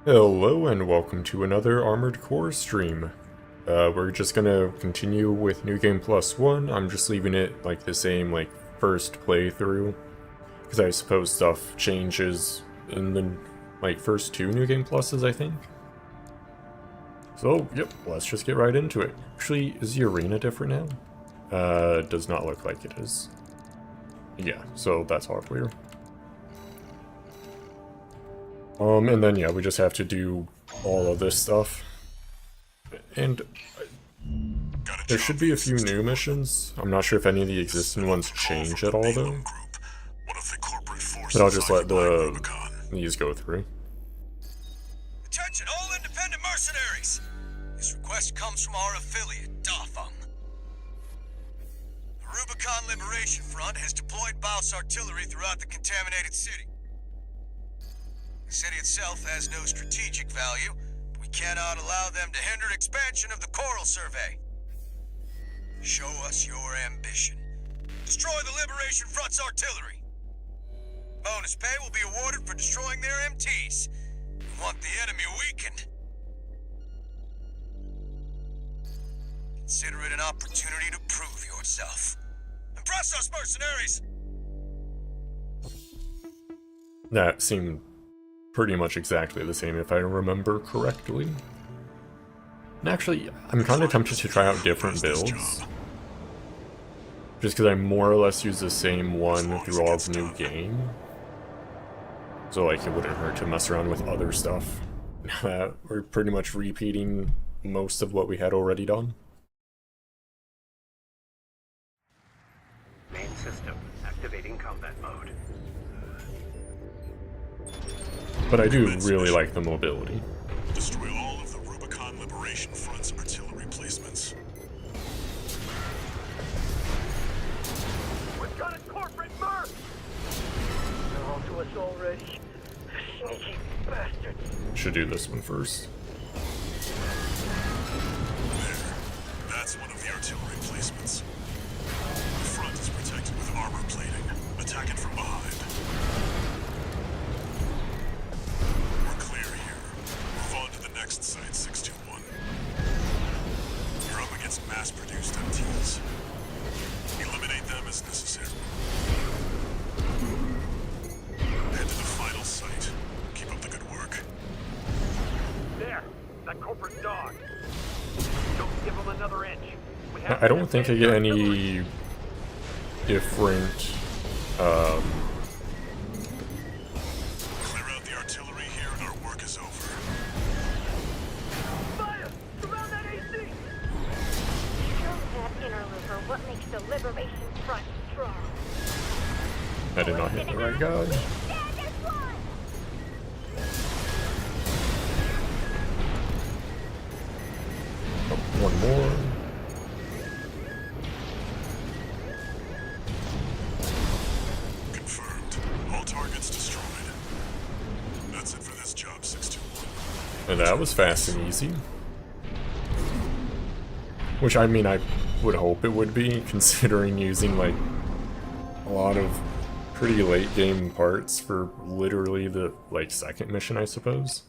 Hello and welcome to another Armored Core stream. We're just gonna continue with New Game Plus 1. I'm just leaving it like the same first playthrough, because I suppose stuff changes in the first two New Game Pluses, I think. So, yep, let's just get right into it. Actually, is the arena different now? Does not look like it is. Yeah, so that's all clear. And then yeah, we just have to do all of this stuff. And there should be a few new missions. I'm not sure if any of the existing ones change at all though. But I'll just let these go through. Attention all independent mercenaries! This request comes from our affiliate, Dafeng. The Rubicon Liberation Front has deployed Baus artillery throughout the contaminated city. The city itself has no strategic value, but we cannot allow them to hinder expansion of the Coral Survey. Show us your ambition. Destroy the Liberation Front's artillery. Bonus pay will be awarded for destroying their MTs. We want the enemy weakened. Consider it an opportunity to prove yourself. Impress us, mercenaries! That seemed pretty much exactly the same if I remember correctly. And actually, I'm kind of tempted to try out different builds. Just because I more or less use the same one through all of the new game. So it wouldn't hurt to mess around with other stuff. We're pretty much repeating most of what we had already done. Main system activating combat mode. But I do really like the mobility. Destroy all of the Rubicon Liberation Front's artillery placements. We've got a corporate merc! They're all to us already. Sneaky bastards. Should do this one first. There. That's one of the artillery placements. The front is protected with armor plating. Attack it from behind. Next site, 621. You're up against mass-produced MTs. Eliminate them as necessary. Head to the final site. Keep up the good work. There! That corporate dog! Don't give him another inch. I don't think I get any different, Clear out the artillery here and our work is over. What makes the Liberation Front strong? I did not hit the right guy. Oh, one more. Confirmed. All targets destroyed. That's it for this job, 621. And that was fast and easy. Which, I mean, I would hope it would be, considering using, a lot of pretty late game parts for literally the, second mission, I suppose.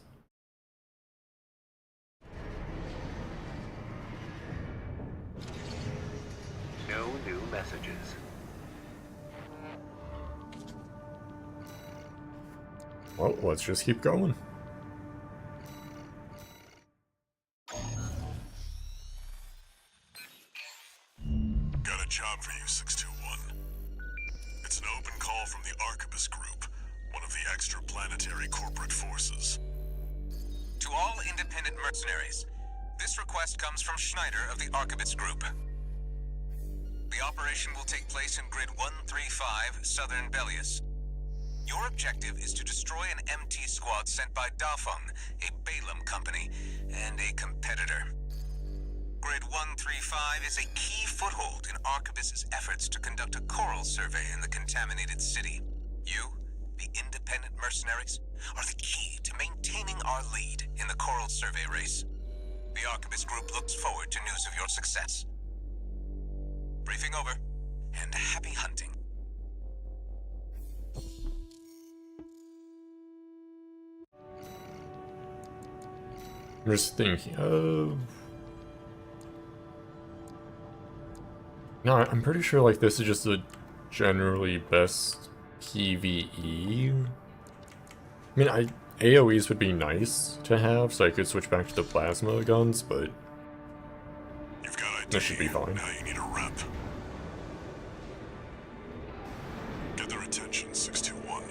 No new messages. Well, let's just keep going. Got a job for you, 621. It's an open call from the Arquebus Group, one of the extraplanetary corporate forces. To all independent mercenaries, this request comes from Schneider of the Arquebus Group. The operation will take place in Grid 135, Southern Belius. Your objective is to destroy an MT squad sent by Dafeng, a Balaam company, and a competitor. Grid 135 is a key foothold in Arquebus's efforts to conduct a coral survey in the contaminated city. You, the independent mercenaries, are the key to maintaining our lead in the coral survey race. The Arquebus Group looks forward to news of your success. Briefing over, and happy hunting. I'm just thinking, no, I'm pretty sure like this is just the generally best PvE. I mean, AoEs would be nice to have, so I could switch back to the plasma guns, but You've got ID. this should be fine. Now you need a rep. Get their attention, 621.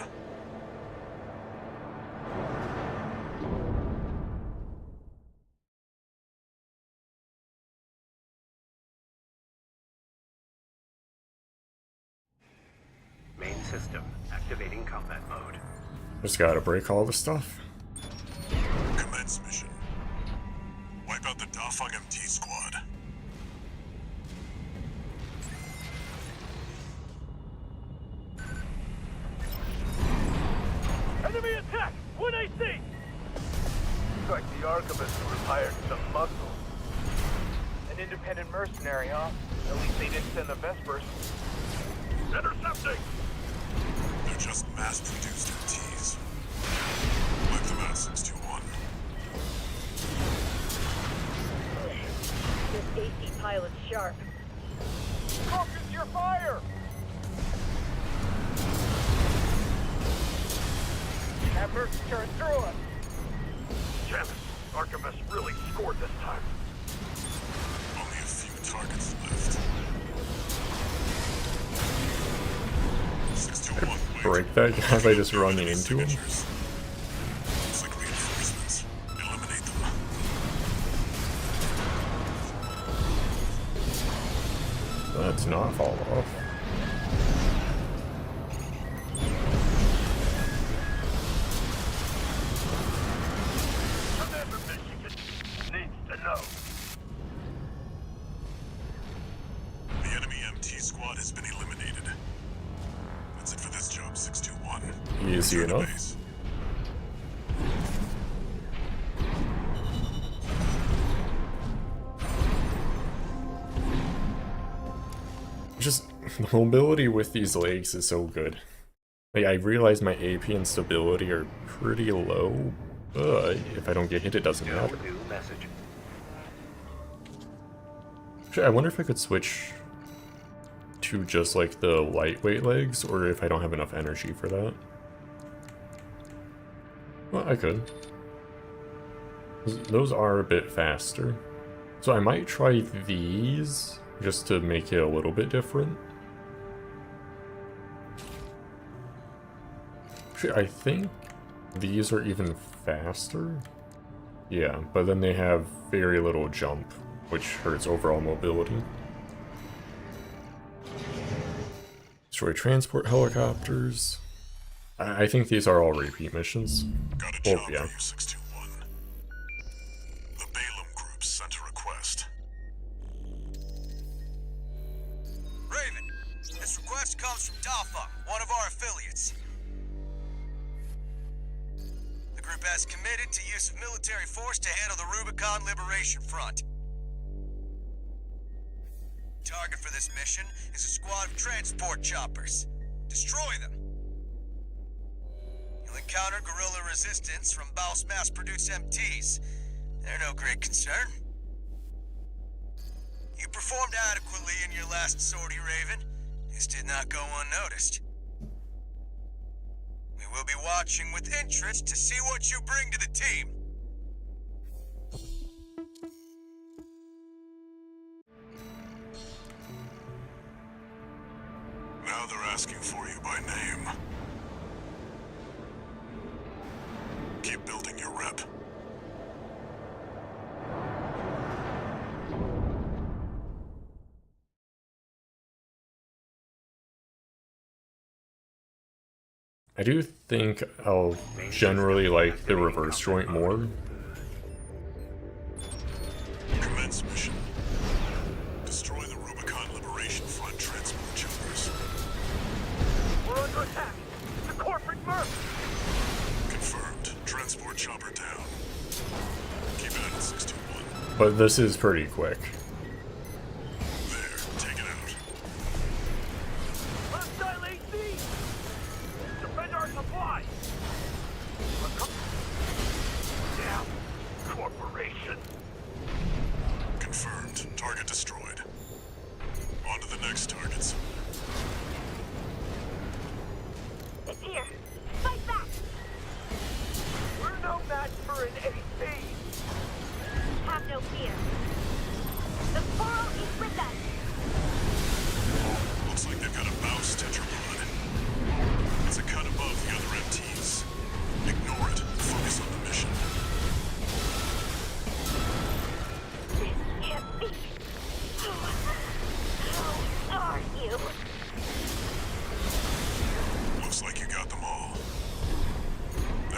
Main system activating combat mode. Just gotta break all the stuff. Commence mission. Wipe out the Dafeng MT squad. Enemy attack! 1AC! Looks like the Archivist retired some muscle. An independent mercenary, huh? At least they didn't send the Vespers. Intercepting! They're just mass-produced MTs. Wipe them out, 621. This AC pilot's sharp. Focus your fire! That Merc turned through us. Damn it, Archivist really scored this time. Only a few targets left. 621, wait. Break that guy by just running into him. Signatures. Looks like reinforcements. Eliminate them. Let's not fall off. Commander Michigan needs to know. The enemy MT squad has been eliminated. That's it for this job, 621. Easy Return to enough. base. Just the mobility with these legs is so good. Like, I realize my AP and stability are pretty low, but if I don't get hit, it doesn't No matter. new message. Actually, I wonder if I could switch to just like the lightweight legs, or if I don't have enough energy for that. Well, I could. Those are a bit faster. So I might try these, just to make it a little bit different. Actually, I think these are even faster. Yeah, but then they have very little jump, which hurts overall mobility. Destroy transport helicopters. I think these are all repeat missions. Got a Well, job yeah. for you, 621. The Balaam Group sent a request. Raven, this request comes from Dafeng, one of our affiliates. The group has committed to use of military force to handle the Rubicon Liberation Front. Target for this mission is a squad of transport choppers. Destroy them. You'll encounter guerrilla resistance from Baus mass-produced MTs. They're no great concern. You performed adequately in your last sortie, Raven. This did not go unnoticed. We will be watching with interest to see what you bring to the team. Now they're asking for you by name. Keep building your rep. I do think I'll generally like the reverse joint more. Commence mission. Destroy the Rubicon Liberation Front transport choppers. We're under attack. It's a corporate Merc. Confirmed. Transport chopper down. Keep it at 621. But this is pretty quick. There, take it out. Hostile AC! Defend our supply! Damn! Corporation!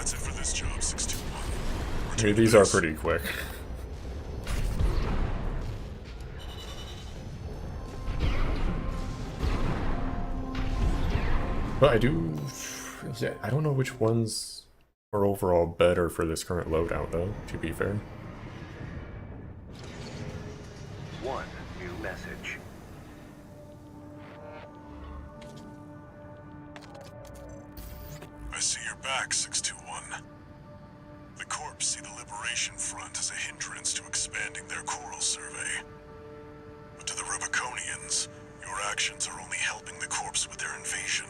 That's it for this job, 621. I mean, these are pretty quick. But I do... yeah, I don't know which ones are overall better for this current loadout, though, to be fair. One new message. I see you're back, 621. The Corps see the Liberation Front as a hindrance to expanding their coral survey. But to the Rubiconians, your actions are only helping the Corps with their invasion.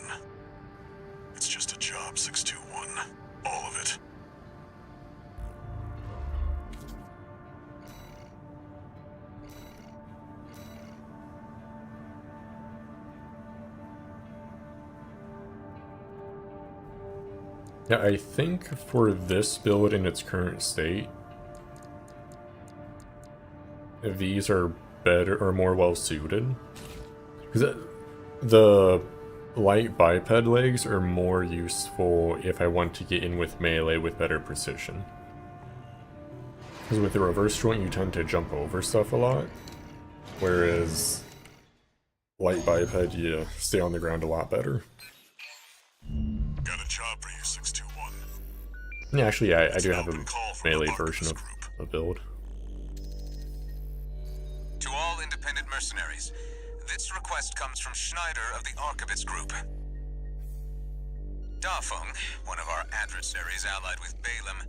It's just a job, 621. All of it. Yeah, I think for this build in its current state, these are better or more well suited. Because the light biped legs are more useful if I want to get in with melee with better precision. Because with the reverse joint, you tend to jump over stuff a lot, whereas light biped, you stay on the ground a lot better. Got a job for you, 621. Yeah, actually, I do have a melee version of a build. To all independent mercenaries, this request comes from Schneider of the Archibus Group. Dafeng, one of our adversaries allied with Balaam,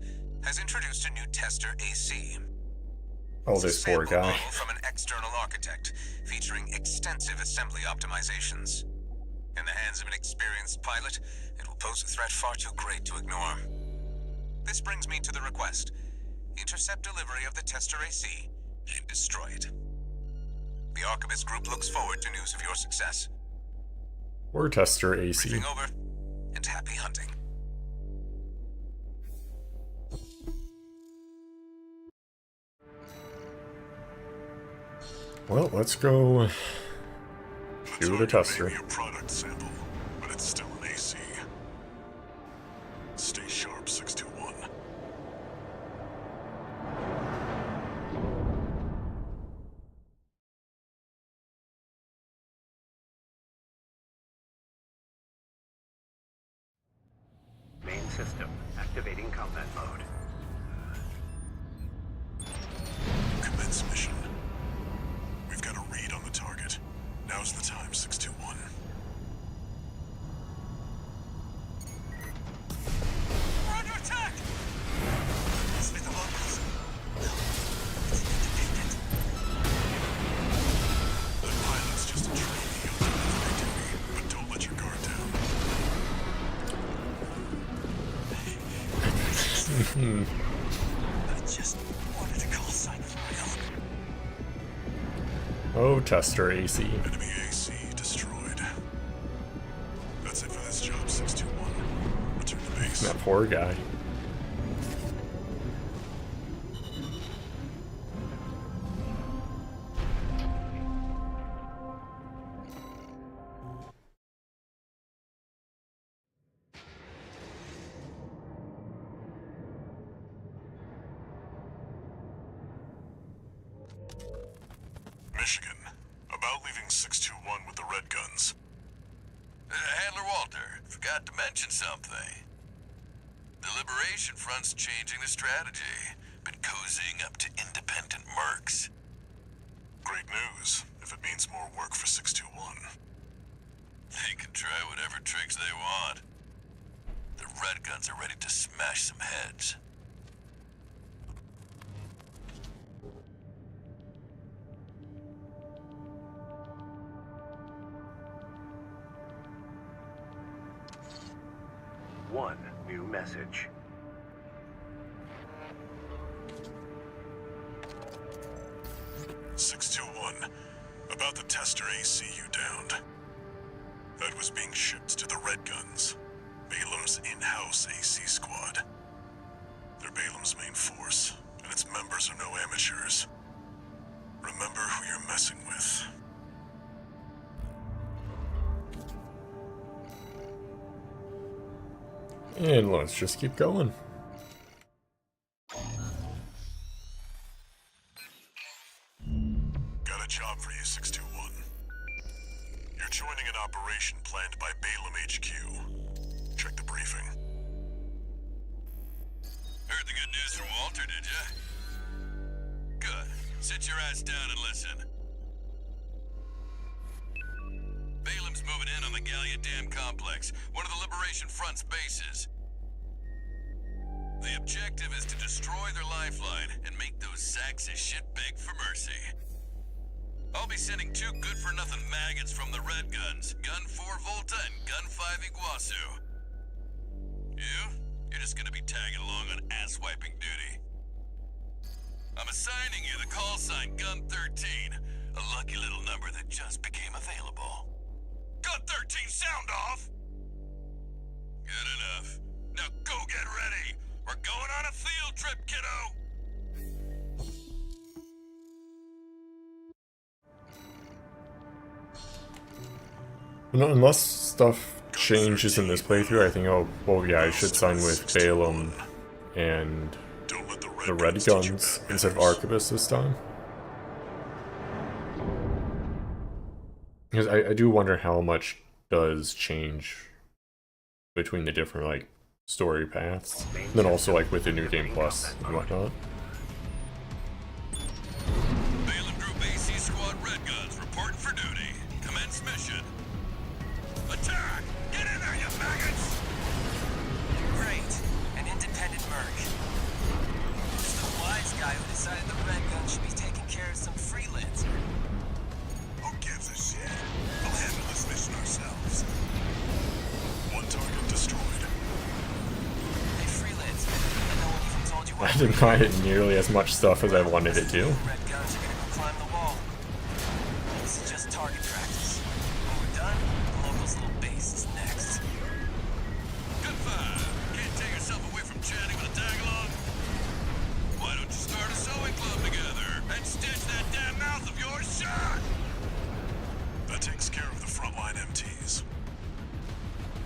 has introduced a new tester AC. Oh, It's a this poor sample guy. model from an external architect, featuring extensive assembly optimizations. In the hands of an experienced pilot, it will pose a threat far too great to ignore. This brings me to the request. Intercept delivery of the tester AC and destroy it. The Archibus Group looks forward to news of your success. Or tester AC. Briefing over, and happy hunting. Well, let's go That's do the tester. maybe a product sample, but it's still an AC. Stay sharp, 621. Main system activating combat mode. Commence mission. We've got a read on the target. Now's the time, 621. We're under attack! Must be the locals. No, it's an independent. The pilot's just a trainee on delivery duty, but don't let your guard down. I just wanted to call sign for my own. Oh, tester AC. Enemy AC destroyed. That's it for this job, 621. Return to base. That poor guy. Michigan. About leaving 621 with the red guns. Handler Walter, forgot to mention something. The Liberation Front's changing the strategy. Been cozying up to independent mercs. Great news, if it means more work for 621. They can try whatever tricks they want. The Red Guns are ready to smash some heads. One new message. About the tester AC you downed. That was being shipped to the Red Guns, Balaam's in-house AC squad. They're Balaam's main force, and its members are no amateurs. Remember who you're messing with. And let's just keep going. Got a job for you, 621. You're joining an operation planned by Balaam HQ. Check the briefing. Heard the good news from Walter, did ya? Good. Sit your ass down and listen. Balaam's moving in on the Gallia Dam complex, one of the Liberation Front's bases. The objective is to destroy their lifeline and make those sacks of shit beg for mercy. I'll be sending 2 good-for-nothing maggots from the Red Guns, Gun 4 Volta and Gun 5 Iguazu. You're just gonna be tagging along on ass-wiping duty. I'm assigning you the call sign Gun 13, a lucky little number that just became available. Gun 13, sound off! Good enough. Now go get ready! We're going on a field trip, kiddo! Unless stuff changes in this playthrough, I think, oh, well, yeah, I should sign with Balaam and Don't let the Red Guns instead of Arquebus this time. Because I do wonder how much does change between the different, like, story paths. And then also, like, with the New Game Plus and whatnot. Balaam Group AC Squad Red Guns reporting for duty. Commence mission. Attack! Get in there, you maggots! Great. An independent merc. Who's the wise guy who decided the Red Gun should be taking care of some freelancer? Who gives a shit? We'll handle this mission ourselves. One target destroyed. Hey, freelancer. And no one even told you what I did not hit nearly as much stuff as I wanted it to. Red Guns are gonna go climb the wall. This is just target practice. When we're done, the locals' little base is next. Good five. Can't take yourself away from chatting with a tag-along? Why don't you start a sewing club together and stitch that damn mouth of yours shut? That takes care of the frontline MTs.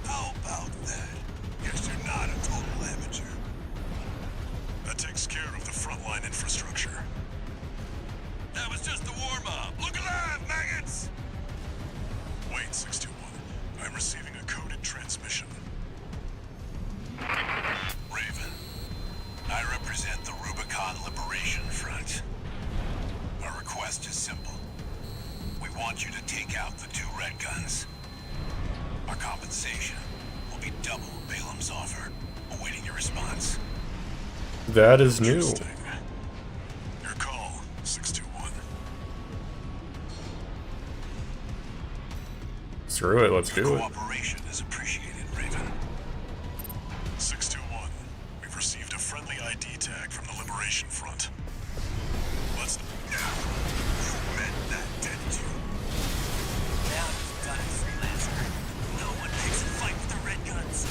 How about that? Guess you're not a total amateur. That takes care of the frontline infrastructure. That was just the warm-up. Look alive, maggots! Wait, 621. I'm receiving a coded transmission. Raven, I represent the Rubicon Liberation Front. Our request is simple. We want you to take out the 2 Red Guns. Our compensation will be double Balaam's offer. Awaiting your response. That is new. Interesting. Your call, 621. Screw it, let's do it. Cooperation is appreciated, Raven. 621. We've received a friendly ID tag from the Liberation Front. Let's... Now, you meant that, didn't you? Now you've done it, freelancer. No one picks a fight with the Red Guns.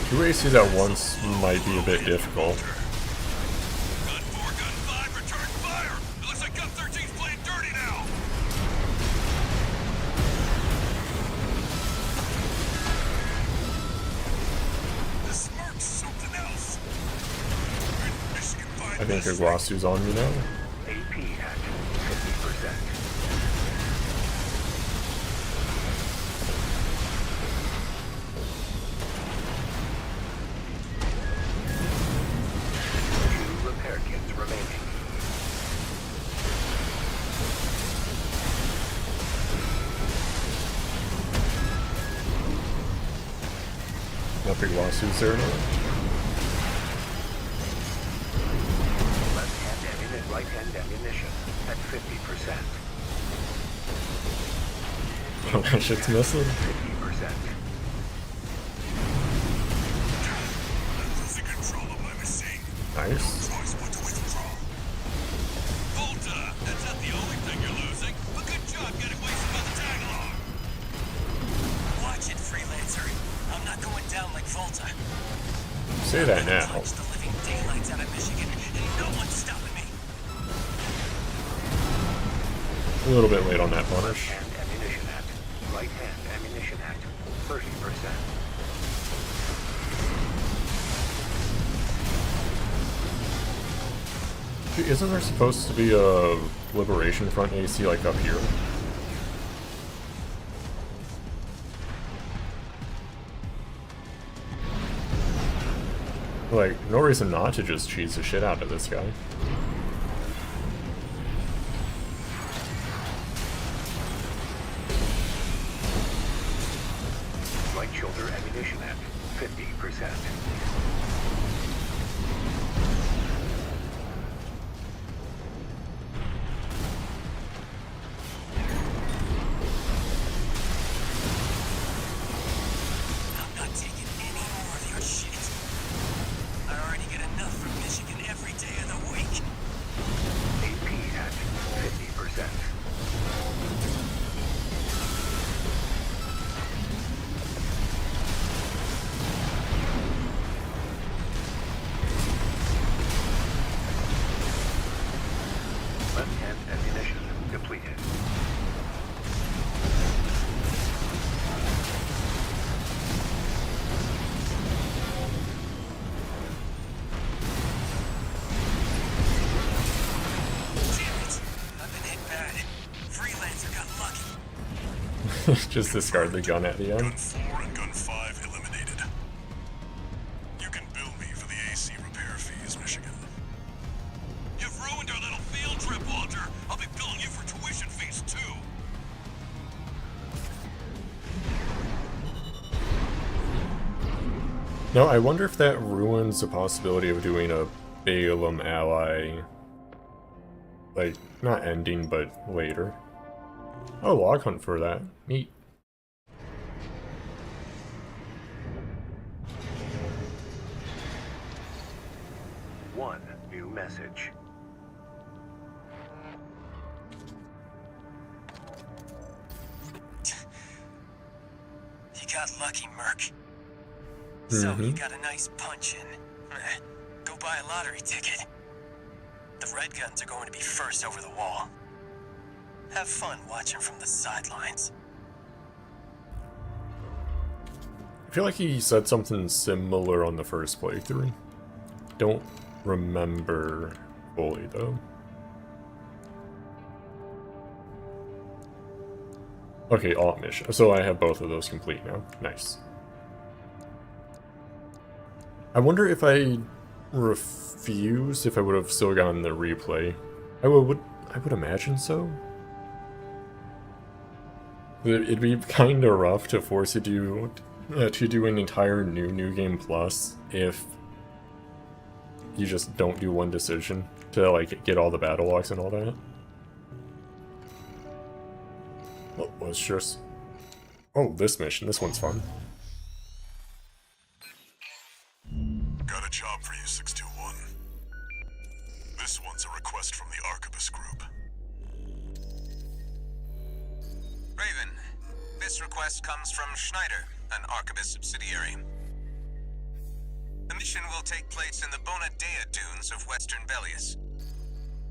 2 ACs at once might be a bit difficult. Gun 4, Gun 5, return fire! It looks like Gun 13's playing dirty now! The smirk's something else! Michigan find I think this Iguazu's on me now. AP at 50%. Two repair kits remaining. Not Iguazu's there now. Left-hand ammunition, right-hand ammunition at 50%. Oh, that shit's missing. 50%. losing control of my machine. Nice. Choice but to withdraw. Volta, that's not the only thing you're losing. But good job getting wasted by the tag-along. Watch it, freelancer. I'm not going down like Volta. Say that now. Punch the living daylights out of Michigan, and no one's stopping me. A little bit late on that punish. Left-hand ammunition at, right-hand ammunition at 30%. Isn't there supposed to be a Liberation Front AC like up here? Like, no reason not to just cheese the shit out of this guy. Light shoulder ammunition at 50%. I'm not taking any more of your shit. I already get enough from Michigan every day of the week. AP at 50%. Left-hand ammunition depleted. Damn it! I've been hit bad. Freelancer got lucky. Just discard the gun at the Gun end. 4 and Gun 5 eliminated. You can bill me for the AC repair fees, Michigan. You've ruined our little field trip, Walter. I'll be billing you for tuition fees, too. No, I wonder if that ruins the possibility of doing a Balaam ally. Like, not ending, but later. Oh, log hunt for that. Neat. One new message. You got lucky, Merc. So you got a nice punch in. Go buy a lottery ticket. The Red Guns are going to be first over the wall. Have fun watching from the sidelines. I feel like he said something similar on the first playthrough. Don't remember fully, though. Okay, alt mission. So I have both of those complete now. Nice. I wonder if I refused, if I would have still gotten the replay. I would imagine so. It'd be kind of rough to force you to do an entire new game plus if you just don't do one decision to like get all the battle logs and all that. What was just? Oh, this mission. This one's fun. Got a job for you, 621. This one's a request from the Arquebus Group. Raven, this request comes from Schneider, an Arquebus subsidiary. The mission will take place in the Bona Dea dunes of Western Belius.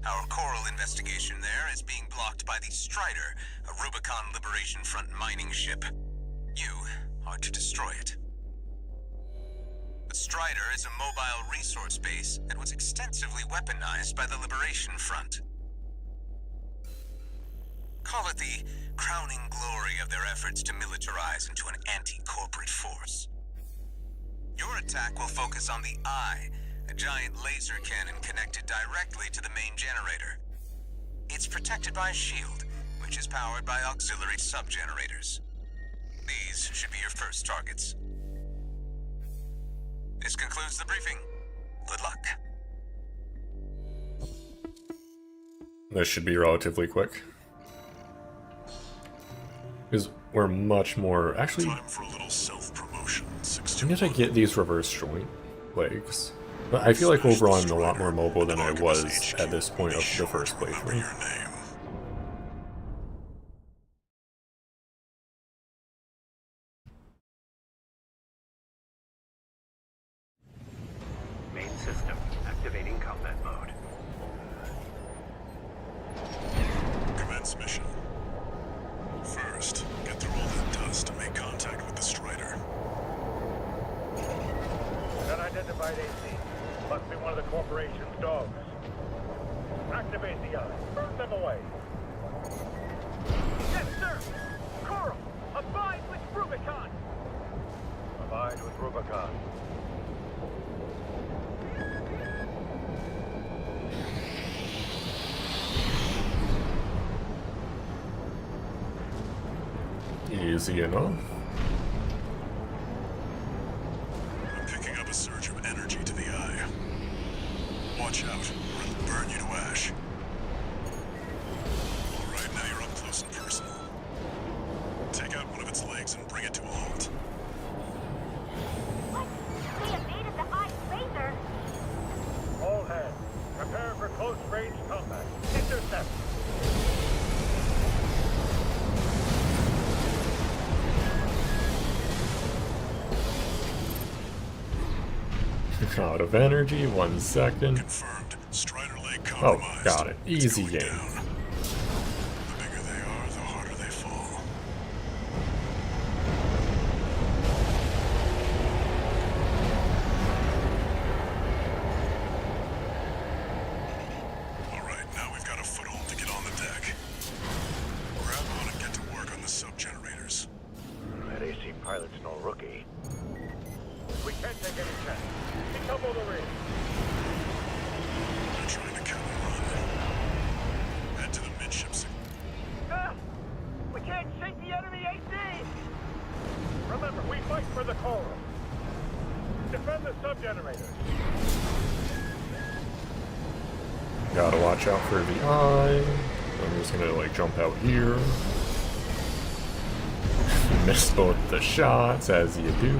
Our coral investigation there is being blocked by the Strider, a Rubicon Liberation Front mining ship. You are to destroy it. The Strider is a mobile resource base that was extensively weaponized by the Liberation Front. Call it the crowning glory of their efforts to militarize into an anti-corporate force. Your attack will focus on the Eye, a giant laser cannon connected directly to the main generator. It's protected by a shield, which is powered by auxiliary sub-generators. These should be your first targets. This concludes the briefing. Good luck. This should be relatively quick. Because we're much more... Actually, Time for a little self-promotion, I 621. guess I get these reverse joint legs. But I feel like overall I'm a lot more mobile than I was at this point of the first Remember playthrough. your name. Main system activating combat mode. Commence mission. First, get through all that dust to make contact with the Strider. Unidentified AC. Must be one of the corporation's dogs. Activate the eye. Burn them away. Yes, sir. Coral, abide with Rubicon. Abide with Rubicon. Easy enough. I'm picking up a surge of energy to the eye. Watch out, or it'll burn you to ash. Alright, now you're up close and personal. Take out one of its legs and bring it to a halt. What? We evaded the eye's laser. All hands, prepare for close-range combat. Intercept. Out of energy, 1 second. Confirmed. Strider leg Oh, compromised. got it. Easy It's going game. down. The bigger they are, the harder they fall. Alright, now we've got a foothold to get on the deck. Grab on and get to work on the sub-generators. That AC pilot's no rookie. We can't take any chance. Decouple the ring. They're trying to counter run. Head to the midships. We can't shake the enemy AC! Remember, we fight for the coral. Defend the sub-generators. Gotta watch out for the eye. I'm just gonna like jump out here. Miss both the shots as you do.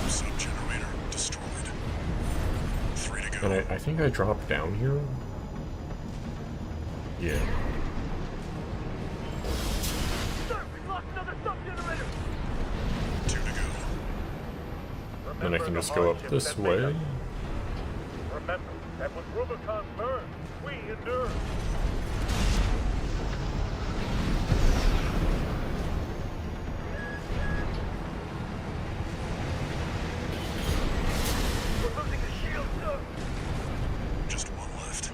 Sub-generator destroyed. 3 to go. And I think I dropped down here. Yeah. Sir, we lost another sub-generator! 2 to go. Then I can just go up this way. Remember that when Rubicon burns, we endure. We're losing the shield, sir. Just 1 left.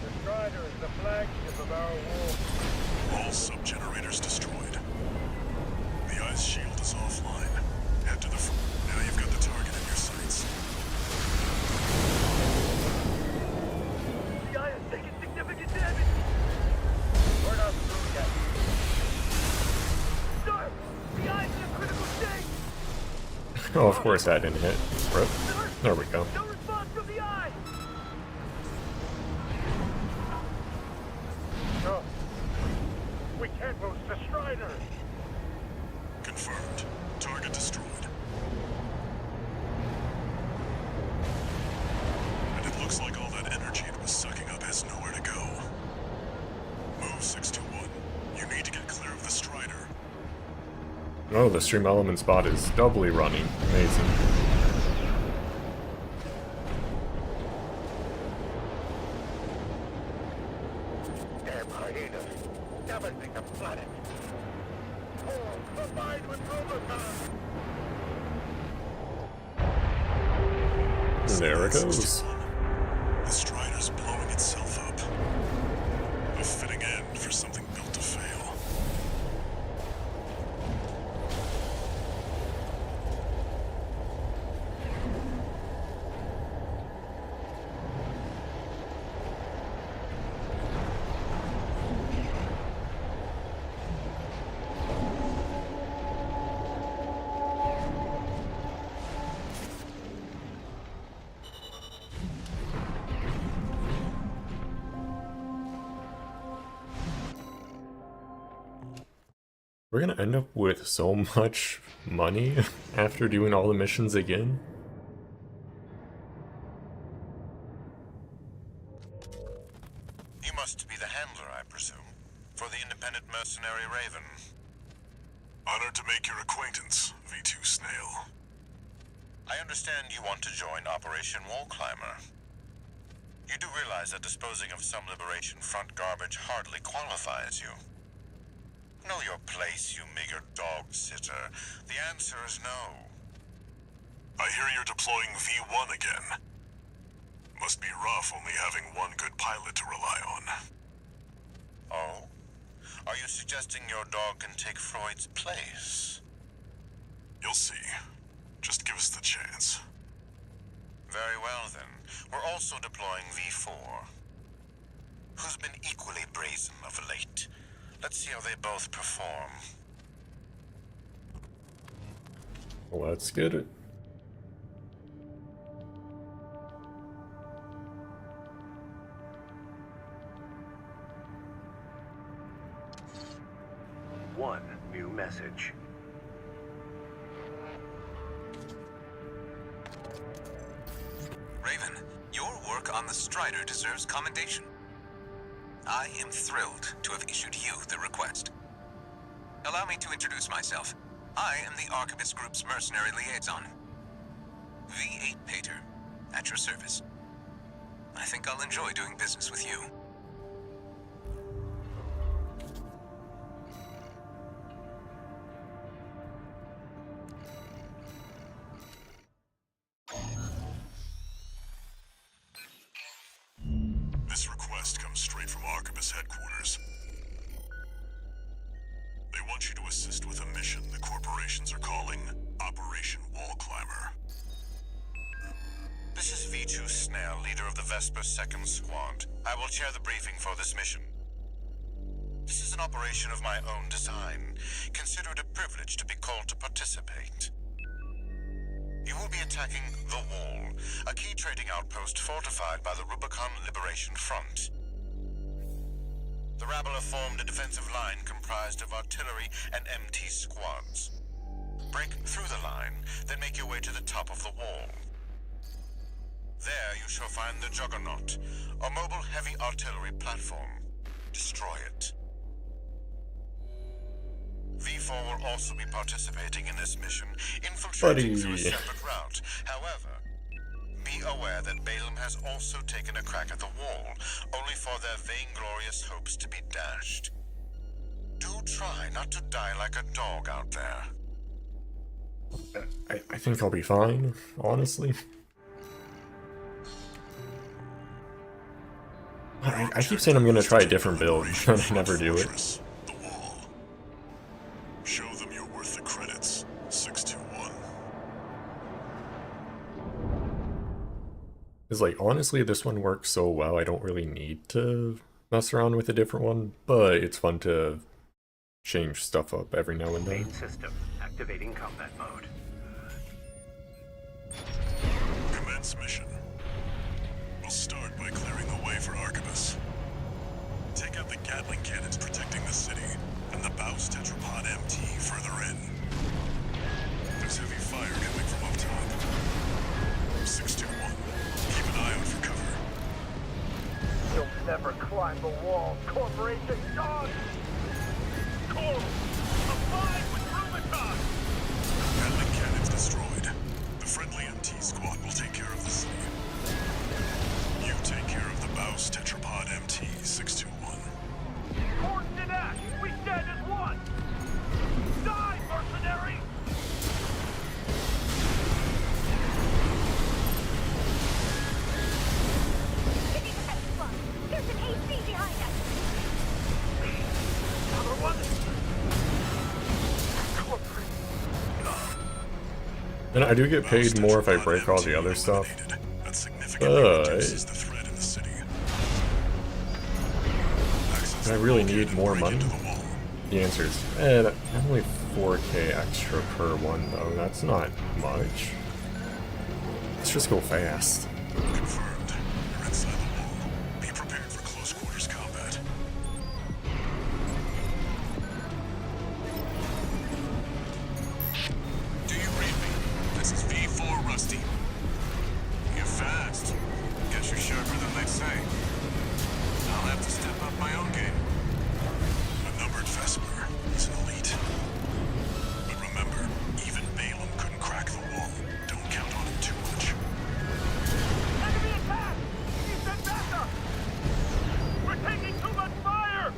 The Strider is the flagship of our war. All sub-generators destroyed. The ice shield is offline. Head to the front. Now you've got the target in your sights. The eye has taken significant damage. We're not through yet. Sir, the eye is in a critical state. Oh, of course that didn't hit. Rip. There we go. No response from the eye. No. We can't lose the Strider. Confirmed. Target destroyed. And it looks like all that energy it was sucking up has nowhere to go. Move 621. You need to get clear of the Strider. Oh, the stream element spot is doubly running. Amazing. Damn hyenas. Devastating the planet. Oh, combined with Rubicon. There it goes. 621. The Strider's blowing itself up. A fitting end for something built to fail. We're gonna end up with so much money after doing all the missions again. You must be the handler, I presume, for the independent mercenary Raven. Honored to make your acquaintance, V2 Snail. I understand you want to join Operation Wall Climber. You do realize that disposing of some Liberation Front garbage hardly qualifies you. Know your place, you meager dog-sitter. The answer is no. I hear you're deploying V1 again. Must be rough only having one good pilot to rely on. Oh? Are you suggesting your dog can take Freud's place? You'll see. Just give us the chance. Very well, then. We're also deploying V4, who's been equally brazen of late. Let's see how they both perform. Let's get it. One new message. Raven, your work on the Strider deserves commendation. I am thrilled to have issued you the request. Allow me to introduce myself. I am the Arquebus Group's mercenary liaison. V8 Pater, at your service. I think I'll enjoy doing business with you. This request comes straight from Arquebus headquarters. They want you to assist with a mission the corporations are calling Operation Wall Climber. This is V2 Snell, leader of the Vesper 2nd Squad. I will chair the briefing for this mission. This is an operation of my own design. Consider it a privilege to be called to participate. You will be attacking The Wall, a key trading outpost fortified by the Rubicon Liberation Front. The rabble have formed a defensive line comprised of artillery and MT squads. Break through the line, then make your way to the top of the wall. There you shall find the Juggernaut, a mobile heavy artillery platform. Destroy it. V4 will also be participating in this mission, infiltrating through a separate route. However, be aware that Balaam has also taken a crack at the wall, only for their vainglorious hopes to be dashed. Do try not to die like a dog out there. I think I'll be fine, honestly. I keep saying I'm gonna try a different build, and I never do it. The Wall. Show them you're worth the credits. 621. It's like, honestly, this one works so well, I don't really need to mess around with a different one, but it's fun to change stuff up every now and then. Main system activating combat mode. Commence mission. We'll start by clearing the way for Arquebus. Take out the Gatling cannons protecting the city, and the Baus Tetrapod MT further in. There's heavy fire coming from up top. 621. Keep an eye out for cover. You'll never climb the wall, Corporation dog! Coral! Abide with Rubicon! Gatling cannons destroyed. The friendly MT squad will take care of the city. You take care of the Baus Tetrapod MT 621. Gordon and Ash, we stand as one! Die, mercenary! Give me the best one. There's an AC behind us. Another one! Corporate. And I do get paid more if I break all the other stuff, That significantly reduces but the threat in the city. I really need more money. Into the wall. The answer is, only 4K extra per one though, that's not much. Let's just go fast. Confirmed. You're inside the wall. Be prepared for close quarters combat. Do you read me? This is V4 Rusty. You're fast. Guess you're sharper than they say. I'll have to step up my own game. A numbered Vesper is an elite. But remember, even Balaam couldn't crack the wall. Don't count on him too much. Enemy attack! He sent backup! We're taking too much fire!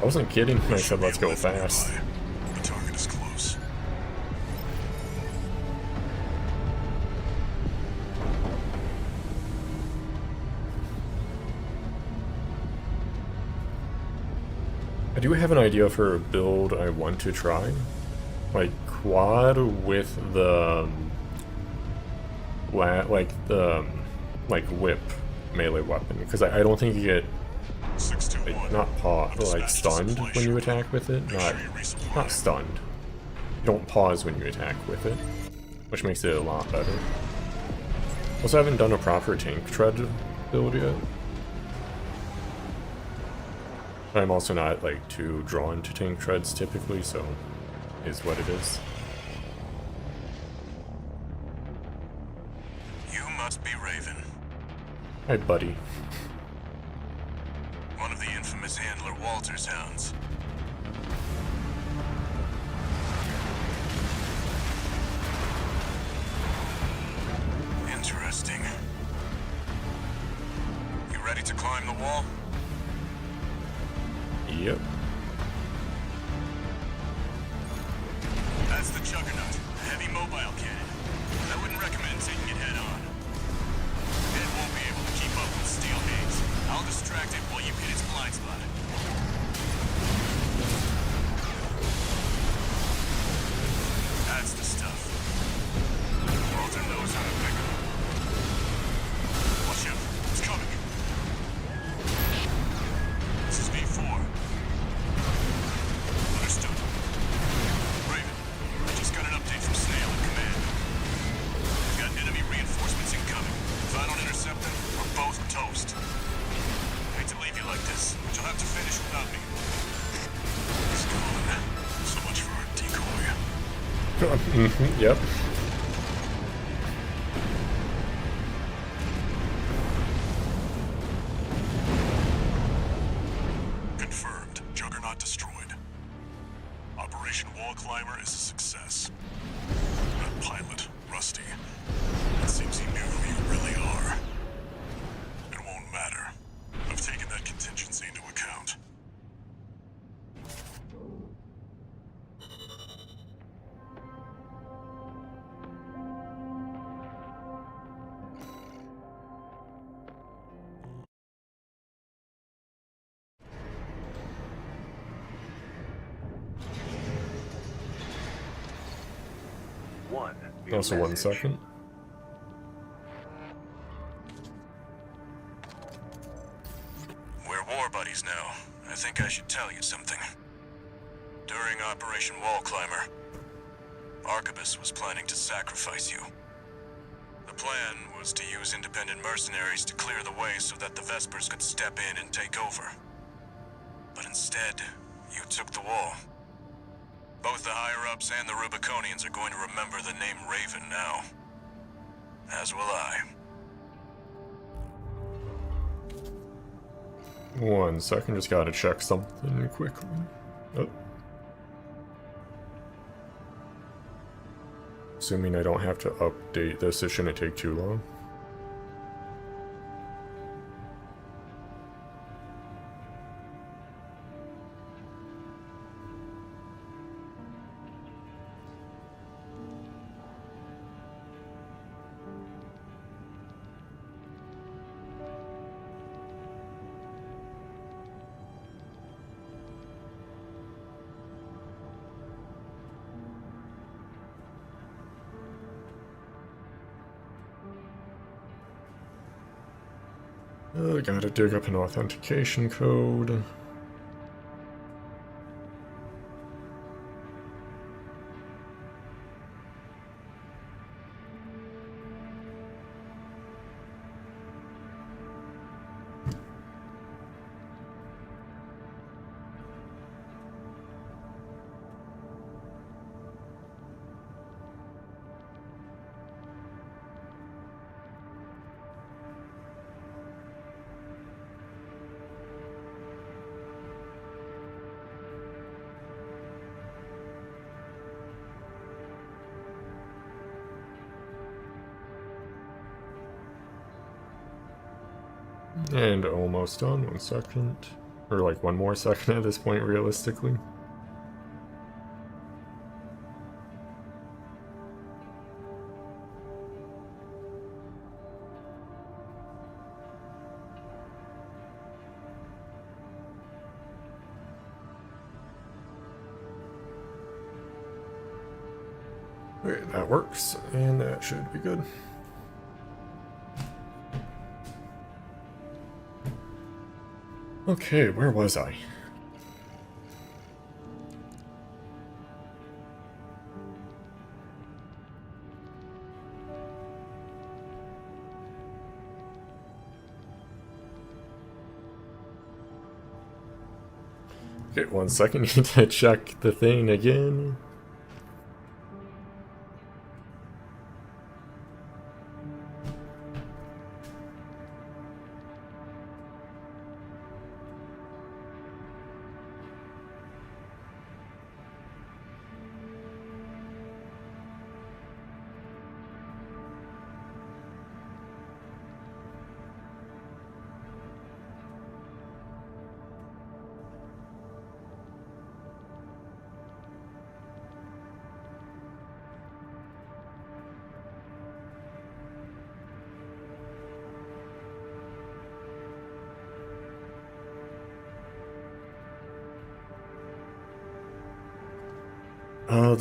I wasn't kidding when I said let's go fast. The target is close. I do have an idea for a build I want to try. Like, quad with the... like, whip melee weapon. Because I don't think you get... like, not like, stunned when you attack with it. Not stunned. You don't pause when you attack with it. Which makes it a lot better. Also, haven't done a proper tank tread build yet. But I'm also not, like, too drawn to tank treads typically, so is what it is. You must be Raven, Hi, buddy. one of the infamous handler Walter's hounds. Interesting. You ready to climb the wall? Yep. That's the Juggernaut, a heavy mobile cannon. I wouldn't recommend taking it head on. It won't be able to keep up with steel haze. I'll distract it while you hit its blind spot. That's the stuff. Walter knows how to pick 'em. Watch out, it's coming. This is V4. Understood. Raven, I just got an update from Snail in command. We've got enemy reinforcements incoming. If I don't intercept them, we're both toast. Hate to leave you like this, but you'll have to finish without me. He's gone. So much for our decoy. Yep. Confirmed. Juggernaut destroyed. Operation Wall Climber is a success. That pilot, Rusty, it seems he knew who you really are. It won't matter. I've taken that contingency into account. One. Also, 1 second. We're war buddies now. I think I should tell you something. During Operation Wall Climber, Arquebus was planning to sacrifice you. The plan was to use independent mercenaries to clear the way so that the Vespers could step in and take over. But instead, you took the wall. Both the higher-ups and the Rubiconians are going to remember the name Raven now. As will I. 1 second, just gotta check something quickly. Oh. Assuming I don't have to update this, it shouldn't take too long. Gotta dig up an authentication code. And almost done, 1 second. Or like 1 more second at this point, realistically. Okay, that works, and that should be good. Okay, where was I? Okay, 1 second, need to check the thing again.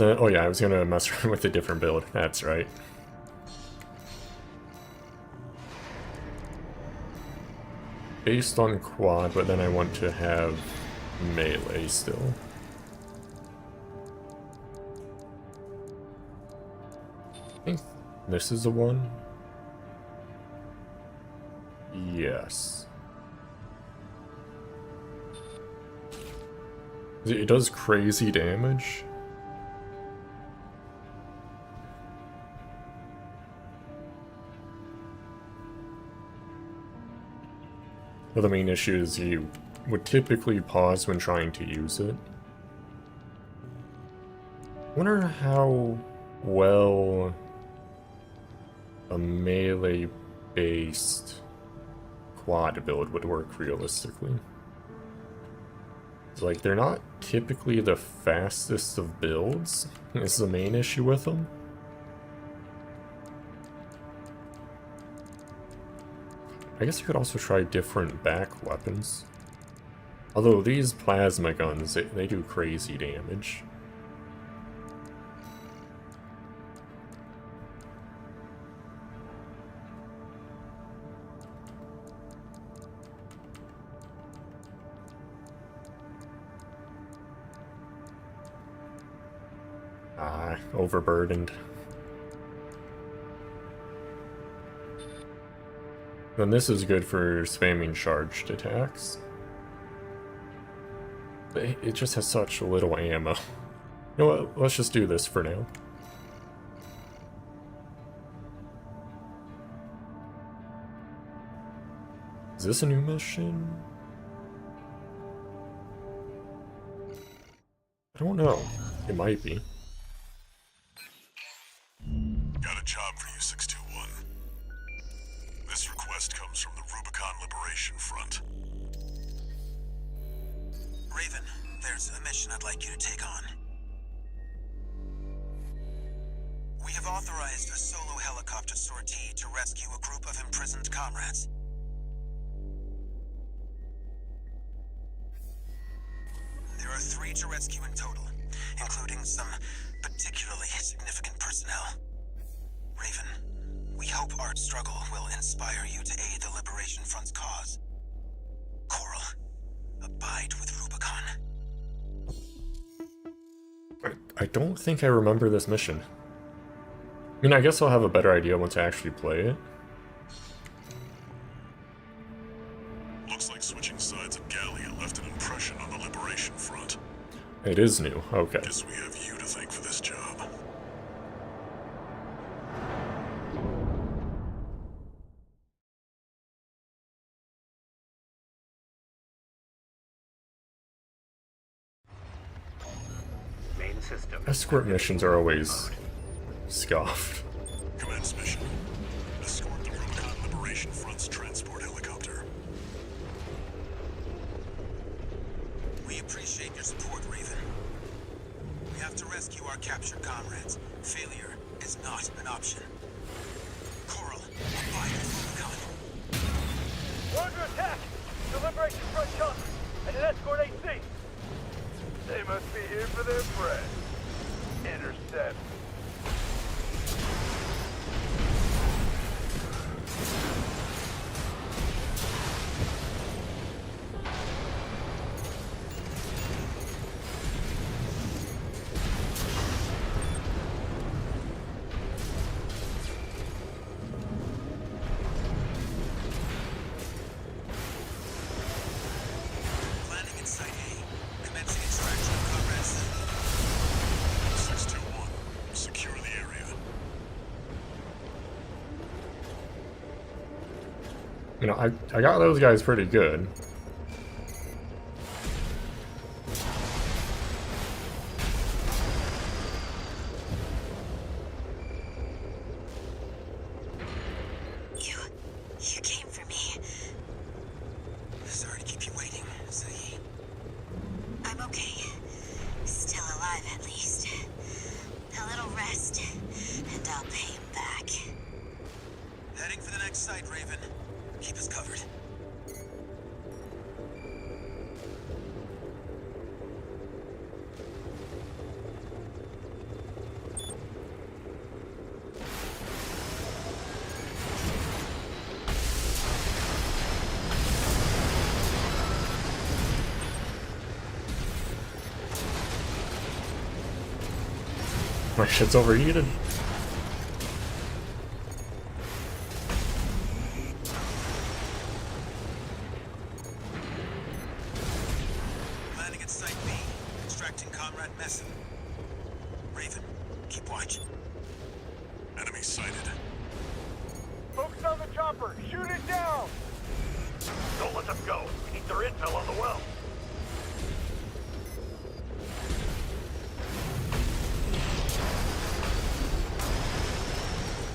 Oh yeah, I was gonna mess around with a different build. That's right. Based on quad, but then I want to have melee still. I think this is the one. Yes. It does crazy damage. Well, the main issue is you would typically pause when trying to use it. I wonder how well a melee-based quad build would work realistically. It's like, they're not typically the fastest of builds, is the main issue with them. I guess you could also try different back weapons. Although these plasma guns, they do crazy damage. Ah, overburdened. Then this is good for spamming charged attacks. But it just has such little ammo. You know what, let's just do this for now. Is this a new mission? I don't know. It might be. Got a job for you, 621. This request comes from the Rubicon Liberation Front. Raven, there's a mission I'd like you to take on. We have authorized a solo helicopter sortie to rescue a group of imprisoned comrades. There are 3 to rescue in total, including some particularly significant personnel. Raven, we hope our struggle will inspire you to aid the Liberation Front's cause. Coral, abide with Rubicon. I don't think I remember this mission. I mean, I guess I'll have a better idea once I actually play it. Looks like switching sides at Gallia left an impression on the Liberation Front. It is new, okay. Guess we have you to thank for this job. Main system. Escort missions are always scoffed. Commence mission. Escort the Rubicon Liberation Front's transport helicopter. We appreciate your support, Raven. We have to rescue our captured comrades. Failure is not an option. Coral, abide with Rubicon. We're under attack! The Liberation Front chopper and an escort AC! They must be here for their friend. Intercept. know, I got those guys pretty good. You came for me. Sorry to keep you waiting, Ziggy. I'm okay. Still alive, at least. A little rest, and I'll pay him back. Heading for the next site, Raven. Keep us covered. My shit's overheated. Landing at Site B, extracting Comrade Messin. Raven, keep watch. Enemy sighted. Focus on the chopper. Shoot it down. Don't let them go. We need their intel on the well.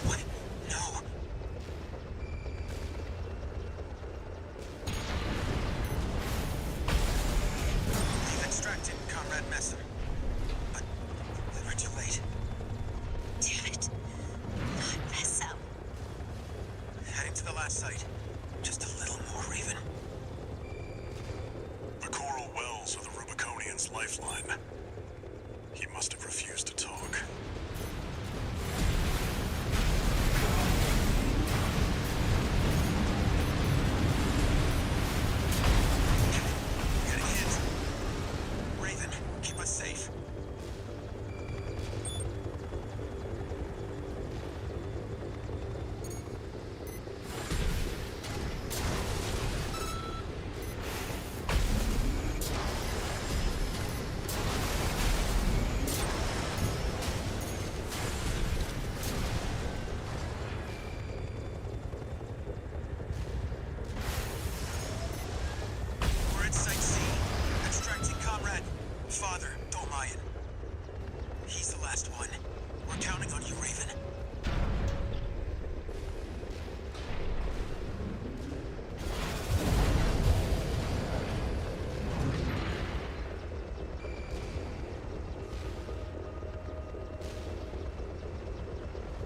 What? No. We've extracted Comrade Messin. But we were too late. Damn it. Not mess up. Heading to the last site. Just a little more, Raven. The coral wells are the Rubiconian's lifeline. He must have refused to talk. Getting hit. Raven, keep us safe. We're at Site C, extracting Comrade Father Dolmayan. He's the last one. We're counting on you, Raven.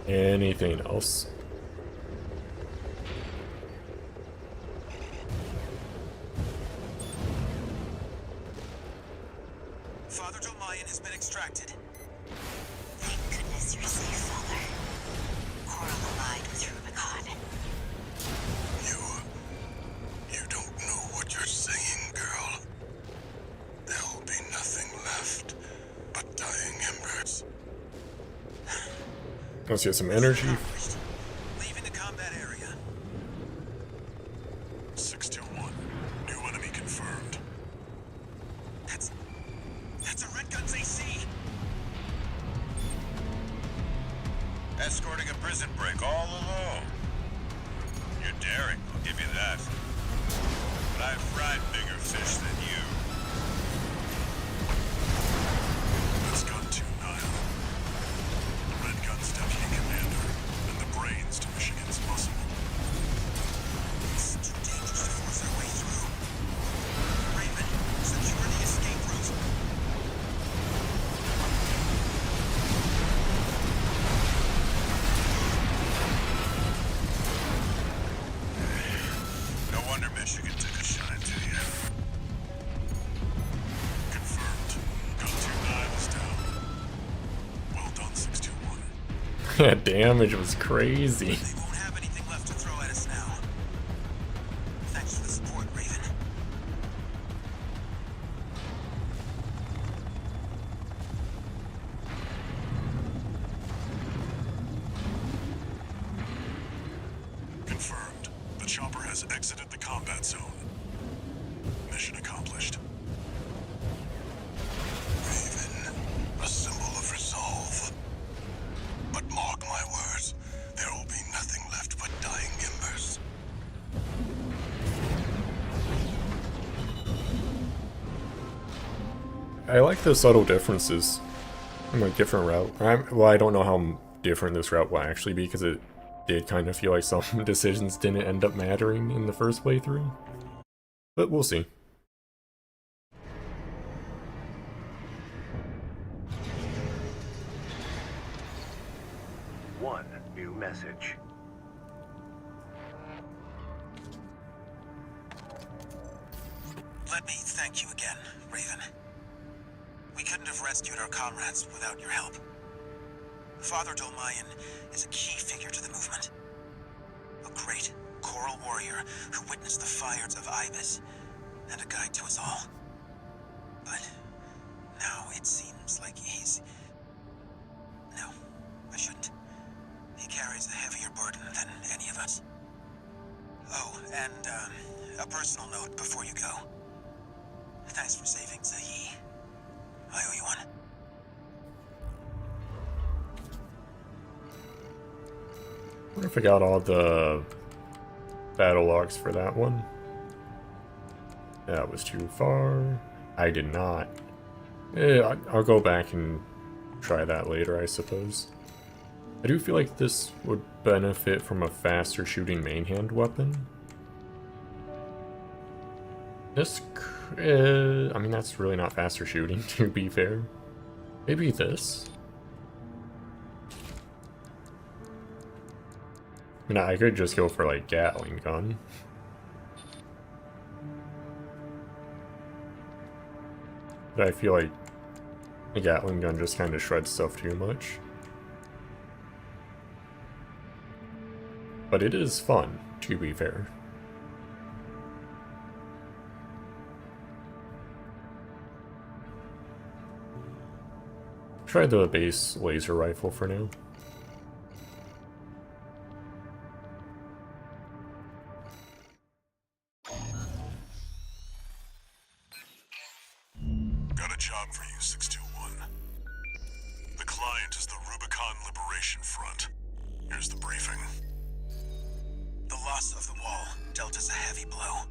Anything else? Father Dolmayan has been extracted. Thank goodness you're safe, Father. Coral allied with Rubicon. You don't know what you're saying, girl. There'll be nothing left but dying embers. Let's get some energy. Accomplished. Leaving the combat area. 621. New enemy confirmed. That's a Red Gun's AC. Escorting a prison break all alone. You're daring, I'll give you that. But I've fried bigger fish than you. That's Gun 2 Nile. The Red Gun's deputy commander, and the brains to Michigan's muscle. It's too dangerous to force our way through. Raven, secure the escape route. No wonder Michigan took a shine to you. Confirmed. Gun 2 Nile is down. Well done, 621. That damage was crazy. They won't have anything left to throw at us now. Thanks for the support, Raven. Confirmed. The chopper has exited the combat zone. Mission accomplished. Raven, a symbol of resolve. But mark my words, there will be nothing I like the subtle differences in a different route. Well, I don't know how different this route will actually be, because it did kind of feel like some decisions didn't end up mattering in the first playthrough. But we'll see. One new message. Let me thank you again, Raven. We couldn't have rescued our comrades without your help. Father Dolmayan is a key figure to the movement. A great choral warrior who witnessed the fires of Ibis, and a guide to us all. But now it seems like he's... No, I shouldn't. He carries a heavier burden than any of us. Oh, and a personal note before you go. Thanks for saving Zahi. I owe you one. I wonder if I got all the battle logs for that one. That was too far. I did not. I'll go back and try that later, I suppose. I do feel like this would benefit from a faster shooting main hand weapon. This, I mean, that's really not faster shooting, to be fair. Maybe this? I mean, I could just go for, like, Gatling gun. But I feel like a Gatling gun just kind of shreds stuff too much. But it is fun, to be fair. Try the base laser rifle for now. Got a job for you, 621. The client is the Rubicon Liberation Front. Here's the briefing. The loss of the wall dealt us a heavy blow.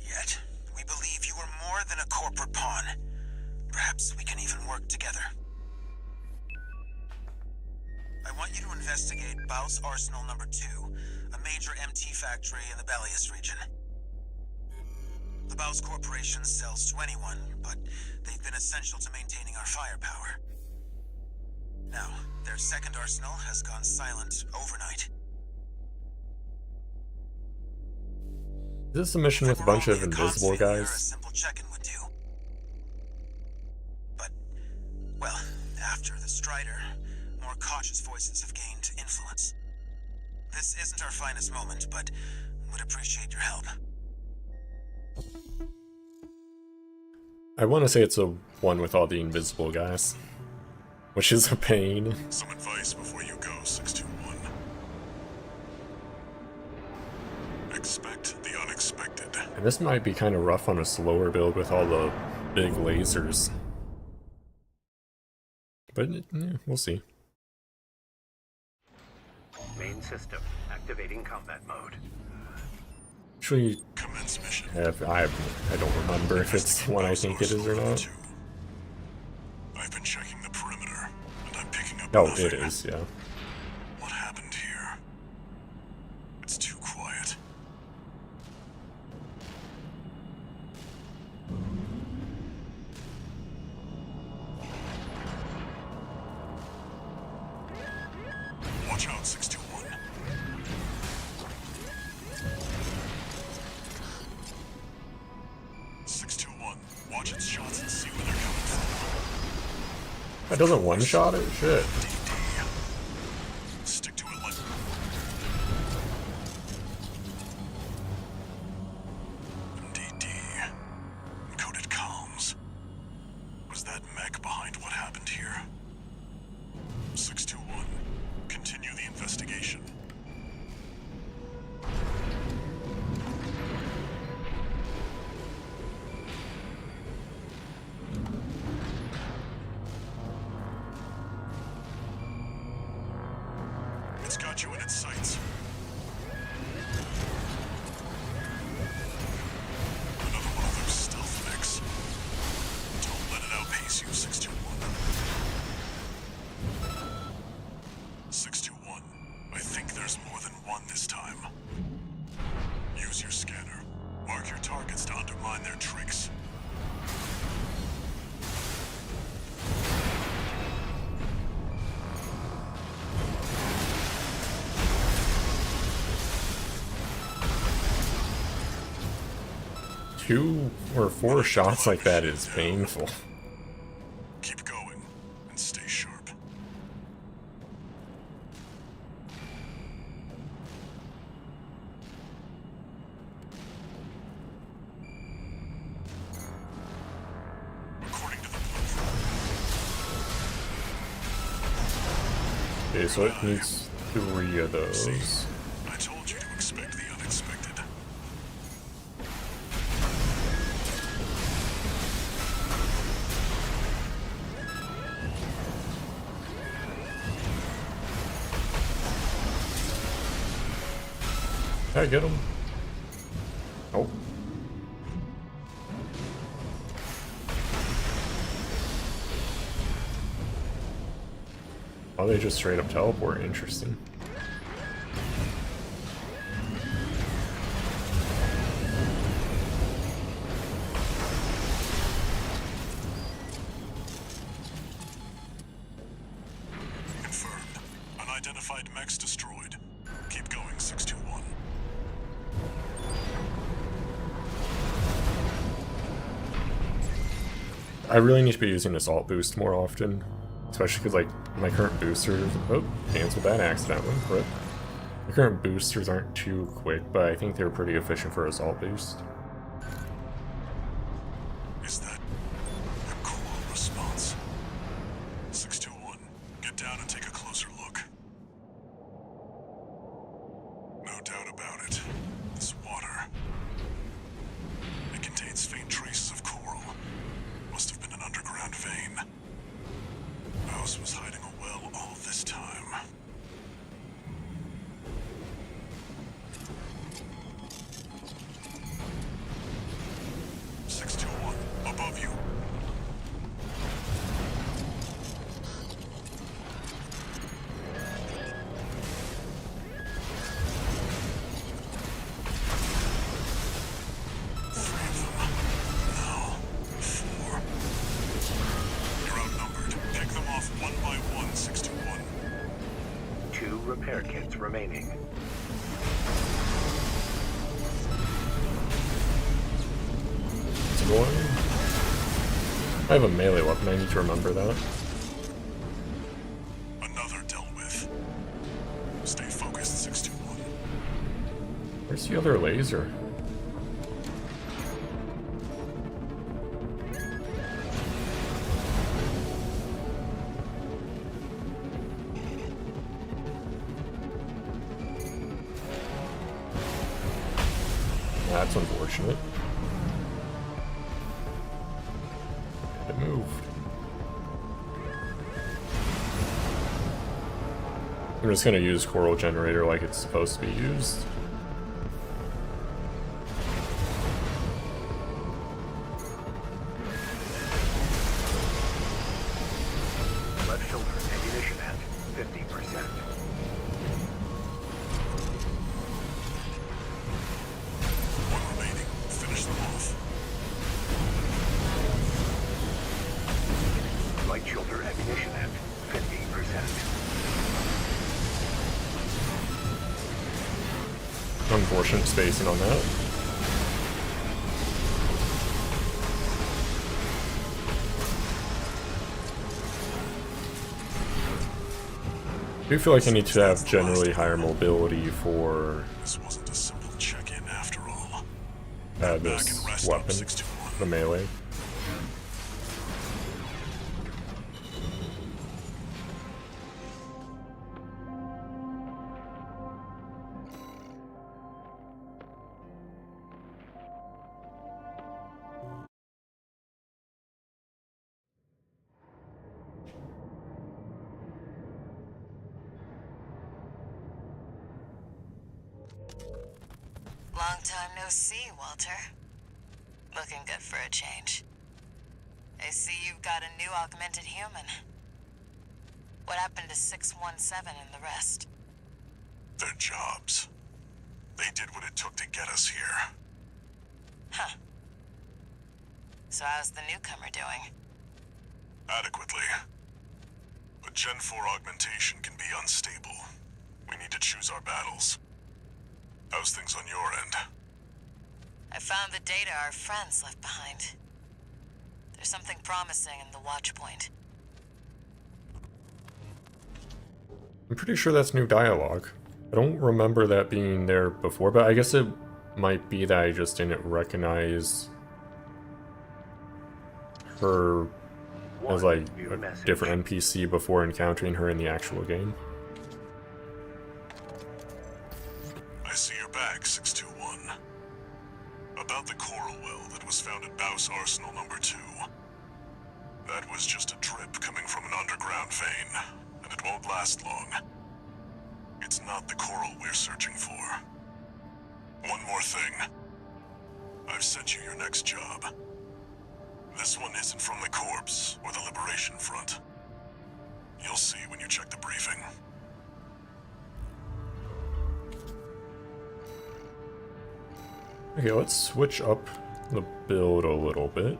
Yet, we believe you are more than a corporate pawn. Perhaps we can even work together. I want you to investigate Baus Arsenal No. 2, a major MT factory in the Bellius region. The Baus Corporation sells to anyone, but they've been essential to maintaining our firepower. Now, their second arsenal has gone silent overnight. Is this a mission with a bunch of invisible A guys? simple check-in would do. But, well, after the Strider, more cautious voices have gained influence. This isn't our finest moment, but would appreciate your help. I want to say it's a one with all the invisible guys, which is a pain. Some advice before you go, 621. Expect the unexpected. And this might be kind of rough on a slower build with all the big lasers. But we'll see. Main system activating combat mode. Actually, Commence mission. I don't remember if it's the one I think it is or not. I've been checking the perimeter, and I'm picking up Oh, nothing. it is, yeah. What happened here? It's too quiet. Watch out, 621. Watch its shots and see where they're coming from. That doesn't one-shot it? Shit. Stick to it like... DD. Encoded comms. Was that mech behind what happened here? 621. Continue the investigation. It's got you in its sights. you, 621. 621. I think there's more than one this time. Use your scanner. Mark your targets to undermine their tricks. Two or four shots like that is painful. Keep going and stay sharp. According to the blueprint, Okay, so it needs 3 of those. I told you to expect the unexpected. Did I get him? Oh. Oh, they just straight up teleport. Interesting. Confirmed. Unidentified mechs destroyed. Keep going, 621. I really need to be using Assault Boost more often. Especially because, like, my current boosters... Oh, canceled that accidentally, but... My current boosters aren't too quick, but I think they're pretty efficient for Assault Boost. Is that a cool response? 621, get down and take a closer look. No doubt about it. This water. It contains faint traces of coral. Must have been an underground vein. House was hiding a well all this time. Above you. Repair kits remaining. It's annoying. I have a melee weapon, I need to remember that. Another dealt with. Stay focused, 621. Where's the other laser? That's unfortunate. It moved. I'm just gonna use Coral Generator like it's supposed to be used. Left shoulder ammunition at 50%. One remaining. Finish them off. Right shoulder ammunition at 50%. Unfortunate spacing on that. I do feel like I need to have generally higher mobility for This wasn't a simple check-in after all. this weapon, the melee. Long time no see, Walter. Looking good for a change. I see you've got a new augmented human. What happened to 617 and the rest? Their jobs. They did what it took to get us here. Huh. So how's the newcomer doing? Adequately. But Gen 4 augmentation can be unstable. We need to choose our battles. How's things on your end? I found the data our friends left behind. There's something promising in the watch point. I'm pretty sure that's new dialogue. I don't remember that being there before, but I guess it might be that I just didn't recognize her as like a different NPC before encountering her in the actual game. I see you're back, 621. About the coral well that was found at Baus Arsenal number 2. That was just a drip coming from an underground vein, and it won't last long. It's not the coral we're searching for. One more thing. I've sent you your next job. This one isn't from the Corps or the Liberation Front. You'll see when you check the briefing. Okay, let's switch up the build a little bit.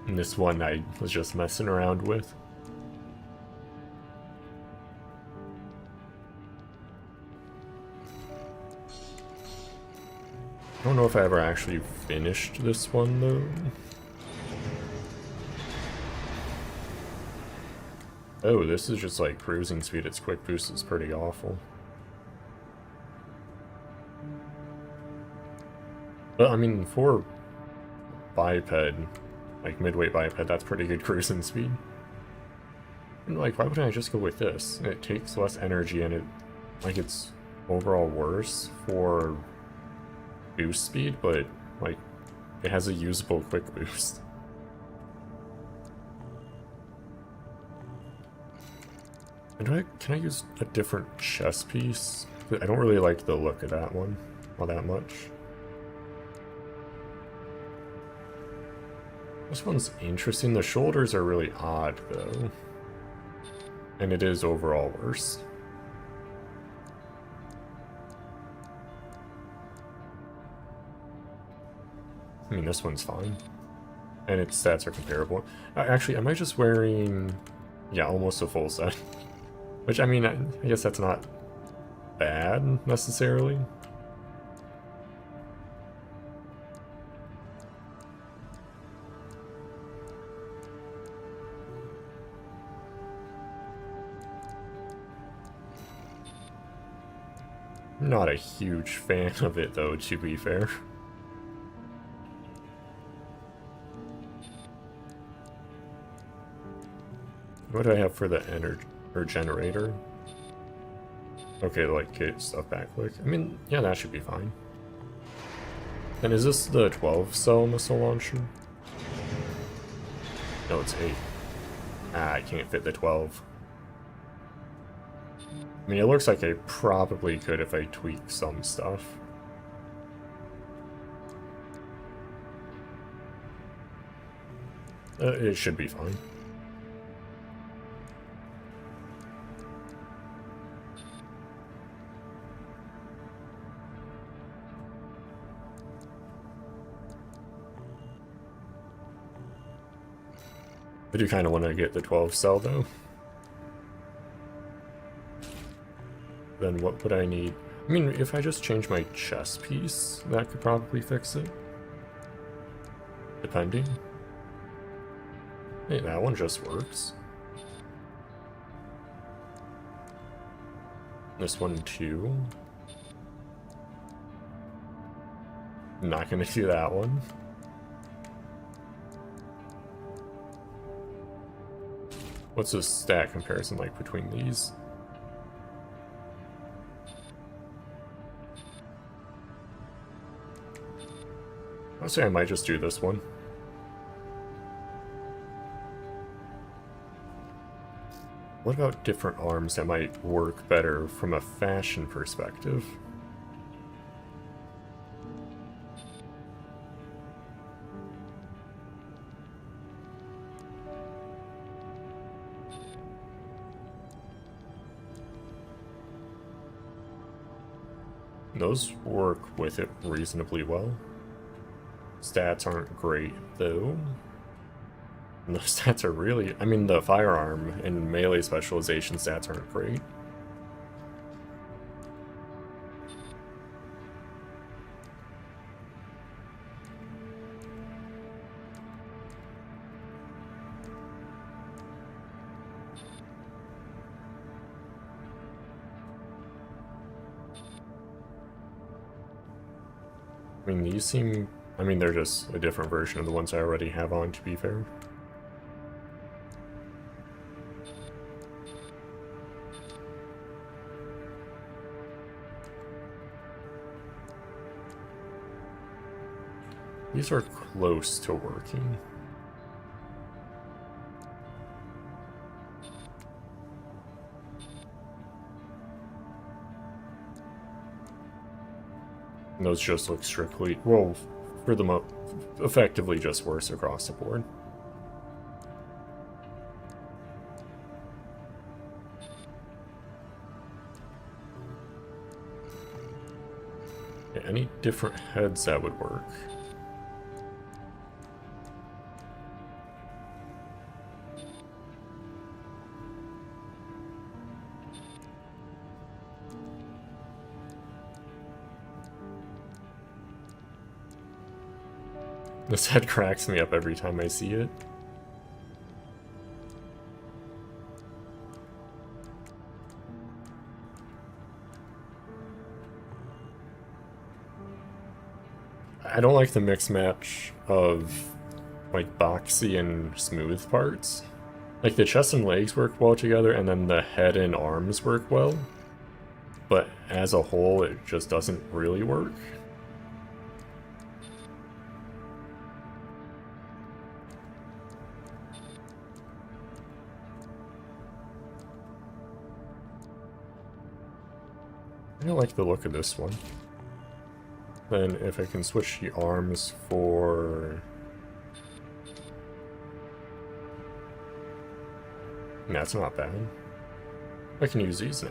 And this one I was just messing around with. I don't know if I ever actually finished this one though. Oh, this is just like cruising speed. Its quick boost is pretty awful. But I mean, for biped, like midweight biped, that's pretty good cruising speed. And like, why wouldn't I just go with this? It takes less energy and it's overall worse for boost speed, but like it has a usable quick boost. And can I use a different chest piece? I don't really like the look of that one all that much. This one's interesting. The shoulders are really odd though, and it is overall worse. I mean, this one's fine. And its stats are comparable. Actually, am I just wearing... yeah, almost a full set. Which, I mean, I guess that's not bad, necessarily. I'm not a huge fan of it, though, to be fair. What do I have for the generator? Okay, like get stuff back quick. I mean, yeah, that should be fine. And is this the 12 cell missile launcher? No, it's 8. Ah, I can't fit the 12. I mean, it looks like I probably could if I tweak some stuff. It should be fine. I do kind of want to get the 12 cell though. Then what would I need? I mean, if I just change my chest piece, that could probably fix it. Depending. Hey, that one just works. This one too. I'm not gonna do that one. What's the stat comparison like between these? I'll say I might just do this one. What about different arms that might work better from a fashion perspective? Those work with it reasonably well. Stats aren't great, though. And the stats are really... I mean, the firearm and melee specialization stats aren't great. I mean, these seem... I mean, they're just a different version of the ones I already have on, to be fair. These are close to working. And those just look strictly, well, for the effectively just worse across the board. Yeah, any different heads that would work. This head cracks me up every time I see it. I don't like the mix match of like boxy and smooth parts. Like the chest and legs work well together and then the head and arms work well. But as a whole it just doesn't really work. I don't like the look of this one. Then if I can switch the arms for... That's not bad. I can use these now.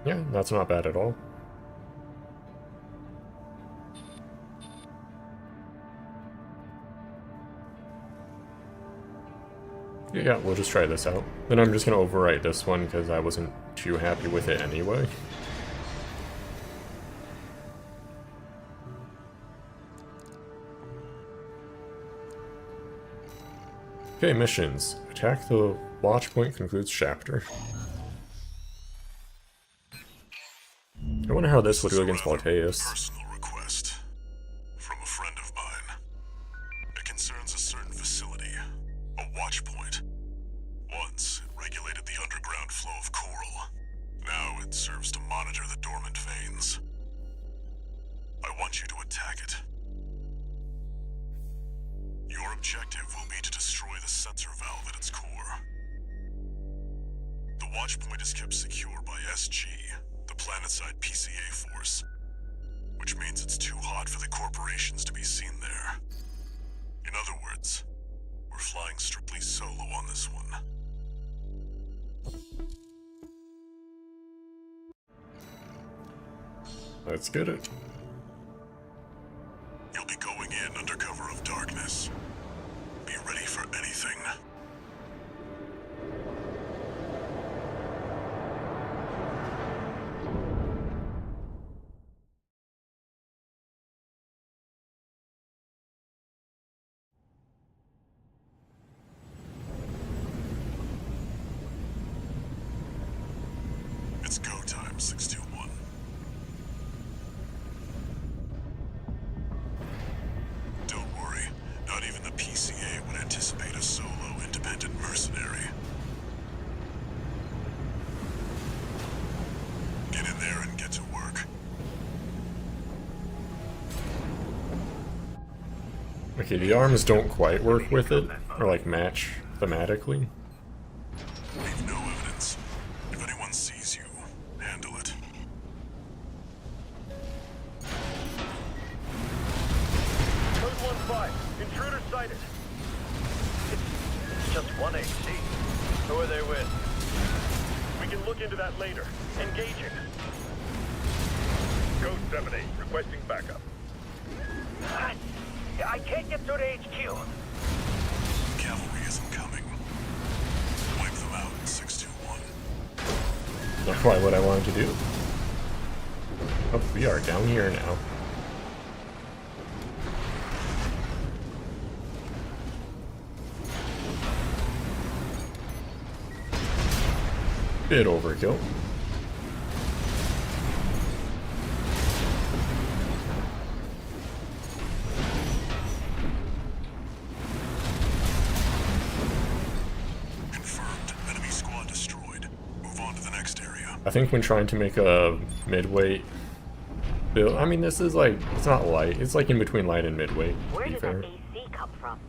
Yeah, that's not bad at all. Yeah, we'll just try this out. Then I'm just gonna overwrite this one because I wasn't too happy with it anyway. Okay, missions. Attack the watch point concludes chapter. I wonder how this would do against Voltaeus. Personal request from a friend of mine. It concerns a certain facility, a watch point. Once, it regulated the underground flow of coral. Now it serves to monitor the dormant veins. I want you to attack it. Your objective will be to destroy the sensor valve at its core. The watch point is kept secure by SG, the planetside PCA force, which means it's too hot for the corporations to be seen there. In other words, we're flying strictly solo on this one. Let's get it. You'll be going in under cover of darkness. Be ready for anything. It's go time, 621. Don't worry, not even the PCA would anticipate a solo independent mercenary. Get in there and get to work. Okay, the arms don't quite work with it, or like match thematically. Leave no evidence. If anyone sees you, handle it. Code 1-5. Intruder sighted. It's just 1 AC. look into that later. Engaging. Ghost 7-8, requesting backup. I can't get through to HQ. Cavalry isn't coming. Wipe them out, 621. Not quite what I wanted to do. Oh, we are down here now. Bit overkill. Confirmed. Enemy squad destroyed. Move on to the next area. I think when trying to make a midweight build, I mean, this is like, it's not light, it's like in between light and midweight, to Where be did fair. that AC come from?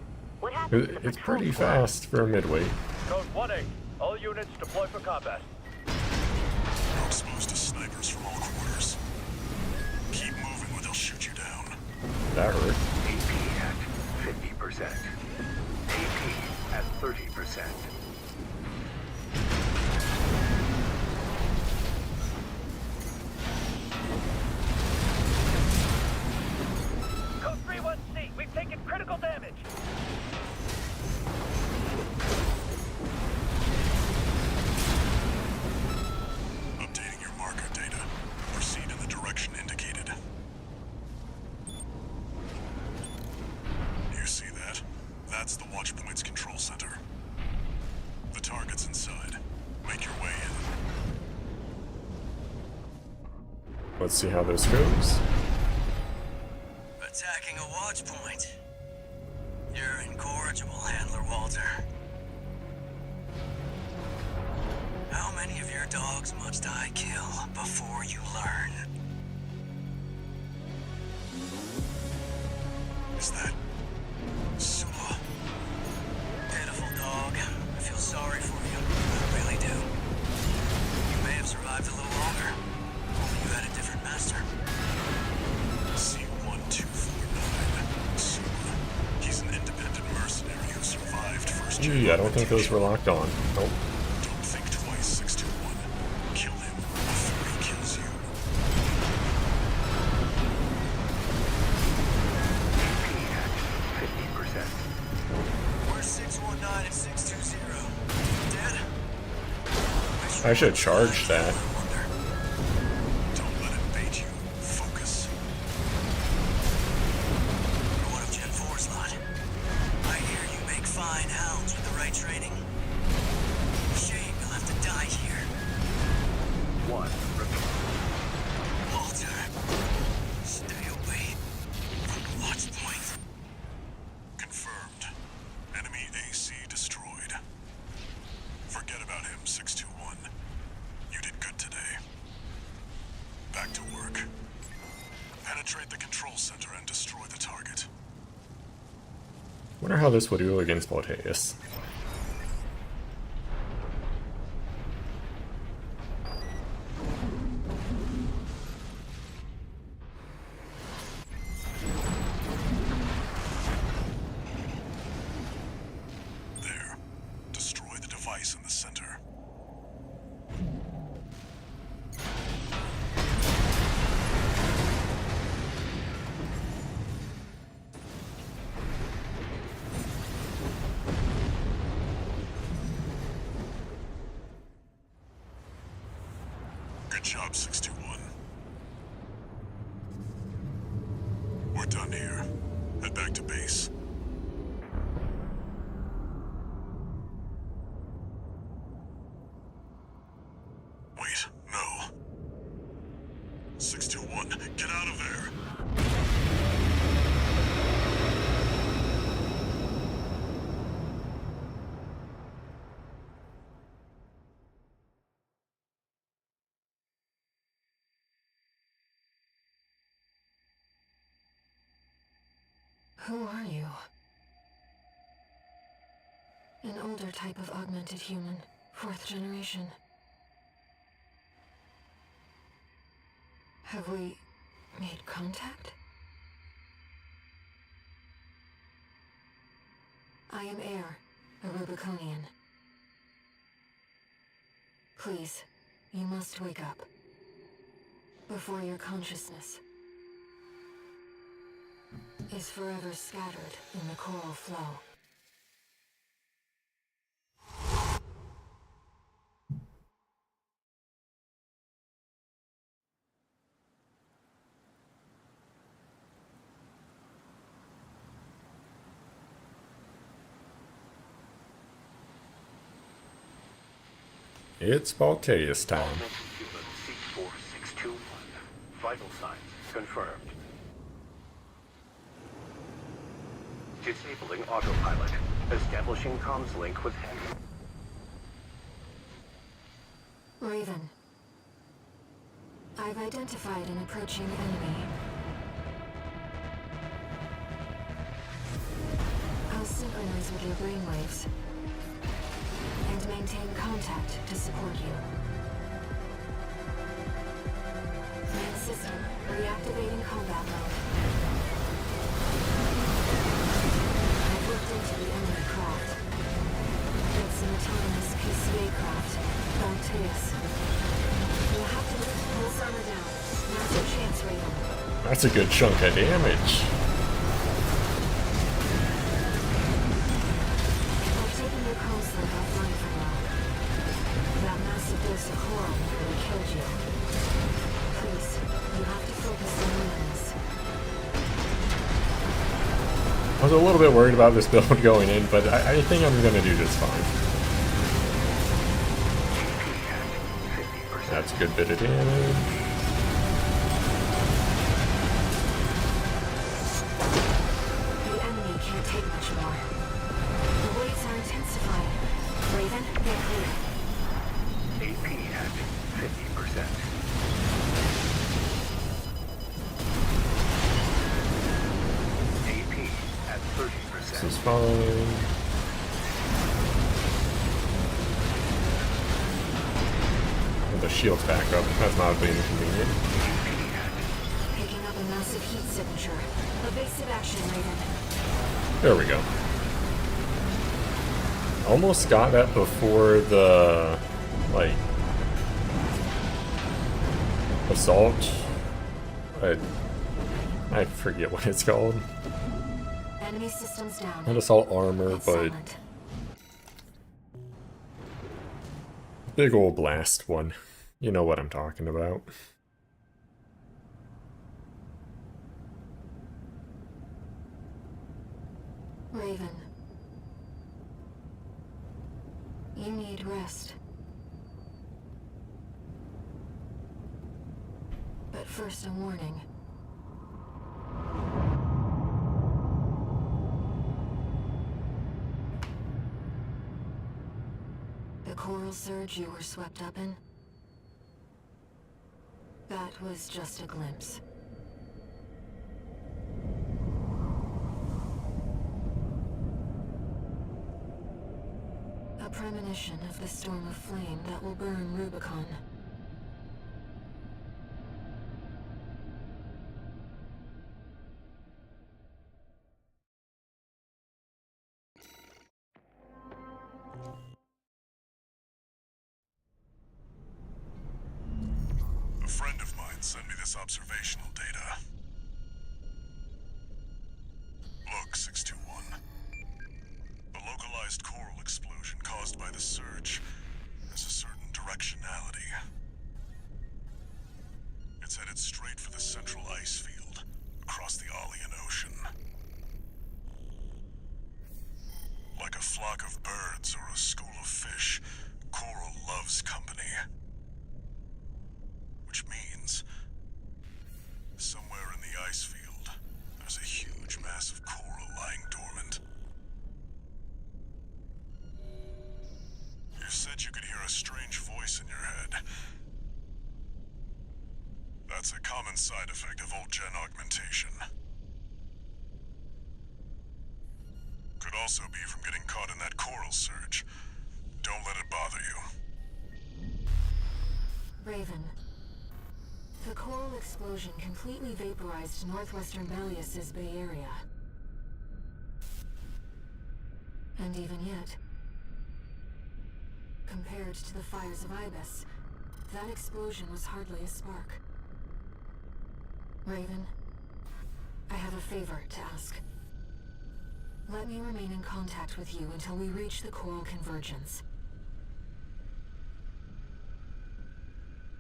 What happened to the It's patrol pretty squad? fast for a midweight. Code 1-8, all units deploy for combat. You're exposed to snipers from all quarters. Keep moving or they'll shoot you down. That hurt. AP at 50%. AP at 30%. Code 3-1C, we've taken critical damage. Updating your marker data. Proceed in the direction indicated. You see that? That's the Watchpoint's control center. The target's inside. Make your way in. Let's see how this goes. Attacking a watch point. You're incorrigible, Handler Walter. How many of your dogs must I kill before you learn? Is that Sula? Pitiful dog. I feel sorry for you. I really do. You may have survived a little longer. Only you had a different master. C1249. Sula. He's an independent mercenary who survived first Gee, I don't think those were locked on. Nope. Don't think twice, 621. Kill him before he kills you. AP at 50%. Where's 619 and 620? Dead? I should charge that. I wonder. Don't let it bait you. Focus. What of Gen 4's lot? I hear you make fine hounds with the right training. Shame you'll have to die here. One remaining. Walter, stay away from the watch point. Confirmed. Enemy AC destroyed. Forget about him, 621. You did good today. Back to work. Penetrate the control center and destroy the target. Wonder how this would go against Voltaeus. There. Destroy the device in the center. Good job, 621. We're done here. Head back to base. Wait, no. 621, get out of there! Who are you? An older type of augmented human, 4th generation. Have we made contact? I am Air, a Rubiconian. Please, You must wake up. Before your consciousness is forever scattered in the coral flow. It's Balteus time. Augmented human C4621. Vital signs confirmed. Disabling autopilot. Establishing comms link with Henry. Raven. I've identified an approaching enemy. I'll synchronize with your brainwaves and maintain contact to support you. Main system reactivating combat mode. I've looked into the enemy craft. It's an autonomous PCA craft, Balteus. You'll have to lift pulse armor down. Now's your chance, Raven. That's a good chunk of damage. I've taken your comms link offline for now. That massive dose of coral nearly killed you. Please, you have to focus on this. I was a little bit worried about this build going in, but I think I'm gonna do just fine. That's a good bit of damage. The enemy can't take much more. The waves are intensifying. Raven, get clear. AP at 50%. AP at 30%. This is fine. The shield's back up. That's mildly inconvenient. Picking up a massive heat signature. Evasive action, Raven. There we go. Almost got that before the, like, assault. I forget what it's called. Enemy systems down. Not assault armor, It's but silent. big old blast one. You know what I'm talking about. Raven. You need rest. But first, a warning. The coral surge you were swept up in? That was just a glimpse. A premonition of the storm of flame that will burn Rubicon. A friend of mine sent me this observational data. Look, 621. The localized coral explosion caused by the surge has a certain directionality. It's headed straight for the central ice field, across the Alian Ocean. Like a flock of birds or a school of fish, coral loves company. Which means, somewhere in the ice field, there's a huge mass of coral lying dormant. You said you could hear a strange voice in your head. That's a common side effect of old gen augmentation. Could also be from getting caught in that coral surge. Don't let it bother you. Raven. The coral explosion completely vaporized northwestern Belius's Bay Area. And even yet, compared to the fires of Ibis, That explosion was hardly a spark. Raven, I have a favor to ask. Let me remain in contact with you until we reach the coral convergence.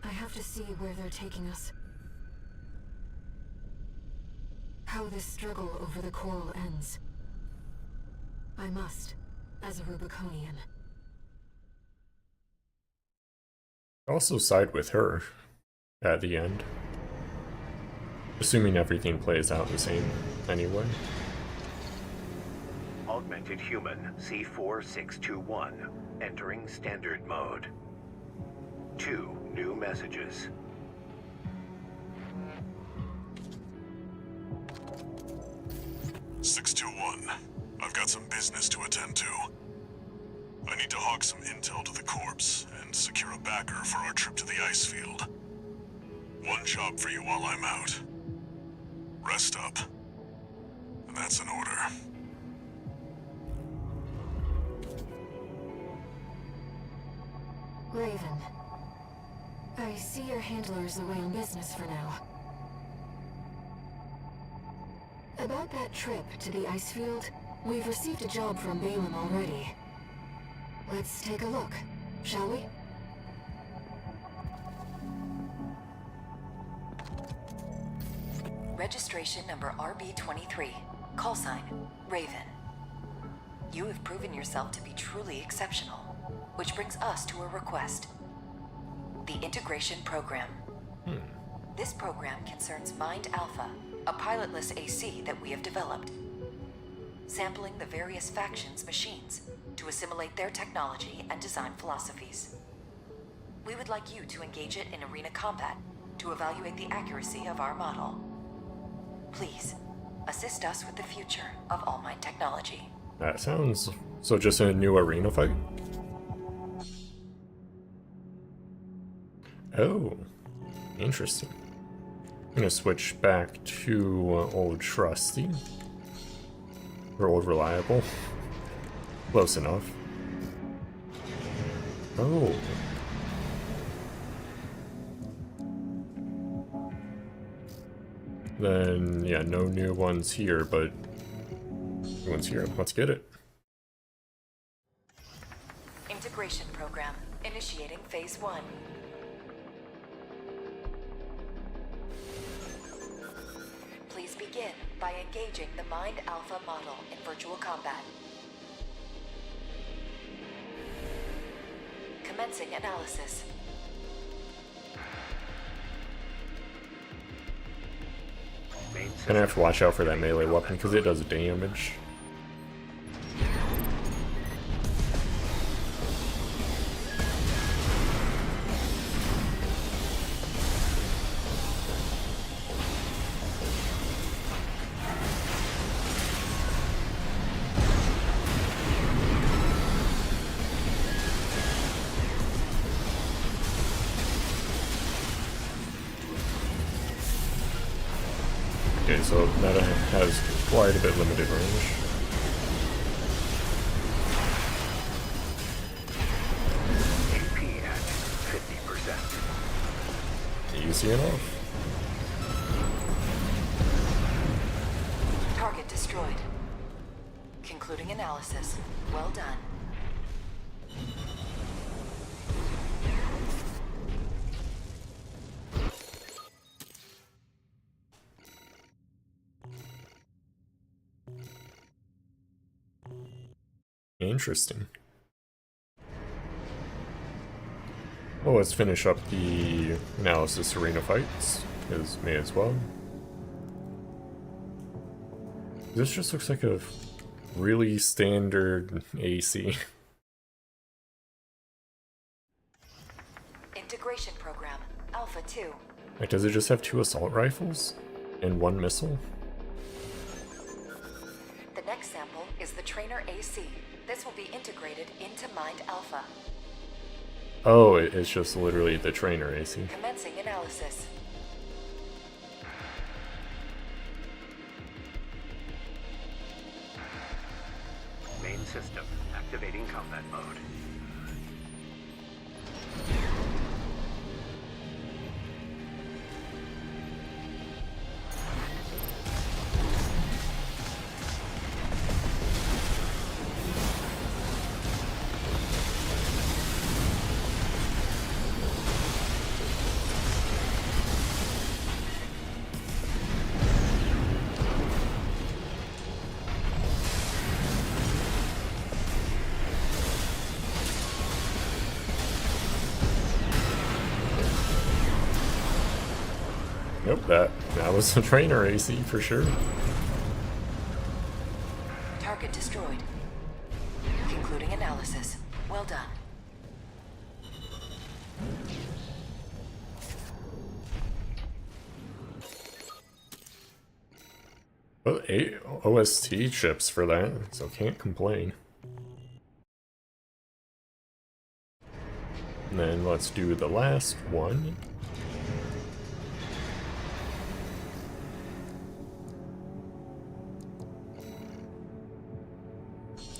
I have to see where they're taking us. How this struggle over the coral ends. I must, as a Rubiconian. Also side with her at the end. Assuming everything plays out the same anyway. Augmented human C4621 entering standard mode. 2 new messages. "621, I've got some business to attend to. I need to hawk some intel to the corpse and secure a backer for our trip to the ice field. One job for you while I'm out. Rest up. And that's an order." Raven, I see your handler is away on business for now. About that trip to the ice field, we've received a job from Balaam already. Let's take a look, shall we? Registration number RB23. Call sign, Raven. You have proven yourself to be truly exceptional, which brings us to a request. The Integration Program. This program concerns Mind Alpha, a pilotless AC that we have developed. Sampling the various factions' machines to assimilate their technology and design philosophies. We would like you to engage it in arena combat to evaluate the accuracy of our model. Please, assist us with the future of All Might technology. That sounds... so just a new arena fight? Oh, interesting. I'm gonna switch back to old trusty. Or old reliable. Close enough. Oh. Then, yeah, no new ones here, but new ones here. Let's get it. Integration Program. Initiating Phase 1. Please begin by engaging the Mind Alpha model in virtual combat. Commencing analysis. Gonna have to watch out for that melee weapon because it does damage. Okay, so that has quite a bit limited range. AP at 50%. Easy enough. Target destroyed. Concluding analysis. Well done. Interesting. Well, let's finish up the analysis arena fights, because may as well. This just looks like a really standard AC. Integration Program. Alpha 2. Like, does it just have 2 assault rifles? And 1 missile? The next sample is the Trainer AC. This will be integrated into Mind Alpha. Oh, it's just literally the Trainer AC. Commencing analysis. Main system activating combat mode. Nope, that was the trainer AC for sure. Target destroyed. Concluding analysis. Well done. Well, 8 OST chips for that, so can't complain. And then let's do the last one.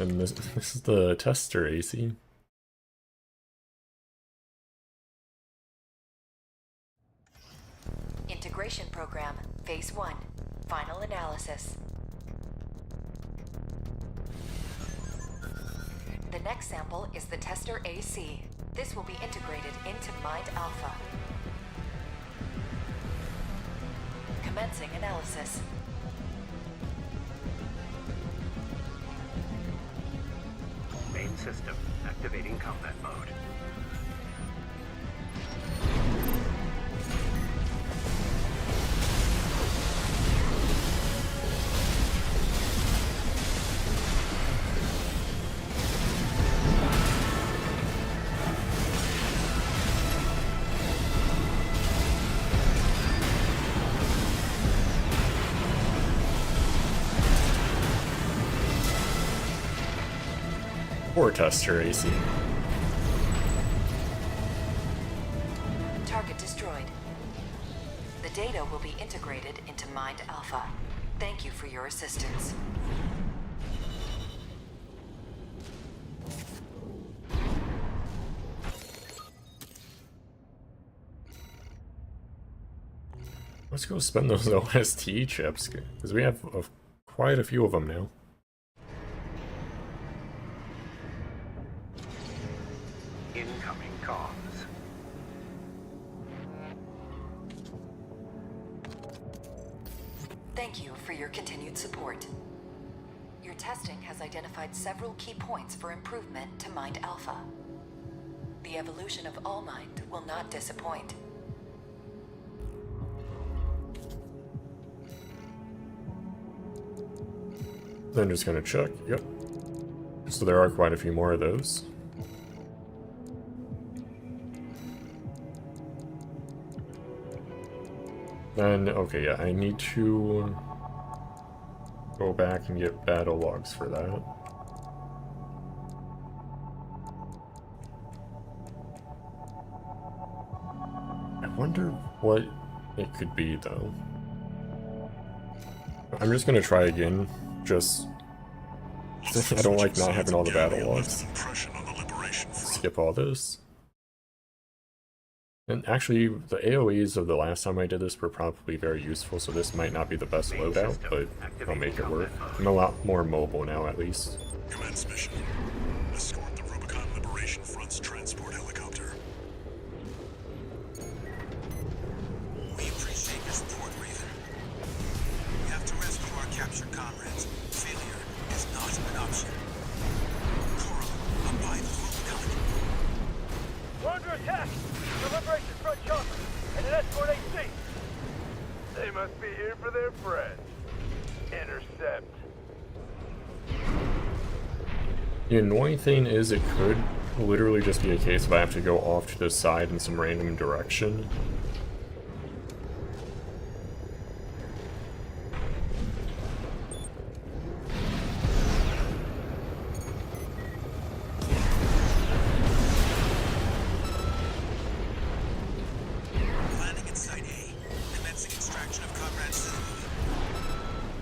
And this is the tester AC. Integration program, phase 1. Final analysis. The next sample is the tester AC. This will be integrated into Mind Alpha. Commencing analysis. Main system activating combat mode. Or tester AC. Target destroyed. The data will be integrated into Mind Alpha. Thank you for your assistance. Let's go spend those OST chips, because we have quite a few of them now. Incoming comms. Thank you for your continued support. Your testing has identified several key points for improvement to Mind Alpha. The evolution of All Mind will not disappoint. Then just gonna check, yep. So there are quite a few more of those. Then, okay, yeah, I need to go back and get battle logs for that. I wonder what it could be, though. I'm just gonna try again, just... I don't like not having all the battle logs. Skip all this. And actually, the AoEs of the last time I did this were probably very useful, so this might not be the best loadout, but I'll make it work. I'm a lot more mobile now, at least. Commence mission. Escort the Rubicon Liberation Front's transport helicopter. We appreciate your support, Raven. We have to rescue our captured comrades. Failure is not an option. Coral, abide the Rubicon. We're under attack! The Liberation Front chopper and an escort AC! They must be here for their friends. Intercept. The annoying thing is it could literally just be a case of I have to go off to the side in some random direction. Landing at Site A. Commencing extraction of comrades.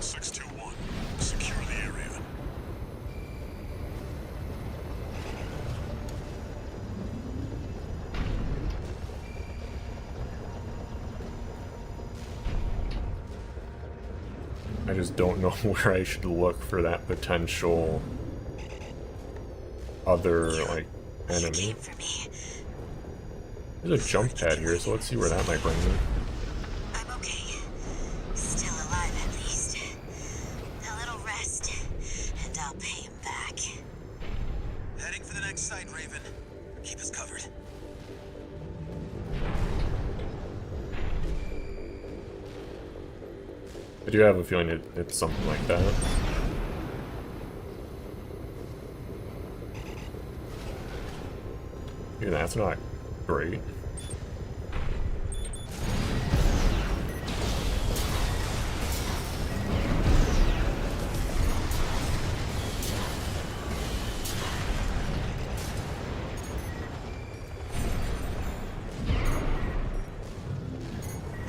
621. Secure the area. I just don't know where I should look for that potential other, like, enemy. There's a jump pad here, so let's see where that might bring me. I'm okay. Still alive at least. A little rest, and I'll pay him back. Heading for the next site, Raven. Keep us covered. I do have a feeling it's something like that. Even that's not great.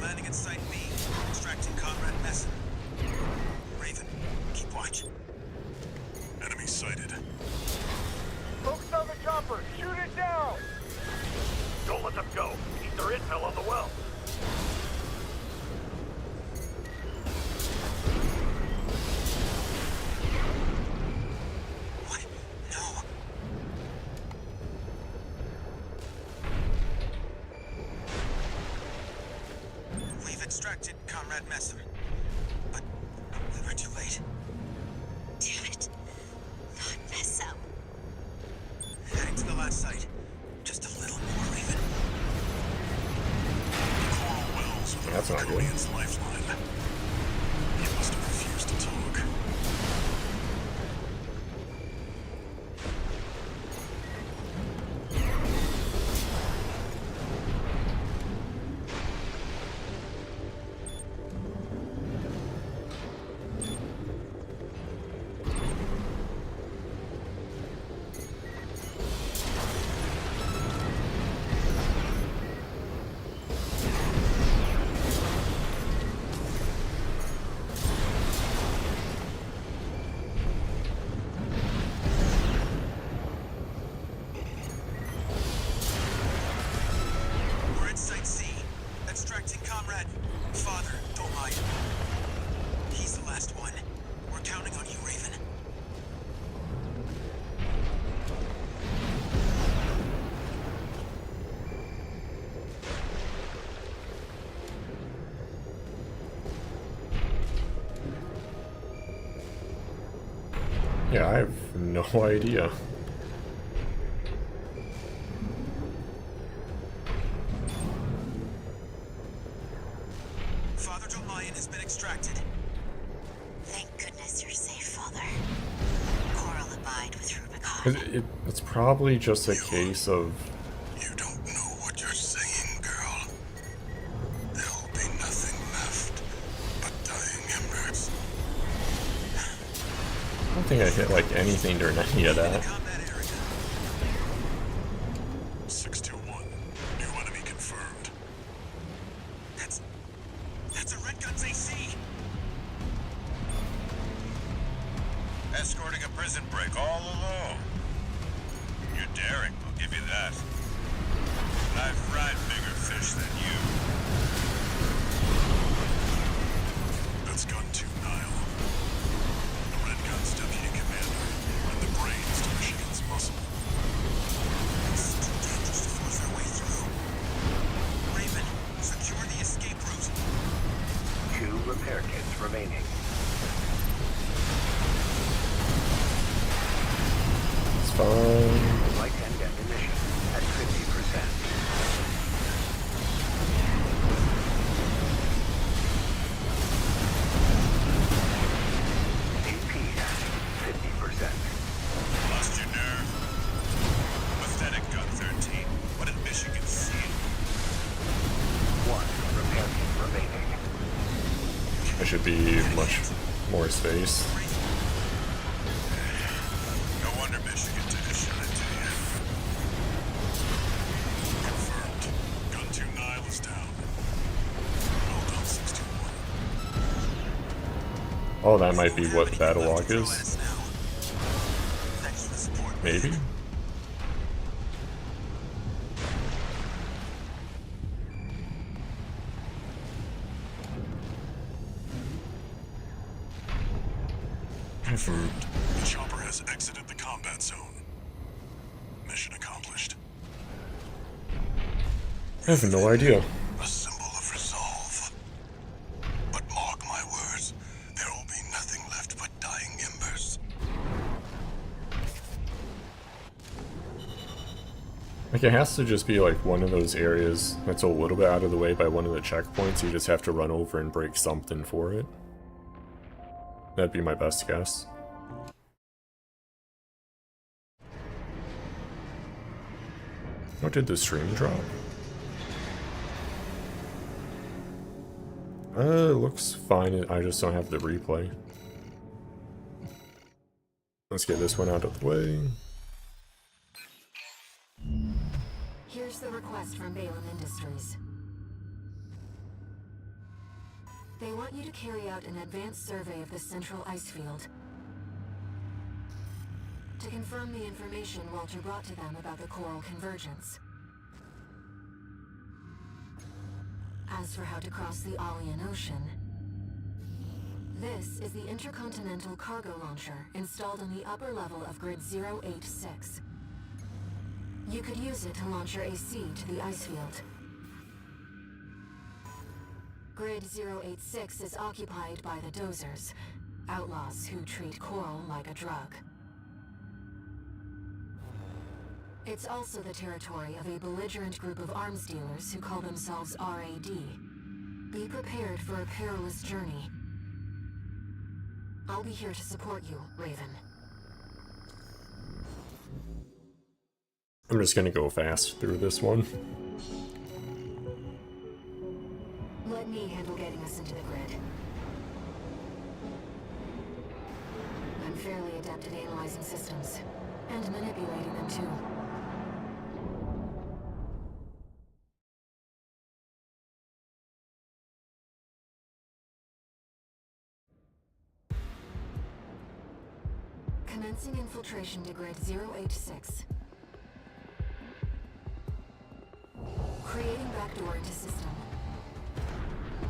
Landing at Site B. Extracting Conrad Messon. Raven, keep watch. Enemy sighted. Focus on the chopper. Shoot it down. Don't let them go. Keep their intel on the well. What? No. We've extracted Conrad Messon, but we were too late. Damn it. Not mess up. Heading to the last site. Just a little more, Raven. Coral wells are the That's not good. Rubiconian's lifeline. He must have refused to talk. We're at Site C. Extracting Conrad. Father, don't lie. He's the last one. We're counting on you, Raven. Yeah, I have no idea. Father Jolion has been extracted. Thank goodness you're safe, Father. Coral abide with Rubicon. It's probably just a case of You don't know what you're saying, girl. There'll be nothing left but dying embers. I don't think I hit like anything during any of that. Combat area. 621. New enemy confirmed. That's a Red Gun's AC. Escorting a prison break all alone. You're daring, I'll give you that. I've fried bigger fish than you. That's Gun 2 Nile. The Red Gun's deputy commander, and the brains to Michigan's muscle. It's too dangerous to force our way through. Raven, secure the escape route. 2 repair kits remaining. It's fine. Light and ammunition at 50%. AP at 50%. Lost your nerve? Pathetic Gun 13. What did Michigan see? 1 repair kit remaining. There should be much more space. No wonder Michigan took a shot to you. Confirmed. Gun 2 Nile is down. Well done, 621. Oh, that might be what the battle log Throw at is. us now. Thanks for the support. Maybe? Confirmed. The chopper has exited the combat zone. Mission accomplished. I have no idea. A symbol of resolve. But mark my words, there will be nothing left but dying embers. Like, it has to just be like one of those areas that's a little bit out of the way by one of the checkpoints. You just have to run over and break something for it. That'd be my best guess. What did the stream drop? It looks fine. I just don't have the replay. Let's get this one out of the way. Here's the request from Balaam Industries. They want you to carry out an advanced survey of the central ice field to confirm the information Walter brought to them about the coral convergence. As for how to cross the Aalian Ocean, this is the intercontinental cargo launcher installed on the upper level of Grid 086. You could use it to launch your AC to the ice field. Grid 086 is occupied by the Dozers, outlaws who treat coral like a drug. It's also the territory of a belligerent group of arms dealers who call themselves RAD. Be prepared for a perilous journey. I'll be here to support you, Raven. I'm just gonna go fast through this one. Let me handle getting us into the grid. I'm fairly adept at analyzing systems, and manipulating them too. Commencing infiltration to Grid 086. Creating backdoor into system.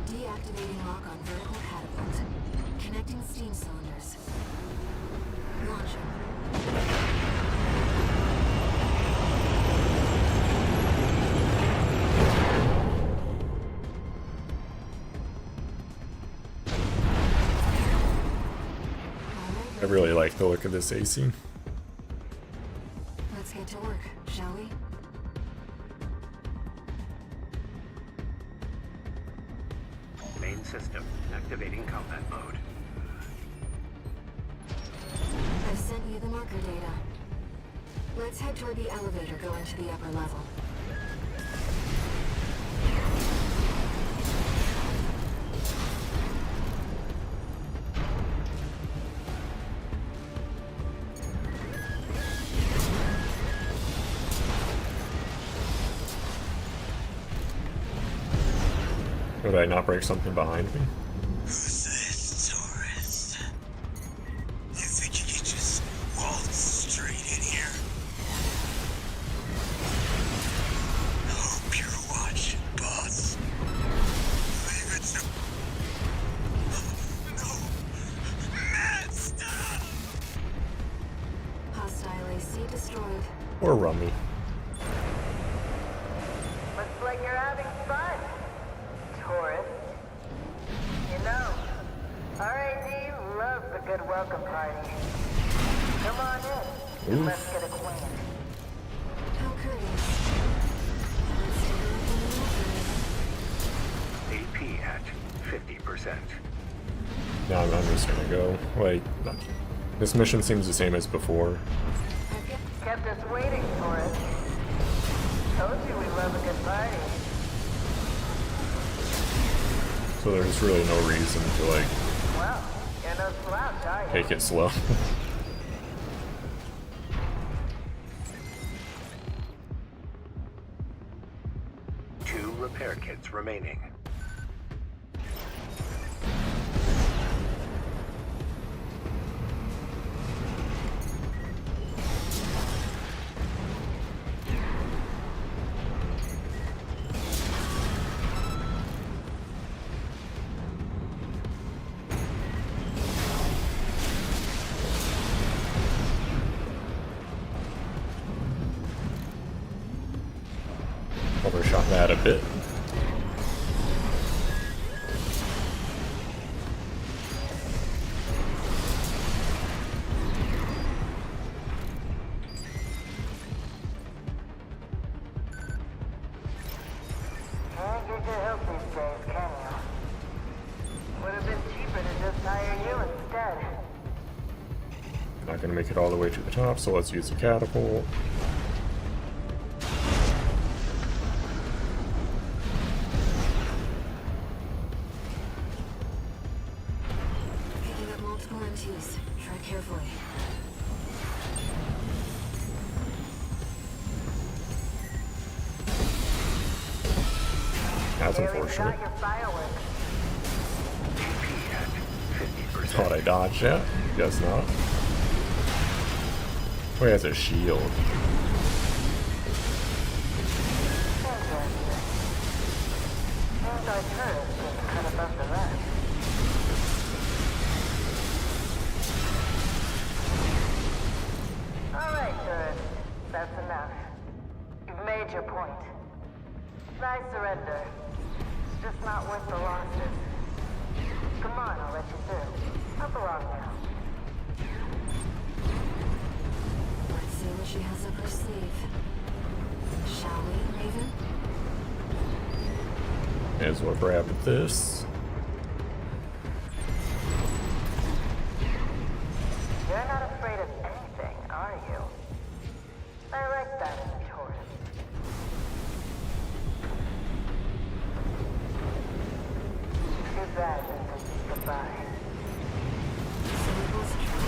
Deactivating lock on vertical catapult. Connecting steam cylinders. Launching. I really like the look of this AC. Let's get to work, shall we? Main system activating combat mode. I've sent you the marker data. Let's head toward the elevator going to the upper level. Would I not break something behind me? Who's this, tourist? You think you can just waltz straight in here? Hope you're watching, boss. Leave it to... No! Mad stuff! Hostile AC destroyed. Or Rummy? Looks like you're having fun, tourist. You know, RAD loves a good welcome party. Come on in, and let's get acquainted. How courteous. AP at 50%. No, I'm just gonna go. Wait, no. This mission seems the same as before. Kept us waiting, tourist. Told you we love a good party. So there's really no reason to, like, Well, you're no slouch, are you? take it slow. Two repair kits remaining. Overshot that a bit. Can't get your help these days, can you? Would have been cheaper to just hire you instead. dead. Not gonna make it all the way to the top, so let's use the catapult. Picking up multiple MTs. Tread carefully. That's Aries unfortunate. got your fireworks. Thought I dodged it. Guess not. Oh, he has a shield. Interesting. Seems our turret is cut above the rest. Alright, tourist. That's enough. You've made your point. Nice surrender. It's just not worth the losses. Come on, I'll let you through. Up along now. Let's see what she has up her sleeve. Shall we, Raven? May as well grab this. You're not afraid of anything, are you? I like that in a tourist. Too bad this is goodbye. So we both try.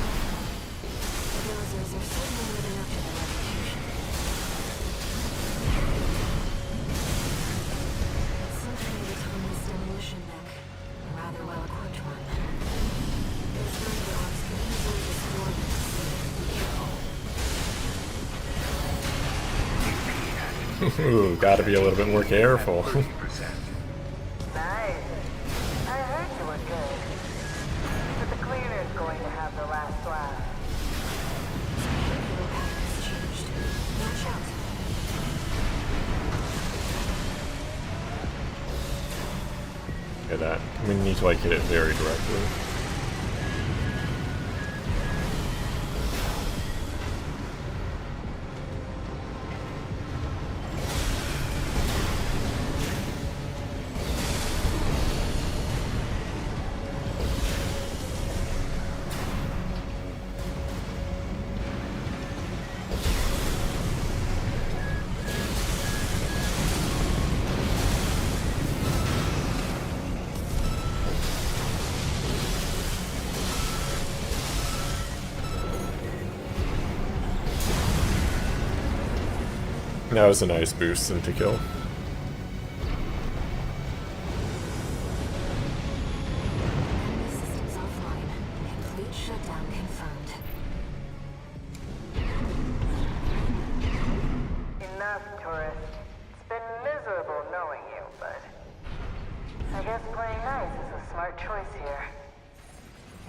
The villagers are certainly living up to their reputation. It's something of a autonomous demolition mech. A rather well-equipped one. Those number ops can easily destroy them. Be careful. Ooh, gotta be a little bit more careful. 30%. Nice. I heard you were good. But the cleaner's going to have the last laugh. The pattern has changed. Watch out. Look at that. We need to like hit it very directly. That was a nice boost into kill. Systems offline. Complete shutdown confirmed. Enough, tourist. It's been miserable knowing you, but I guess playing nice is a smart choice here.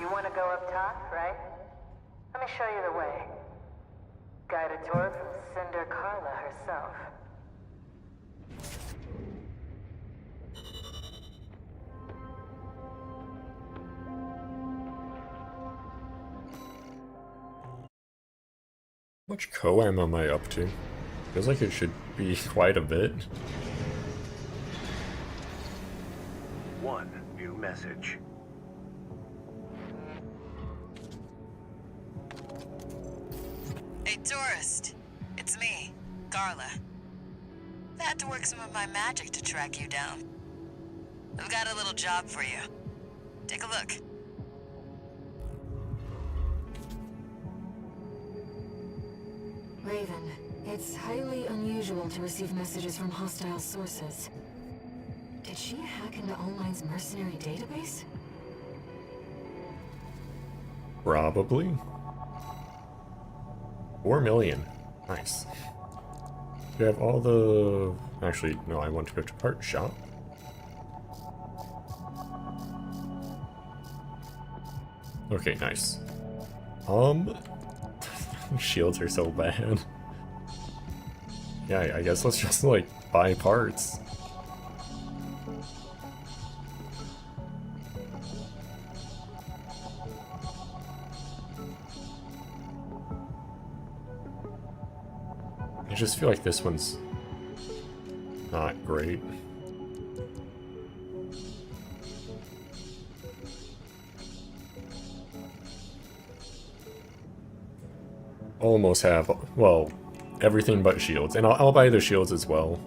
You want to go up top, right? Let me show you the way. Guided tour from Cinder Carla herself. How much co-am am I up to? Feels like it should be quite a bit. One new message. Hey, tourist. It's me, Carla. I had to work some of my magic to track you down. I've got a little job for you. Take a look. Raven, it's highly unusual to receive messages from hostile sources. Did she hack into Online's mercenary database? Probably. 4 million. Nice. We have all the... Actually, no, I want to go to part shop. Okay, nice. Shields are so bad. Yeah, I guess let's just, like, buy parts. I just feel like this one's not great. almost have, well, everything but shields. And I'll buy the shields as well.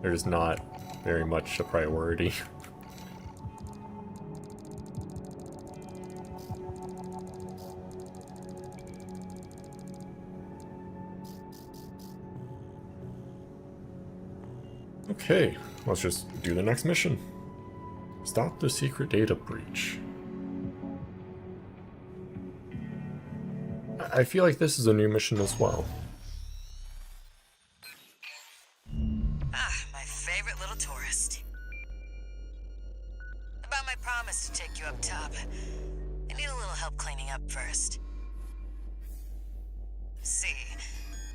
They're just not very much a priority. Okay, let's just do the next mission. Stop the secret data breach. I feel like this is a new mission as well. Ah, my favorite little tourist. About my promise to take you up top. I need a little help cleaning up first. See,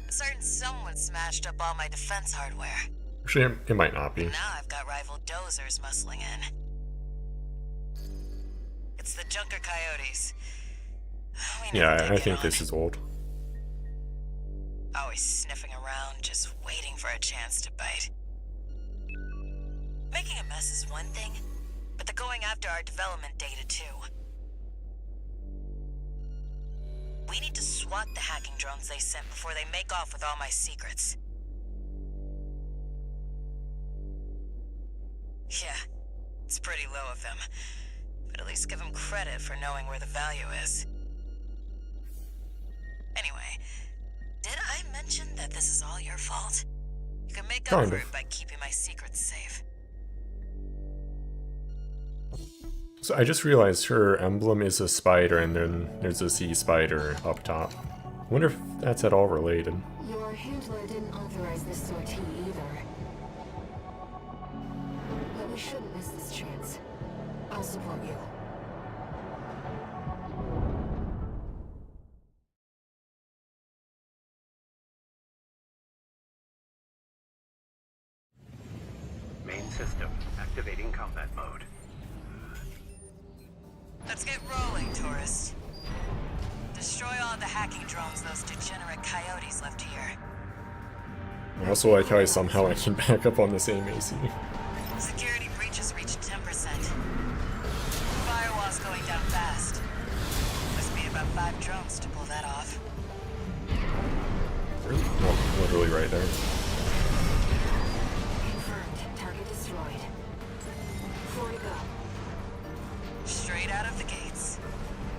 a certain someone smashed up all my defense hardware. Actually, it might not be. Now I've got rival dozers muscling in. It's the Junker Coyotes. Yeah, I think this is old. Always sniffing around, just waiting for a chance to bite. Making a mess is one thing, but they're going after our development data too. We need to swat the hacking drones they sent before they make off with all my secrets. Yeah, it's pretty low of them, but at least give them credit for knowing where the value is. Anyway, did I mention that this is all your fault? You can make up for it by keeping my secrets safe. So I just realized her emblem is a spider and then there's a sea spider up top. I wonder if that's at all related. Your handler didn't authorize this sortie either. But we shouldn't miss this chance. I'll support you. Main system activating combat mode. Let's get rolling, tourist. Destroy all the hacking drones those degenerate coyotes left here. I also like how I can back up on the same AC. Security breaches reached 10%. Firewall's going down fast. Must be about 5 drones to pull that off. Really? No, literally right there. Confirmed. Target destroyed. 4 to go. Straight out of the gates.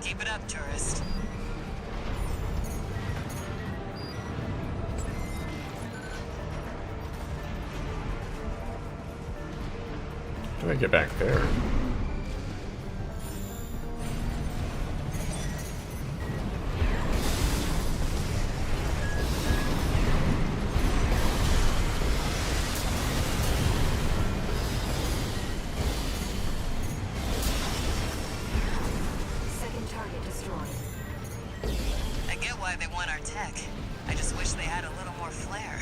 Keep it up, tourist. How do I get back there? Second target destroyed. I get why they want our tech. I just wish they had a little more flair.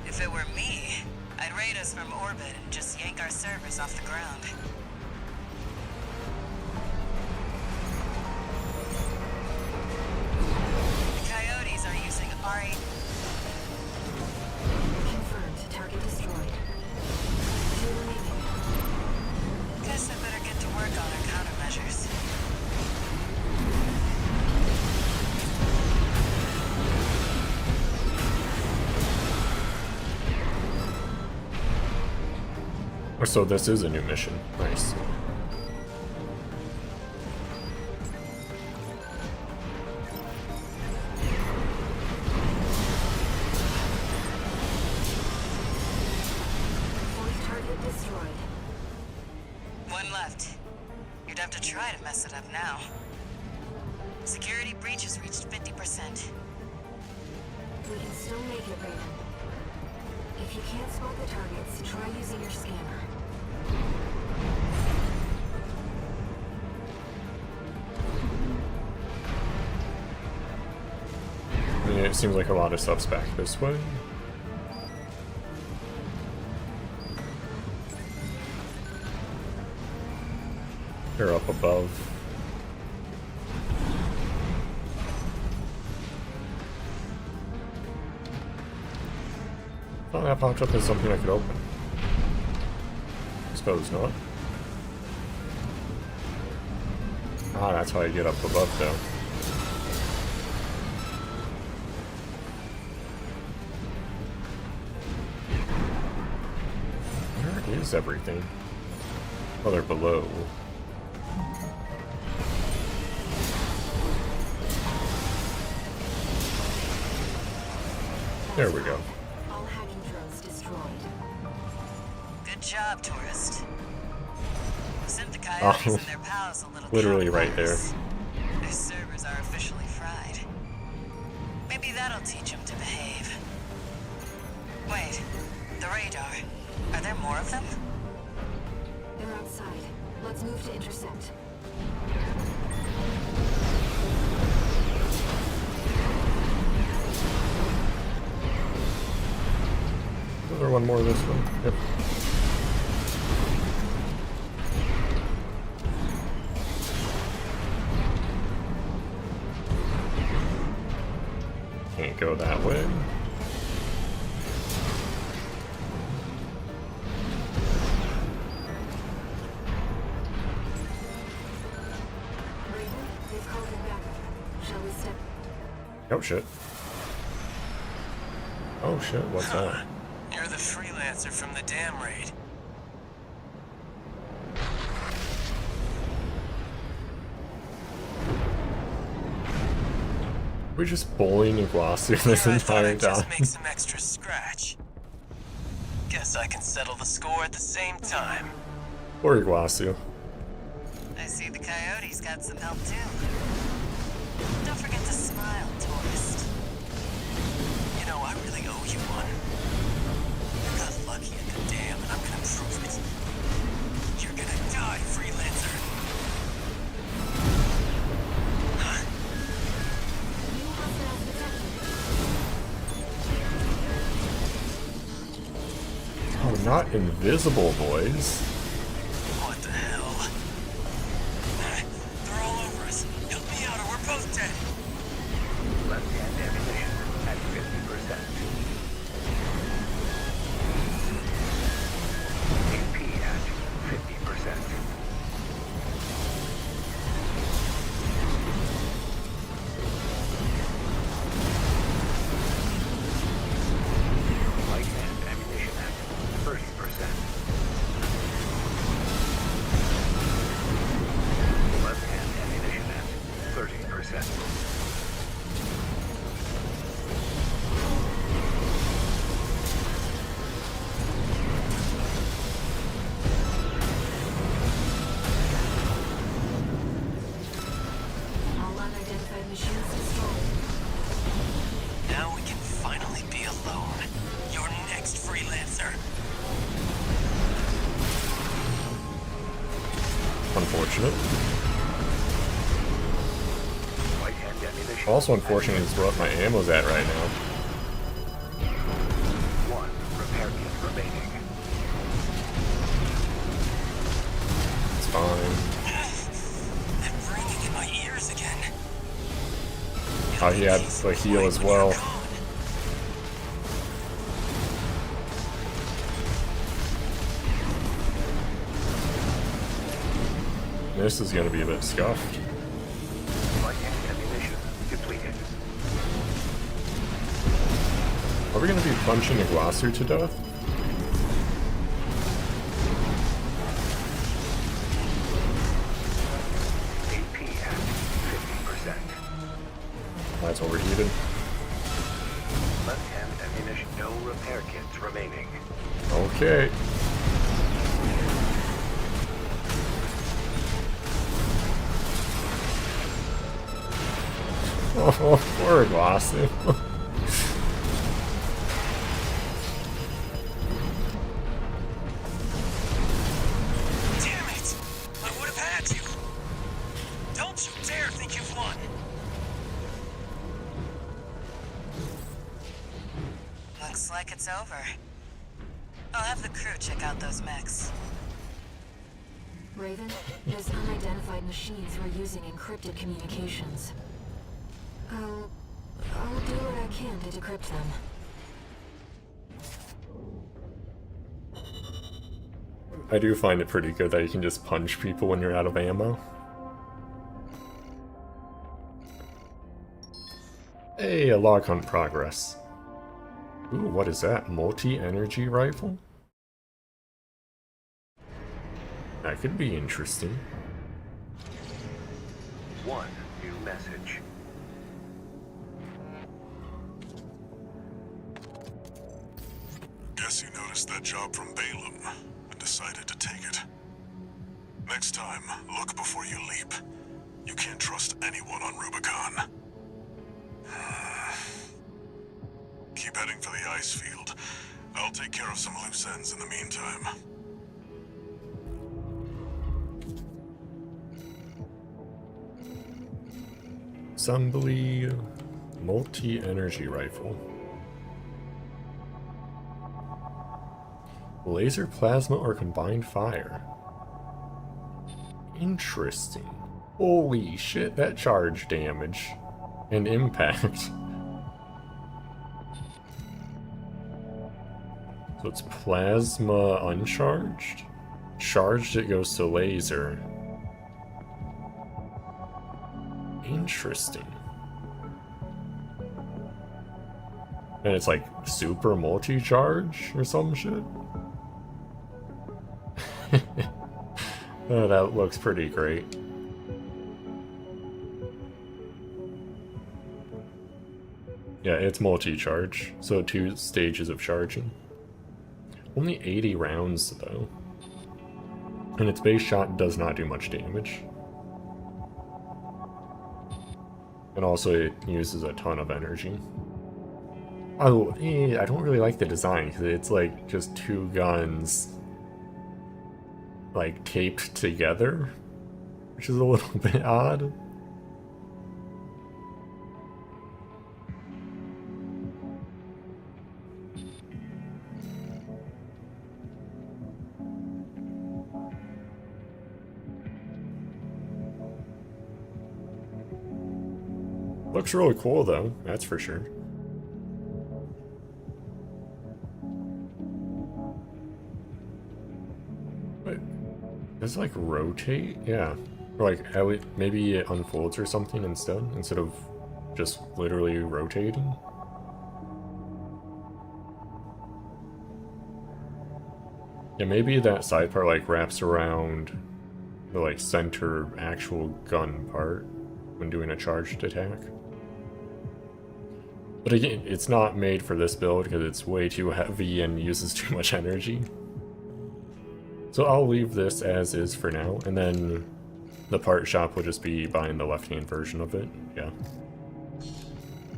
If it were me, I'd raid us from orbit and just yank our servers off the ground. The coyotes are using R8. Confirmed. Target destroyed. 2 remaining. Guess I better get to work on our countermeasures. So this is a new mission. Nice. Fourth target destroyed. One left. You'd have to try to mess it up now. Security breach has reached 50%. We can still make it, Raven. If you can't spot the targets, try using your scanner. I mean, it seems like a lot of stuff's back this way. They're up above. Oh, that popped up as something I could open. Suppose not. Ah, that's how I get up above, though. is everything? Oh, they're below. There we go. All hacking drones destroyed. Good job, tourist. Sent the coyotes and their pals a little Literally right there. countermeasures. Their servers are officially fried. Maybe that'll teach them to behave. Wait, the radar. Are there more of them? They're outside. Let's move to intercept. Is there one more of this one? Yep. Can't go that way. Raven, they've called it back. Shall we step? Oh shit. Oh shit, what's that? You're the freelancer from the dam raid. We're just bullying Iguasu this Here I thought entire I'd just time. make some extra scratch. Guess I can settle the score at the same time. Poor Iguasu. I see the coyotes got some help too. Don't forget to smile, tourist. You know, I really owe you one. You got lucky at the dam, and I'm gonna prove it. You're gonna die, freelancer. New hostiles detected. Oh, not invisible, boys. What the hell? They're all over us. Help me out or we're both dead. Left-hand ammunition at 50%. AP at 50%. Right-hand ammunition at 30%. Left-hand ammunition at 30%. All unidentified machines destroyed. Now we can finally be alone. You're next, freelancer. Unfortunate. Right-hand ammunition. Also unfortunate is what my ammo's at right now. One repair kit remaining. It's fine. That ringing in my ears again. Oh, he had the heal as well. This is gonna be a bit scuffed. Right-hand ammunition depleted. Are we gonna be punching Iguasu to death? AP at 50%. That's overheated. Left-hand ammunition. No repair kits remaining. Okay. Oh, poor Iguasu. Damn it! I would have had you. Don't you dare think you've won. Looks like it's over. I'll have the crew check out those mechs. Raven, those unidentified machines were using encrypted communications. I'll do what I can to decrypt them. I do find it pretty good that you can just punch people when you're out of ammo. Hey, a log hunt progress. Ooh, what is that? Multi-energy rifle? That could be interesting. One new message. Guess you noticed that job from Balaam and decided to take it. Next time, look before you leap. You can't trust anyone on Rubicon. Keep heading for the ice field. I'll take care of some loose ends in the meantime. Assembly multi-energy rifle. Laser, plasma, or combined fire. Interesting. Holy shit, that charge damage and impact. So it's plasma uncharged. Charged, it goes to laser. Interesting. And it's like super multi-charge or some shit. Oh, that looks pretty great. Yeah, it's multi-charge, so 2 stages of charging. Only 80 rounds though. And its base shot does not do much damage. And also it uses a ton of energy. Oh, I don't really like the design because it's like just 2 guns like taped together, which is a little bit odd. Looks really cool though, that's for sure. Wait, does it like rotate? Yeah. Or like maybe it unfolds or something instead of just literally rotating? Yeah, maybe that side part like wraps around the like center actual gun part when doing a charged attack. But again, it's not made for this build because it's way too heavy and uses too much energy. So I'll leave this as is for now, and then the part shop will just be buying the left-hand version of it. Yeah.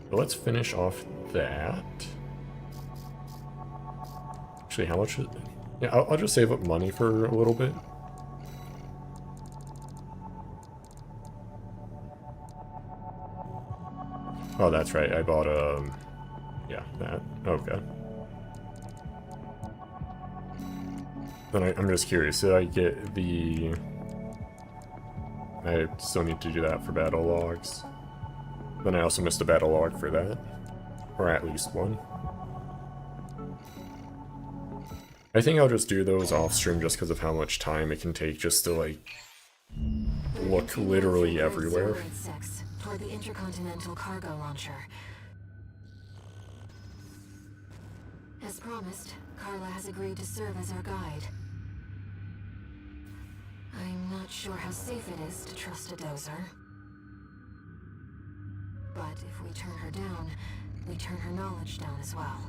But let's finish off that. Actually, how much is it? Yeah, I'll just save up money for a little bit. Oh, that's right. I bought yeah, that. Okay. Then I'm just curious. Did I get the? I still need to do that for battle logs. Then I also missed a battle log for that, or at least one. I think I'll just do those off stream just because of how much time it can take just to like look literally everywhere. Toward the intercontinental cargo launcher. As promised, Carla has agreed to serve as our guide. I'm not sure how safe it is to trust a dozer. But if we turn her down, we turn her knowledge down as well.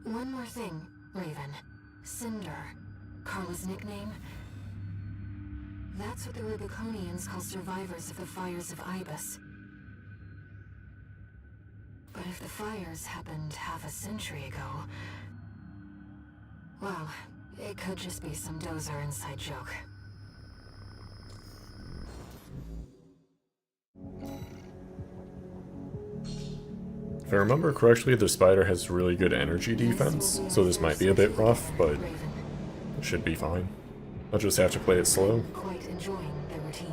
One more thing, Raven. Cinder. Carla's nickname? That's what the Rubiconians call survivors of the fires of Ibis. But if the fires happened half a century ago... well, it could just be some dozer inside joke. If I remember correctly, the spider has really good energy defense, so this might be a bit rough, but it should be fine. I'll just have to play it slow. Quite enjoying the routine.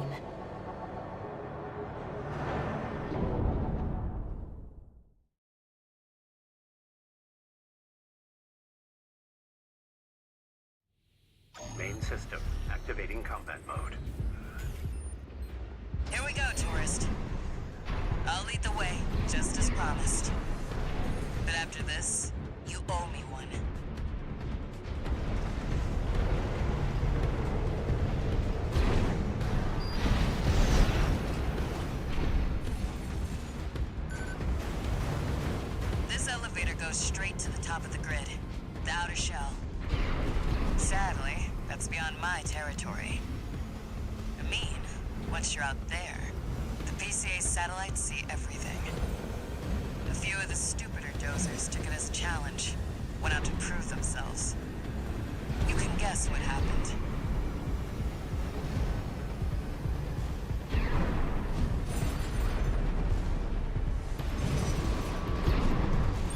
Main system activating combat mode. Here we go, tourist. I'll lead the way, just as promised. But after this, you owe me one. goes straight to the top of the grid, the outer shell. Sadly, that's beyond my territory. I mean, once you're out there, the PCA satellites see everything. A few of the stupider dozers took it as a challenge, went out to prove themselves. You can guess what happened.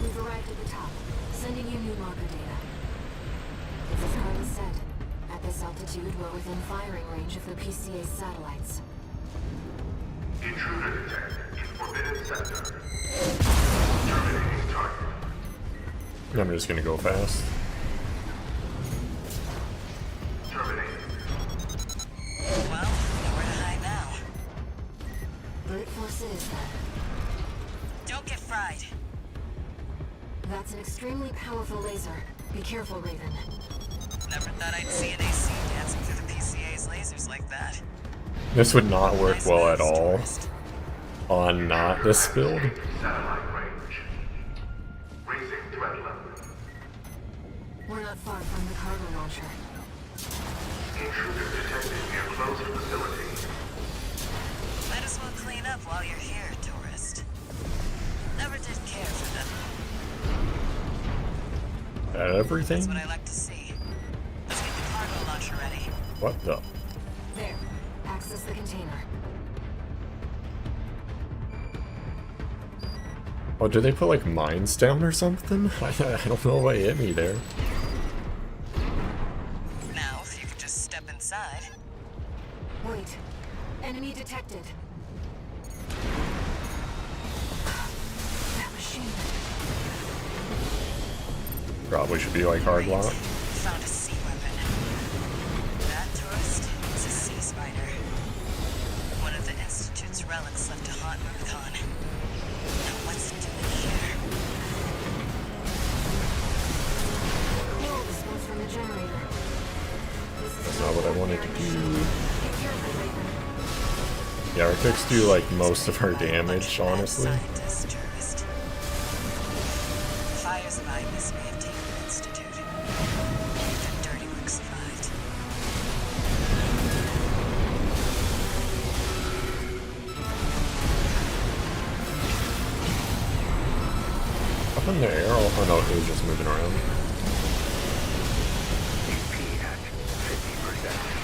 We've arrived at the top, sending you new marker data. It's as Carla said. At this altitude, we're within firing range of the PCA satellites. Intruder detected in forbidden sector. Terminating target. I'm just gonna go fast. Terminating. Well, nowhere to hide now. Brute force it is then. Don't get fried. That's an extremely powerful laser. Be careful, Raven. Never thought I'd see an AC dancing through the PCA's lasers like that. This would not work Nice well at moves, all tourist. on not this build. Satellite range. Raising threat level. We're not far from the cargo launcher. Intruder detected near closed facility. Might as well clean up while you're here, tourist. Never did care for them. Everything? That's what I like to see. Let's get the cargo launcher ready. What the? There. Access the container. Oh, did they put like mines down or something? I don't know what hit me there. Now, if you could just step inside. Wait. Enemy detected. That machine. Probably should be like hard lock. Found a sea weapon. That tourist is a sea spider. One of the Institute's relics left to haunt Rubicon. Now what's it doing here? Cool, this comes from the generator. This is That's not what I wanted to do. Be careful, Raven. Yeah, our kicks do like most of our damage, honestly. Scientist, tourist. Fires behind this may have taken the Institute. That dirty work survived. Up in the air? Oh no, it was just moving around. HP at 50%.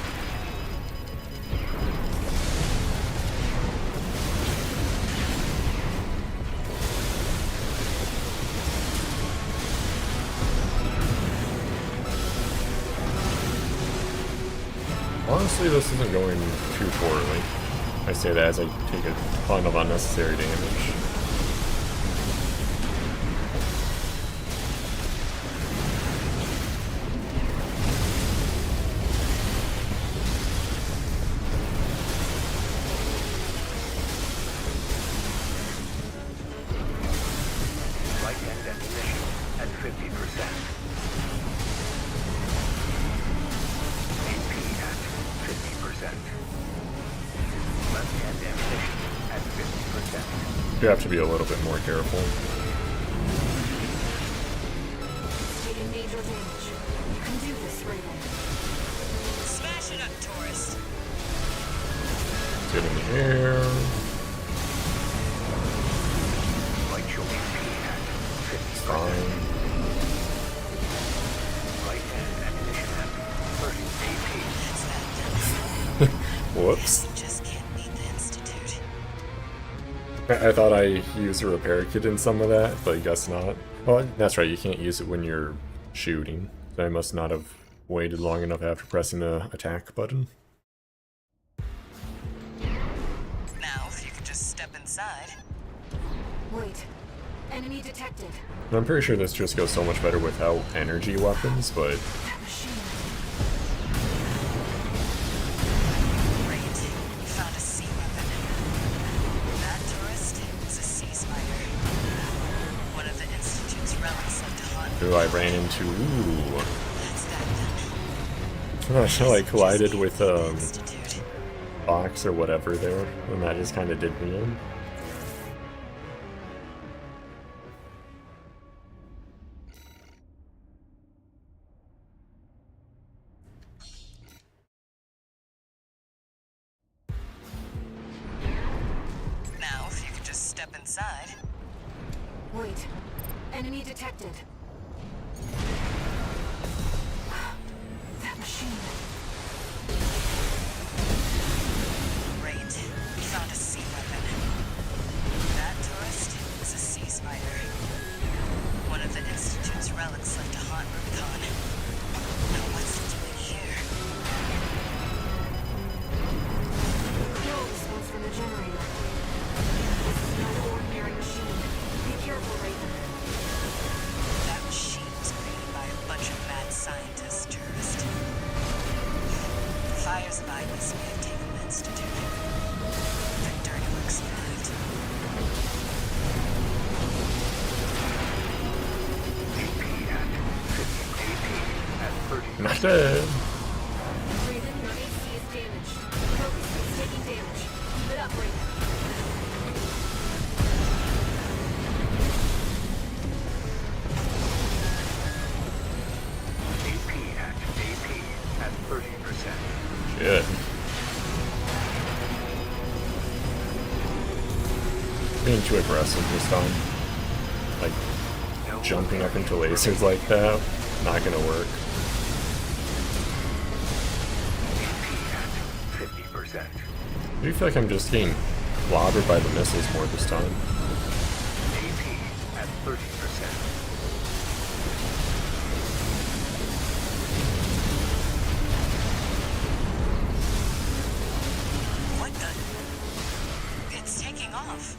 Honestly, this isn't going too poorly. I say that as I take a ton of unnecessary damage. Light end ammunition at 50%. HP at 50%. Left hand ammunition at 50%. You have to be a little bit more careful. Taking major damage. You can do this, Raven. Smash it up, tourist. Get in the air. Light show HP at 50%. Fine. Light hand ammunition at 30 AP. That's that done. Whoops. You just can't beat the Institute. I thought I used a repair kit in some of that, but I guess not. Well, that's right, you can't use it when you're shooting. So I must not have waited long enough after pressing the attack button. Now, if you could just step inside. Wait. Enemy detected. And I'm pretty sure this just goes so much better without energy weapons, but That machine. Great. You found a sea weapon. That tourist is a sea spider. One of the Institute's relics left to haunt. who I ran into. Ooh. That's that done. I collided with Institute. box or whatever there, and that just kind of did me in. inside. Wait. Enemy detected. That machine. Great. We found a sea weapon. That tourist is a sea spider. One of the Institute's relics left to haunt Rubicon. Now what's it doing here? Control response from the generator. This is no ordinary machine. Be careful, Raven. That machine was created by a bunch of mad scientists, tourist. The fires of Ibis may have taken the Institute. The dirty work survived. Not dead. Raven, your AC is damaged. Focus is taking damage. Keep it up, Raven. AP at 30%. Shit. Being too aggressive this time. Like, jumping up into lasers like that, not gonna work. AP at 50%. I do feel like I'm just getting clobbered by the missiles more this time. AP at 30%. What the? It's taking off.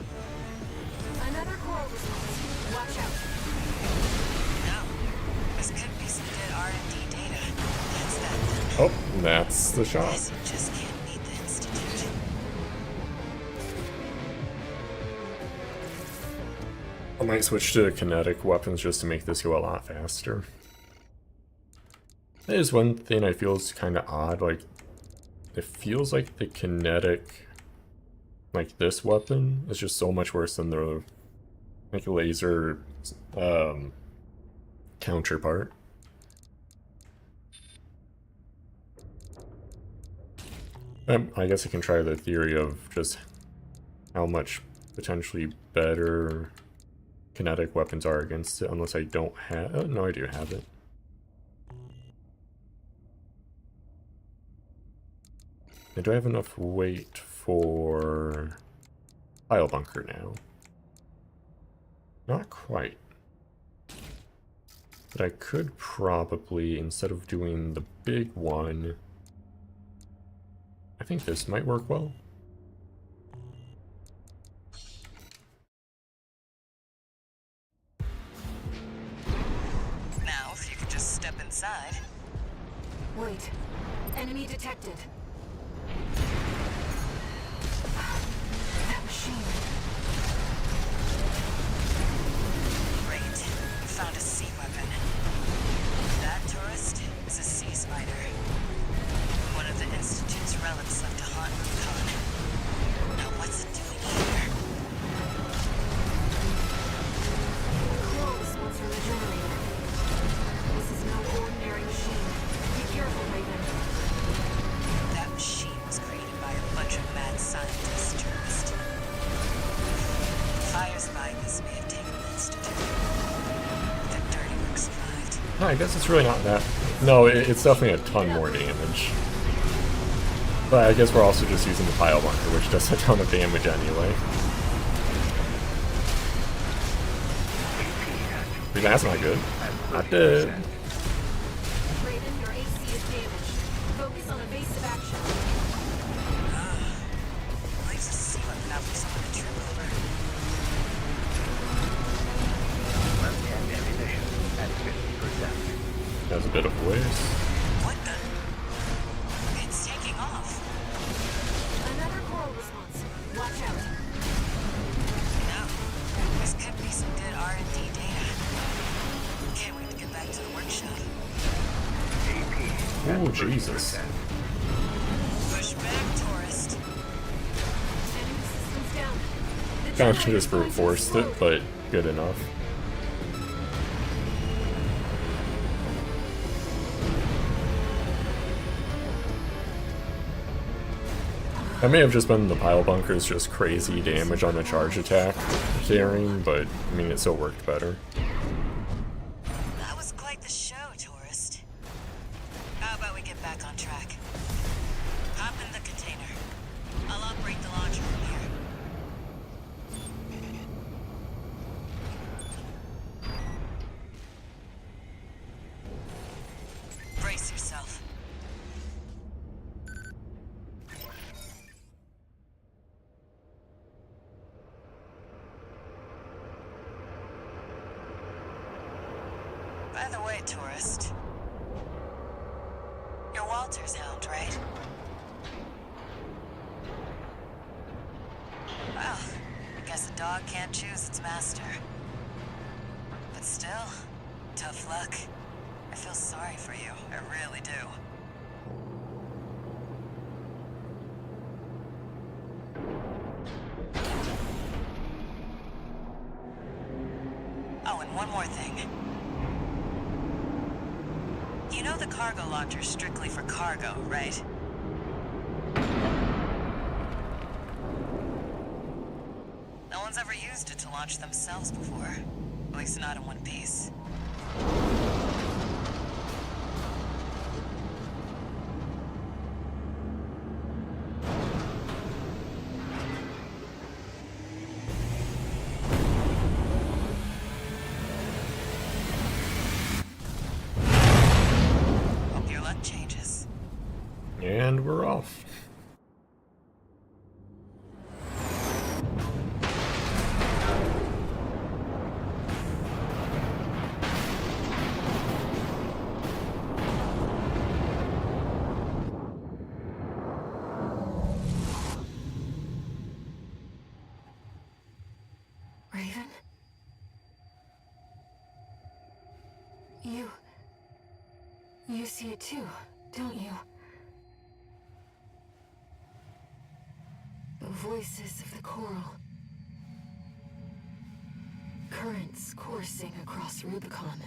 Another coral response. Watch out. No. This could be some good R&D data. That's that then. Oh, that's the shot. Guess it just can't beat the Institute. I might switch to kinetic weapons just to make this go a lot faster. That is one thing I feel is kind of odd, like, it feels like the kinetic, like this weapon, is just so much worse than the, like, laser, counterpart. I guess I can try the theory of just how much potentially better kinetic weapons are against it, unless I don't have... Oh, no, I do have it. And do I have enough weight for pile bunker now? Not quite. But I could probably, instead of doing the big one, I think this might work well. Now, if you could just step inside. Wait. Enemy detected. That machine. Great. We found a sea weapon. That tourist is a sea spider. One of the Institute's relics left to haunt Rubicon. Now what's it doing here? Coral response from the generator. This is no ordinary machine. Be careful, Raven. That machine was created by a bunch of mad scientists, tourist. Fires of Ibis may have taken the Institute. The dirty work survived. No, I guess it's really not that... No, it's definitely a ton more damage. But I guess we're also just using the pile bunker, which does a ton of damage anyway. That's not good. Not good. Raven, your AC is damaged. Focus on evasive action. Leaves a sea weapon out for someone to trip over. Left hand ammunition at 50%. Has a bit of waste. What the? It's taking off. Another coral response. Watch out. No. This could be some good R&D data. Can't wait to get back to the workshop. AP at Oh, Jesus. 30%. Push back, tourist. Enemy systems down. The Kind of generator's just brute going to forced explode. it, but good enough. That may have just been the pile bunkers, just crazy damage on the charge attack carrying, but I mean it still worked better. That was quite the show, tourist. How about we get back on track? Hop in the container. I'll operate the launcher from here. Brace yourself. By the way, tourist, you're Walter's hound, right? Well, I guess a dog can't choose its master. But still, tough luck. I feel sorry for you, I really do. Oh, and one more thing. You know the cargo launcher's strictly for cargo, right? No one's ever used it to launch themselves before. At least not in one piece. Hope your luck changes. And we're off. Raven? You see it too, don't you? The voices of the coral. Currents coursing across Rubicon.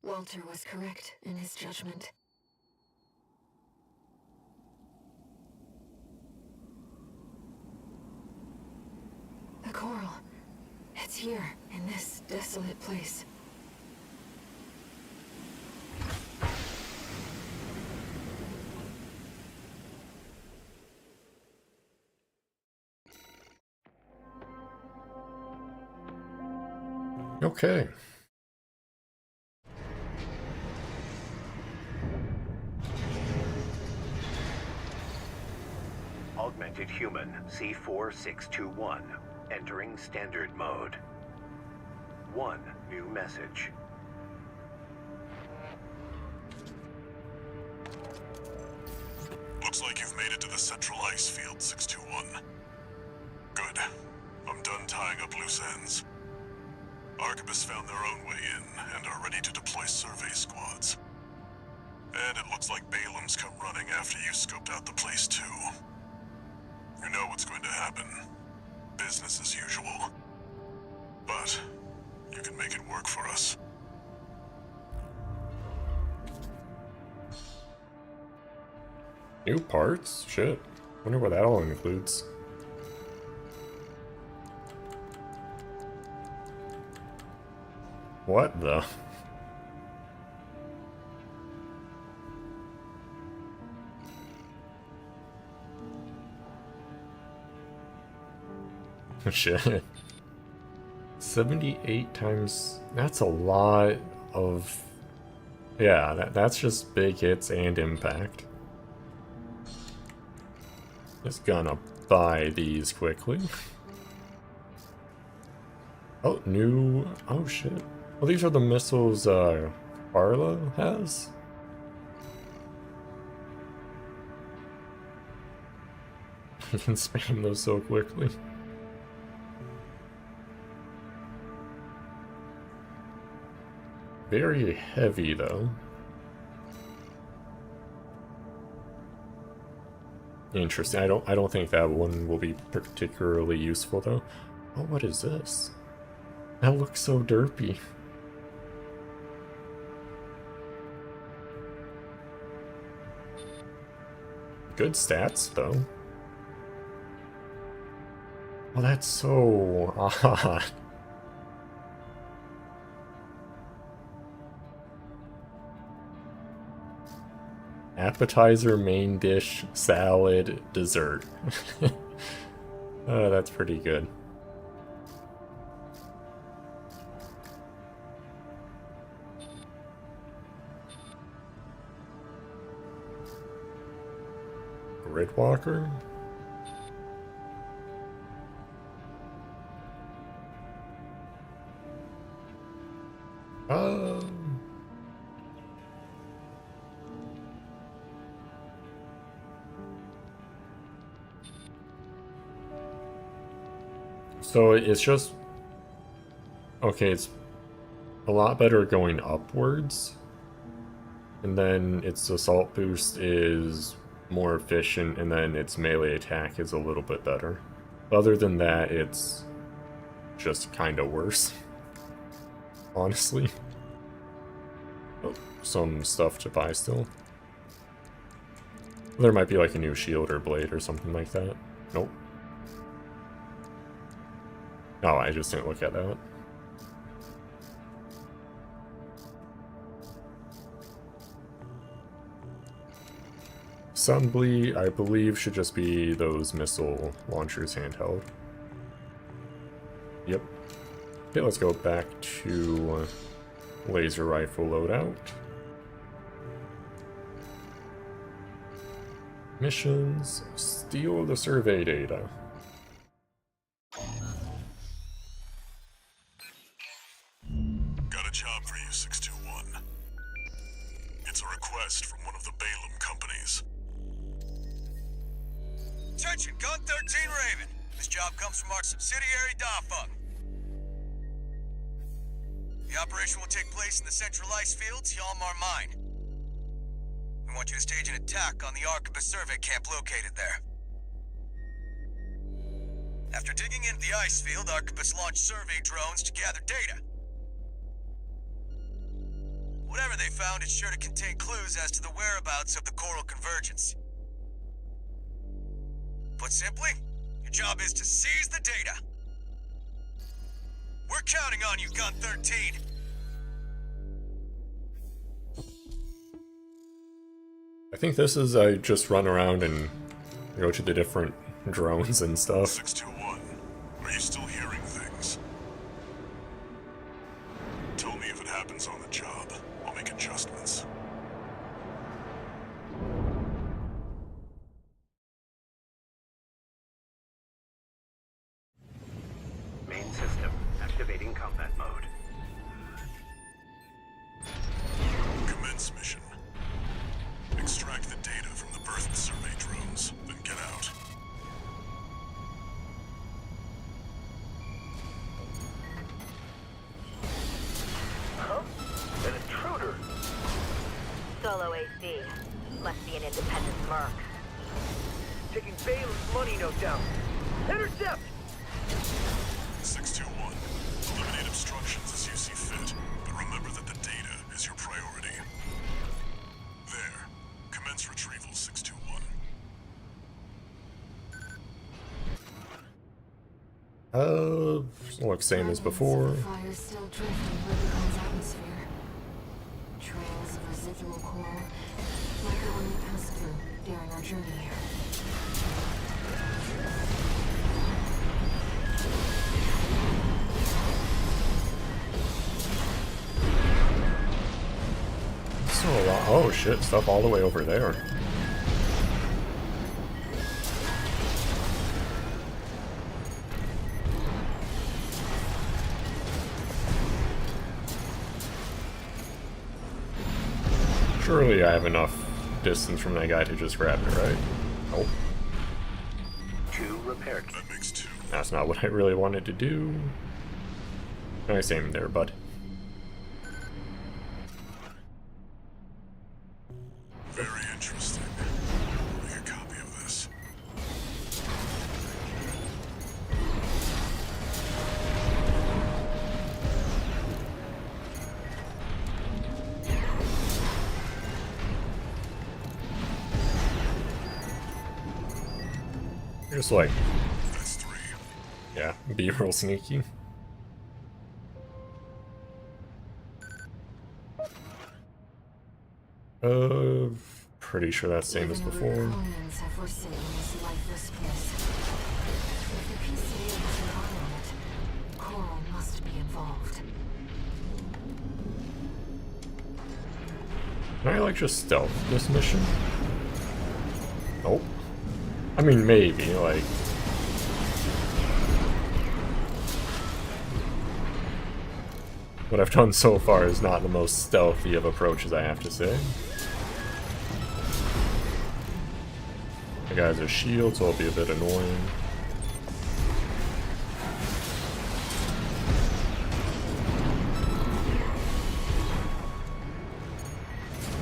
Walter was correct in his judgment. The coral. It's here, in this desolate place. Okay. Augmented Human C4621. Entering standard mode. 1 new message. Looks like you've made it to the central ice field, 621. Good. I'm done tying up loose ends. Arquebus found their own way in and are ready to deploy survey squads. And it looks like Balaam's come running after you scoped out the place too. You know what's going to happen. Business as usual. But you can make it work for us. New parts? Shit. Wonder what that all includes. What the? Shit. 78 times... That's a lot of... Yeah, that's just big hits and impact. Just gonna buy these quickly. Oh, new... Oh, shit. Well, these are the missiles, Arla has? You can spam those so quickly. Very heavy, though. Interesting. I don't think that one will be particularly useful, though. Oh, what is this? That looks so derpy. Good stats, though. Oh, that's so odd. Appetizer, main dish, salad, dessert. Oh, that's pretty good. Gridwalker? So it's just... Okay, it's a lot better going upwards. And then its assault boost is more efficient, and then its melee attack is a little bit better. Other than that, it's just kind of worse. Honestly. Oh, some stuff to buy still. There might be like a new shield or blade or something like that. Nope. Oh, I just didn't look at that. Assembly, I believe, should just be those missile launchers handheld. Yep. Okay, let's go back to laser rifle loadout. Missions, steal the survey data. Got a job for you, 621. It's a request from one of the Balaam companies. Attention, Gun 13 Raven. This job comes from our subsidiary, Dafeng. The operation will take place in the central ice fields, Yalmar Mine. We want you to stage an attack on the Arquebus survey camp located there. After digging into the ice field, Arquebus launched survey drones to gather data. Whatever they found is sure to contain clues as to the whereabouts of the coral convergence. Put simply, your job is to seize the data. We're counting on you, Gun 13. I think this is I just run around and go to the different drones and stuff. 621, are you still hearing things? Tell me if it happens on the job. I'll make adjustments. Main system activating combat mode. Commence mission. Extract the data from the birth survey drones, then get out. Huh? An intruder? Solo AC. Must be an independent merc. Taking Balaam's money, no doubt. Intercept! 621, eliminate obstructions as you see fit, but remember that the data is your priority. There. Commence retrieval, 621. Looks same as before. Fire still drifting Rubicon's atmosphere. Trails of residual coral, like the one we passed through during our journey here. So a lot. Oh shit, stuff all the way over there. Surely I have enough distance from that guy to just grab it, right? Nope. 2 repaired. That makes 2. That's not what I really wanted to do. Nice aim there, bud. Very interesting. Make a copy of this. Just like, That's 3. yeah, be real sneaky. Pretty sure that's same as before. Draconians have forsaken this lifeless place. If the PCA has an eye on it, Coral must be involved. Can I like just stealth this mission? Nope. I mean, maybe, like... What I've done so far is not the most stealthy of approaches, I have to say. The guys are shields, so it'll be a bit annoying.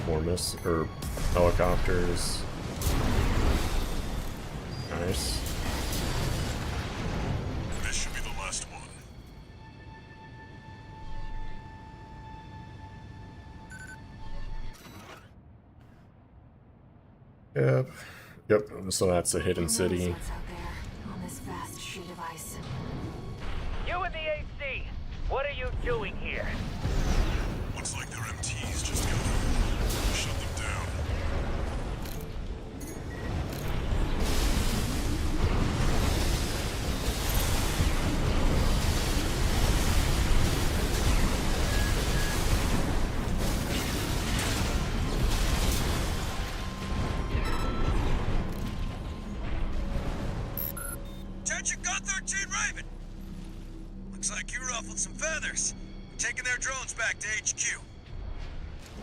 More or helicopters. Nice. This should be the last one. Yep. Yep, so that's a hidden city. What's out there on this vast sheet of ice? You in the AC! What are you doing here? Looks like their MTs just got over. Shut them down. Attention, Gun 13 Raven! Looks like you ruffled some feathers. Taking their drones back to HQ.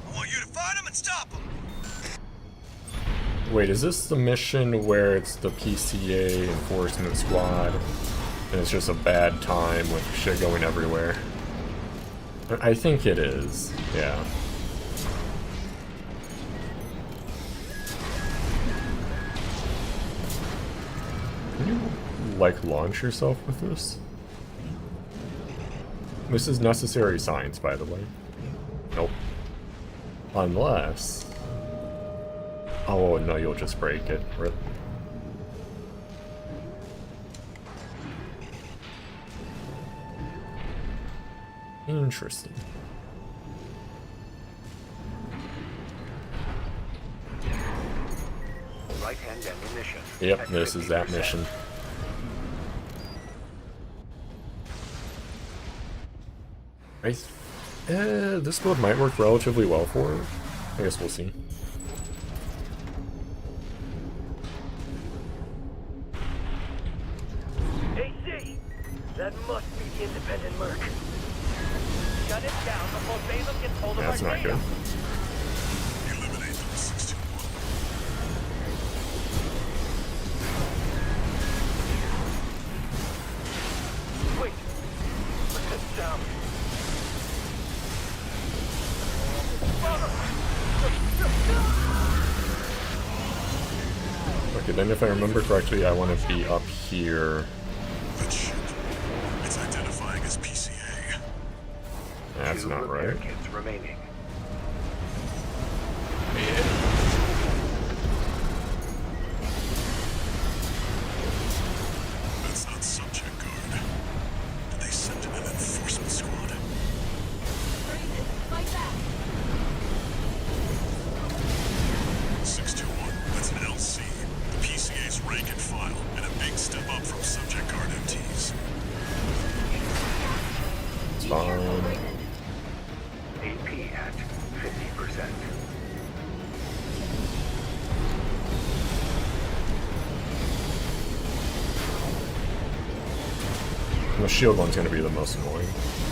I want you to find them and stop them. Wait, is this the mission where it's the PCA enforcement squad and it's just a bad time with shit going everywhere? I think it is, yeah. Can you, like, launch yourself with this? This is necessary science, by the way. Nope. Unless... Oh, no, you'll just break it. Rip. Interesting. Right-hand ammunition. Yep, this is that mission. This build might work relatively well for it. I guess we'll see. AC! That must be the independent merc. Shut it down before Balaam gets hold of That's our not data. good. Eliminate them, 621. Wait. Put this down. Okay, then if I remember correctly, I want to be up here. That ship. It's identifying as PCA. That's Two not repair right. kits remaining. That's not subject guard. Did they send in an enforcement squad? Fight back! 621. That's an LC. The PCA's rank and file, and a big step up from subject guard MTs. It's fine. AP at 50%. The shield one's going to be the most annoying.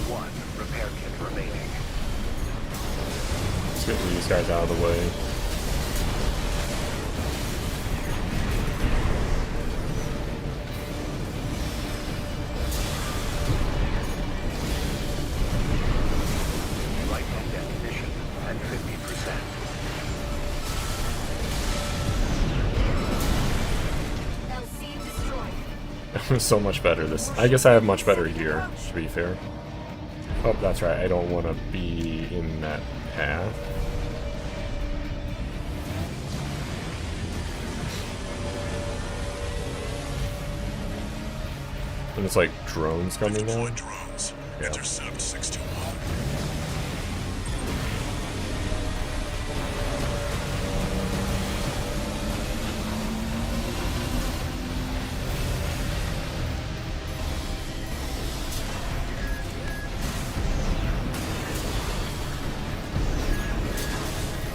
One repair kit remaining. Let's get these guys out of the way. Right-hand ammunition at 50%. LC destroyed. So much better this. I guess I have much better here, to be fair. Oh, that's right. I don't want to be in that path. And it's like drones coming now? Drones. Yeah. Intercept 621.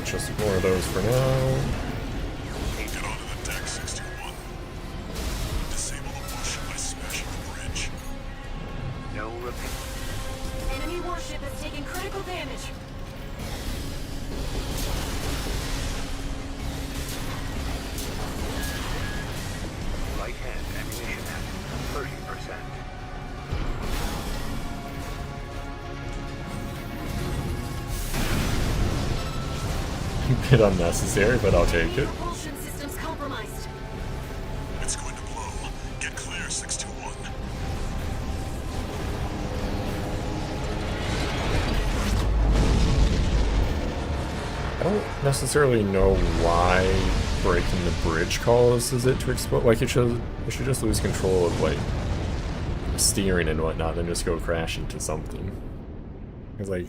Just ignore those for now. Get onto the deck, 621. Disable the warship by smashing the bridge. No repair. Enemy warship is taking critical damage. Right hand ammunition at 30%. A bit unnecessary, but I'll take it. Propulsion systems compromised. It's going to blow. Get clear, 621. I don't necessarily know why breaking the bridge causes it to explode. Like, it should just lose control of, like, steering and whatnot, and just go crash into something. Because, like,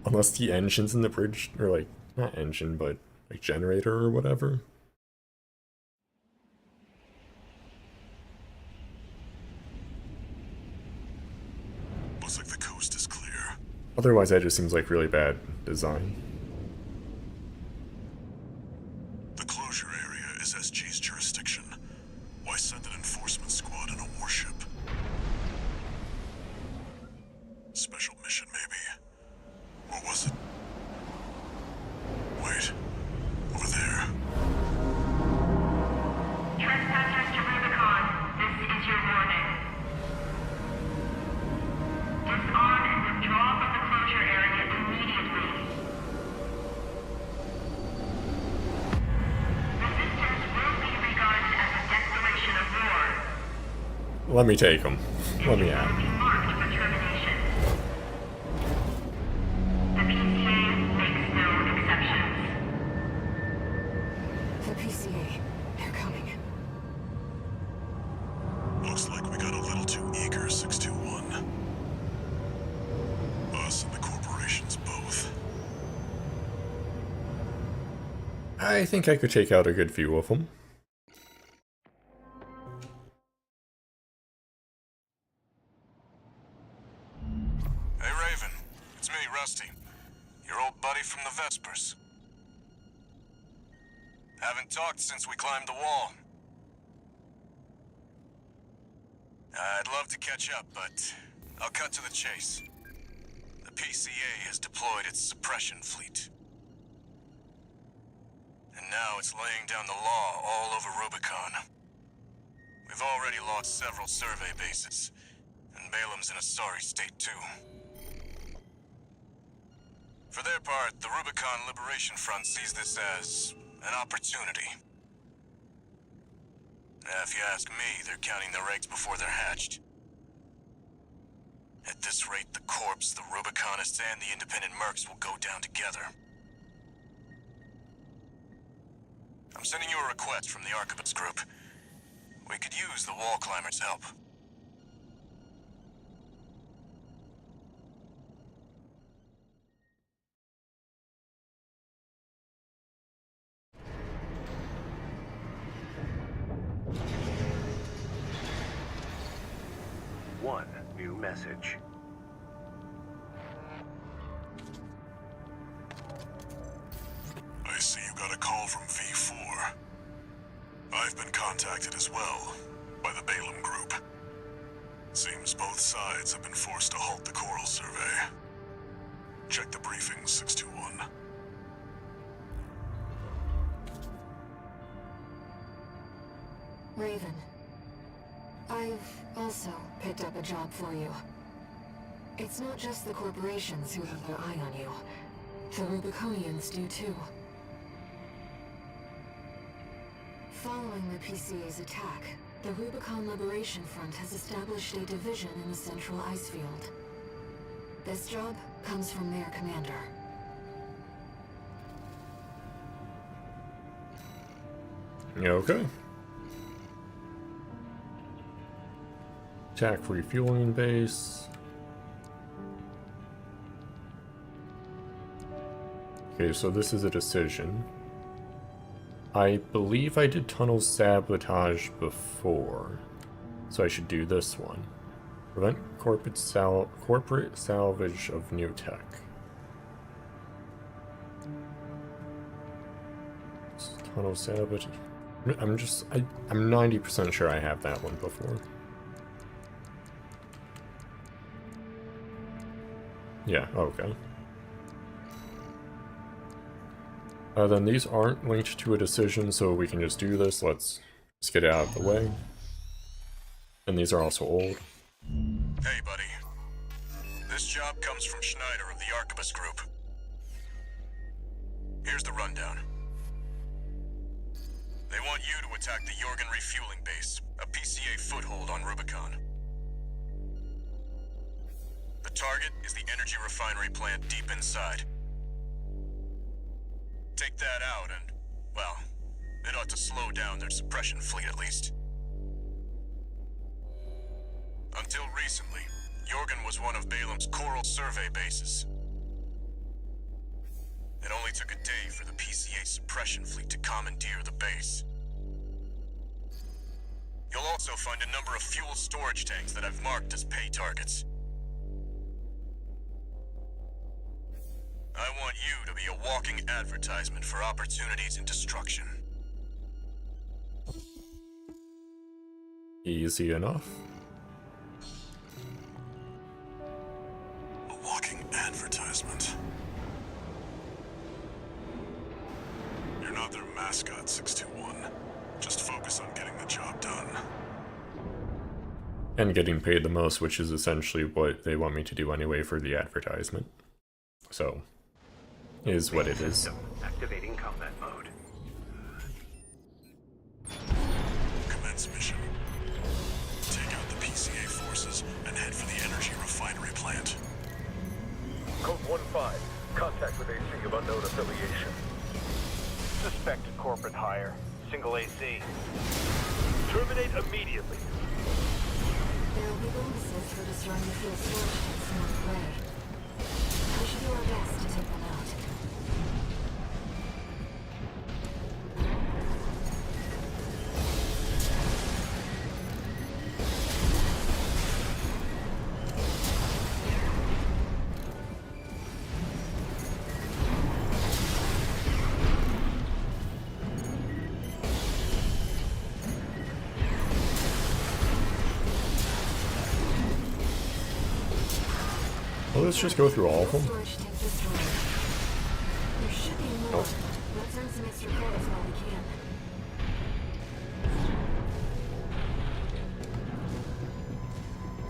unless the engine's in the bridge, or, like, not engine, but, like, generator or whatever. Looks like the coast is clear. Otherwise, that just seems like really bad design. The closure area is SG's jurisdiction. Why send an enforcement squad in a warship? Special mission, maybe? Or was it? Wait. Over there. Trespassers to Rubicon, this is your warning. Disarm and withdraw from the closure area immediately. Resistance will be regarded as a declaration of war. Let me take them. Let me out. Will be marked for termination. The PCA makes no exceptions. The PCA. They're coming. Looks like we got a little too eager, 621. Us and the corporations both. I think I could take out a good few of them. Hey, Raven. It's me, Rusty. Your old buddy from the Vespers. Haven't talked since we climbed the wall. I'd love to catch up, but I'll cut to the chase. The PCA has deployed its suppression fleet. And now it's laying down the law all over Rubicon. We've already lost several survey bases, and Balam's in a sorry state too. For their part, the Rubicon Liberation Front sees this as an opportunity. If you ask me, they're counting their eggs before they're hatched. At this rate, the Corps, the Rubiconists, and the independent mercs will go down together. I'm sending you a request from the Archibald's group. We could use the wall climbers' help. One new message. I see you got a call from V4. I've been contacted as well, by the Balam group. Seems both sides have been forced to halt the coral survey. Check the briefing, 621. Raven. I've also picked up a job for you. It's not just the corporations who have their eye on you. The Rubiconians do too. Following the PCA's attack, the Rubicon Liberation Front has established a division in the Central Ice Field. This job comes from their commander. Okay. Attack refueling base. Okay, so this is a decision. I believe I did tunnel sabotage before, so I should do this one. Prevent corporate salvage of new tech. Tunnel sabotage. I'm 90% sure I have that one before. Yeah, okay. Then these aren't linked to a decision, so we can just do this. Let's get it out of the way. And these are also old. Hey, buddy. This job comes from Schneider of the Arquebus Group. Here's the rundown. They want you to attack the Jorgen refueling base, a PCA foothold on Rubicon. The target is the energy refinery plant deep inside. Take that out and, well, it ought to slow down their suppression fleet at least. Until recently, Jorgen was one of Balam's coral survey bases. It only took a day for the PCA suppression fleet to commandeer the base. You'll also find a number of fuel storage tanks that I've marked as pay targets. I want you to be a walking advertisement for opportunities in destruction. Easy enough. A walking advertisement. You're not their mascot, 621. Just focus on getting the job done. And getting paid the most, which is essentially what they want me to do anyway for the advertisement. So, is what it is. Activating combat mode. Commence mission. Take out the PCA forces and head for the energy refinery plant. Code 1-5. Contact with AC of unknown affiliation. Suspected corporate hire. Single AC. Terminate immediately. There will be bonuses for destroying the fuel storage tanks along the way. We should do our best to take them out. Well, let's just go through all of them. Storage tank destroyed. There should be more. Let's earn some extra credits while we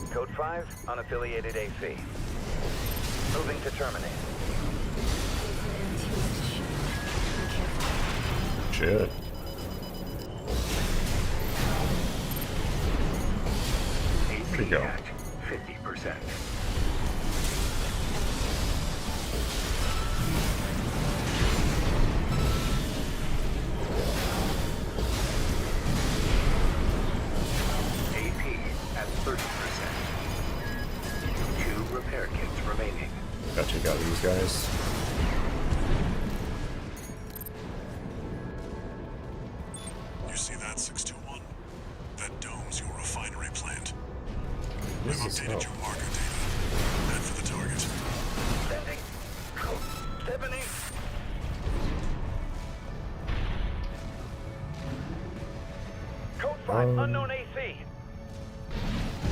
can. Code 5. Unaffiliated AC. Moving to terminate. Shit. There you go. At 50%. At 30%. 2 repair kits remaining. Gotta take out these guys. You see that, 621? That dome's your refinery plant. This I've is updated your marker data. Head for the target. Sending. Code 70. Code 5. Unknown AC.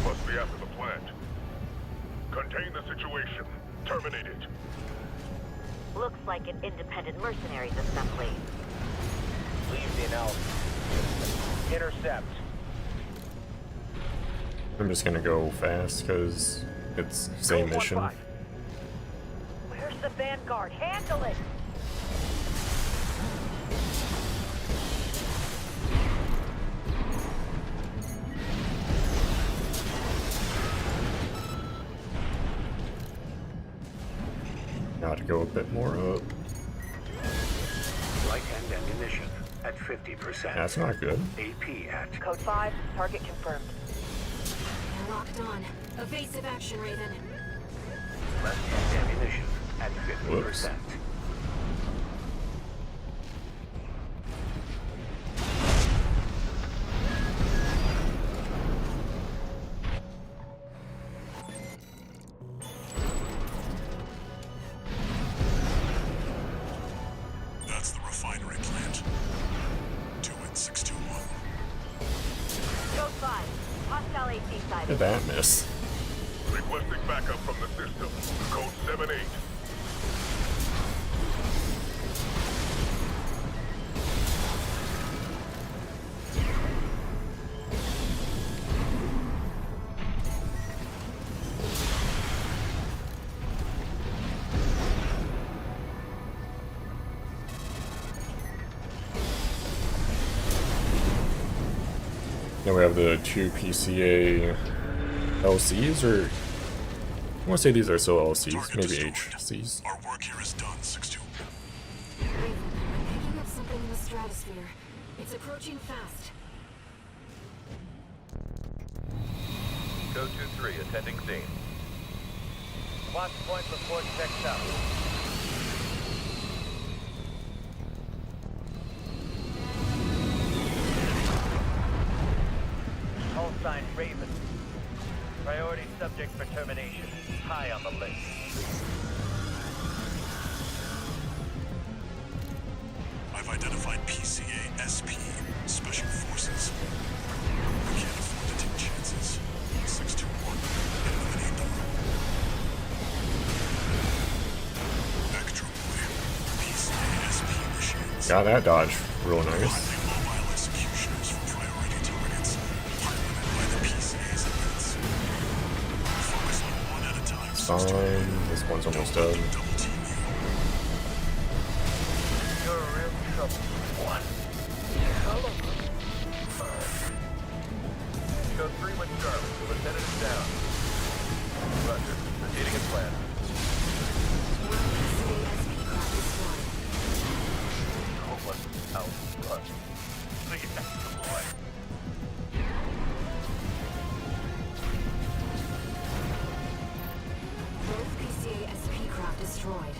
Must be after the plant. Contain the situation. Terminate it. Looks like an independent mercenaries assembly. Leave the analysis. Intercept. I'm just gonna go fast because it's same Code mission. 1-5. Where's the Vanguard? Handle it! Gotta go a bit more up. Light and ammunition at 50%. That's not good. AP at Code 5. Target confirmed. locked on. Evasive action, Raven. Left hand ammunition at 50%. Whoops. That's the refinery plant. Do it, 621. Code 5. Hostile AT side. Look at that miss. Requesting backup from the system. Code 78. Now we have the two PCA LCs, or I want to say these are still LCs, Target maybe destroyed. HCs. Our work here is done, 621. Raven, I'm picking up something in the stratosphere. It's approaching fast. Code 2-3, attending scene. Watch point report checked out. Call sign Raven. Priority subject for termination. High on the list. I've identified PCA SP, Special Forces. We can't afford to take chances. 621, eliminate them. Extra boy, PCA SP machines. Got that dodge real nice. Finally, mobile executioners for priority targets, piloted by the PCA's admins. Focus on one at a time. 621. This one's almost done. Double team you. You're a real trouble. One. Hello. Code 3 with Charlie. Lieutenant is down. Roger. Proceeding as planned. Hopeless. Out. Run. Look at that boy. Both PCA SP craft destroyed.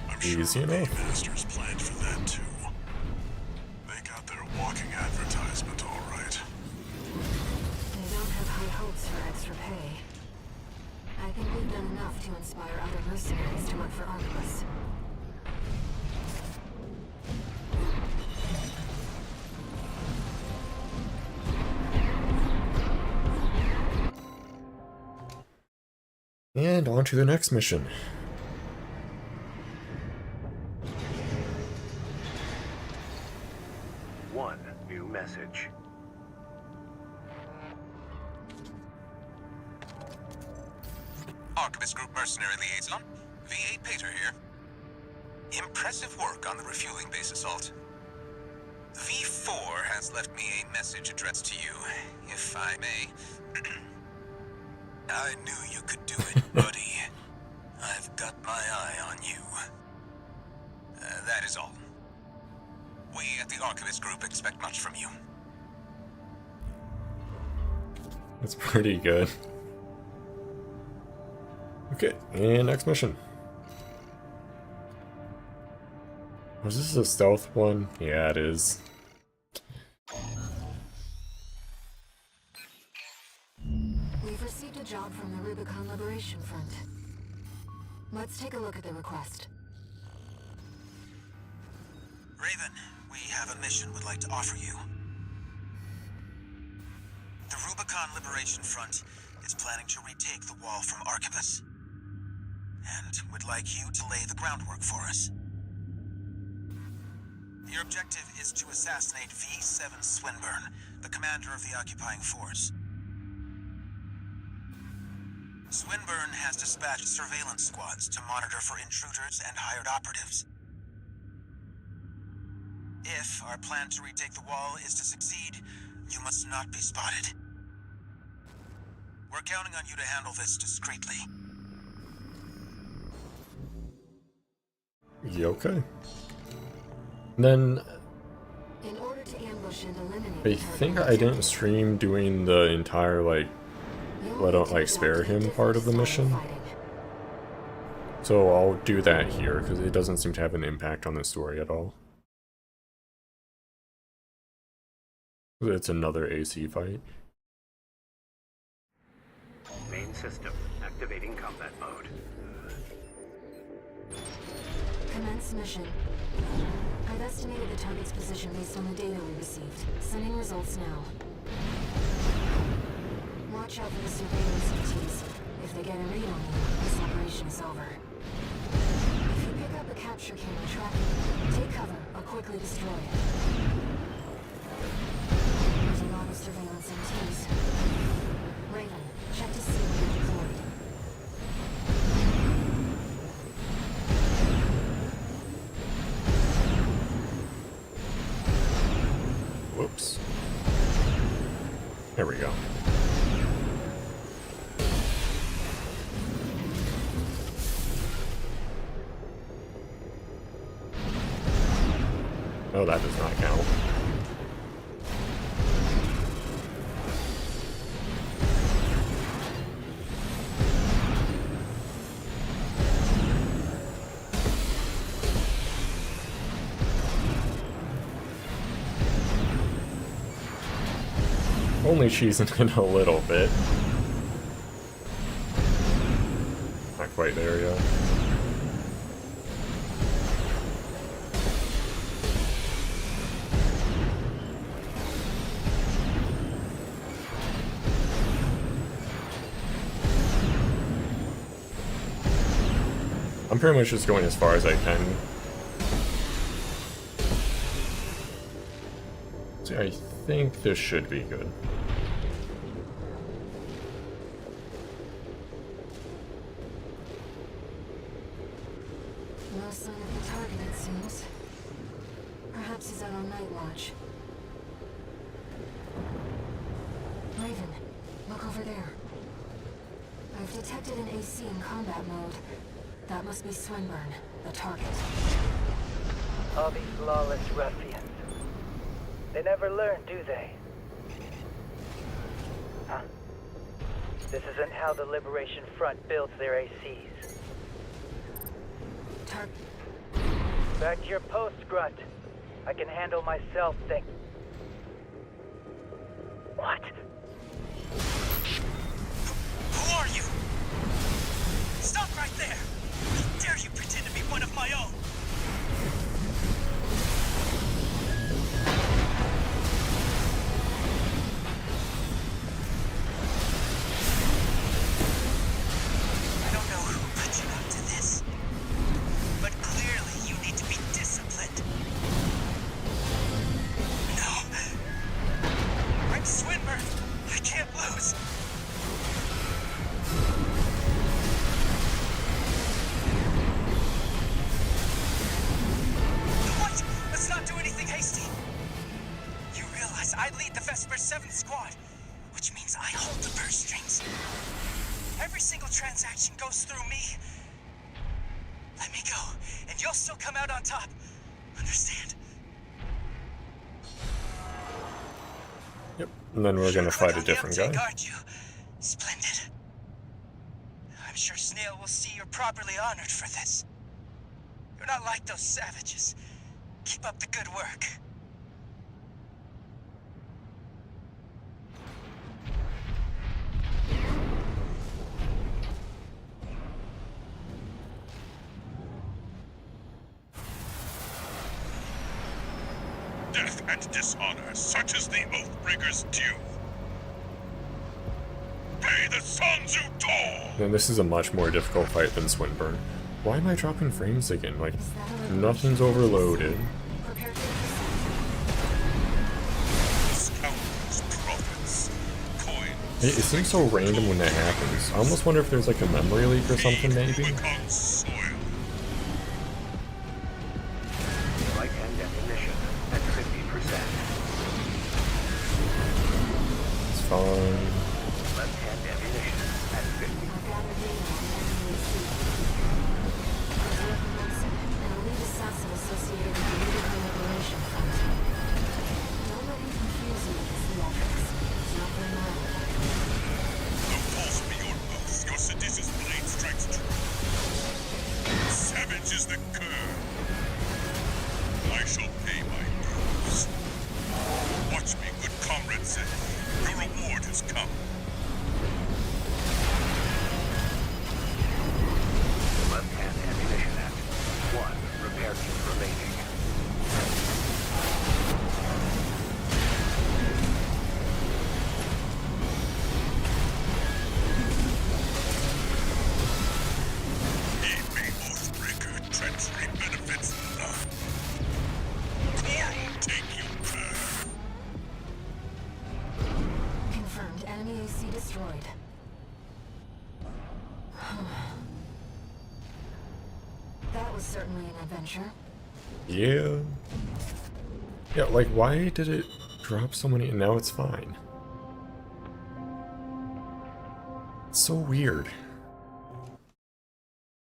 I'm sure Easy the enough. Masters planned for that too. They got their walking advertisement all right. They don't have high hopes for extra pay. I think we've done enough to inspire other mercenaries to work for Artemis. And on to the next mission. One new message. Archivist Group Mercenary Liaison, V8 Pater here. Impressive work on the refueling base assault. V4 has left me a message addressed to you, if I may. I knew you could do it, buddy. I've got my eye on you. That is all. We at the Archivist Group expect much from you. That's pretty good. Okay, and next mission. Was this a stealth one? Yeah, it is. We've received a job from the Rubicon Liberation Front. Let's take a look at the request. Raven, we have a mission we'd like to offer you. The Rubicon Liberation Front is planning to retake the wall from Archibus, and would like you to lay the groundwork for us. Your objective is to assassinate V7 Swinburne, the commander of the occupying force. Swinburne has dispatched surveillance squads to monitor for intruders and hired operatives. If our plan to retake the wall is to succeed, you must not be spotted. We're counting on you to handle this discreetly. Yeah, okay. Then In order to ambush and eliminate I think I didn't stream doing the entire like I don't like spare him part of the mission. So I'll do that here, because it doesn't seem to have an impact on the story at all. It's another AC fight. Main system activating combat mode. Commence mission. I've estimated the target's position based on the data we received. Sending results now. Watch out for the surveillance entities. If they get a read on you, this operation is over. If you pick up a capture camera tracking, take cover or quickly destroy it. There's a lot of surveillance entities. Raven, check to see where you're deployed. Whoops. There we go. Oh, that does not count. Only cheesing in a little bit. Not quite there yet. I'm pretty much just going as far as I can. See, I think this should be good. No sign of the target, it seems. Perhaps he's out on night watch. Raven, look over there. I've detected an AC in combat mode. That must be Swinburne, the target. All these lawless ruffians. They never learn, do they? Huh? This isn't how the Liberation Front builds their ACs. Back to your post, Grunt. I can handle myself, What? Who are you? Stop right there! How dare you pretend to be one of my own? I don't know who put you up to this, but clearly you need to be disciplined. No. I'm Swinburne. I can't lose. What? Let's not do anything hasty. You realize I lead the Vesper 7th Squad, which means I hold the purse strings. Every single transaction goes through me. Let me go, and you'll still come out on top. Understand? Yep, and then we're gonna fight a different guy. Aren't you? Splendid. I'm sure Snail will see you're properly honored for this. You're not like those savages. Keep up the good work. Death and dishonor, such as the Oathbreaker's due. Pay the Sanzu Dor! And this is a much more difficult fight than Swinburne. Why am I dropping frames again? Like, nothing's overloaded. Scoundrels, prophets, coins. It seems so random when that happens. I almost wonder if there's like a memory leak or something, maybe? Rubicon soil. Right-hand ammunition at 50%. It's fine. Left-hand ammunition at 50%. I've gathered data on the enemy seat. There's Reverend Munson, an elite assassin associated with the Liberty Liberation Front. Don't let him confuse you with his theatrics. It's not very mild. The destroyed. That was certainly an adventure. Yeah. Yeah, like, why did it drop so many and now it's fine? It's so weird.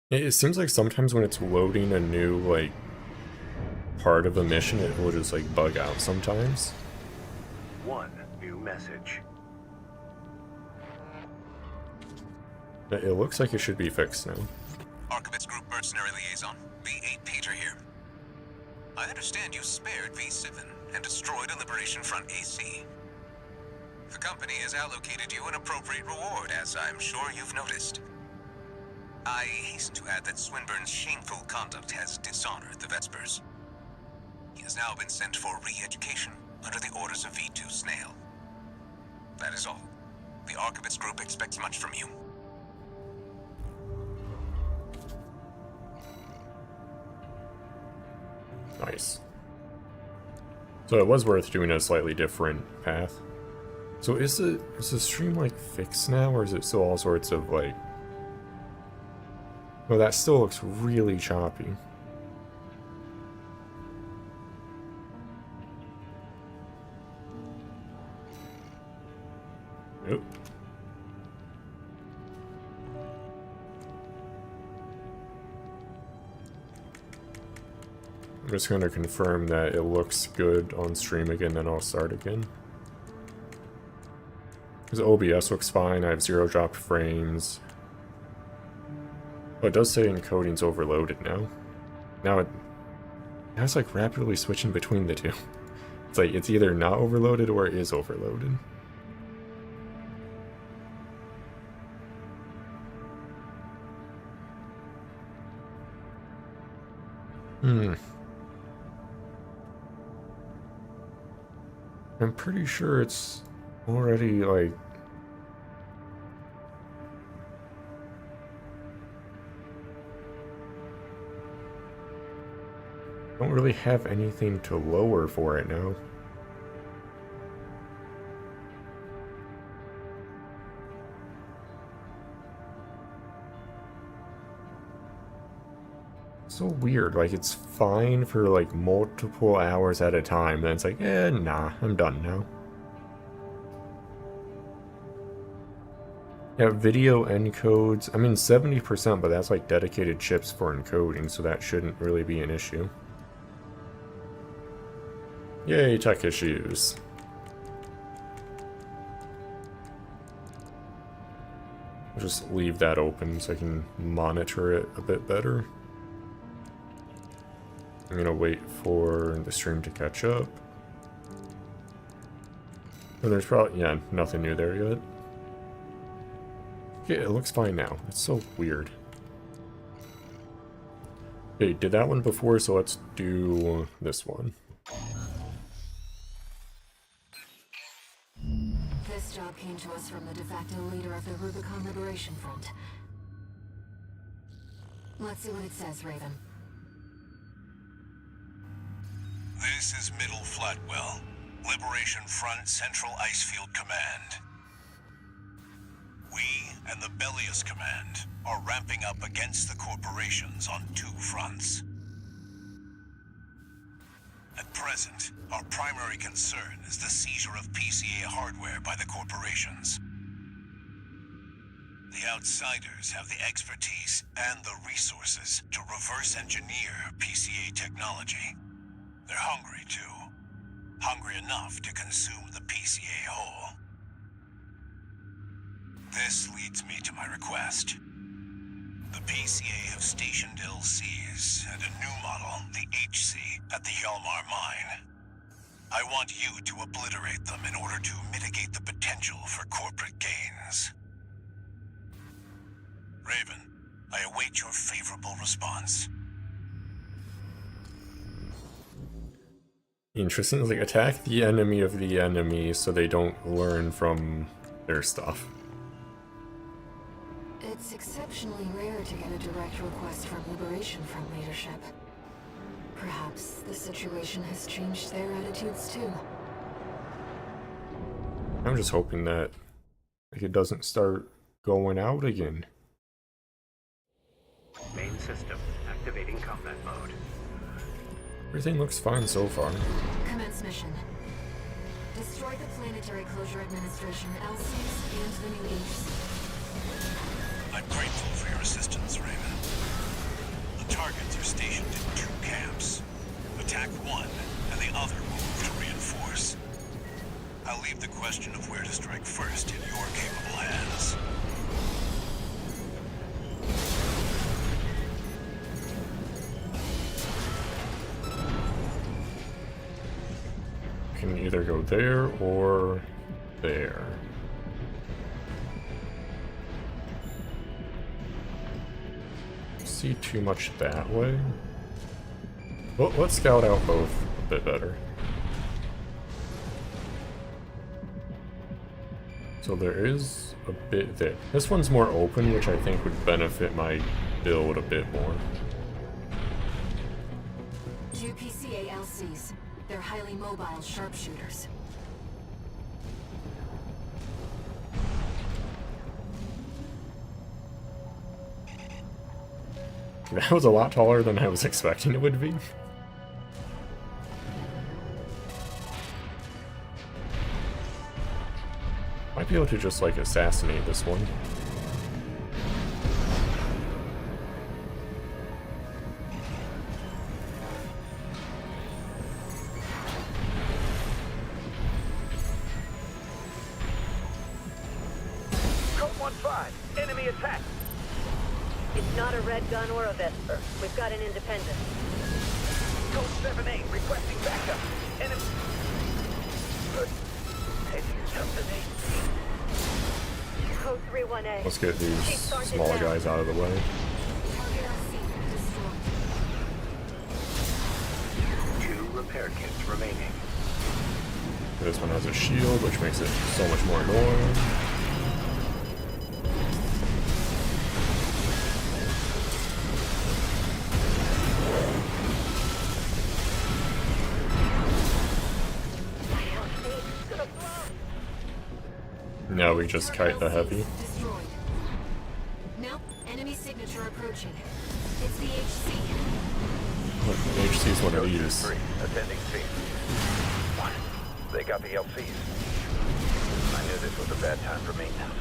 It seems like sometimes when it's loading a new, like, part of a mission, it will just, like, bug out sometimes. One new message. It looks like it should be fixed now. Archibald's Group Mercenary Liaison, V8 Peter here. I understand you spared V7 and destroyed a Liberation Front AC. The company has allocated you an appropriate reward, as I'm sure you've noticed. I hasten to add that Swinburne's shameful conduct has dishonored the Vespers. He has now been sent for re-education under the orders of V2 Snail. That is all. The Archibald's Group expects much from you. Nice. So it was worth doing a slightly different path. So is the stream like fixed now, or is it still all sorts of like... Well, that still looks really choppy. Nope. I'm just going to confirm that it looks good on stream again, then I'll start again. Because OBS looks fine, I have 0 dropped frames. Oh, it does say encoding's overloaded now. Now it's like rapidly switching between the two. It's like it's either not overloaded or it is overloaded. I'm pretty sure it's already, like... I don't really have anything to lower for it now. So weird, like it's fine for like multiple hours at a time, then it's like, nah, I'm done now. Yeah, video encodes, I mean 70%, but that's like dedicated chips for encoding, so that shouldn't really be an issue. Yay, tech issues. I'll just leave that open so I can monitor it a bit better. I'm gonna wait for the stream to catch up. And there's probably, yeah, nothing new there yet. Okay, it looks fine now. It's so weird. Okay, did that one before, so let's do this one. This job came to us from the de facto leader of the Rubicon Liberation Front. Let's see what it says, Raven. This is Middle Flatwell, Liberation Front Central Icefield Command. We and the Bellius Command are ramping up against the corporations on 2 fronts. At present, our primary concern is the seizure of PCA hardware by the corporations. The outsiders have the expertise and the resources to reverse engineer PCA technology. They're hungry, too. Hungry enough to consume the PCA whole. This leads me to my request. The PCA have stationed LCs and a new model, the HC, at the Hjalmar mine. I want you to obliterate them in order to mitigate the potential for corporate gains. Raven, I await your favorable response. Interesting, like attack the enemy of the enemy so they don't learn from their stuff. It's exceptionally rare to get a direct request from Liberation Front leadership. Perhaps the situation has changed their attitudes too. I'm just hoping that Like it doesn't start going out again. Main system activating combat mode. Everything looks fine so far. Commence mission. Destroy the Planetary Closure Administration, LCs, and the new HC. I'm grateful for your assistance, Raven. The targets are stationed in 2 camps. Attack one, and the other will move to reinforce. I'll leave the question of where to strike first in your capable hands. Can either go there or there. See too much that way. Well, let's scout out both a bit better. So there is a bit there. This one's more open, which I think would benefit my build a bit more. 2 PCA LCs. They're highly mobile sharpshooters. That was a lot taller than I was expecting it would be. Might be able to just, like, assassinate this one. Code 1-5, enemy attack. It's not a red gun or a Vesper. We've got an independent. Code 7-8, requesting backup. Enemy. Good. Taking something. Code 3-1A. Let's get these smaller guys out of the way. Target LC destroyed. 2 repair kits remaining. This one has a shield, which makes it so much more annoying. Now we just kite the heavy. Destroyed. Nope. Enemy signature approaching. It's the HC. Look, the HC's one of these. 3, attending scene. They got the LCs. I knew this was a bad time for maintenance.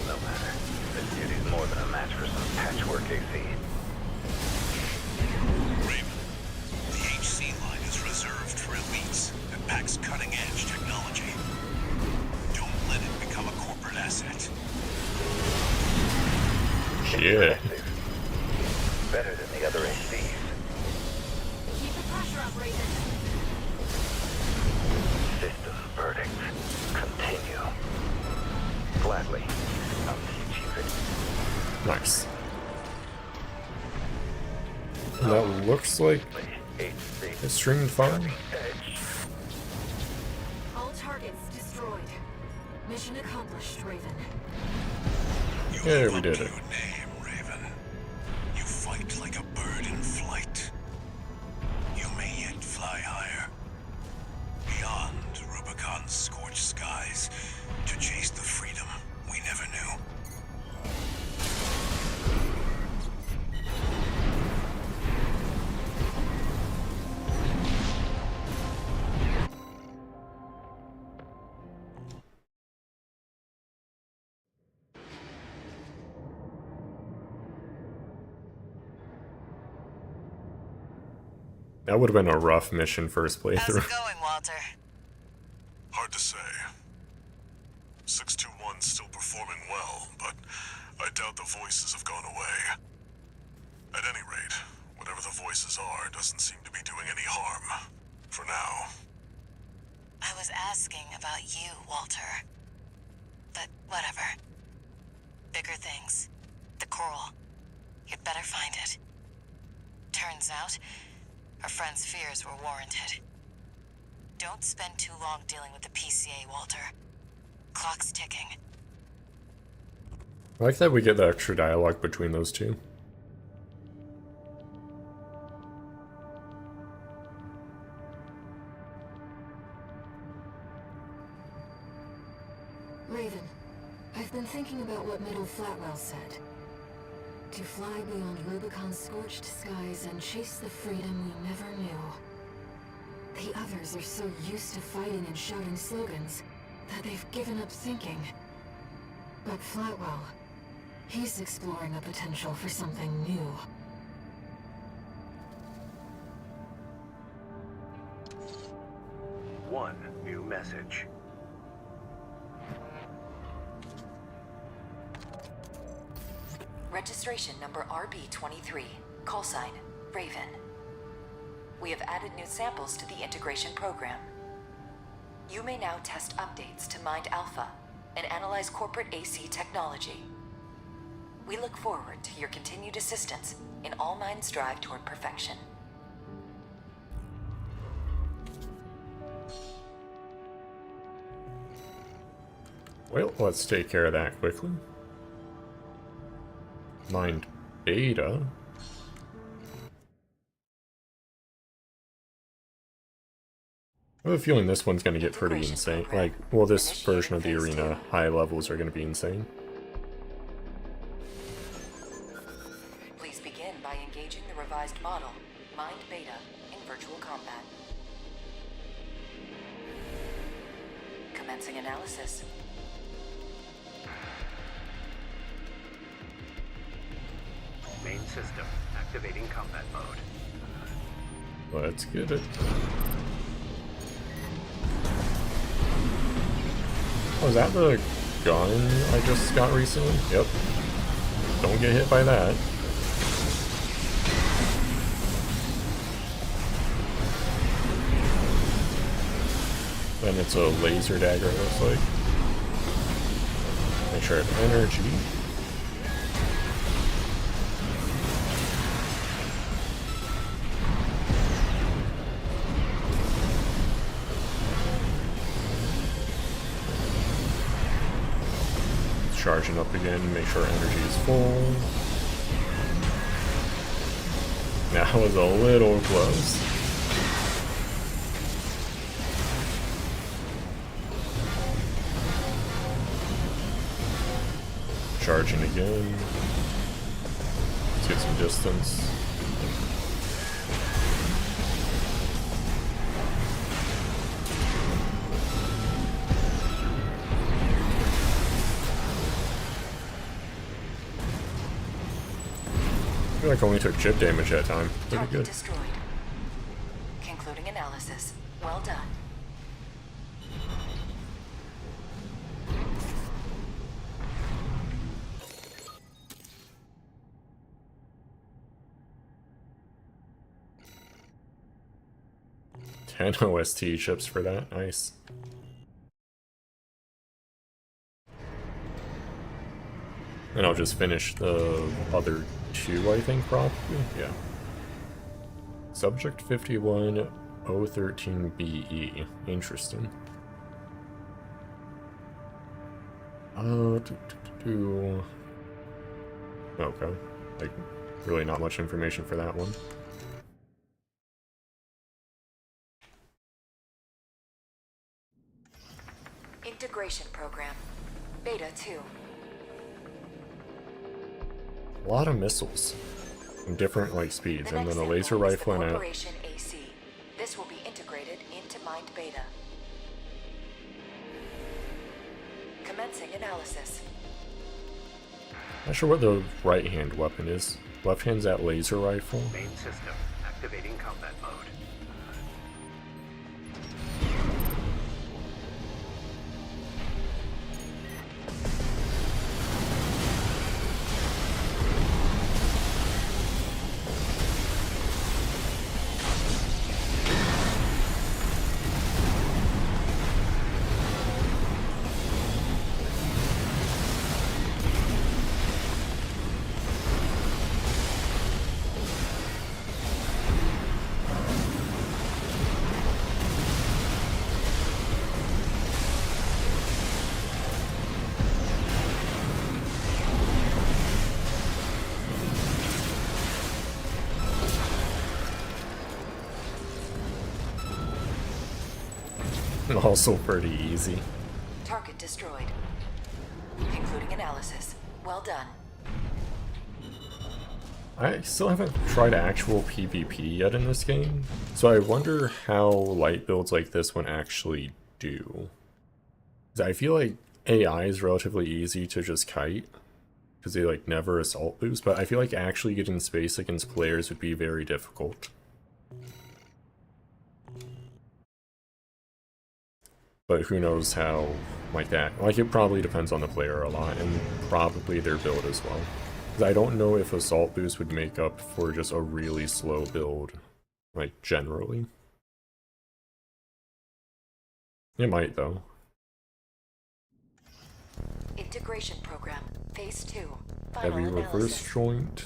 No matter. This duty's more than a match for some patchwork AC. Raven, the HC line is reserved for elites and packs cutting-edge technology. Don't let it become a corporate asset. Yeah. Better than the other ACs. Keep the pressure up, Raven. System verdict. Continue. Gladly. I'll teach you it. Nice. And that looks like HC. it's streamed fine. All targets destroyed. Mission accomplished, Raven. You Yeah, live we up did to it. your name, Raven. You fight like a bird in flight. You may yet fly higher. Beyond Rubicon's scorched skies to chase the freedom we never knew. That would have been a rough mission first How's playthrough. it going, Walter? Hard to say. 621's still performing well, but I doubt the voices have gone away. At any rate, whatever the voices are doesn't seem to be doing any harm. For now. I was asking about you, Walter. But whatever. Bigger things. The coral. You'd better find it. Turns out, our friend's fears were warranted. Don't spend too long dealing with the PCA, Walter. Clock's ticking. I like that we get the extra dialogue between those two. Raven, I've been thinking about what Middle Flatwell said. To fly beyond Rubicon's scorched skies and chase the freedom we never knew. The others are so used to fighting and shouting slogans that they've given up thinking. But Flatwell, he's exploring the potential for something new. One new message. Registration number RB23. Call sign, Raven. We have added new samples to the integration program. You may now test updates to Mind Alpha and analyze corporate AC technology. We look forward to your continued assistance in all minds' drive toward perfection. Well, let's take care of that quickly. Mind Beta. I have a feeling this one's going to get pretty insane. Like, well, this version of the arena, high levels are going to be insane. Please begin by engaging the revised model, Mind Beta, in virtual combat. Commencing analysis. Main system activating combat mode. Let's get it. Oh, is that the gun I just got recently? Yep. Don't get hit by that. Then it's a laser dagger, it looks like. Make sure I have energy. Charging up again, make sure energy is full. That was a little close. Charging again. Let's get some distance. I feel like I only took chip damage that time. Pretty good. Destroyed. Concluding analysis. Well done. Ten OST chips for that. Nice. And I'll just finish the other two, I think, probably. Yeah. Subject 51013BE. Interesting. Okay. Like, really not much information for that one. Integration program. Beta 2. A lot of missiles. And different, like, speeds. And then a laser rifle and a... Operation AC. This will be integrated into Mind Beta. Commencing analysis. Not sure what the right-hand weapon is. Left hand's that laser rifle. Main system activating combat mode. Also pretty easy. Target destroyed. including analysis. Well done. I still haven't tried actual PvP yet in this game, so I wonder how light builds like this one actually do. 'Cause I feel like AI is relatively easy to just kite, because they like never assault boost, but I feel like actually getting space against players would be very difficult. But who knows how, like that. Like, it probably depends on the player a lot, and probably their build as well. Because I don't know if Assault Boost would make up for just a really slow build, like, generally. It might, though. Integration program, phase 2. Heavy reverse joint.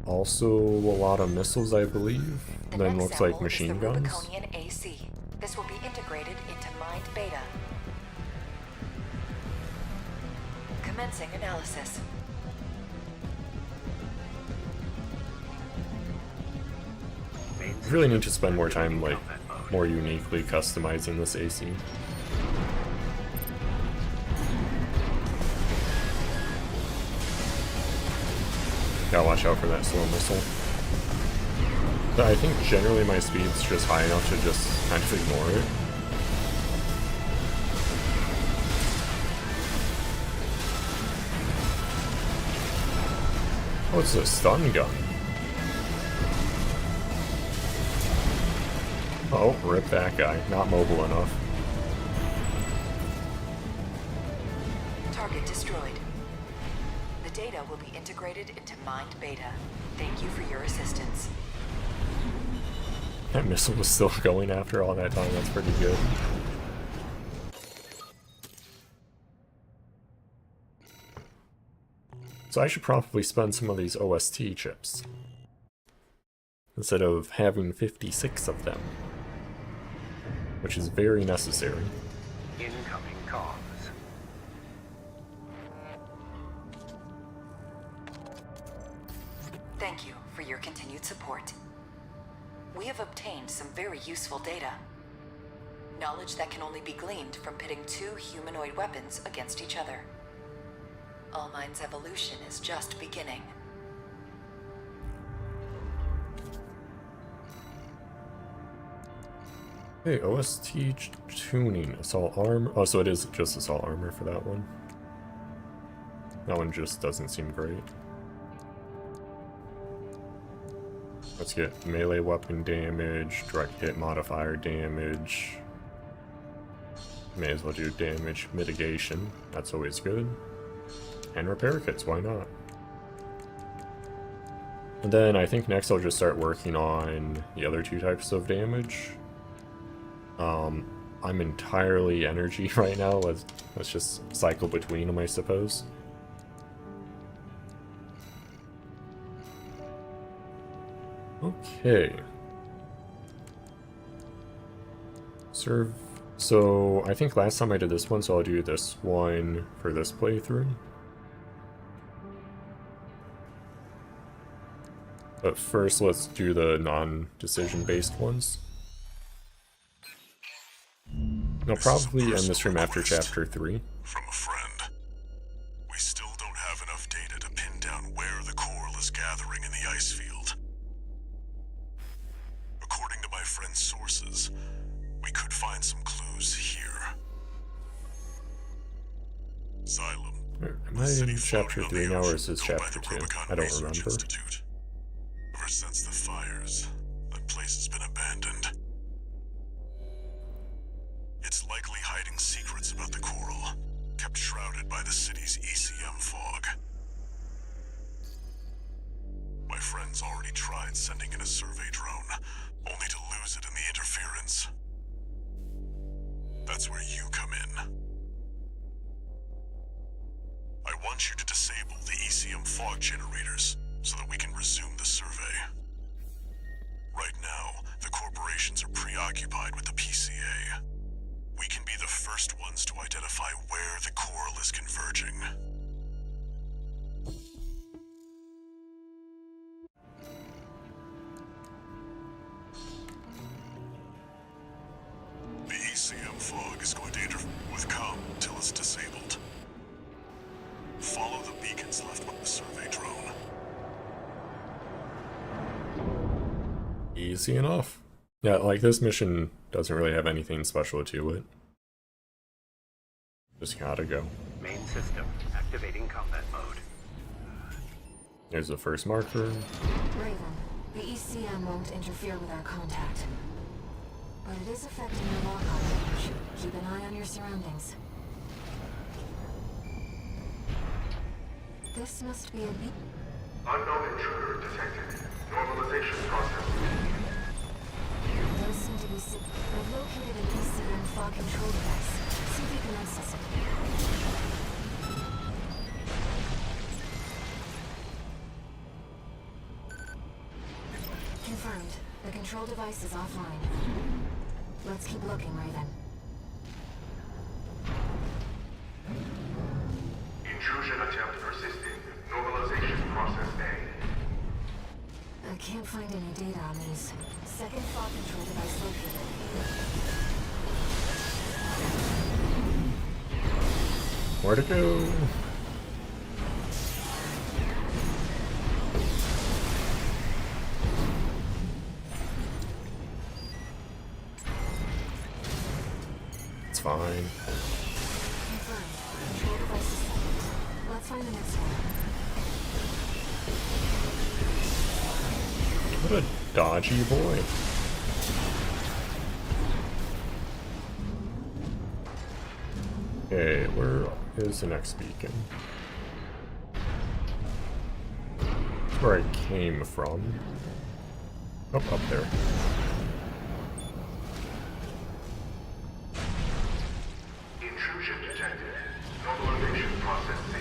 Also a lot of missiles, I believe. And then looks like machine guns. Rubiconian AC. This will be integrated into Mind Beta. Commencing analysis. I really need to spend more time, like, more uniquely customizing this AC. Gotta watch out for that slow missile. But I think generally my speed's just high enough to just kind of ignore it. Oh, it's a stun gun. Oh, rip that guy. Not mobile enough. Target destroyed. The data will be integrated into Mind Beta. Thank you for your assistance. That missile was still going after all that time. That's pretty good. So I should probably spend some of these OST chips, instead of having 56 of them, which is very necessary. Incoming comms. Thank you for your continued support. We have obtained some very useful data. Knowledge that can only be gleaned from pitting two humanoid weapons against each other. All Mind's evolution is just beginning. Hey, OST tuning, assault armor. Oh, so it is just assault armor for that one. That one just doesn't seem great. Let's get melee weapon damage, direct hit modifier damage. May as well do damage mitigation. That's always good. And repair kits, why not? And then I think next I'll just start working on the other two types of damage. I'm entirely energy right now. Let's just cycle between them, I suppose. Okay. Serve. So I think last time I did this one, so I'll do this one for this playthrough. But first, let's do the non-decision based ones. I'll probably end the stream after chapter 3. From a friend. We still don't have enough data to pin down where the coral is gathering in the ice field. According to my friend's sources, we could find some clues here. Xylem. Am I in chapter 3 now, or is this chapter 2? I don't remember. Institute. Ever since the fires, that place has been abandoned. It's likely hiding secrets about the coral, kept shrouded by the city's ECM fog. My friend's already tried sending in a survey drone, only to lose it in the interference. That's where you come in. I want you to disable the ECM fog generators so that we can resume the survey. Right now, the corporations are preoccupied with the PCA. We can be the first ones to identify where the coral is converging. The ECM fog is going to interfere with comm until it's disabled. easy enough. Yeah, like this mission doesn't really have anything special to it. Just gotta go. Main system activating combat mode. There's the first marker. Raven, the ECM won't interfere with our contact. But it is affecting your lockout range. Keep an eye on your surroundings. This must be a Unknown intruder detected. Normalization process. Those seem to be I've located an ECM fog control device. See if you can access it. Confirmed. The control device is offline. Let's keep looking, Raven. Intrusion attempt persisting. Normalization process A. I can't find any data on these. Second fog control device located. Where to go? It's fine. Confirmed. Control device is second. Let's find the next one. What a dodgy boy. Okay, where is the next beacon? That's where I came from. Oh, up there. Intrusion detected. Normalization process C.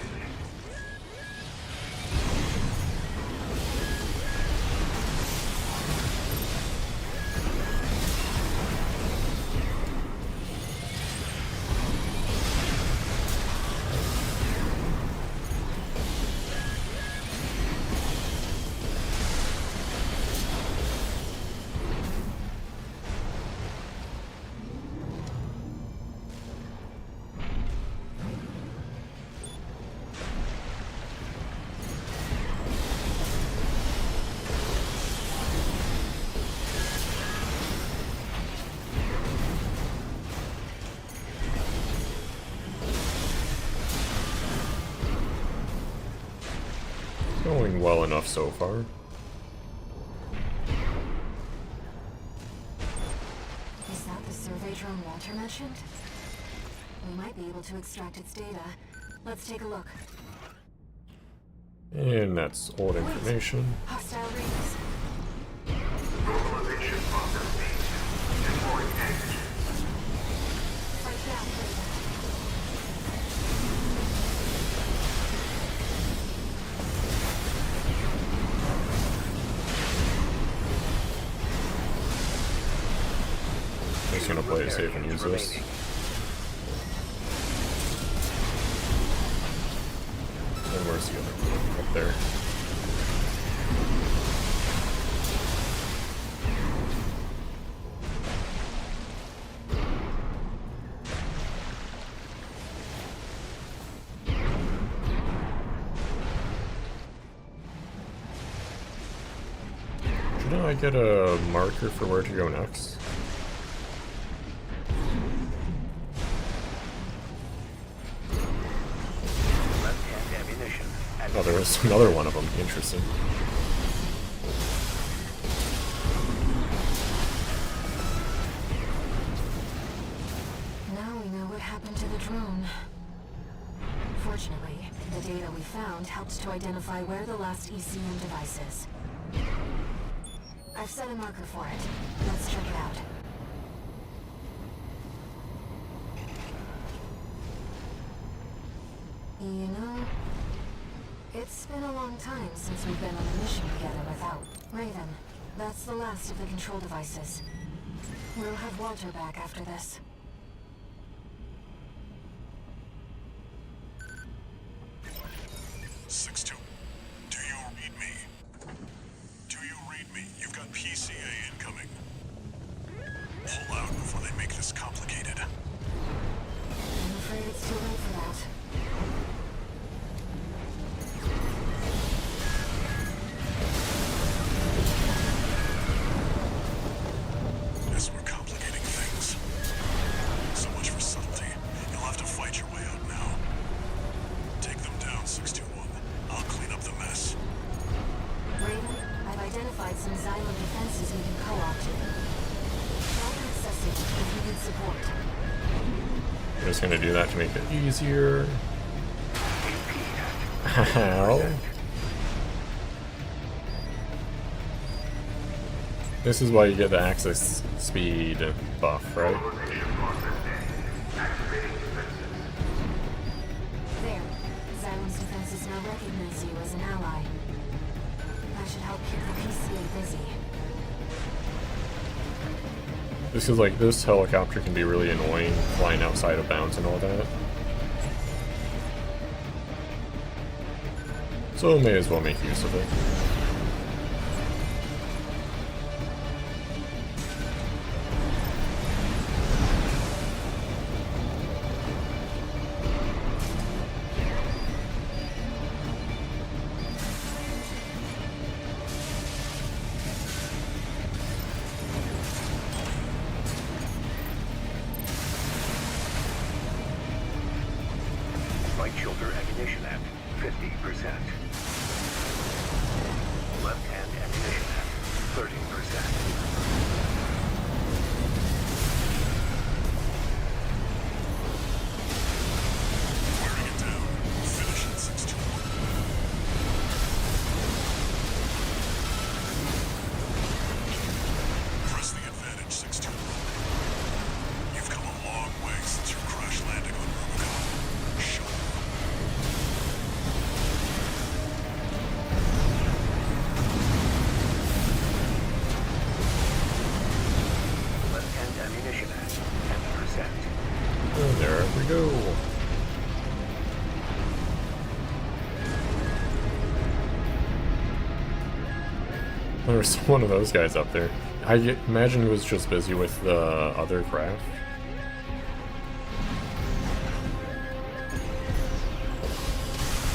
Going well enough so far. Is that the survey drone Walter mentioned? We might be able to extract its data. Let's take a look. And that's old information. Hostile rings. Normalization process B. Deploying antigen. Fight back, Raven. I'm just gonna play it safe and use this. And where's the other one? Up there. Shouldn't I get a marker for where to go next? Left-hand ammunition. Oh, there was another one of them. Interesting. Now we know what happened to the drone. Fortunately, the data we found helped to identify where the last ECM device is. I've set a marker for it. Let's check it out. You know, it's been a long time since we've been on a mission together without Raven. That's the last of the control devices. We'll have Walter back after this. 6-2. Do you read me? Do you read me? You've got PCA incoming. Pull out before they make this complicated. I'm afraid it's too late for that. just gonna do that to make it easier. Ow. This is why you get the access speed buff, right? There. Xylem's defenses now recognize you as an ally. That should help keep the PCA busy. This is like, this helicopter can be really annoying, flying outside of bounds and all that. So may as well make use of it. Right shoulder ammunition at 50%. Left hand ammunition at 30%. Wearing it down. Finish at 621. Press the advantage, 621. You've come a long way since your crash landing on Rubicon. Show 'em. Left hand ammunition at 10%. And there we go. There's one of those guys up there. I imagine he was just busy with the other craft.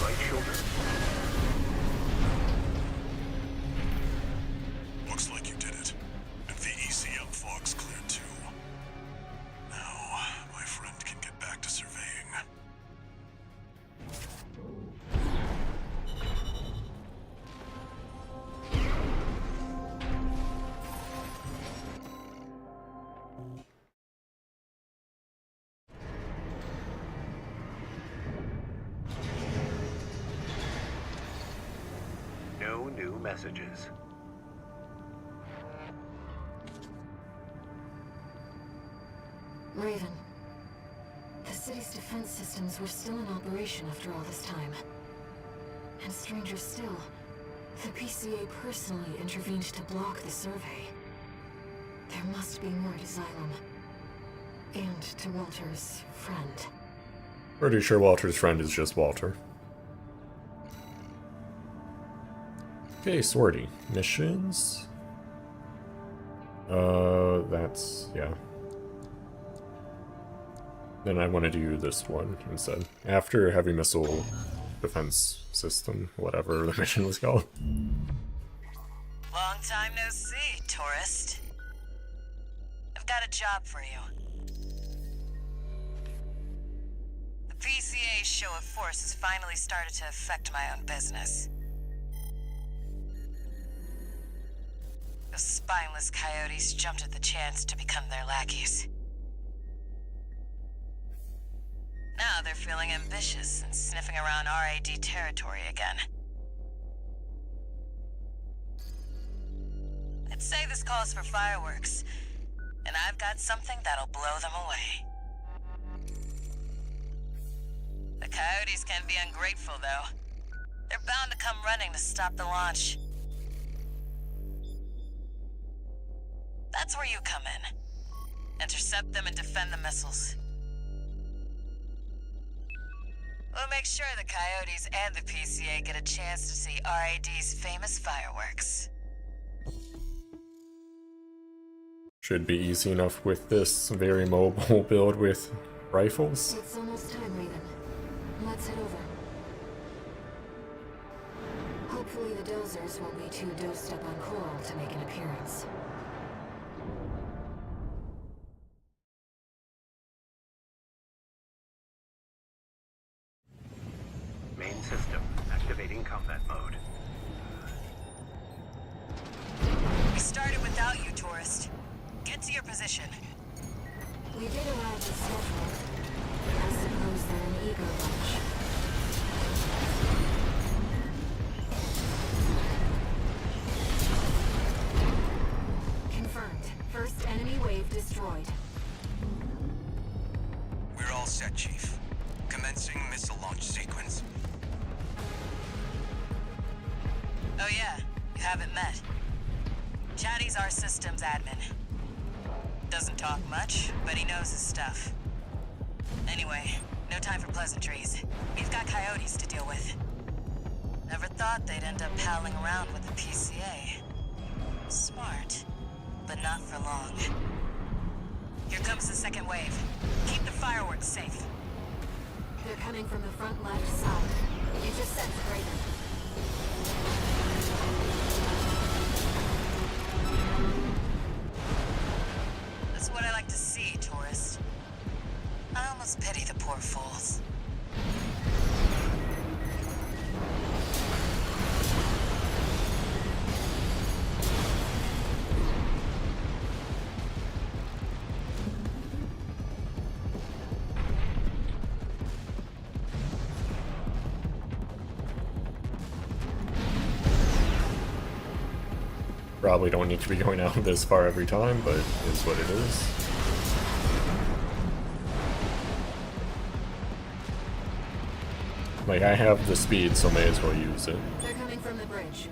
Right shoulder. Looks like you did it. And the ECM fog's cleared too. Now, my friend can get back to surveying. No new messages. Raven. The city's defense systems were still in operation after all this time. And stranger still, the PCA personally intervened to block the survey. There must be more to Xylem. And to Walter's friend. Pretty sure Walter's friend is just Walter. Okay, Swordy. Missions? That's, yeah. Then I want to do this one instead. After Heavy Missile Defense System, whatever the mission was called. Long time no see, tourist. I've got a job for you. The PCA's show of force has finally started to affect my own business. Those spineless coyotes jumped at the chance to become their lackeys. Now they're feeling ambitious and sniffing around RAD territory again. I'd say this calls for fireworks, and I've got something that'll blow them away. The coyotes can be ungrateful, though. They're bound to come running to stop the launch. That's where you come in. Intercept them and defend the missiles. We'll make sure the coyotes and the PCA get a chance to see RAD's famous fireworks. Should be easy enough with this very mobile build with rifles. It's almost time, Raven. Let's head over. Hopefully the dozers won't be too dosed up on coral to make an appearance. Main system activating combat mode. We started without you, tourist. Get to your position. We did arrive as scheduled. I suppose they're an eager bunch. Confirmed. First enemy wave destroyed. We're all set, Chief. Commencing missile launch sequence. Oh yeah, you haven't met. Chatty's our systems admin. Doesn't talk much, but he knows his stuff. Anyway, no time for pleasantries. We've got coyotes to deal with. Never thought they'd end up palling around with the PCA. Smart, but not for long. Here comes the second wave. Keep the fireworks safe. They're coming from the front left side. Intercept Raven. That's what I like to see, tourist. I almost pity the poor fools. Probably don't need to be going out this far every time, but it is what it is. Like, I have the speed, so may as well use it. They're coming from the bridge.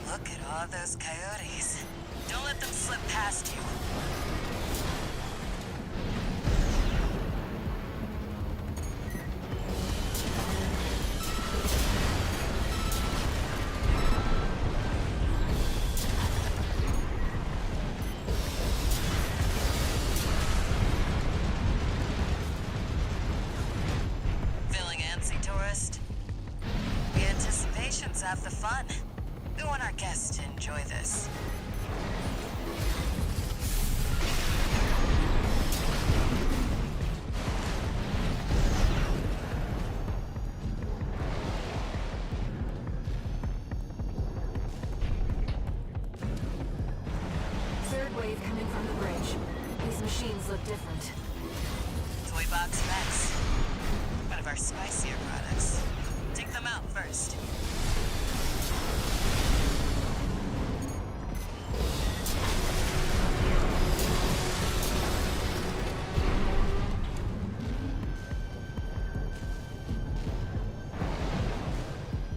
Look at all those coyotes. Don't let them slip past you. Feeling antsy, tourist? The anticipation's half the fun. We want our guests to enjoy this. Third wave coming from the bridge. These machines look different. Toy Box Max. One of our spicier products. Take them out first.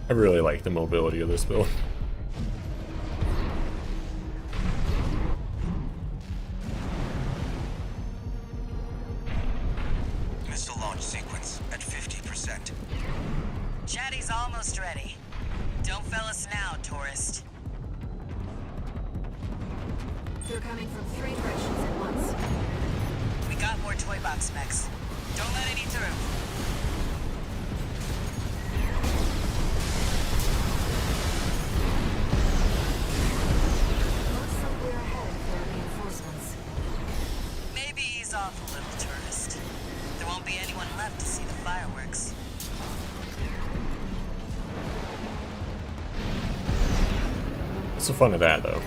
I really like the mobility of this build. Missile launch sequence at 50%. Chatty's almost ready. Don't fail us now, tourist. They're coming from three directions at once. We got more Toy Box Mechs. Don't let any through. Looks like we're ahead of their reinforcements. Maybe ease off a little, tourist. There won't be anyone left to see the fireworks. What's the fun of that, though?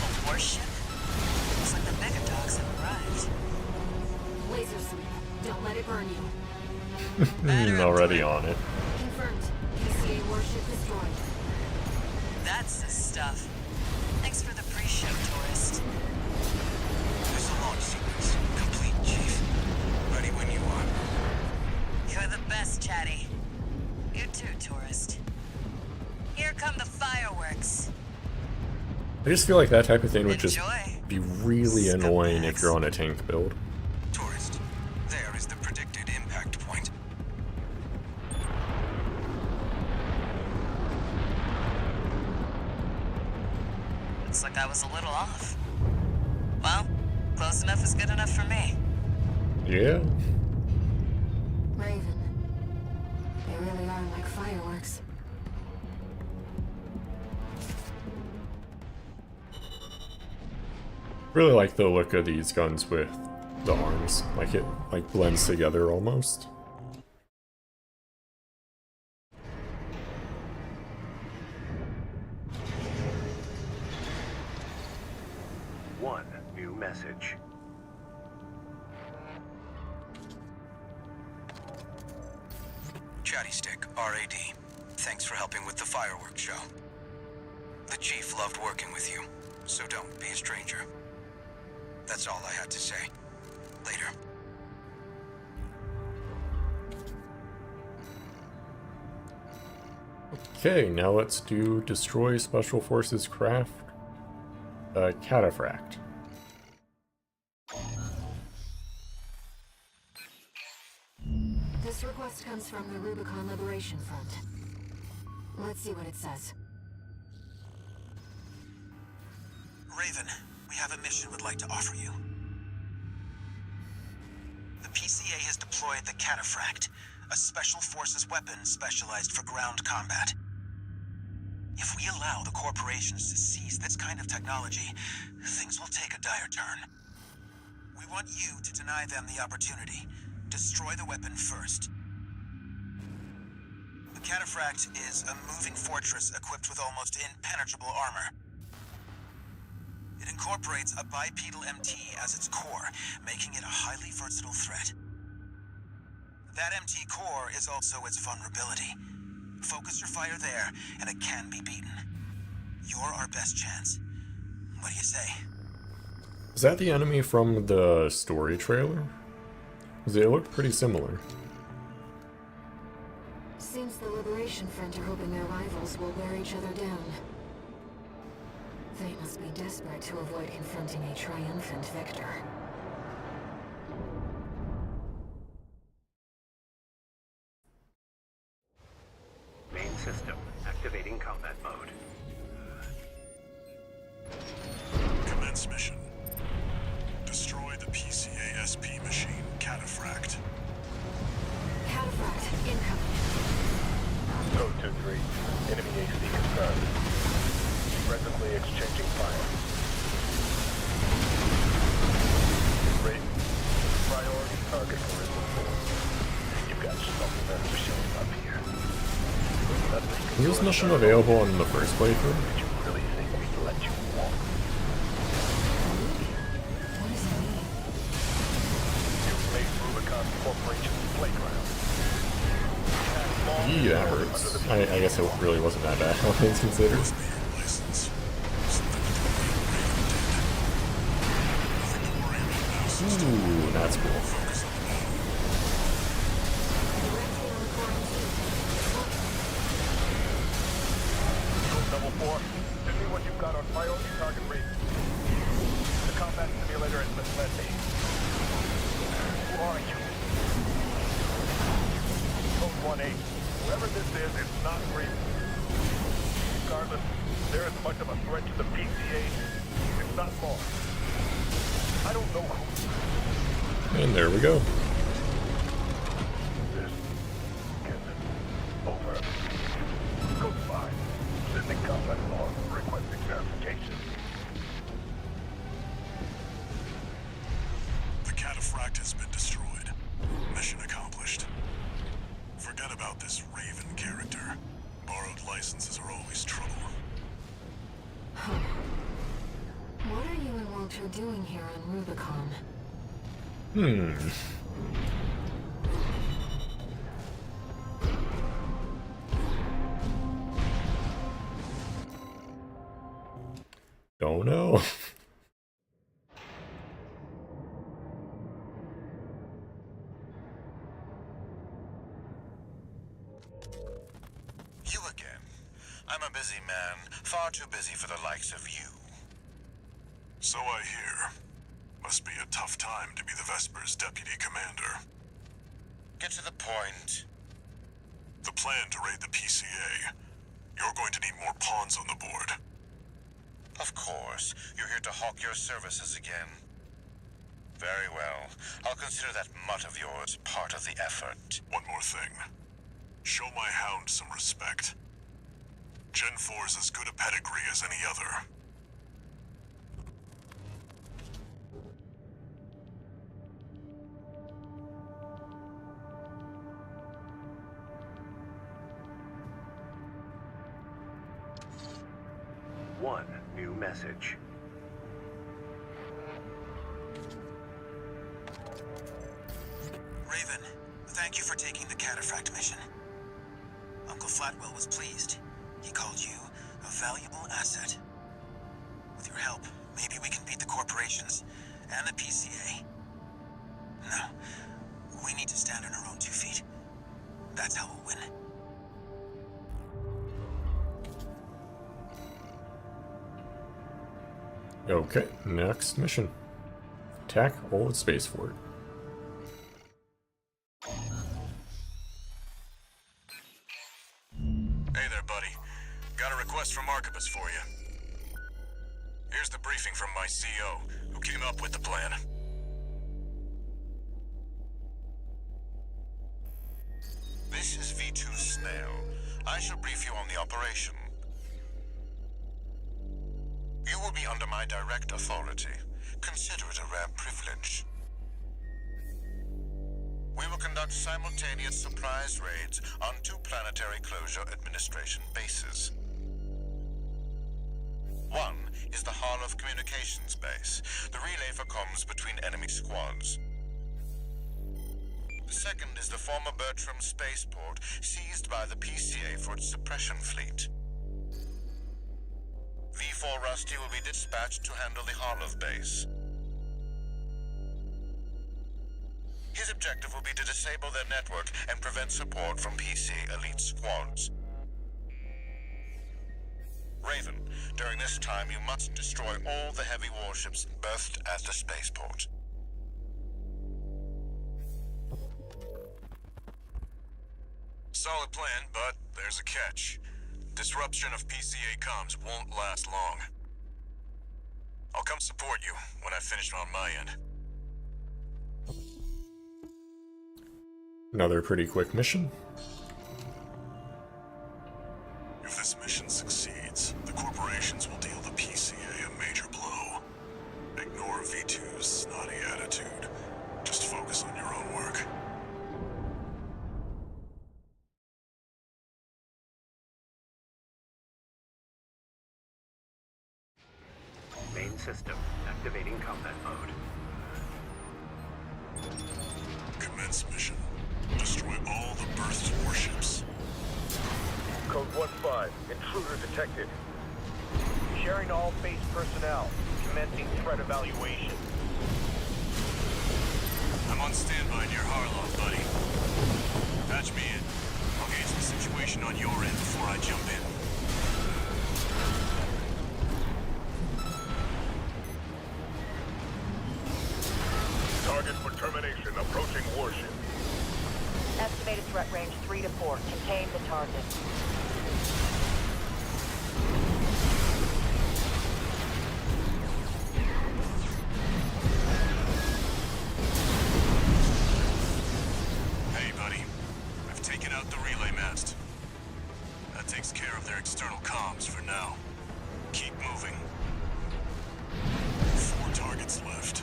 A warship? Looks like the mega dogs have arrived. Laser sweep. Don't let it burn you. Already on it. Confirmed. PCA warship destroyed. That's the stuff. Thanks for the pre-show, tourist. Missile launch sequence complete, Chief. Ready when you are. You're the best, Chatty. You too, tourist. Here come the fireworks. I just feel like that type of thing would just Enjoy. Be really annoying if you're on a tank build. Tourist, there is the predicted impact point. Looks like I was a little off. Well, close enough is good enough for me. Yeah. Raven. They really are like fireworks. Really like the look of these guns with the arms. Like it blends together almost. One new message. Chatty Stick, RAD. Thanks for helping with the fireworks show. The Chief loved working with you, so don't be a stranger. That's all I had to say. Later. Okay, now let's do destroy Special Forces craft Cataphract. This request comes from the Rubicon Liberation Front. Let's see what it says. Raven, we have a mission we'd like to offer you. The PCA has deployed the Cataphract, a special forces weapon specialized for ground combat. If we allow the corporations to seize this kind of technology, things will take a dire turn. We want you to deny them the opportunity. Destroy the weapon first. The Cataphract is a moving fortress equipped with almost impenetrable armor. It incorporates a bipedal MT as its core, making it a highly versatile threat. That MT core is also its vulnerability. Focus your fire there, and it can be beaten. You're our best chance. What do you say? Is that the enemy from the story trailer? Because they look pretty similar. Seems the Liberation Front are hoping their rivals will wear each other down. They must be desperate to avoid confronting a triumphant victor. Main system activating combat mode. Commence mission. Destroy the PCA SP machine, Cataphract. Cataphract incoming. Code 2-3. Enemy AC confirmed. Presently exchanging fire. Raven, priority target for Russle 4. You've got something else showing up here. Was this mission available in the first playthrough? Did you really think we'd let you walk? What does it mean? You've made Rubicon Corporation's playground. Gee, that hurts. I guess it really wasn't that bad, all things considered. Must be your license. Something to do with Raven did. The core now system. Ooh, that's cool. Focus on the battle. Double 4, send me what you've got on priority target Raven. The combat simulator has misled me. Who are you? Code 1-8. Whoever this is, it's not Raven. Regardless, they're as much of a threat to the PCA, if not more. I don't know who. And there we go. This isn't over. Code 5. Sending combat log, requesting verification. The Cataphract has been destroyed. Mission accomplished. Forget about this Raven character. Borrowed licenses are always trouble. What are you and Walter doing here on Rubicon? Don't know. You again. I'm a busy man, far too busy for the likes of you. So I hear. Must be a tough time to be the Vesper's deputy commander. Get to the point. The plan to raid the PCA. You're going to need more pawns on the board. Of course. You're here to hawk your services again. Very well. I'll consider that mutt of yours part of the effort. One more thing. Show my hound some respect. Gen 4's as good a pedigree as any other. One new message. Raven, thank you for taking the Cataphract mission. Uncle Flatwell was pleased. He called you a valuable asset. With your help, maybe we can beat the corporations and the PCA. No, we need to stand on our own 2 feet. That's how we'll win. Okay, next mission. Attack old spaceport. Hey there, buddy. Got a request from Archibus for you. Here's the briefing from my CO, who came up with the plan. This is V2 Snail. I shall brief you on the operation. You will be under my direct authority. Consider it a rare privilege. We will conduct simultaneous surprise raids on 2 Planetary Closure Administration bases. One is the Hall of Communications base, the relay for comms between enemy squads. The second is the former Bertram spaceport, seized by the PCA for its suppression fleet. V4 Rusty will be dispatched to handle the Harlov base. His objective will be to disable their network and prevent support from PCA elite squads. Raven, during this time you must destroy all the heavy warships berthed at the spaceport. Solid plan, but there's a catch. Disruption of PCA comms won't last long. I'll come support you when I've finished on my end. Another pretty quick mission. If this mission succeeds, the corporations will deal the PCA a major blow. Ignore V2's snotty attitude. Just focus on your own work. Main system activating combat mode. Commence mission. Destroy all the berthed warships. Code 1-5. Intruder detected. Sharing all base personnel. Commencing threat evaluation. I'm on standby near Harlov, buddy. Patch me in. I'll gauge the situation on your end before I jump in. Target for termination approaching warship. Estimated threat range 3 to 4. Contain the target. Hey, buddy. I've taken out the relay mast. That takes care of their external comms for now. Keep moving. 4 targets left.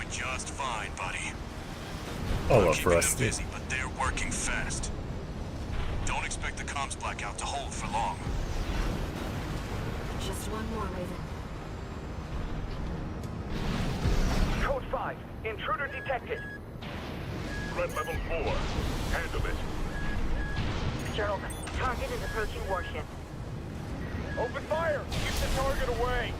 Just fine, buddy. Oh, I'm up keeping them Rusty. busy, but they're working fast. Don't expect the comms blackout to hold for long. Just one more, Raven. Code 5. Intruder detected. Threat level 4. Handle it. Gerald, target is approaching warship. Open fire! Keep the target away!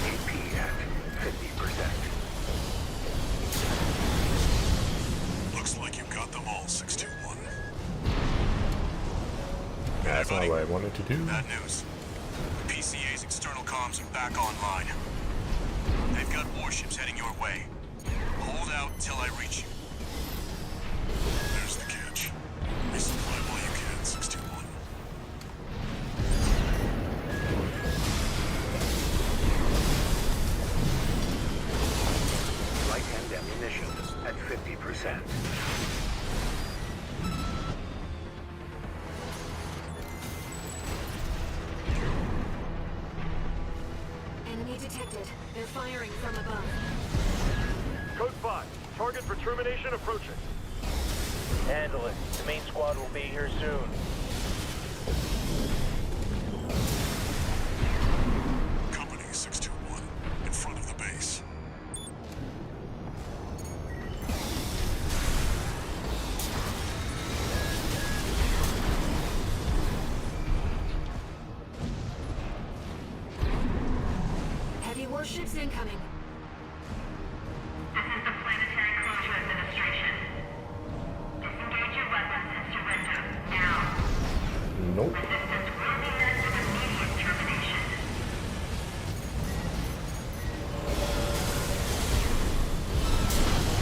AP at 50%. Looks like you got them all, 621. That's not what I wanted to do. Bad news. The PCA's external comms are back online. They've got warships heading your way. Hold out till I reach you. There's the catch. Resupply while you can, 621. Light and ammunition at 50%. Enemy detected. They're firing from above. Code 5. Target for termination approaching. Handle it. The main squad will be here soon. Company 621, in front of the base. Heavy warships incoming. This is the Planetary Closure Administration. Disengage your weapons and surrender now. Nope. Resistance will be met with immediate termination.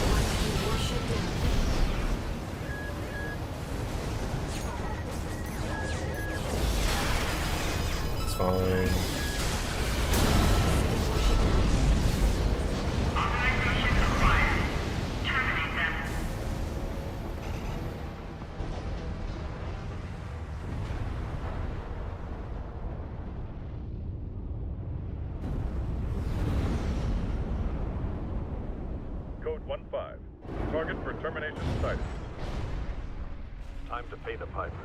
One heavy warship down. It's fine. Authorization acquired. Terminate them. Code 1-5. Target for termination sighted. Time to pay the piper.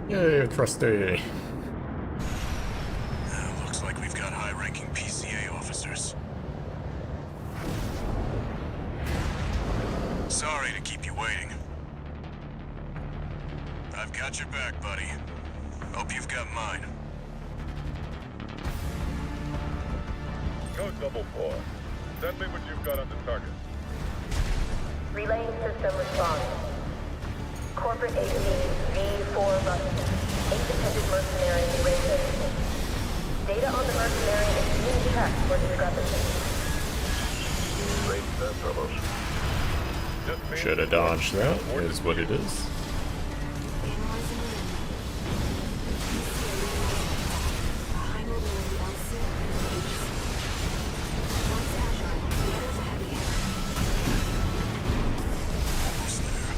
Yay, trusty. Looks like we've got high-ranking PCA officers. Sorry to keep you waiting. I've got your back, buddy. Hope you've got mine. Code 4. Send me what you've got on the target. Relaying system response. Corporate AC V4 Russle. Independent mercenary Raven. Data on the mercenary is being checked for discrepancy. Great that, fellows. Should have dodged that, is what it is. Analyzing the enemy. High mobility L6 and H6. One's agile, the other's a heavy hitter. Almost there.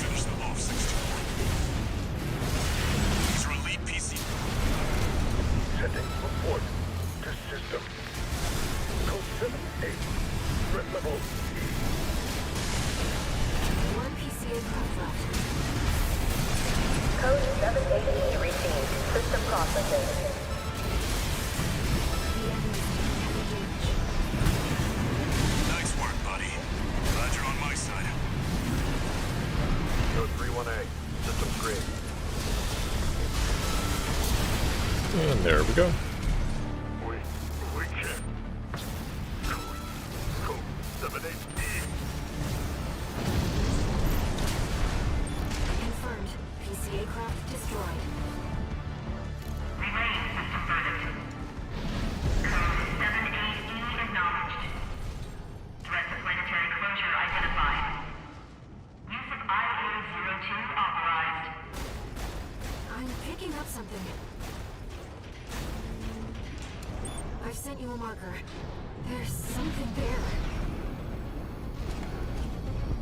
Finish them off, 621. These are elite PC. Sending report to system. Code 7-8. Threat level E. One PCA craft left. Code 7-8 received. System processing. The enemy's taking heavy damage. Nice work, buddy. Glad you're on my side. Code 3-1A. System green. And there we go. We can. Code 7-8E. Confirmed. PCA craft destroyed. Relaying system verdict. Code 7-8E acknowledged. Threat to planetary closure identified. Use of IA-02 authorized. I'm picking up something. I've sent you a marker. There's something there.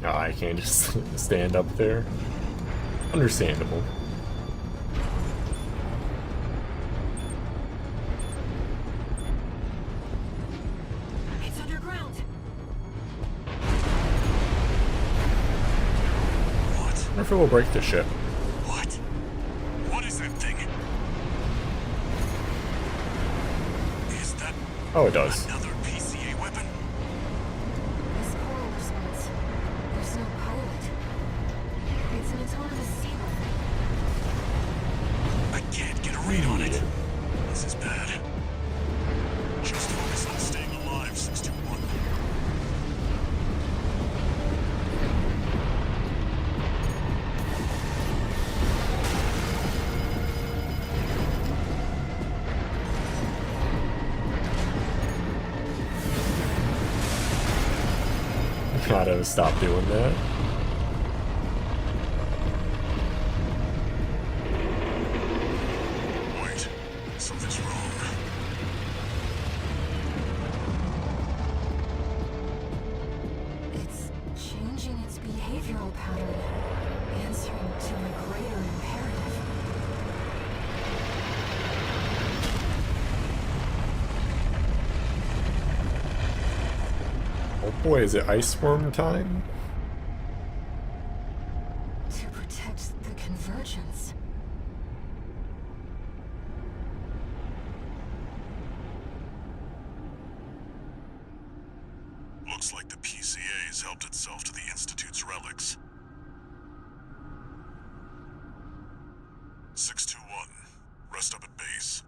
No, I can't just stand up there. Understandable. It's underground. What? I wonder if it will break the ship. What? What is that thing? Is that Oh, it does. another PCA weapon? This coral response. There's no pilot. It's an autonomous sealer. I can't get a read on it. This is bad. gotta stop doing that. Wait, something's wrong. It's changing its behavioral pattern, answering to a greater imperative. Oh boy, is it ice worm time? To protect the convergence. Looks like the PCA has helped itself to the Institute's relics. 621, rest up at base.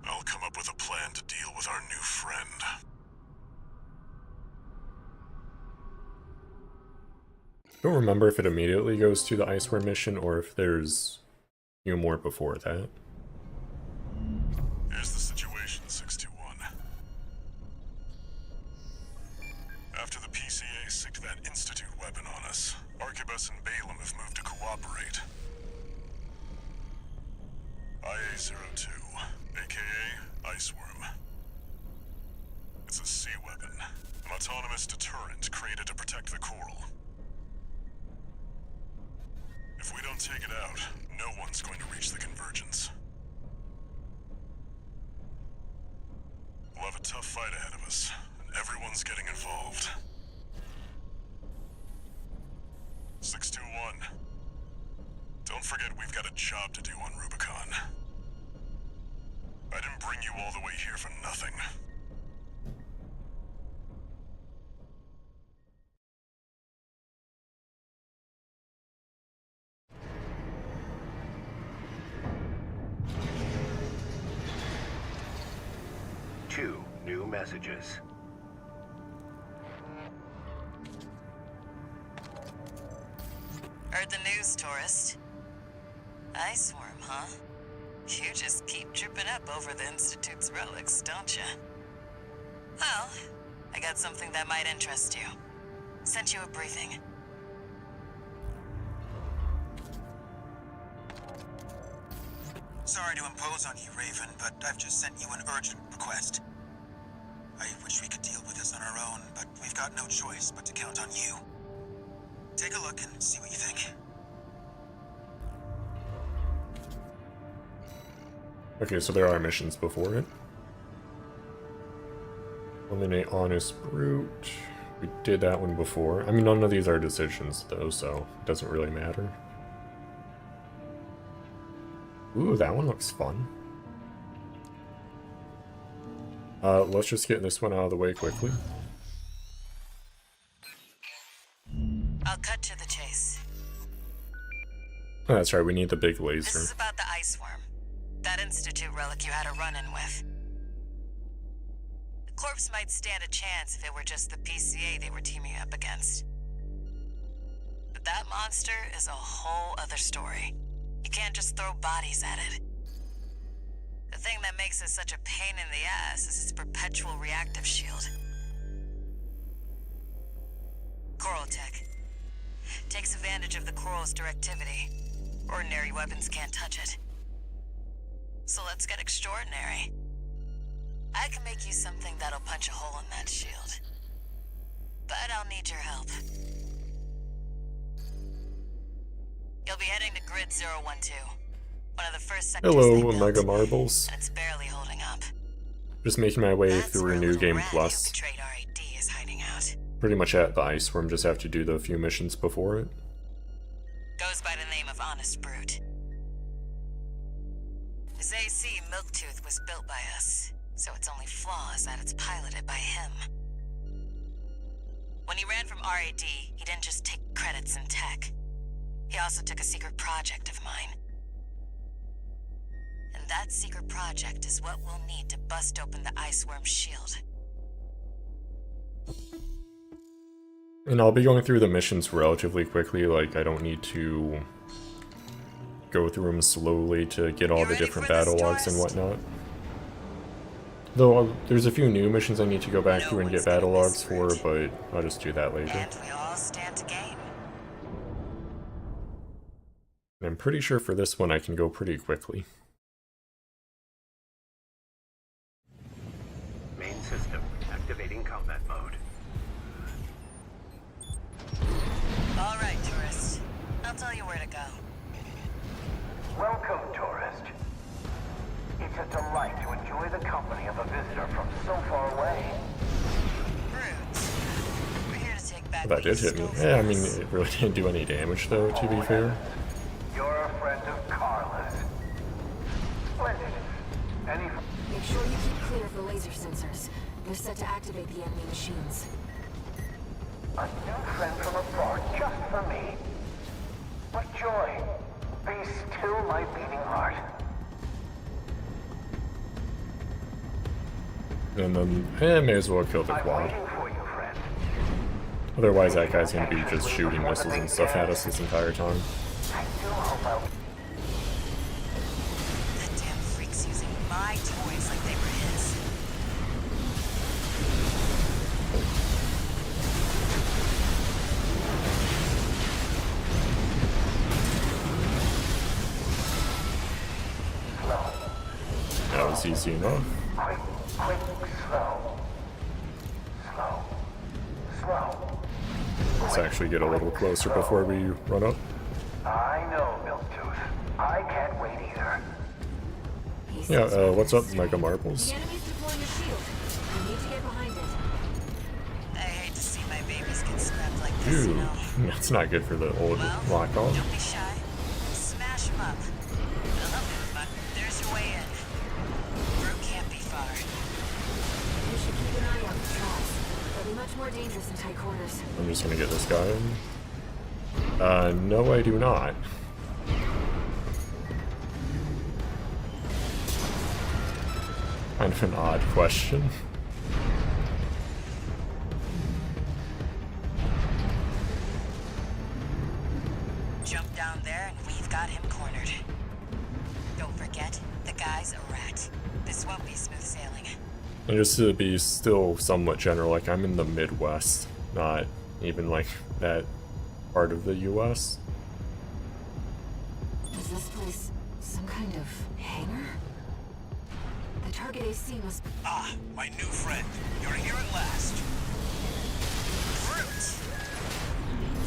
I'll come up with a plan to deal with our new friend. I don't remember if it immediately goes to the Iceworm mission or if there's more before that. Here's the situation, 621. After the PCA sicked that Institute weapon on us, Arquebus and Balaam have moved to cooperate. IA-02, aka Iceworm. It's a sea weapon, an autonomous deterrent created to protect the coral. If we don't take it out, no one's going to reach the convergence. We'll have a tough fight ahead of us, and everyone's getting involved. 621. Don't forget we've got a job to do on Rubicon. I didn't bring you all the way here for nothing. Two new messages. Heard the news, tourist. Iceworm, huh? You just keep tripping up over the Institute's relics, don't you? Well, I got something that might interest you. Sent you a briefing. Sorry to impose on you, Raven, but I've just sent you an urgent request. I wish we could deal with this on our own, but we've got no choice but to count on you. Take a look and see what you think. Okay, so there are missions before it. Eliminate Honest Brute. We did that one before. I mean, none of these are decisions, though, so it doesn't really matter. Ooh, that one looks fun. Let's just get this one out of the way quickly. I'll cut to the chase. Oh, that's right, we need the big This laser. is about the Iceworm. That Institute relic you had a run-in with. The corpse might stand a chance if it were just the PCA they were teaming up against. But that monster is a whole other story. You can't just throw bodies at it. The thing that makes it such a pain in the ass is its perpetual reactive shield. Coral tech. Takes advantage of the coral's directivity. Ordinary weapons can't touch it. So let's get extraordinary. I can make you something that'll punch a hole in that shield. But I'll need your help. You'll be heading to Grid 012. One of the first sectors they Hello, built, Omega Marbles. and it's barely holding up. Just making my way That's through where New little Game rat Plus. who betrayed RAD is hiding out. Pretty much at the Iceworm, just have to do the few missions before it. Goes by the name of Honest Brute. His AC Milktooth was built by us, so its only flaw is that it's piloted by him. When he ran from RAD, he didn't just take credits in tech. He also took a secret project of mine. And that secret project is what we'll need to bust open the Iceworm's shield. And I'll be going through the missions relatively quickly, like I don't need to go through them slowly to get all the different battle logs and whatnot. Though there's a few new missions I need to go back through and get battle logs for, but I'll just do that later. And we all stand to gain. And I'm pretty sure for this one I can go pretty quickly. Main system activating combat mode. All right, tourist. I'll tell you where to go. Welcome, tourist. It's a delight to enjoy the company of a visitor from so far away. Brutes. We're here to take back That what did you hit me. stole Yeah, I from mean, us. it really didn't do any damage though, to be fair. You're a friend of Carla's. Splendid. Any... Make sure you keep clear of the laser sensors. They're set to activate the enemy machines. A new friend from afar, just for me. What joy. Be still my beating heart. And then, may as well kill the I'm quad. waiting for you, friend. Otherwise that guy's gonna be just shooting missiles and stuff at us this entire time. I do hope I'll... That damn freak's using my toys like they were his. That was easy enough. Quick, slow. Slow. Slow. Let's actually get a little closer before we run up. I know, Milktooth. I can't wait either. Yeah, what's up, Mega Marbles? The enemy's deploying a shield. You need to get behind it. I hate to see my babies get scrapped like this, you Dude, know. that's not good for the old Well, lock on. don't be shy. Smash them up. But there's your way in. Brute can't be far. You should keep an eye out for traps. They'll be much more dangerous in tight quarters. I'm just gonna get this guy in. No I do not. Kind of an odd question. Jump down there and we've got him cornered. Don't forget, the guy's a rat. This won't be smooth sailing. And just to be still somewhat general, like I'm in the Midwest, not even like that part of the US. Is this place some kind of hangar? The target AC must... Ah, my new friend. You're here at last. Brute!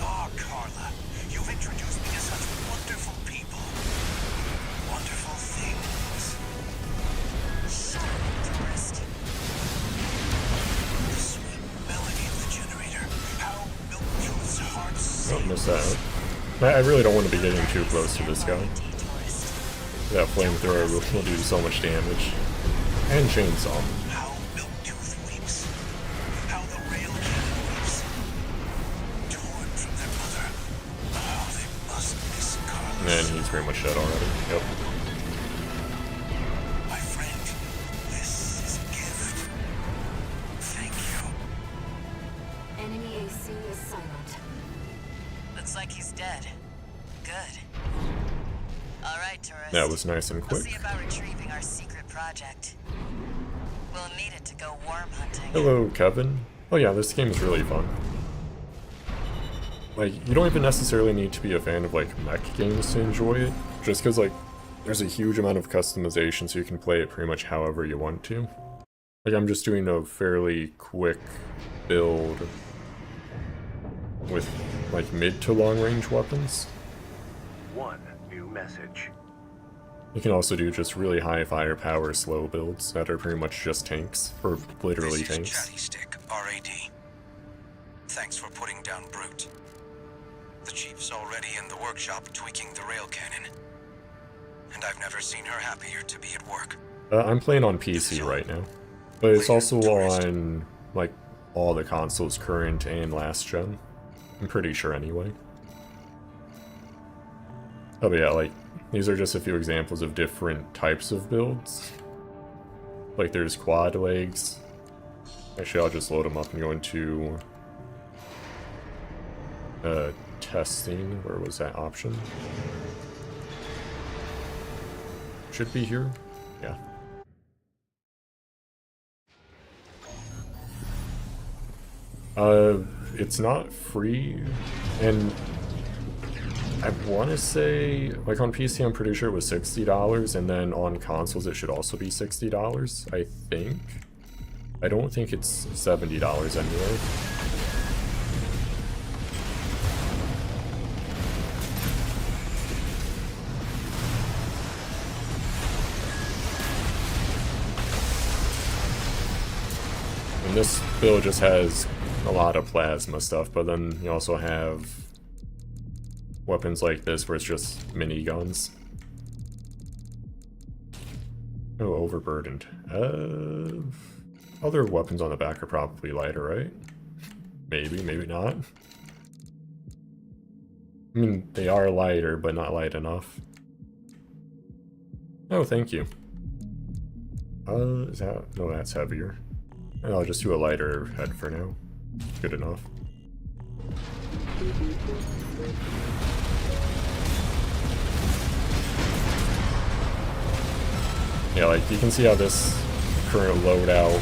Ah, Carla. You've introduced me to such wonderful people. Wonderful things. Shut up, tourist. The sweet melody of the generator. How Milktooth's heart Don't sings. miss that. I really don't want to be getting too close to this guy. That flamethrower will do so much damage. And chainsaw. How Milktooth weeps. How the rail cannon weeps. Torn from their mother. How they must miss Carla. And he's pretty much dead already. Yep. My friend, this is a gift. Thank you. Enemy AC is silent. Looks like he's dead. Good. All right, tourist. That was nice and We'll quick. see about retrieving our secret project. We'll need it to go worm hunting. Hello, Kevin. Oh yeah, this game is really fun. Like, you don't even necessarily need to be a fan of, like, mech games to enjoy it. Just because, like, there's a huge amount of customization, so you can play it pretty much however you want to. Like, I'm just doing a fairly quick build with, like, mid to long range weapons. One new message. You can also do just really high firepower slow builds that are pretty much just tanks, or literally This is tanks. Chatty Stick, RAD. Thanks for putting down Brute. The Chief's already in the workshop tweaking the rail cannon. And I've never seen her happier to be at work. I'm playing on PC right now, but it's also on, like, all the consoles current and last gen. I'm pretty sure anyway. Oh but yeah, like, these are just a few examples of different types of builds. Like, there's quad legs. Actually, I'll just load them up and go into testing. Where was that option? Should be here. Yeah. It's not free, and I want to say, like on PC, I'm pretty sure it was $60, and then on consoles it should also be $60, I think. I don't think it's $70 anyway. And this build just has a lot of plasma stuff, but then you also have weapons like this where it's just miniguns. Oh, overburdened. Other weapons on the back are probably lighter, right? Maybe, maybe not. I mean, they are lighter, but not light enough. Oh, thank you. Is that... no, that's heavier. I'll just do a lighter head for now. Good enough. Yeah, like, you can see how this current loadout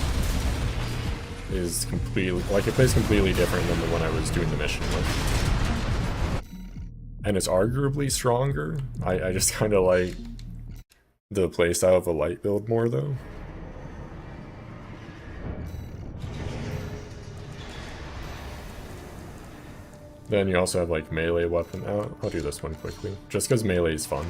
is completely... like, it plays completely different than the one I was doing the mission with. And it's arguably stronger. I just kind of like the playstyle of a light build more, though. Then you also have, like, melee weapon. I'll do this one quickly, just because melee is fun.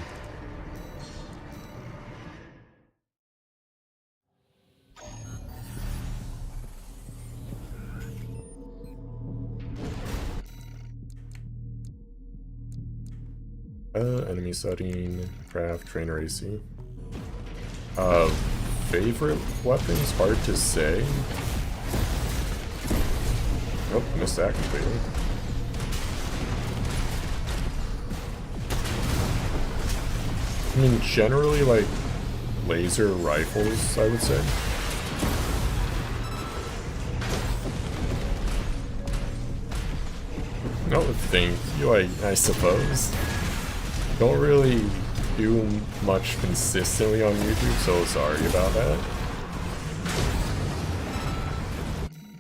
Enemy setting, craft, trainer AC. Favorite weapons? Hard to say. Oh, missed that completely. I mean, generally, like, laser rifles, I would say. Oh, thank you, I suppose. Don't really do much consistently on YouTube, so sorry about that.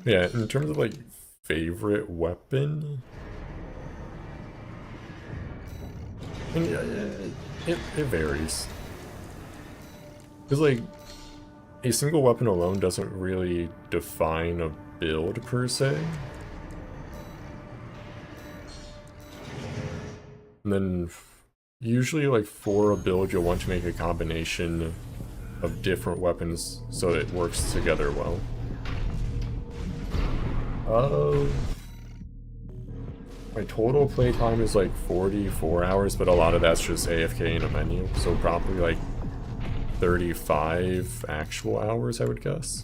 Yeah, in terms of, like, favorite weapon... I mean, it varies. Because, like, a single weapon alone doesn't really define a build, per se. And then, usually, like, for a build, you'll want to make a combination of different weapons so it works together well. My total playtime is like 44 hours, but a lot of that's just AFK in a menu, so probably like 35 actual hours, I would guess.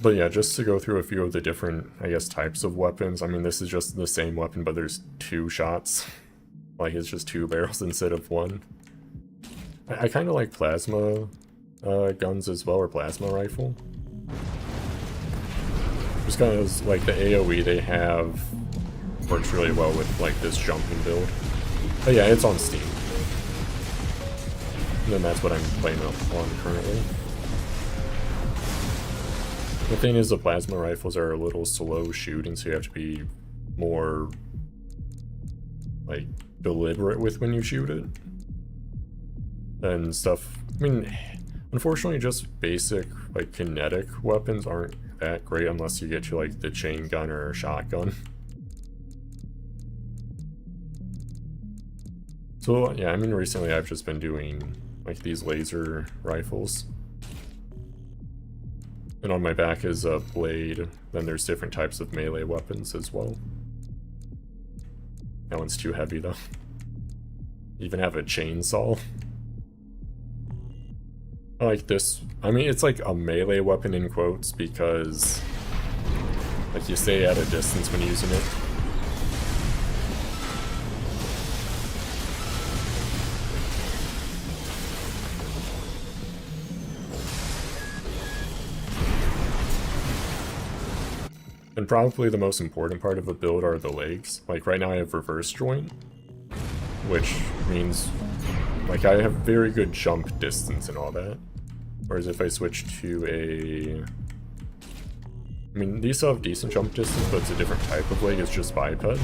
But yeah, just to go through a few of the different, I guess, types of weapons. I mean, this is just the same weapon, but there's 2 shots. Like, it's just 2 barrels instead of 1. I kind of like plasma guns as well, or plasma rifle. Just kind of, like, the AoE they have works really well with, like, this jumping build. But yeah, it's on Steam. And then that's what I'm playing on currently. The thing is, the plasma rifles are a little slow shooting, so you have to be more, like, deliberate with when you shoot it. And stuff, I mean, unfortunately just basic, like, kinetic weapons aren't that great unless you get to, like, the chain gun or shotgun. So, yeah, I mean, recently I've just been doing, like, these laser rifles. And on my back is a blade. Then there's different types of melee weapons as well. That one's too heavy though. Even have a chainsaw. I like this. I mean, it's like a melee weapon in quotes because, like, you stay at a distance when using it. And probably the most important part of a build are the legs. Like right now I have reverse joint, which means like I have very good jump distance and all that. Whereas if I switch to a... I mean, these still have decent jump distance, but it's a different type of leg, it's just biped. So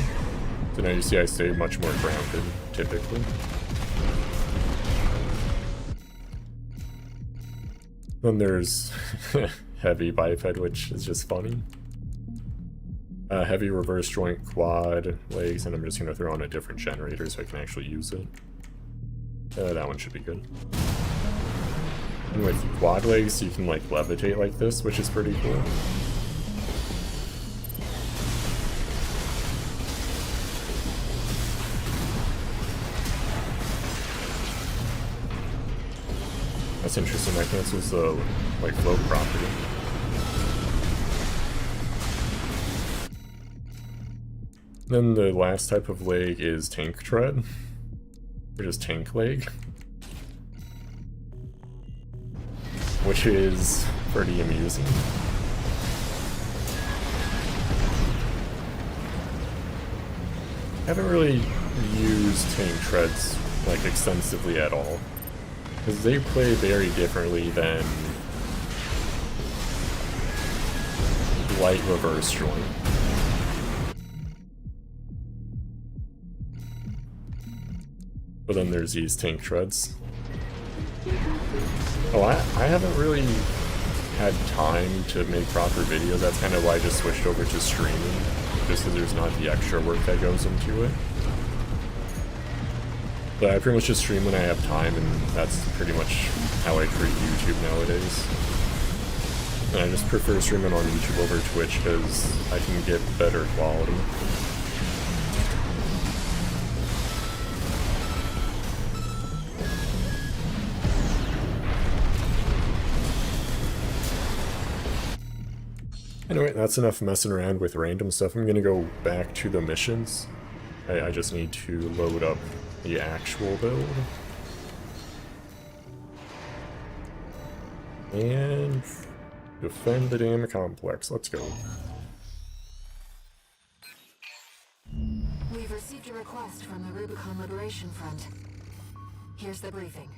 now you see I stay much more grounded, typically. Then there's heavy biped, which is just funny. Heavy reverse joint quad legs, and I'm just going to throw on a different generator so I can actually use it. That one should be good. And with quad legs, you can like levitate like this, which is pretty cool. That's interesting, that cancels the like float property. Then the last type of leg is tank tread, or just tank leg, which is pretty amusing. I haven't really used tank treads like extensively at all, because they play very differently than light reverse joint. But then there's these tank treads. Oh, I haven't really had time to make proper videos. That's kind of why I just switched over to streaming, just because there's not the extra work that goes into it. But I pretty much just stream when I have time, and that's pretty much how I treat YouTube nowadays. And I just prefer streaming on YouTube over Twitch because I can get better quality. Anyway, that's enough messing around with random stuff. I'm gonna go back to the missions. I just need to load up the actual build. And defend the damn complex. Let's go. We've received a request from the Rubicon Liberation Front. Here's the briefing.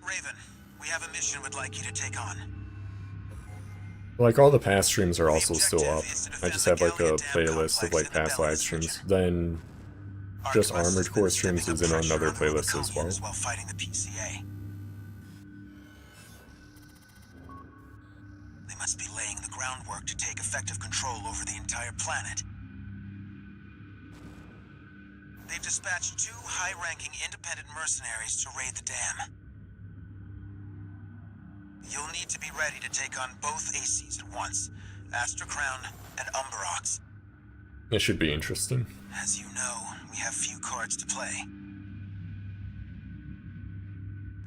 Raven, we have a mission we'd like you to take on. Like, all the past streams are also still up. I just have like a playlist of like past live streams. Then just Armored Core streams is in another playlist as well. While fighting the PCA. They must be laying the groundwork to take effective control over the entire planet. They've dispatched 2 high-ranking independent mercenaries to raid the dam. You'll need to be ready to take on both ACs at once, Astra Crown and Umberox. It should be interesting. As you know, we have few cards to play.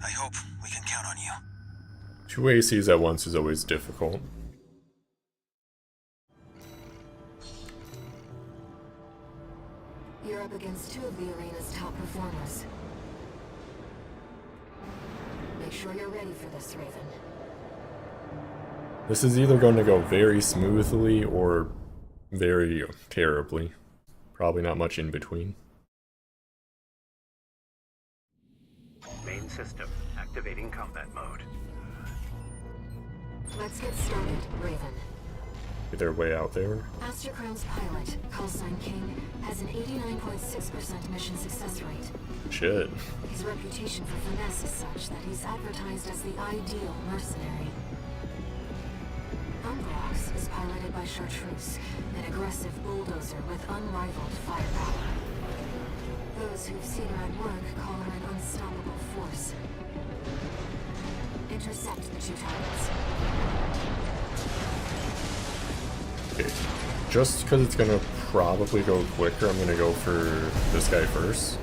I hope we can count on you. 2 ACs at once is always difficult. You're up against 2 of the arena's top performers. Make sure you're ready for this, Raven. This is either going to go very smoothly or very terribly. Probably not much in between. Main system activating combat mode. Let's get started, Raven. Get their way out there. Astra Crown's pilot, callsign King, has an 89.6% mission success rate. Shit. His reputation for finesse is such that he's advertised as the ideal mercenary. Umberox is piloted by Chartreuse, an aggressive bulldozer with unrivaled firepower. Those who've seen her at work call her an unstoppable force. Intercept the 2 targets. Okay. Just because it's gonna probably go quicker, I'm gonna go for this guy first.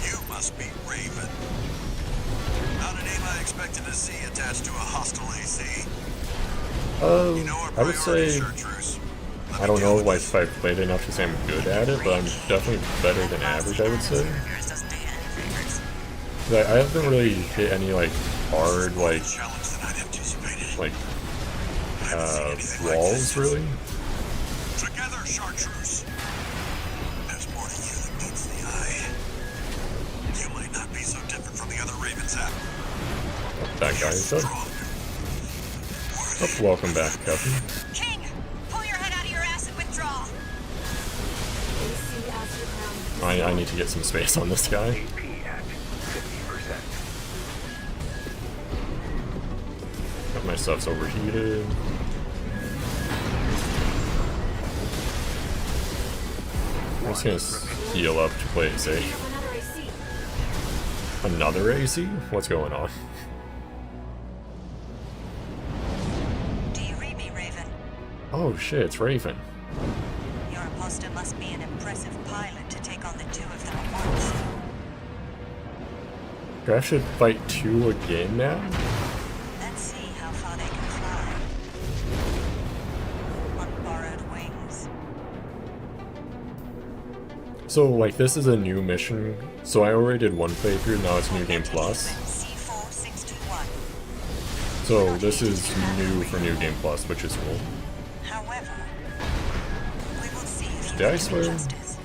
You must be Raven. Not a name I expected to see attached to a hostile AC. You know I would say, I don't know like, if I've played enough to say I'm good at it, but I'm definitely better than average, I would say. I haven't really hit any like hard like like walls, really. Together, Chartreuse. There's more to you than meets the eye. You might not be so different from the other Ravens have. That guy is dead. Oh, welcome back, Captain. King, pull your head out of your ass and withdraw. I need to get some space on this guy. AP at 50%. My stuff's overheated. I'm just gonna heal up to play it safe. Another AC? What's going on? Do you read me, Raven? Oh shit, it's Raven. Your imposter must be an impressive pilot to take on the two of them at once. Do I have to fight two again now? Let's see how far they can fly. On borrowed wings. So, like, this is a new mission. So I already did one playthrough, now it's New Game Plus. C4621. So this is new for New Game Plus, which is cool. However, we will see if you Did I can do swear? justice.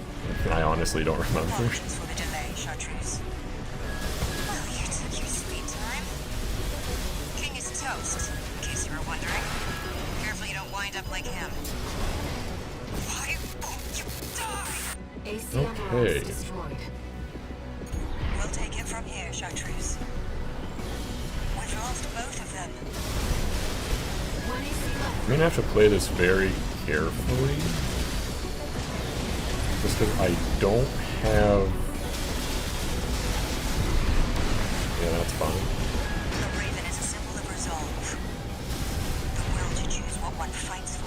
I honestly don't remember. Apologies for the delay, Chartreuse. Well, you took your sweet time. King is toast, in case you were wondering. Careful you don't wind up like him. Why won't you die? Okay. destroyed. We'll take it from here, Chartreuse. We've lost both of them. I'm gonna have to play this very carefully. Just because I don't have... Yeah, that's fine. The Raven is a symbol of resolve. The will to choose what one fights for.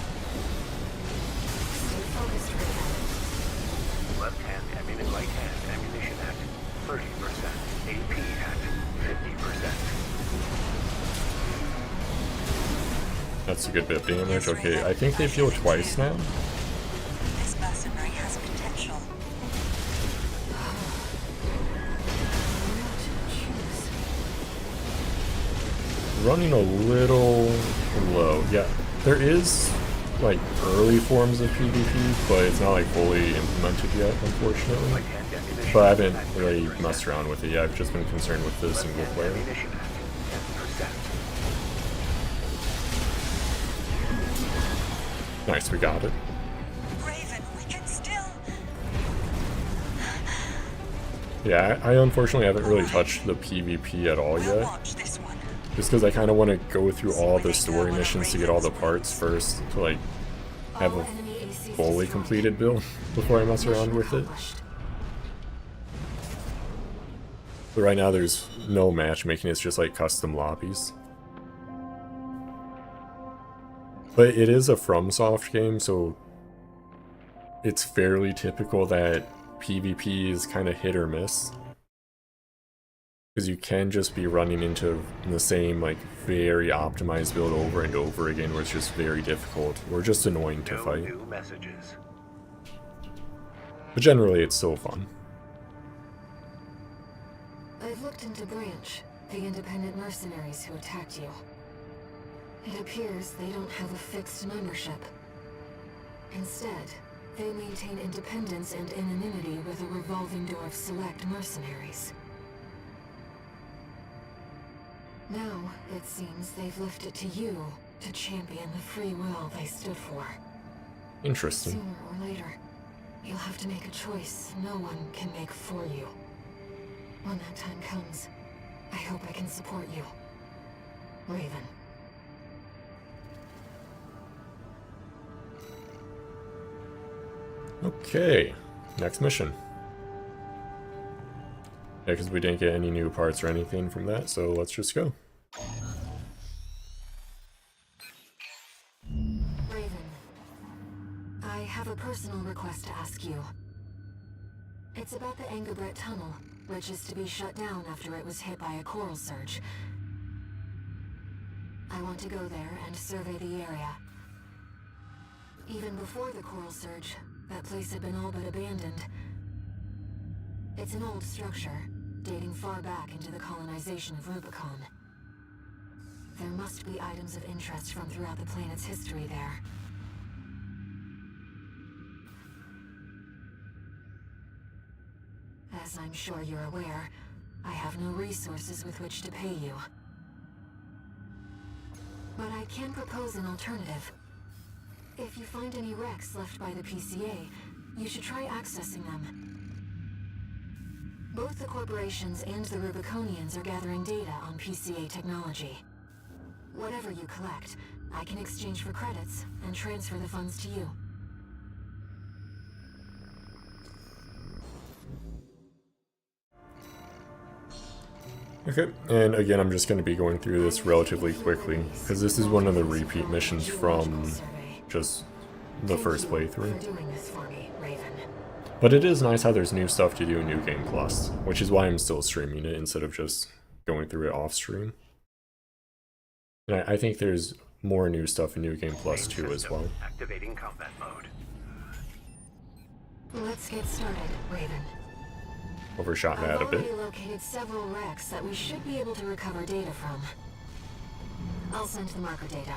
Stay focused, Raven. Left hand ammunition, right hand ammunition at 30%. AP at 50%. That's a good bit of damage. Okay, I think they heal twice now. This mercenary has potential. Running a little low. Yeah, there is like early forms of PvP, but it's not like fully implemented yet, unfortunately. Right hand ammunition But I haven't at really 30%. messed around with it yet. I've just been concerned with the Left single hand player. ammunition at 10%. Nice, we got it. Raven, we can still... Yeah, I unfortunately haven't really touched the PvP at all We'll yet. watch this one. Just because I kind of want to go through all the story missions to get all the parts first to like have a fully completed build before I mess around with it. But right now there's no matchmaking, it's just like custom lobbies. But it is a FromSoft game, so it's fairly typical that PvP is kind of hit or miss. Because you can just be running into the same, like, very optimized build over and over again where it's just very difficult, or just annoying to No fight. new messages. But generally it's still fun. I've looked into Branch, the independent mercenaries who attacked you. It appears they don't have a fixed membership. Instead, they maintain independence and anonymity with a revolving door of select mercenaries. Now, it seems they've left it to you to champion the free will they stood for. Interesting. Sooner or later, you'll have to make a choice no one can make for you. When that time comes, I hope I can support you. Raven. Okay, next mission. Yeah, because we didn't get any new parts or anything from that, so let's just go. Raven, I have a personal request to ask you. It's about the Engabret Tunnel, which is to be shut down after it was hit by a coral surge. I want to go there and survey the area. Even before the coral surge, that place had been all but abandoned. It's an old structure, dating far back into the colonization of Rubicon. There must be items of interest from throughout the planet's history there. As I'm sure you're aware, I have no resources with which to pay you. But I can propose an alternative. If you find any wrecks left by the PCA, you should try accessing them. Both the corporations and the Rubiconians are gathering data on PCA technology. Whatever you collect, I can exchange for credits and transfer the funds to you. Okay, and again, I'm just going to be going through this relatively quickly, because this is one of the repeat missions from just the first playthrough. But it is nice how there's new stuff to do in New Game Plus, which is why I'm still streaming it instead of just going through it off stream. And I think there's more new stuff in New Game Plus too as well. Activating combat mode. Let's get started, Raven. Overshot that a bit. I've already located several wrecks that we should be able to recover data from. I'll send the marker data.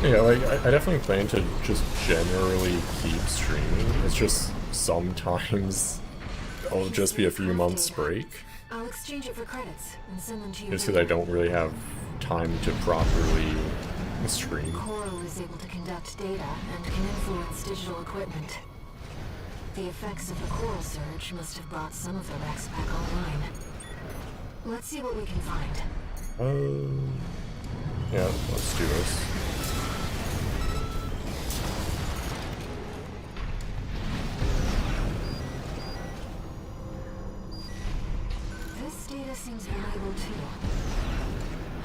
Yeah, like, I definitely plan to just generally keep streaming. It's just sometimes it'll just be a few months break. I'll exchange it for credits and send them to you. Just because I don't really have time to properly stream. Coral is able to conduct data and can influence digital equipment. The effects of the coral surge must have brought some of the wrecks back online. Let's see what we can find. Yeah, let's do this. This data seems valuable too.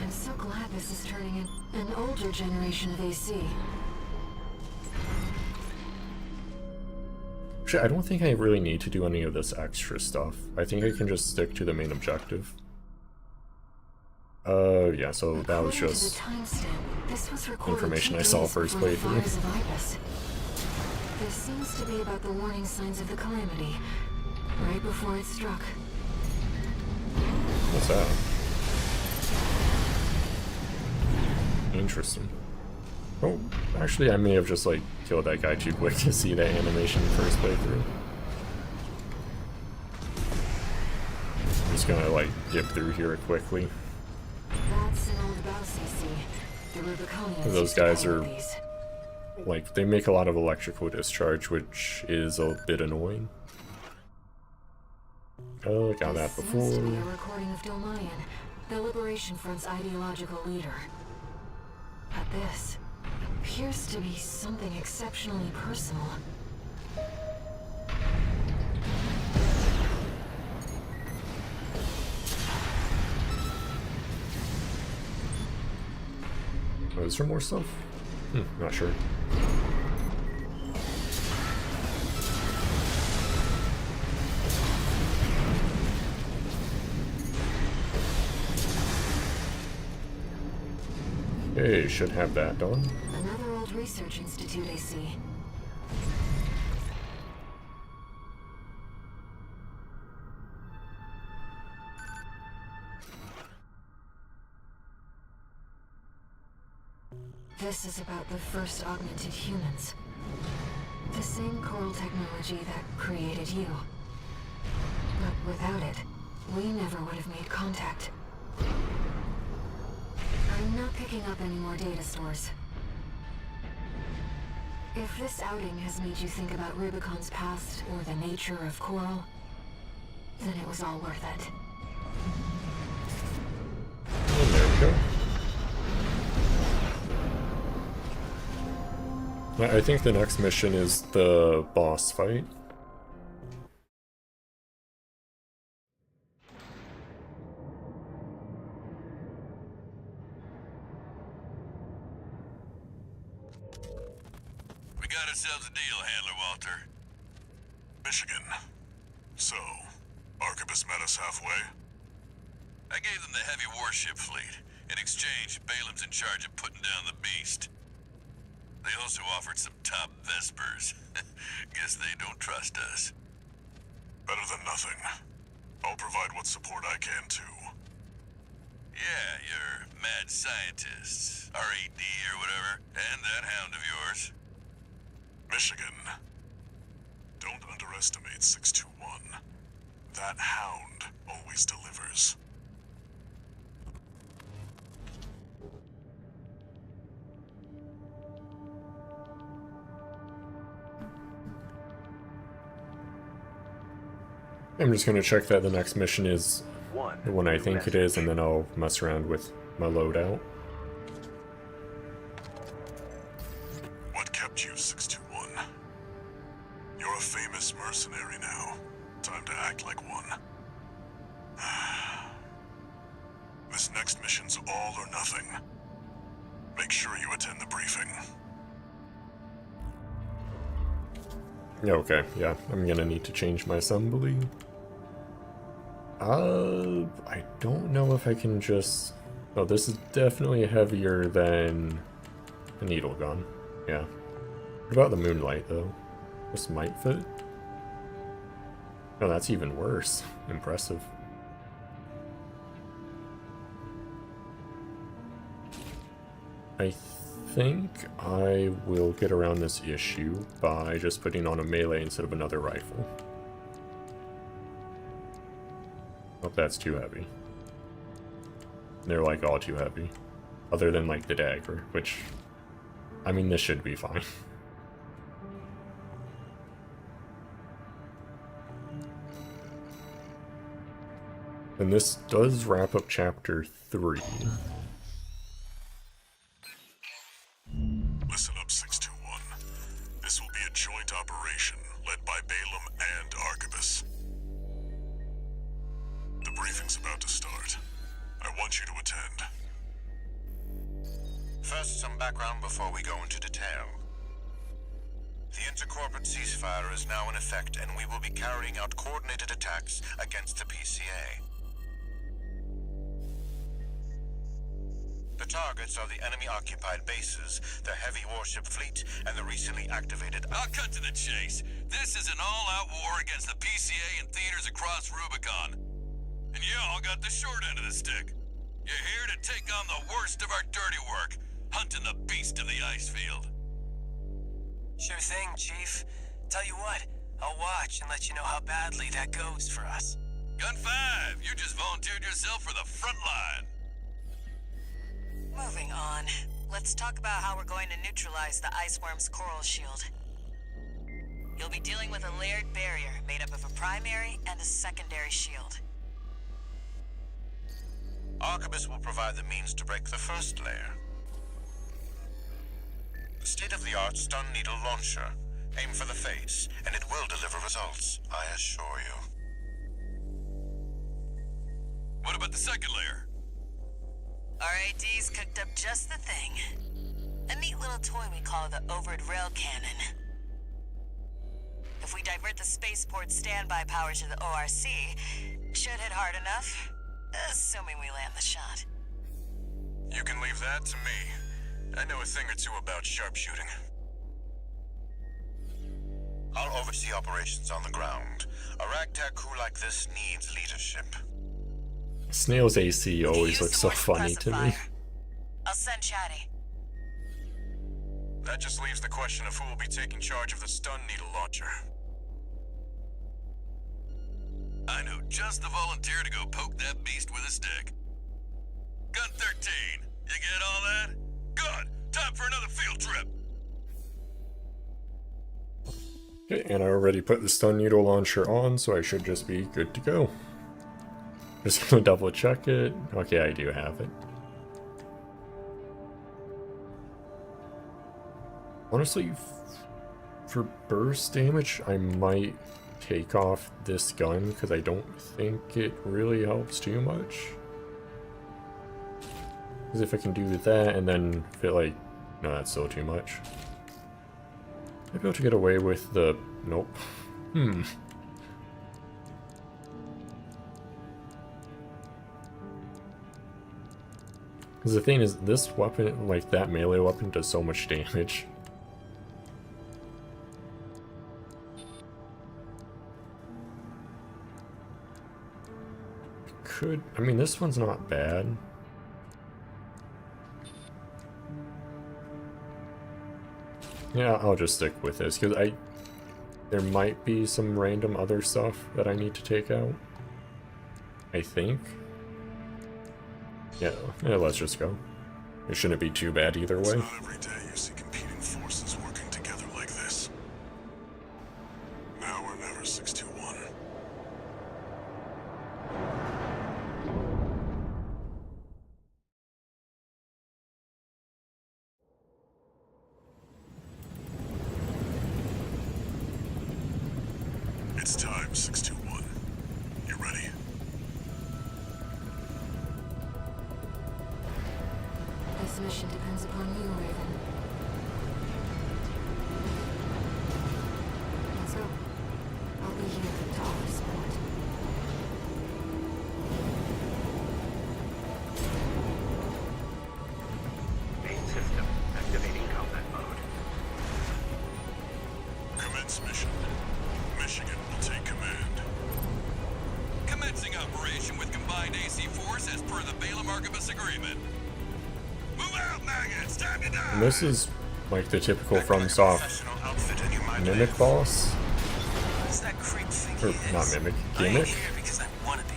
I'm so glad this is turning in an older generation of AC. Actually, I don't think I really need to do any of this extra stuff. I think I can just stick to the main objective. Yeah, so that was just information I saw first playthrough. This seems to be about the warning signs of the calamity, right before it struck. What's that? Interesting. Oh, actually I may have just like killed that guy too quick to see that animation first playthrough. I'm just gonna like dip through here quickly. That's an old bouse, you see. The Rubiconians. Those guys are like, they make a lot of electrical discharge, which is a bit annoying. Oh, got that before. Seems to be a recording of Domayan, the Liberation Front's ideological leader. But this appears to be something exceptionally personal. Oh, is there more stuff? Not sure. Okay, should have that done. Another old research institute, I see. This is about the first augmented humans. The same coral technology that created you. But without it, we never would have made contact. I'm not picking up any more data stores. If this outing has made you think about Rubicon's past or the nature of coral, then it was all worth it. And there we go. I think the next mission is the boss fight. We got ourselves a deal, Handler Walter. Michigan. So, Arquebus met us halfway? I gave them the heavy warship fleet. In exchange, Balam's in charge of putting down the beast. They also offered some top Vespers. Guess they don't trust us. Better than nothing. I'll provide what support I can, too. Yeah, your mad scientists, RED or whatever, and that hound of yours. Michigan. Don't underestimate 621. That hound always delivers. I'm just gonna check that the next mission is the one I think it is, and then I'll mess around with my loadout. What kept you, 621? You're a famous mercenary now. Time to act like one. This next mission's all or nothing. Make sure you attend the briefing. Okay, yeah, I'm gonna need to change my assembly. I don't know if I can just... Oh, this is definitely heavier than the needle gun. Yeah. What about the moonlight, though? This might fit? Oh, that's even worse. Impressive. I think I will get around this issue by just putting on a melee instead of another rifle. Hope that's too heavy. They're like all too heavy. Other than like the dagger, which... I mean, this should be fine. And this does wrap up chapter 3. Listen up, 621. This will be a joint operation led by Balaam and Arquebus. The briefing's about to start. I want you to attend. First, some background before we go into detail. The intercorporate ceasefire is now in effect, and we will be carrying out coordinated attacks against the PCA. The targets are the enemy-occupied bases, the heavy warship fleet, and the recently activated... I'll cut to the chase. This is an all-out war against the PCA and theaters across Rubicon. And y'all got the short end of the stick. You're here to take on the worst of our dirty work, hunting the beast of the ice field. Sure thing, Chief. Tell you what, I'll watch and let you know how badly that goes for us. Gun 5, you just volunteered yourself for the front line. Moving on. Let's talk about how we're going to neutralize the Iceworm's coral shield. You'll be dealing with a layered barrier made up of a primary and a secondary shield. Arquebus will provide the means to break the first layer. The state-of-the-art stun needle launcher. Aim for the face, and it will deliver results, I assure you. What about the second layer? RAD's cooked up just the thing. A neat little toy we call the Overed Rail Cannon. If we divert the spaceport standby power to the ORC, should hit hard enough, assuming we land the shot. You can leave that to me. I know a thing or two about sharpshooting. I'll oversee operations on the ground. A ragtag crew like this needs leadership. Snail's AC always looks so funny to me. I'll send Chatty. That just leaves the question of who will be taking charge of the stun needle launcher. I know just the volunteer to go poke that beast with a stick. Gun 13, you get all that? Good! Time for another field trip! Okay, and I already put the stun needle launcher on, so I should just be good to go. Just gonna double check it. Okay, I do have it. Honestly, for burst damage, I might take off this gun because I don't think it really helps too much. Because if I can do that and then feel like, no, that's still too much. I'd be able to get away with the, nope. Because the thing is, this weapon, like that melee weapon, does so much damage. could... I mean, this one's not bad. Yeah, I'll just stick with this, because there might be some random other stuff that I need to take out. I think. Yeah, let's just go. It shouldn't be too bad either way. It's not every day you see competing forces working together like this. Now or never, 621. It's time, 621. You ready? This mission depends upon you, Raven. Let's go. I'll be here to offer support. Main system activating combat mode. Commence mission. Michigan will take command. Commencing operation with combined AC force as per the Balaam Arquebus agreement. Move out, maggots! Time to die! And this is like the typical FromSoft Outfit and you might mimic live. boss. What does that creep think Or, he is? not mimic, I ain't gimmick? here because I wanna be.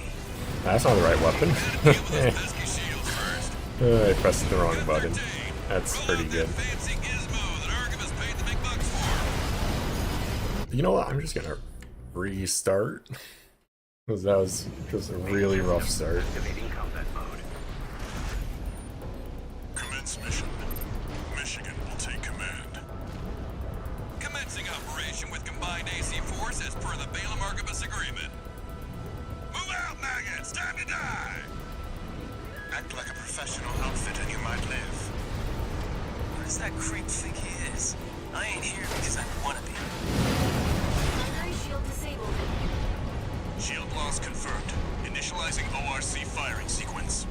That's not the right weapon. Deal with those pesky shields first. I pressed the wrong button. 13. That's Roll pretty out good. that fancy gizmo that Arquebus paid the big bucks for. You know what? I'm just gonna restart. Because that was just a really rough start. Activating combat mode. Commence mission. Michigan will take command. Commencing operation with combined AC force as per the Balaam Arquebus agreement. Move out, maggots! Time to die! Act like a professional outfit and you might live. What does that creep think he is? I ain't here because I wanna be. Primary shield disabled. Shield loss confirmed. Initializing ORC firing sequence.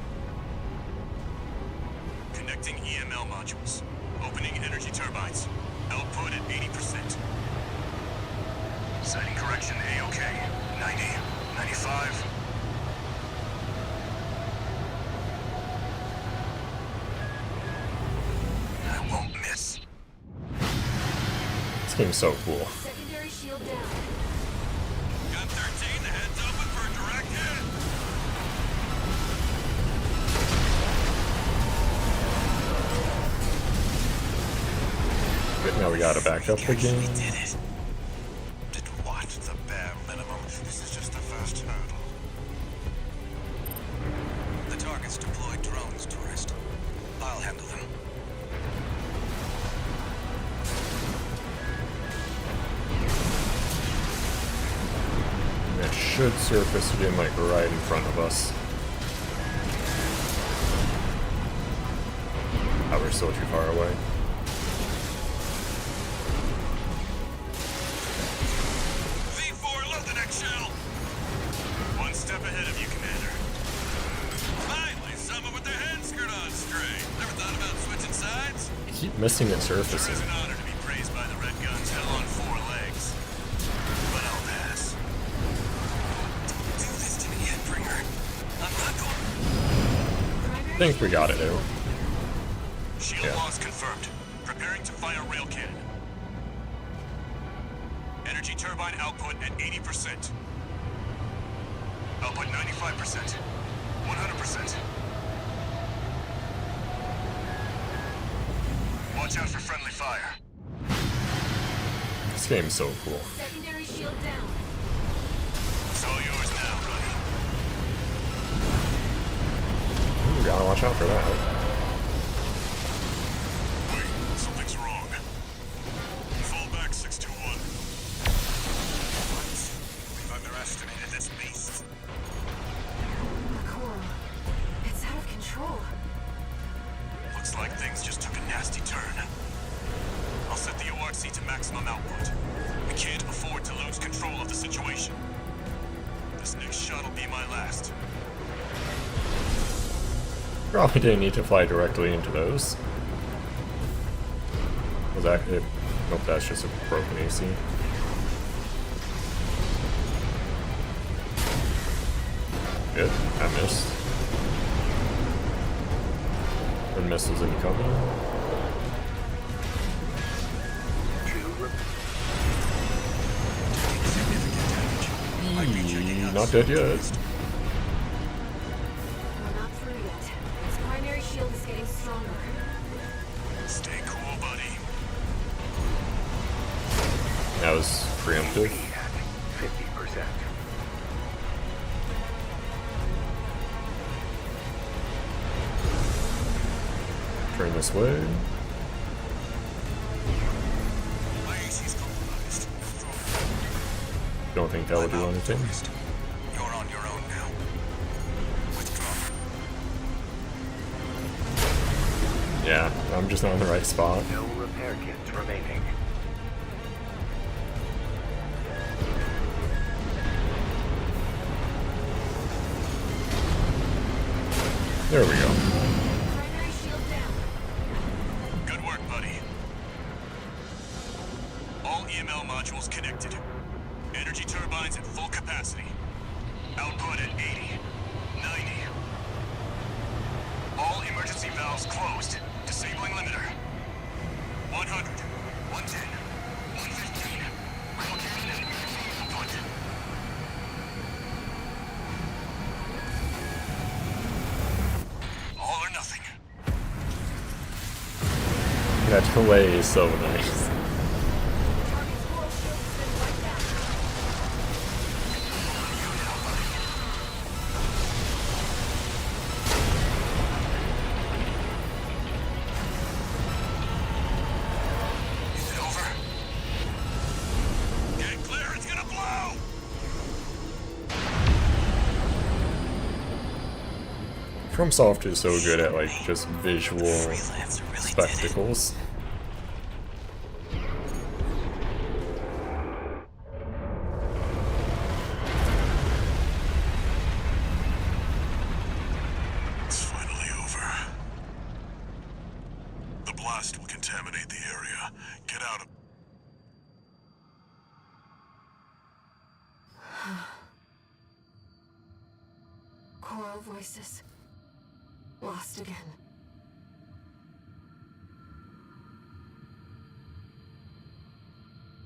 Connecting EML modules. Opening energy turbines. Output at 80%. Setting correction A-OK. 90. 95. I won't miss. This game's so cool. Secondary shield down. Gun 13, the head's open for a direct hit. But now we gotta back up the game. Did it. Did what? The bare minimum. This is just the first hurdle. The target's deployed drones, tourist. I'll handle them. And it should surface again like right in front of us. Oh, we're still too far away. V4, load the next shell. One step ahead of you, Commander. Finally, someone with their head skirt on straight. Never thought about switching sides? I keep missing it Sure surfacing. is an honor to be praised by the Red Guns hell on 4 legs. But I'll pass. Do this to me, Headbringer. I'm not going. I think we got it out. Shield Yeah. loss confirmed. Preparing to fire rail cannon. Energy turbine output at 80%. Output 95%. 100%. Watch out for friendly fire. This game's so cool. Secondary shield down. It's all yours now, buddy. Ooh, gotta watch out for that. Wait, something's wrong. Fall back, 621. What? We've underestimated this beast. The coral. It's out of control. Looks like things just took a nasty turn. I'll set the ORC to maximum output. We can't afford to lose control of the situation. This next shot will be my last. Probably didn't need to fly directly into those. Was that it? Nope, that's just a broken AC. Shit, I missed. One missiles incoming. Not dead yet. We're not through yet. Its primary shield is getting stronger. Stay cool, buddy. That was preemptive. 50%. Turn this way. My AC's compromised. Don't think that will do anything. You're on your own now. Withdraw. Yeah, I'm just not in the right spot. No repair kits remaining. There we go. Primary shield down. Good work, buddy. All EML modules connected. Energy turbines at full capacity. Output at 80, 90. All emergency valves closed. Disabling limiter. 100, 110, 115. Relocating and output. All or nothing. That delay is so nice. Target's coral shield has been wiped out. Is it over? Get clear, it's gonna blow! FromSoft is so good at like just visual Freelancer really spectacles. It's finally over. The blast will contaminate the area. Get out of... Coral voices. Lost again.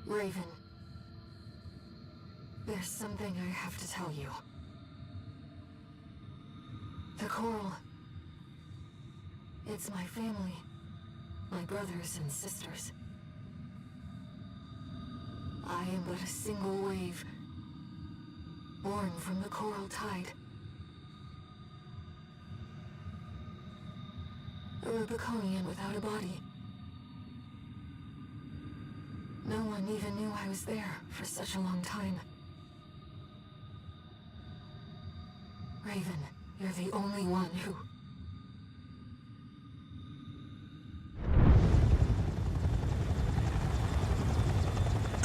Raven. There's something I have to tell you. The Coral. It's my family. My brothers and sisters. I am but a single wave. Born from the Coral Tide. A Rubiconian without a body. No one even knew I was there for such a long time. Raven, you're the only one who...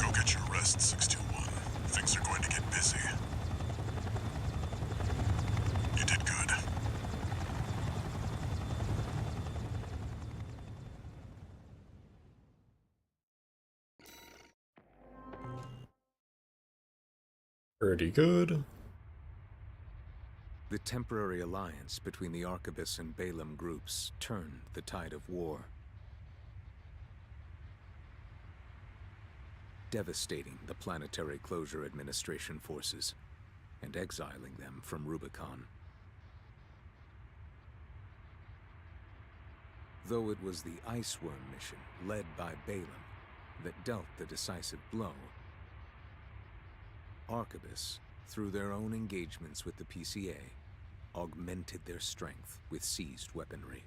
Go get your rest, 621. Things are going to get busy. You did good. Pretty good. The temporary alliance between the Arquebus and Balaam groups turned the tide of war, devastating the Planetary Closure Administration forces and exiling them from Rubicon. Though it was the Iceworm mission led by Balaam that dealt the decisive blow, Arquebus, through their own engagements with the PCA, augmented their strength with seized weaponry.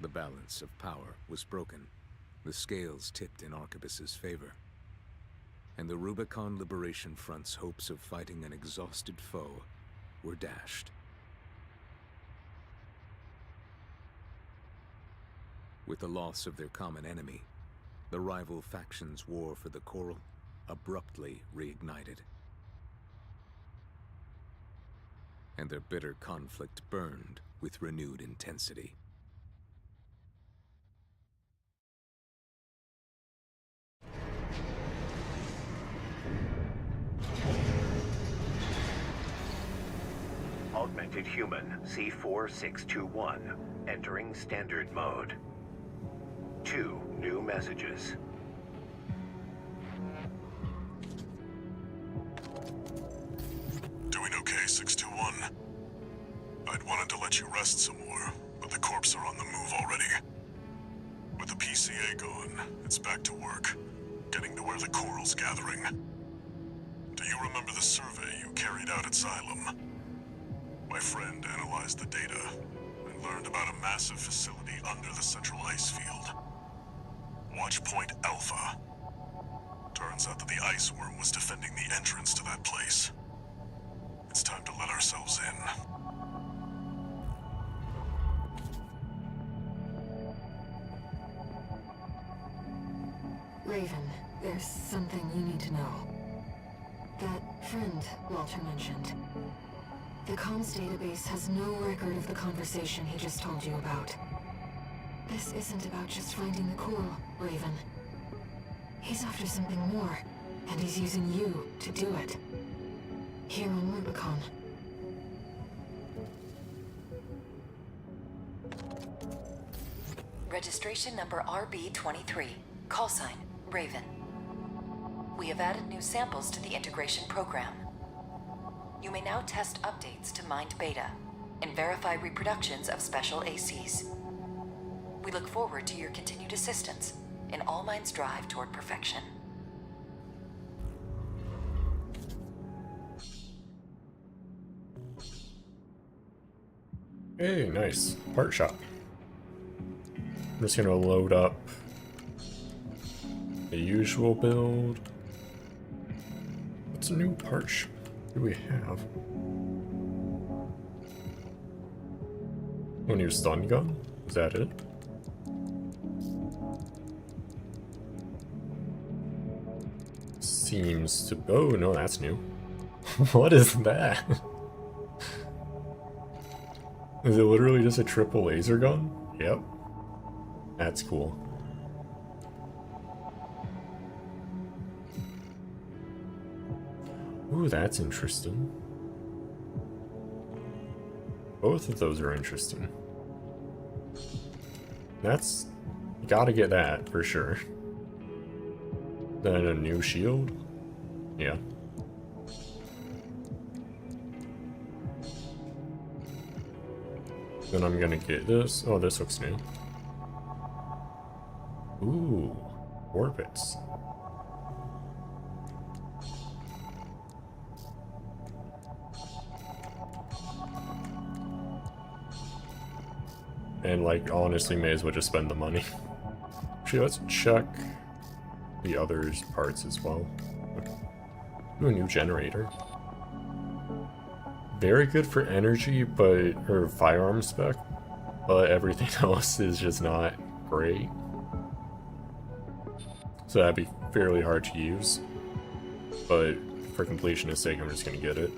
The balance of power was broken, the scales tipped in Arquebus's favor, and the Rubicon Liberation Front's hopes of fighting an exhausted foe were dashed. With the loss of their common enemy, the rival factions' war for the Coral abruptly reignited. And their bitter conflict burned with renewed intensity. Detected human C4621. Entering standard mode. 2 new messages. Doing okay, 621. I'd wanted to let you rest some more, but the corps are on the move already. With the PCA gone, it's back to work, getting to where the coral's gathering. Do you remember the survey you carried out at Xylem? My friend analyzed the data and learned about a massive facility under the central ice field. Watch Point Alpha. Turns out that the ice worm was defending the entrance to that place. It's time to let ourselves in. Raven, there's something you need to know. That friend Walter mentioned. The comms database has no record of the conversation he just told you about. This isn't about just finding the coral, Raven. He's after something more, and he's using you to do it. Here on Rubicon. Registration number RB23. Call sign, Raven. We have added new samples to the integration program. You may now test updates to Mind Beta and verify reproductions of special ACs. We look forward to your continued assistance in All Mind's drive toward perfection. Hey, nice. Part shop. I'm just gonna load up the usual build. What's a new part shop do we have? A new stun gun? Is that it? Seems to... Oh, no, that's new. What is that? Is it literally just a triple laser gun? Yep. That's cool. Ooh, that's interesting. Both of those are interesting. That's... Gotta get that, for sure. Then a new shield? Yeah. Then I'm gonna get this. Oh, this looks new. Ooh, orbits. And, like, honestly, may as well just spend the money. Actually, let's check the others parts as well. Ooh, a new generator. Very good for energy, but or firearm spec, but everything else is just not great. So that'd be fairly hard to use. But for completionist sake, I'm just gonna get it.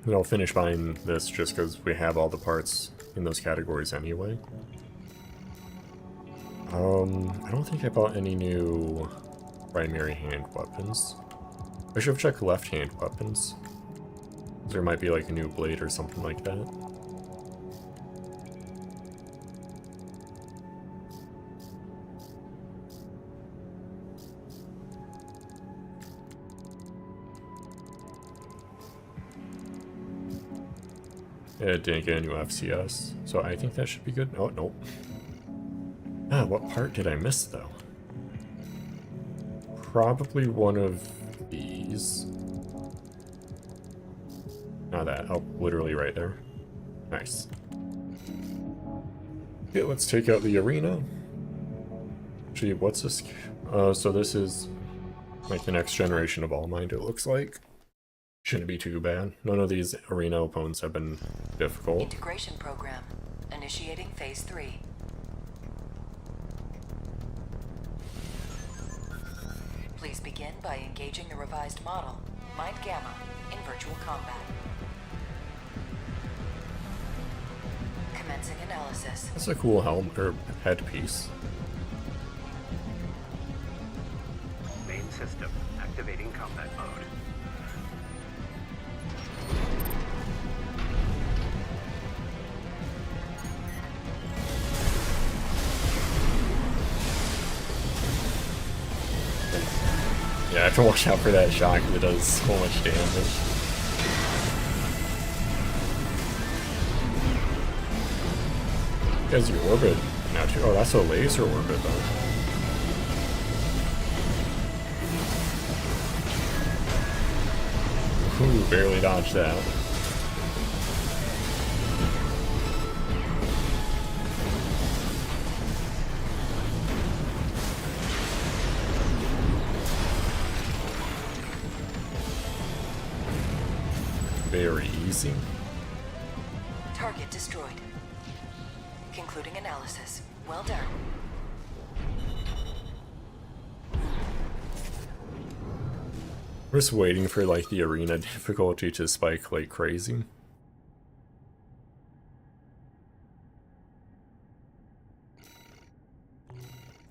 And I'll finish buying this just because we have all the parts in those categories anyway. I don't think I bought any new primary hand weapons. I should have checked left hand weapons. There might be like a new blade or something like that. Yeah, it didn't get a new FCS, so I think that should be good. Oh, nope. Ah, what part did I miss, though? Probably one of these. Not that. Oh, literally right there. Nice. Okay, let's take out the arena. Actually, what's this? So this is like the next generation of All Mind, it looks like. Shouldn't be too bad. None of these arena opponents have been difficult. Integration program. Initiating phase 3. Please begin by engaging the revised model, Mind Gamma, in virtual combat. Commencing analysis. That's a cool helm or headpiece. Main system activating combat mode. have to watch out for that shot because it does so much damage. Because your orbit now too. Oh, that's a laser orbit though. Ooh, barely dodged that. Very easy. Target destroyed. Concluding analysis. Well done. We're just waiting for like the arena difficulty to spike like crazy.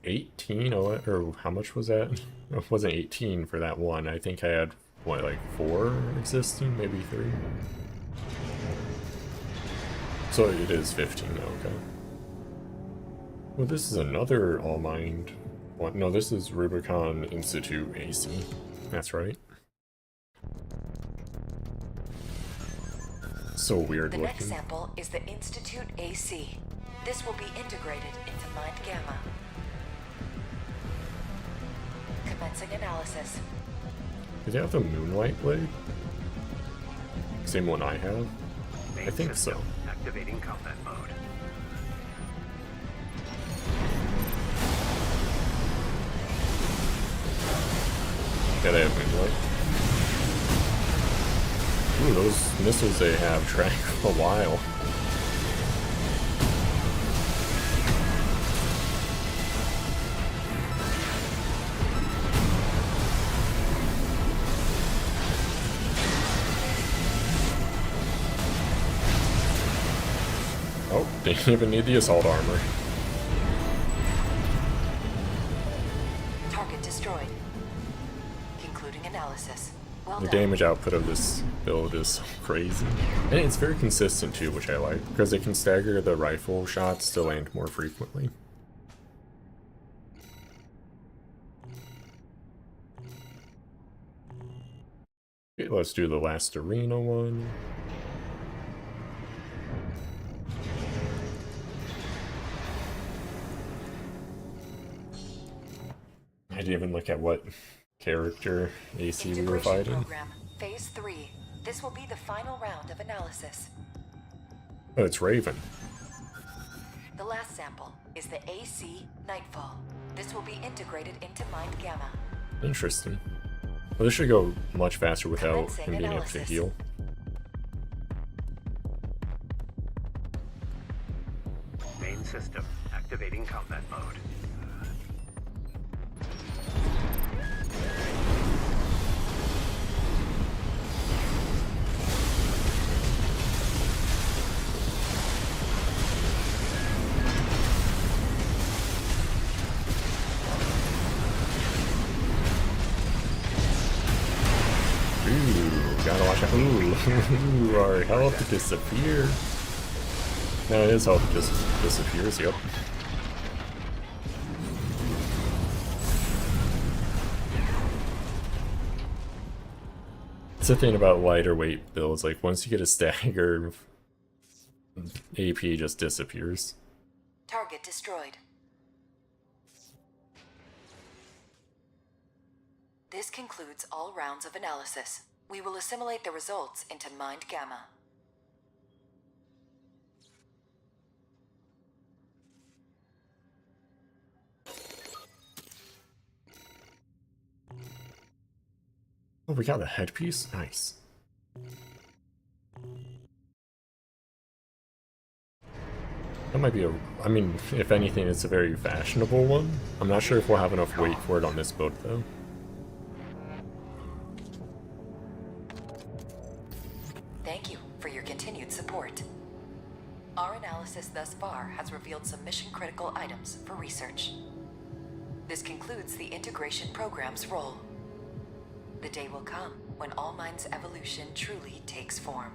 $18 or how much was that? It wasn't 18 for that one. I think I had what, like 4 existing, maybe 3. So it is 15, okay. Well, this is another All Mind one. No, this is Rubicon Institute AC. That's right. So weird The looking. next sample is the Institute AC. This will be integrated into Mind Gamma. Commencing analysis. Do they have the Moonlight Blade? Same one I have? I think so. Activating combat mode. Yeah, they have Moonlight. Ooh, those missiles they have track for a while. Oh, they didn't even need the assault armor. Target destroyed. Concluding analysis. Well The done. damage output of this build is so crazy. And it's very consistent too, which I like, because it can stagger the rifle shots to land more frequently. Okay, let's do the last arena one. I didn't even look at what character AC we were Integration fighting. program, phase 3. This will be the final round of analysis. Oh, it's Raven. The last sample is the AC Nightfall. This will be integrated into Mind Gamma. Interesting. Well, this should go much faster without Commencing him being able to analysis. heal. Main system activating combat mode. Ooh, gotta watch out. Ooh, our health disappeared. No, his health just disappears, yep. It's the thing about lighter weight builds, like once you get a stagger, AP just disappears. Target destroyed. This concludes all rounds of analysis. We will assimilate the results into Mind Gamma. Oh, we got a headpiece? Nice. That might be a... I mean, if anything, it's a very fashionable one. I'm not sure if we'll have enough weight for it on this boat, though. Thank you for your continued support. Our analysis thus far has revealed some mission-critical items for research. This concludes the integration program's role. The day will come when All Mind's evolution truly takes form.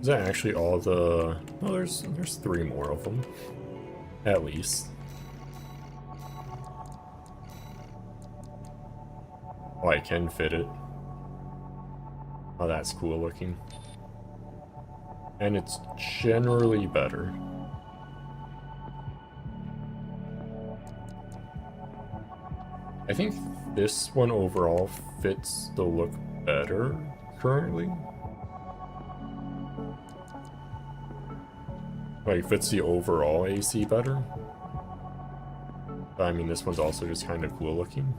Is that actually all the... Oh, there's 3 more of them. At least. Oh, I can fit it. Oh, that's cool looking. And it's generally better. I think this one overall fits the look better currently. Like, fits the overall AC better. But I mean, this one's also just kind of cool looking.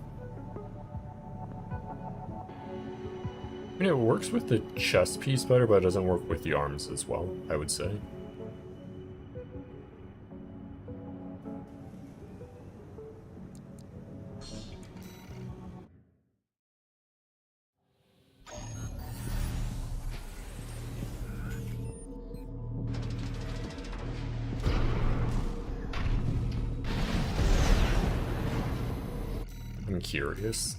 I mean, it works with the chest piece better, but it doesn't work with the arms as well, I would say. I'm curious.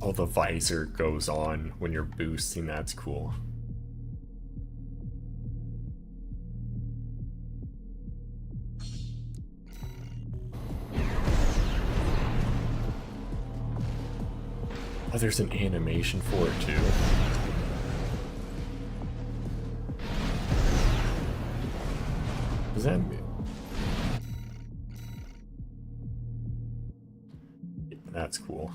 Oh, the visor goes on when you're boosting, that's cool. Oh, there's an animation for it too. Does that mean... Yeah, that's cool.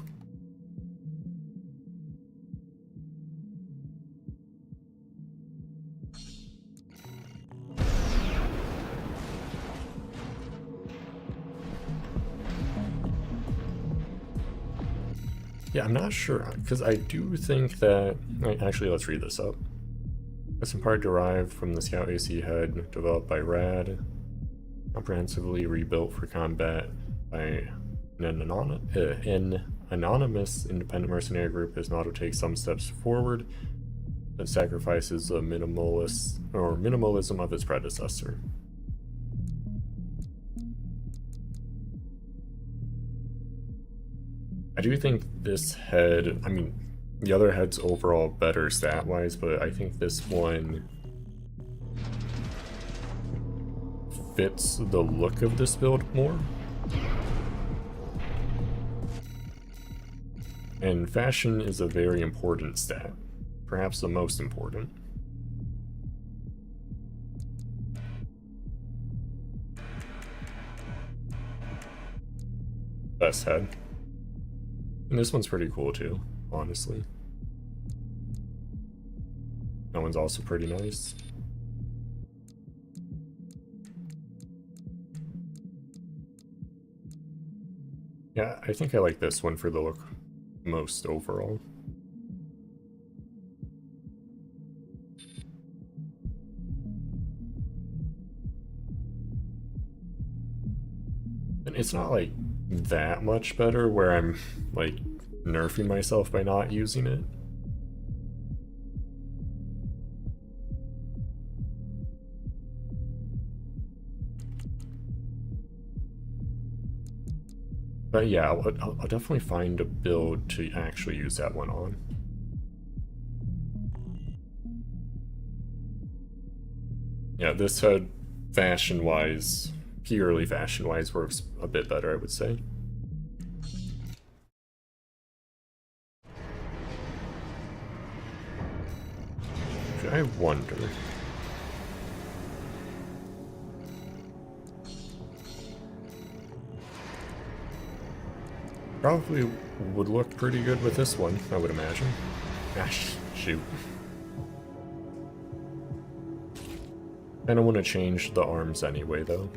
Yeah, I'm not sure, because I do think that... Actually, let's read this up. It's in part derived from the Scout AC head developed by RAD, comprehensively rebuilt for combat by an anonymous independent mercenary group. This model takes some steps forward, but sacrifices the minimalism of its predecessor. I do think this head, I mean, the other head's overall better stat-wise, but I think this one fits the look of this build more. And fashion is a very important stat, perhaps the most important. Best head. And this one's pretty cool too, honestly. That one's also pretty nice. Yeah, I think I like this one for the look most overall. And it's not like that much better where I'm like nerfing myself by not using it. But yeah, I'll definitely find a build to actually use that one on. Yeah, this head, fashion-wise, purely fashion-wise, works a bit better, I would say. I wonder... Probably would look pretty good with this one, I would imagine. Gosh, shoot. I don't want to change the arms anyway, though.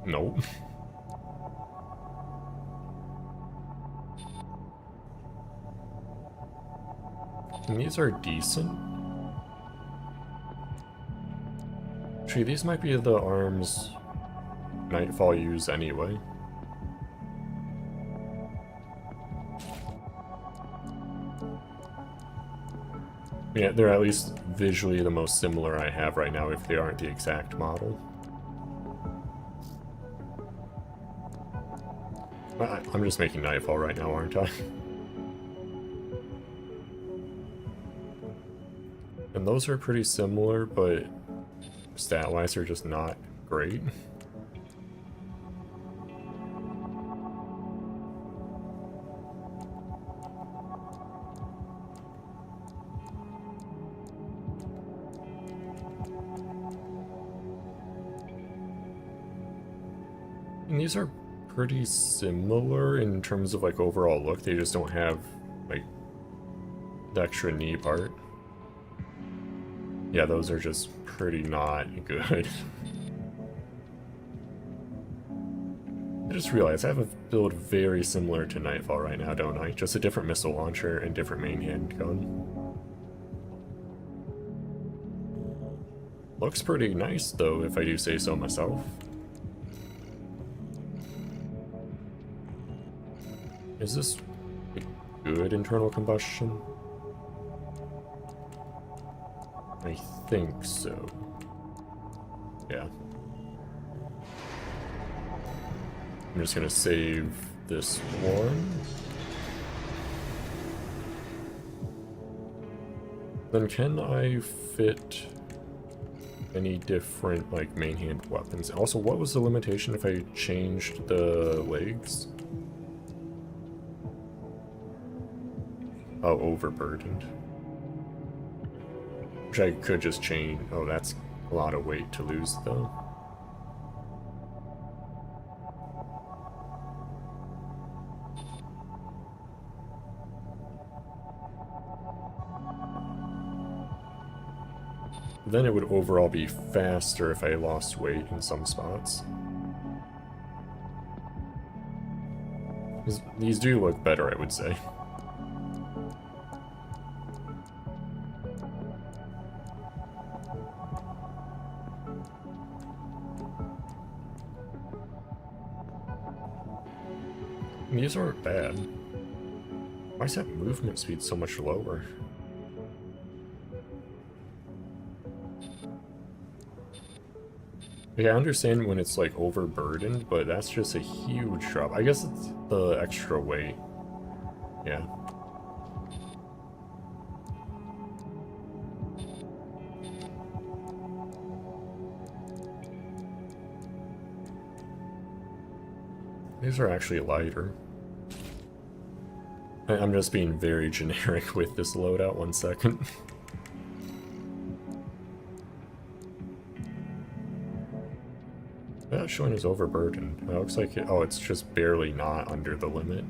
Nope. And these are decent. Actually, these might be the arms Nightfall use anyway. Yeah, they're at least visually the most similar I have right now, if they aren't the exact model. I'm just making Nightfall right now, aren't I? And those are pretty similar, but stat-wise they're just not great. And these are pretty similar in terms of like overall look, they just don't have like the extra knee part. Yeah, those are just pretty not good. I just realized I have a build very similar to Nightfall right now, don't I? Just a different missile launcher and different main handgun. Looks pretty nice though, if I do say so myself. Is this a good internal combustion? I think so. Yeah. I'm just gonna save this one. Then can I fit any different like main hand weapons? Also, what was the limitation if I changed the legs? Oh, overburdened. Which I could just change. Oh, that's a lot of weight to lose, though. Then it would overall be faster if I lost weight in some spots. These do look better, I would say. These aren't bad. Why is that movement speed so much lower? Yeah, I understand when it's like overburdened, but that's just a huge drop. I guess it's the extra weight. Yeah. These are actually lighter. I'm just being very generic with this loadout, 1 second. That's showing as overburdened. It looks like oh, it's just barely not under the limit.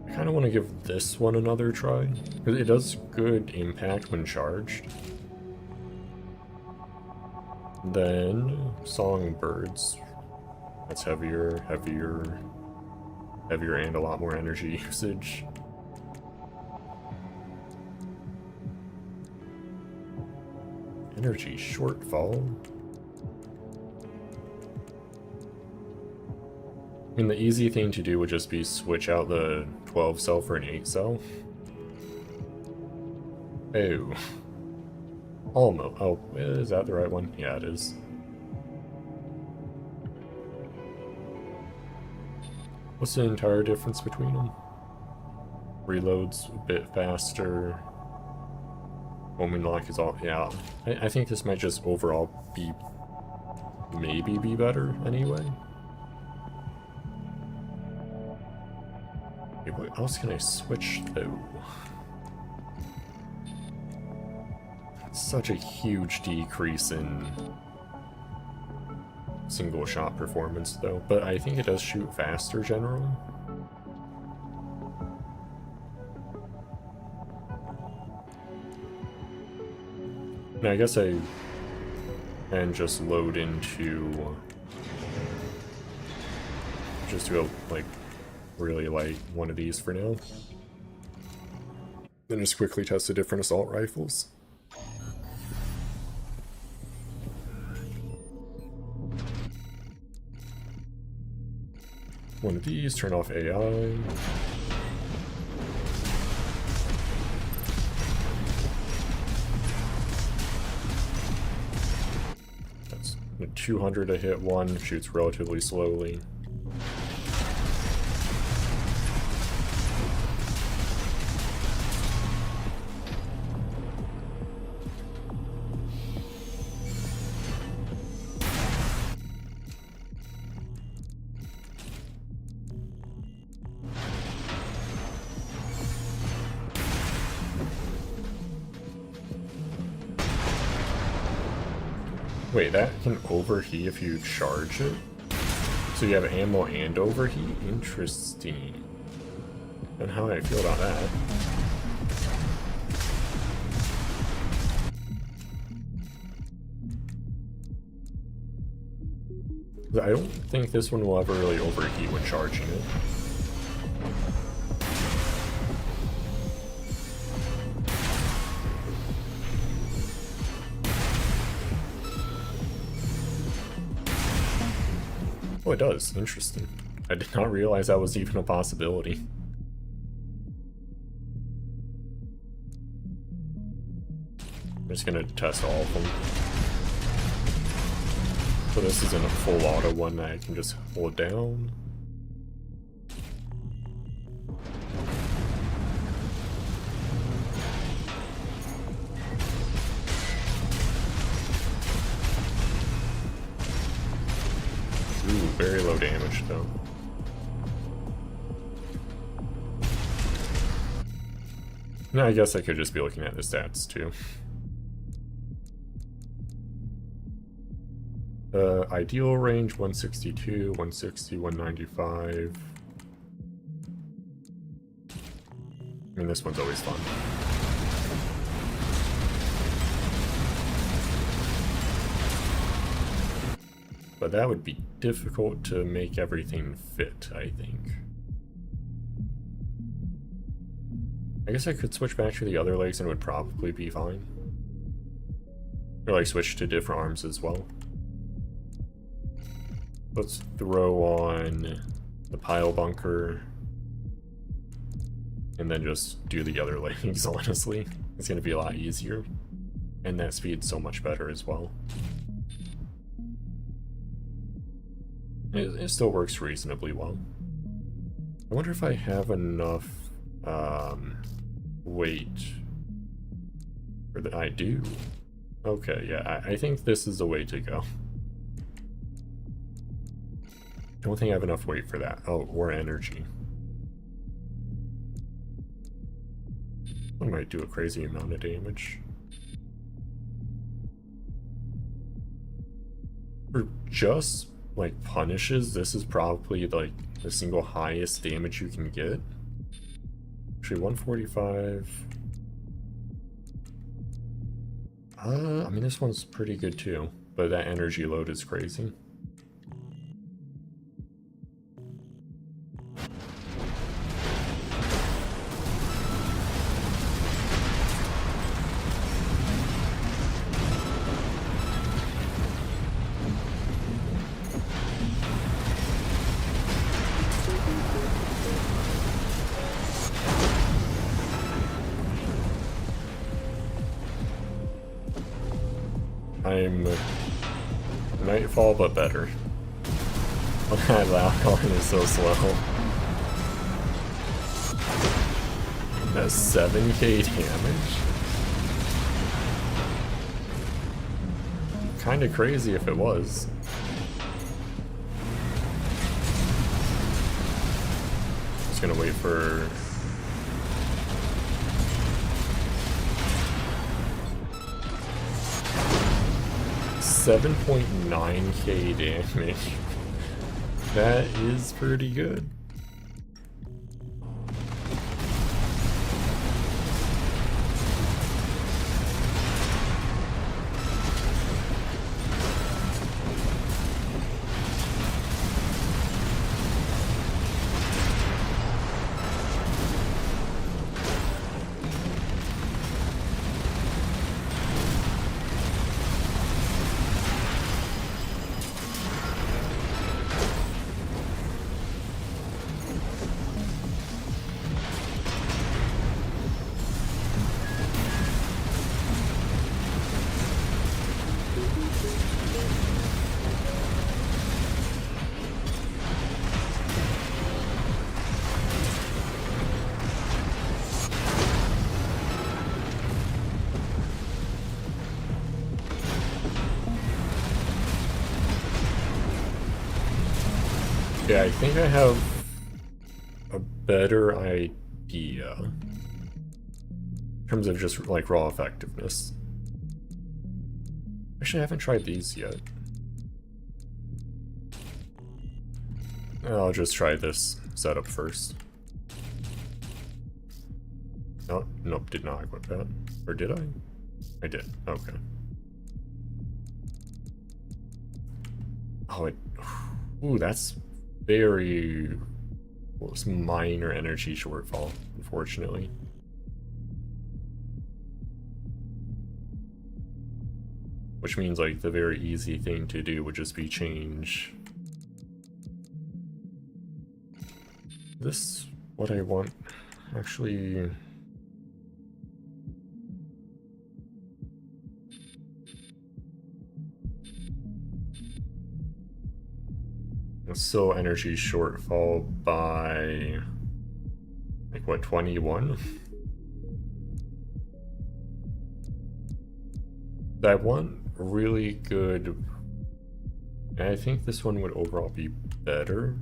I kind of want to give this one another try, because it does good impact when charged. Then Songbirds. That's heavier, and a lot more energy usage. Energy shortfall. I mean, the easy thing to do would just be switch out the 12 cell for an 8 cell. Oh. Almost. Oh, is that the right one? Yeah, it is. What's the entire difference between them? Reload's a bit faster. Homing lock is all, yeah. I think this might just overall be, maybe be better anyway. Okay, what else can I switch though? Such a huge decrease in single shot performance though, but I think it does shoot faster generally. Now I guess I can just load into just to go like really light one of these for now. Then just quickly test the different assault rifles. one of these, turn off AI. That's a 200 to hit one, shoots relatively slowly. Wait, that can overheat if you charge it? So you have ammo and overheat? Interesting. And how do I feel about that? I don't think this one will ever really overheat when charging it. Oh, it does. Interesting. I did not realize that was even a possibility. I'm just gonna test all of them. So this isn't a full auto one that I can just hold down. Ooh, very low damage though. No, I guess I could just be looking at the stats too. Ideal range 162, 160, 195. I mean, this one's always fun. But that would be difficult to make everything fit, I think. I guess I could switch back to the other legs and it would probably be fine. Or like switch to different arms as well. Let's throw on the pile bunker. And then just do the other legs, honestly. It's gonna be a lot easier. And that speed's so much better as well. It still works reasonably well. I wonder if I have enough weight for that. I do. Okay, yeah, I think this is the way to go. I don't think I have enough weight for that. Oh, or energy. I might do a crazy amount of damage. For just like punishes, this is probably like the single highest damage you can get. Actually, 145. I mean, this one's pretty good too, but that energy load is crazy. I'm Nightfall, but better. That Valkyrie is so slow. That's 7k damage? Kinda crazy if it was. Just gonna wait for... $7.9k damage. That is pretty good. Yeah, I think I have a better idea in terms of just like raw effectiveness. Actually, I haven't tried these yet. I'll just try this setup first. Oh, nope, did not equip that. Or did I? I did. Okay. Oh, ooh, that's very... Well, it's minor energy shortfall, unfortunately. Which means, like, the very easy thing to do would just be change... This what I want? Actually... Still energy shortfall by... like, what, 21? I want really good... I think this one would overall be better.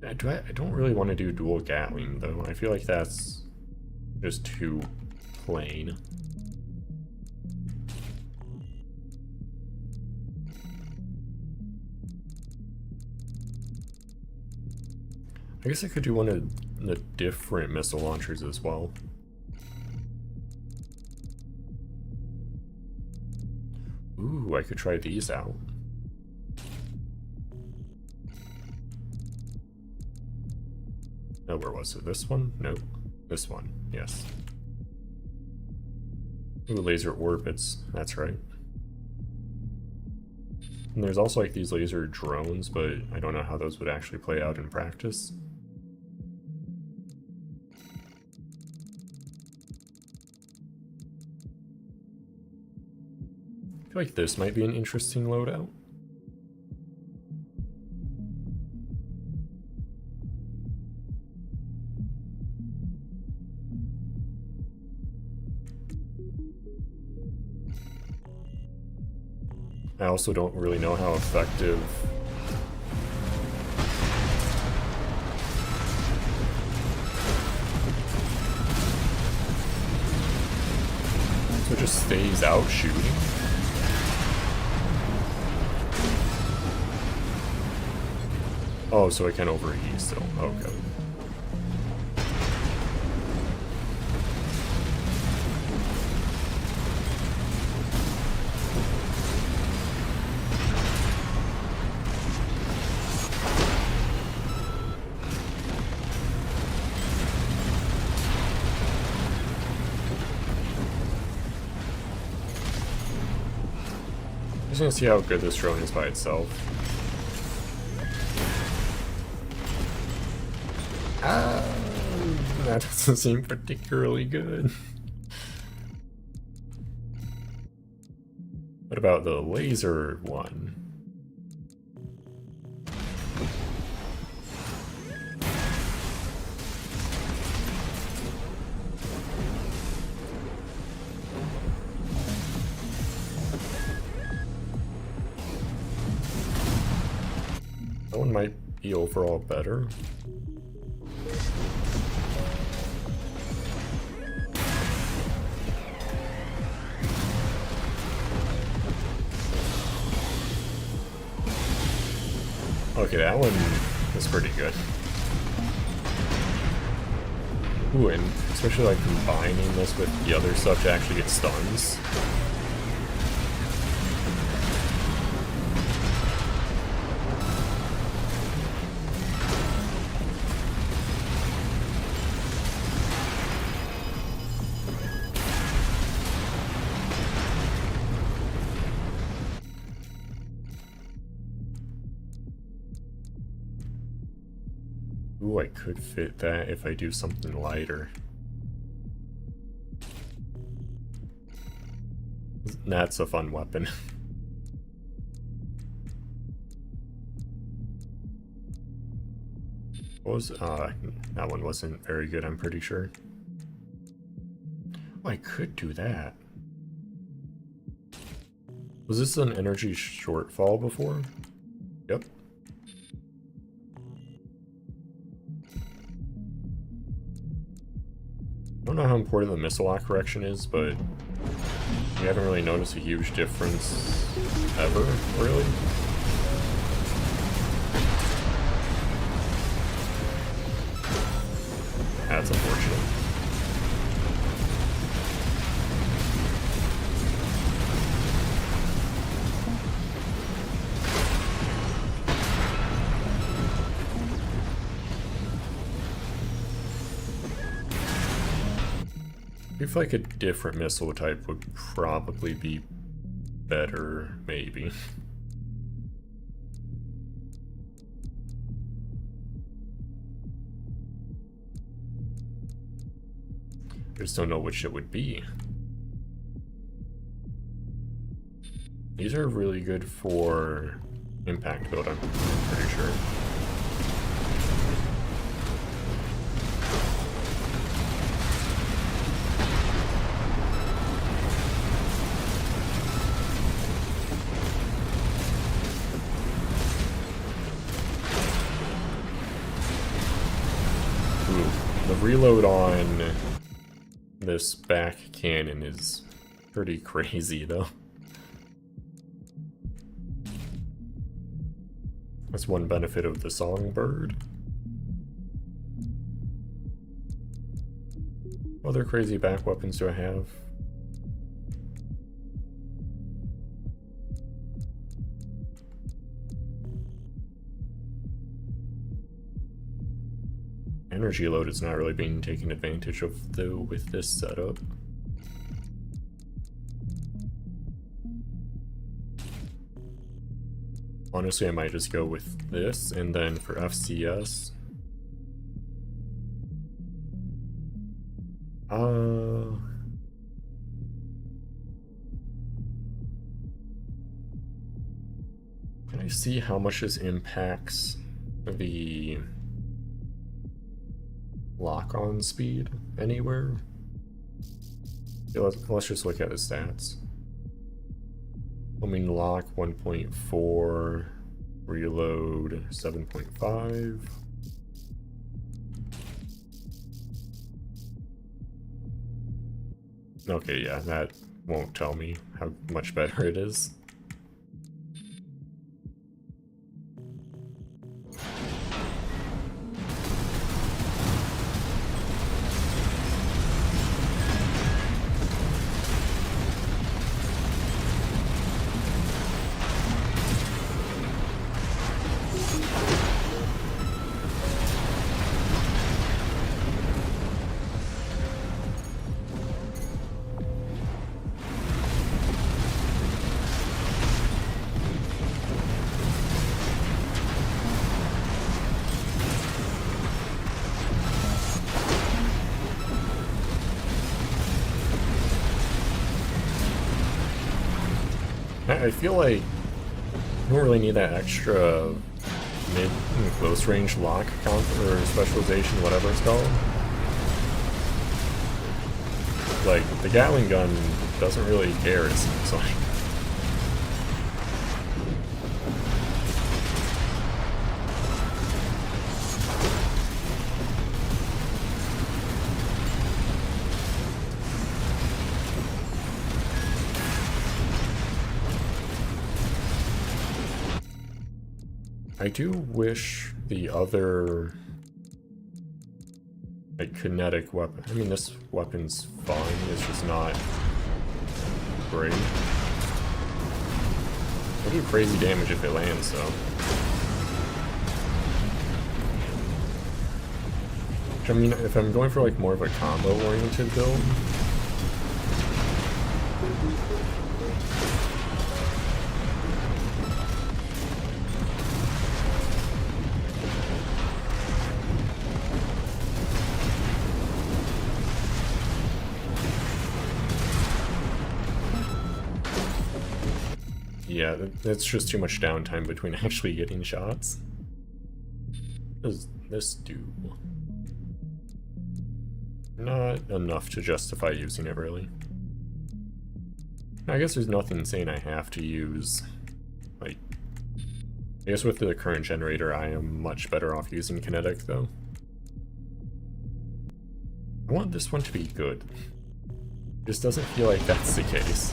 I don't really want to do dual Gatling, though. I feel like that's just too plain. I guess I could do one of the different missile launchers as well. Ooh, I could try these out. Oh, where was it? This one? Nope. This one. Yes. Ooh, laser orbits. That's right. And there's also like these laser drones, but I don't know how those would actually play out in practice. I feel like this might be an interesting loadout. I also don't really know how effective so it just stays out shooting. Oh, so it can overheat still. Okay. Just gonna see how good this drone is by itself. That doesn't seem particularly good. What about the laser one? That one might be overall better. Okay, that one is pretty good. Ooh, and especially like combining this with the other stuff to actually get stuns. Ooh, I could fit that if I do something lighter. That's a fun weapon. What was, that one wasn't very good, I'm pretty sure. Oh, I could do that. Was this an energy shortfall before? Yep. I don't know how important the missile lock correction is, but we haven't really noticed a huge difference ever, really. That's unfortunate. I feel like a different missile type would probably be better, maybe. I just don't know which it would be. These are really good for impact build, I'm pretty sure. Ooh, the reload on this back cannon is pretty crazy, though. That's one benefit of the Songbird. What other crazy back weapons do I have? Energy load is not really being taken advantage of, though, with this setup. Honestly, I might just go with this, and then for FCS... Can I see how much this impacts the lock-on speed anywhere? Yeah, let's just look at the stats. Homing lock 1.4, reload 7.5. Okay, yeah, that won't tell me how much better it is. I feel like I don't really need that extra mid and close range lock count or specialization, whatever it's called. Like, the Gatling gun doesn't really care, it seems like. I do wish the other, like, kinetic weapon. I mean, this weapon's fine, it's just not great. It'll do crazy damage if it lands, though. Which, I mean, if I'm going for, like, more of a combo-oriented build, yeah, that's just too much downtime between actually getting shots. What does this do? Not enough to justify using it, really. I guess there's nothing saying I have to use, like, I guess with the current generator I am much better off using kinetic though. I want this one to be good. It just doesn't feel like that's the case.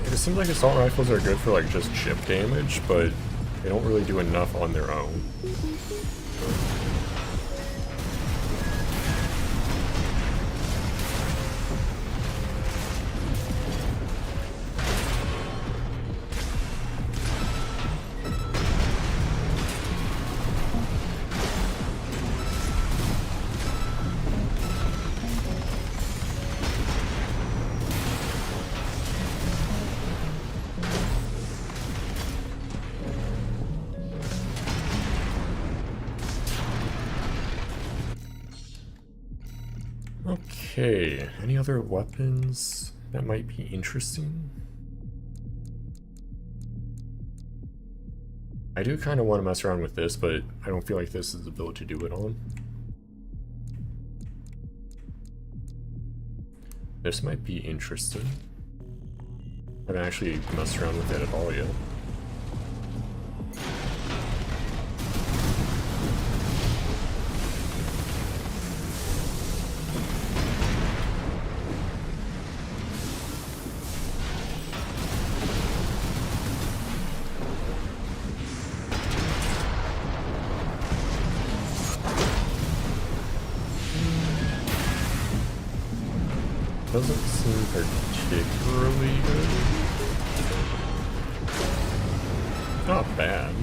It seems like assault rifles are good for like just chip damage, but they don't really do enough on their own. Okay, any other weapons that might be interesting? I do kind of want to mess around with this, but I don't feel like this is the build to do it on. This might be interesting. I haven't actually messed around with it at all yet. Doesn't seem particularly good. Not bad.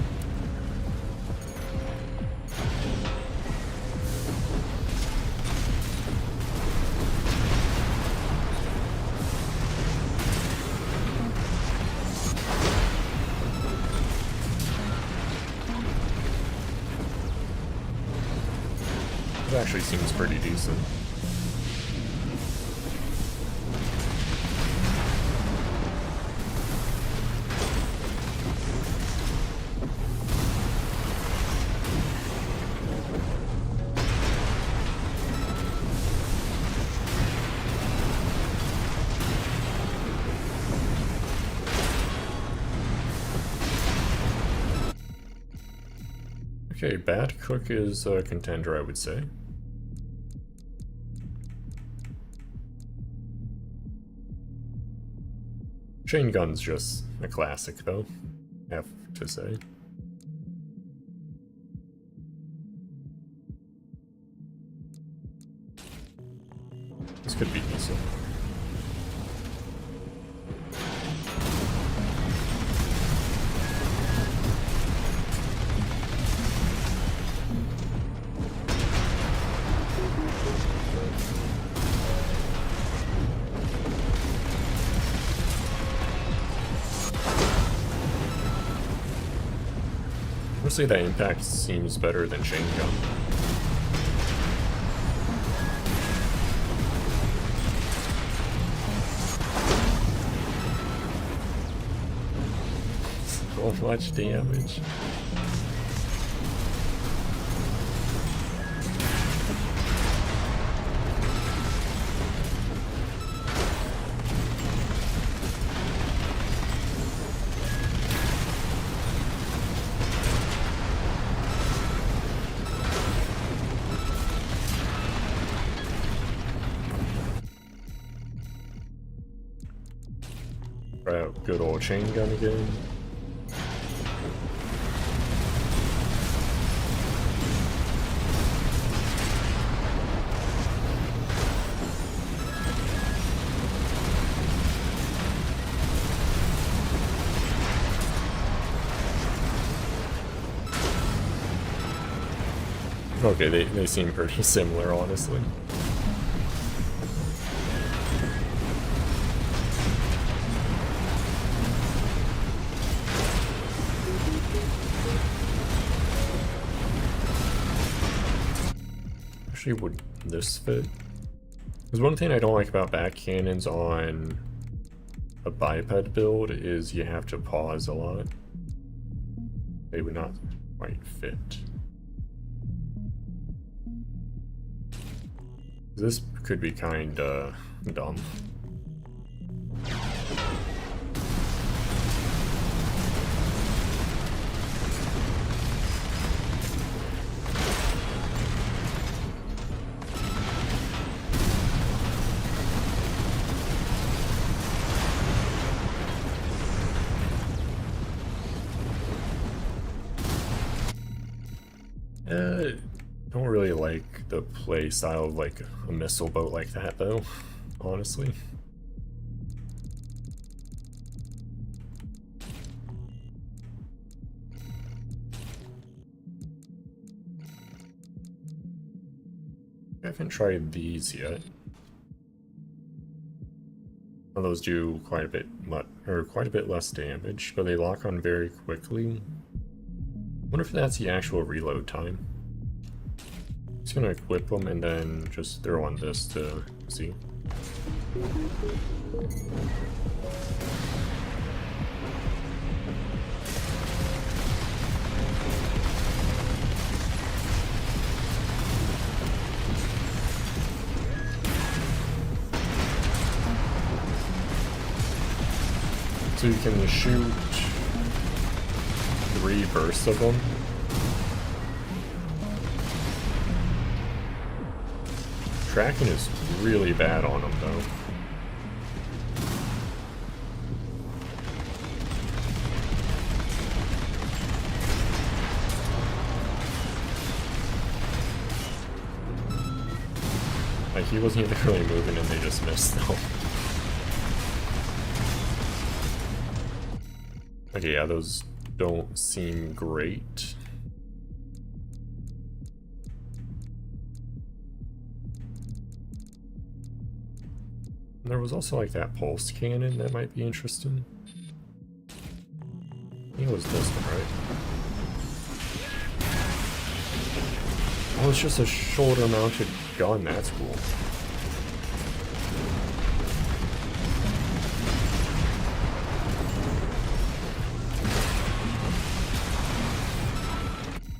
It actually seems pretty decent. Okay, Bad Cook is a contender, I would say. Chain Gun's just a classic, though, I have to say. This could be decent. Honestly, that impact seems better than Chain Gun. So much damage. Try out good old Chain Gun again. Okay, they seem pretty similar, honestly. Actually, would this fit? Because one thing I don't like about back cannons on a biped build is you have to pause a lot. They would not quite fit. This could be kinda dumb. Don't really like the play style of like a missile boat like that though, honestly. I haven't tried these yet. Well, those do quite a bit less damage, but they lock on very quickly. Wonder if that's the actual reload time. Just gonna equip them and then just throw on this to see. So you can shoot 3 bursts of them. Tracking is really bad on them though. Like he wasn't even really moving and they just missed though. Okay, yeah, those don't seem great. There was also like that pulse cannon that might be interesting. I think it was this one, right? Oh, it's just a shoulder mounted gun, that's cool.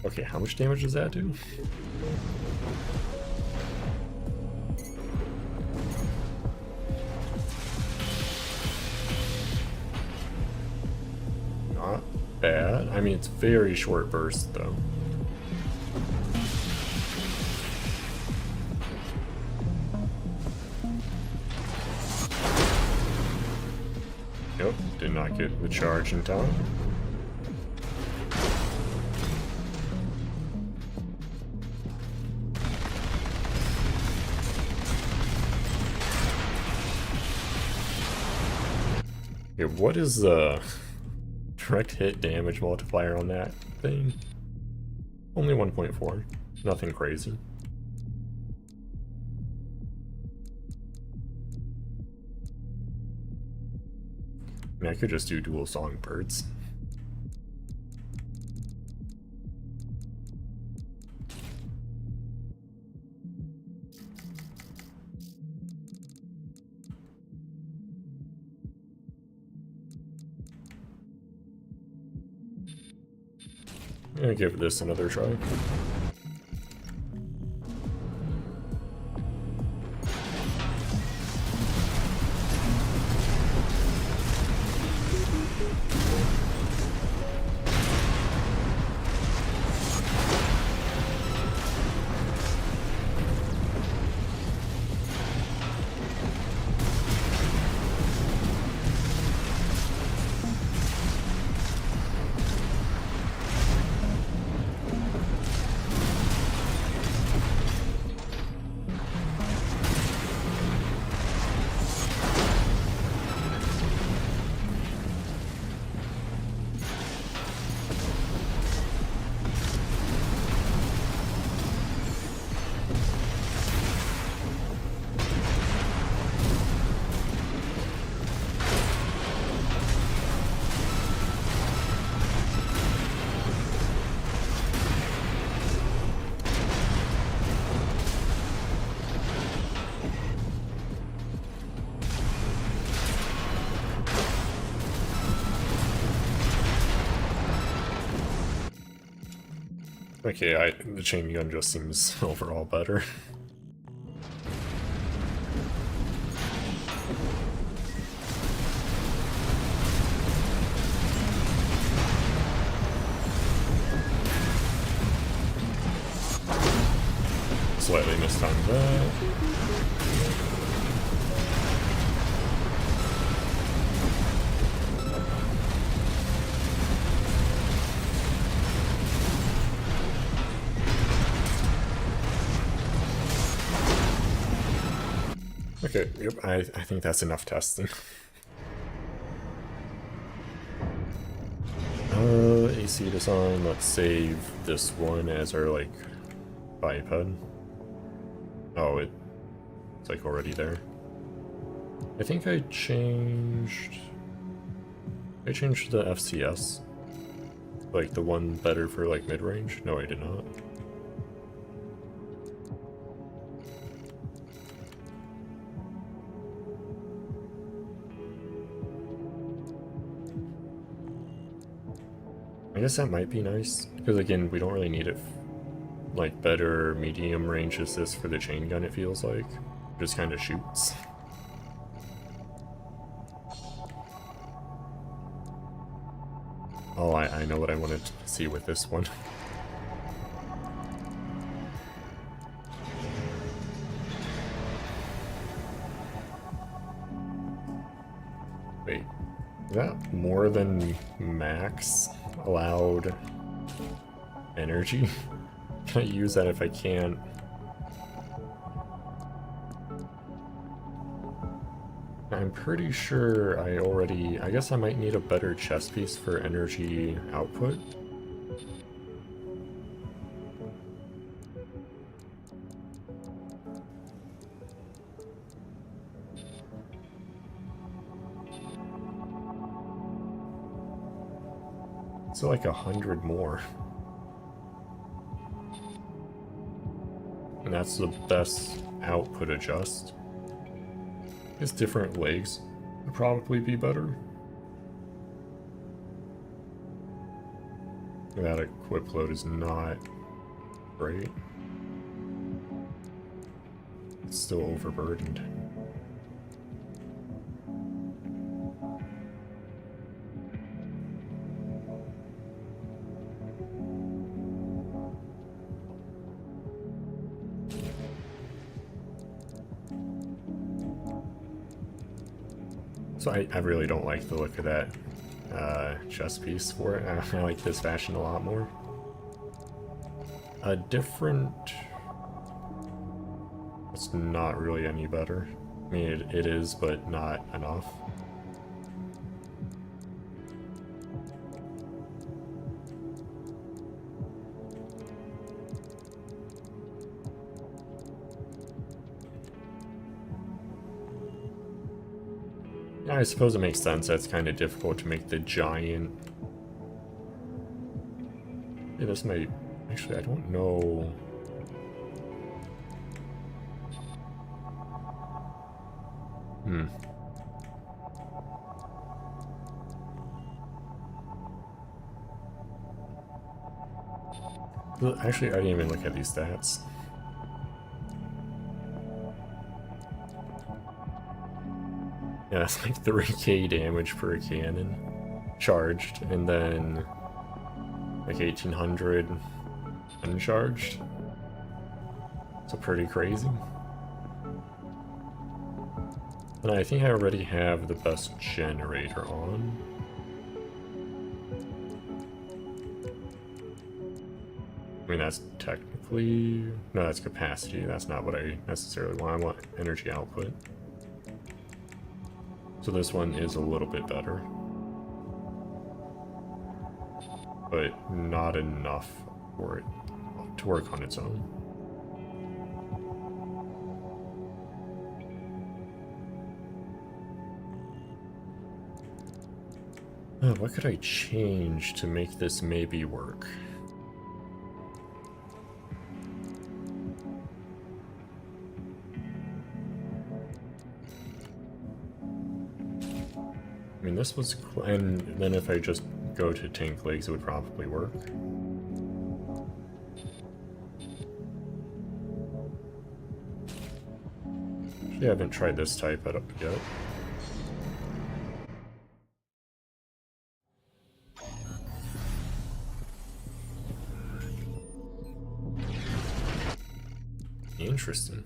Okay, how much damage does that do? Not bad. I mean, it's very short burst though. Nope, did not get the charge in time. Okay, what is the direct hit damage multiplier on that thing? Only 1.4. Nothing crazy. I mean, I could just do dual songbirds. I'm gonna give this another try. Okay, the chain gun just seems overall better. Slightly mistimed that. Okay, yep, I think that's enough testing. AC design, let's save this one as our, like, biped. Oh, it's like already there. I think I changed the FCS. Like the one better for like mid-range? No, I did not. I guess that might be nice, because again, we don't really need it. Like better medium range assist for the chain gun, it feels like. Just kind of shoots. Oh, I know what I wanted to see with this one. Wait, is that more than max allowed energy? Can I use that if I can't? I'm pretty sure I guess I might need a better chest piece for energy output. So like 100 more. And that's the best output adjust. His different legs would probably be better. That equip load is not great. It's still overburdened. So I really don't like the look of that chest piece for it. I like this fashion a lot more. A different... It's not really any better. I mean, it is, but not enough. I suppose it makes sense. That's kind of difficult to make the giant... Yeah, this might... Actually, I don't know... Well, actually, I didn't even look at these stats. Yeah, that's like 3k damage per cannon charged, and then like 1800 uncharged. So pretty crazy. And I think I already have the best generator on. I mean, that's technically... No, that's capacity. That's not what I necessarily want. I want energy output. So this one is a little bit better. But not enough for it to work on its own. What could I change to make this maybe work? I mean, this was... And then if I just go to tank legs, it would probably work. Yeah, I haven't tried this type yet. Interesting.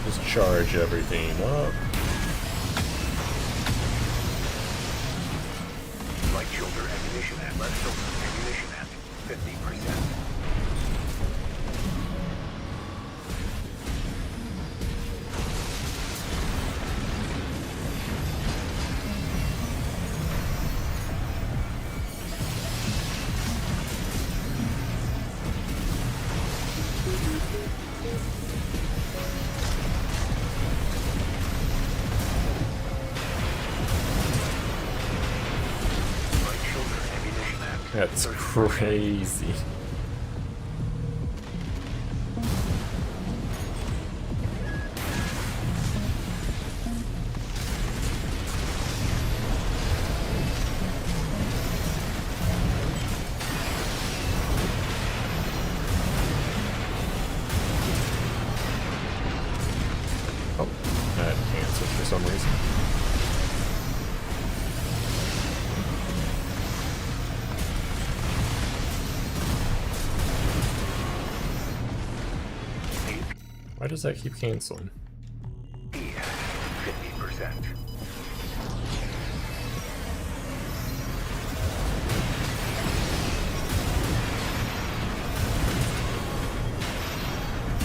Just charge everything up. Right shoulder ammunition at left shoulder ammunition at 50%. That's crazy. Oh, that canceled for some reason. Why does that keep canceling? 50%.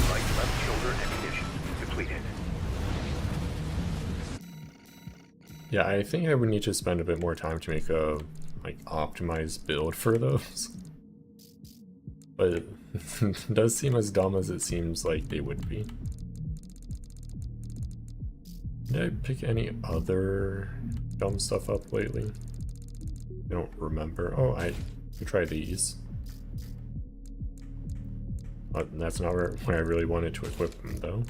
Right left shoulder ammunition depleted. Yeah, I think I would need to spend a bit more time to make a optimized build for those. But it does seem as dumb as it seems like they would be. Did I pick any other dumb stuff up lately? I don't remember. Oh, I could try these. That's not where I really wanted to equip them, though.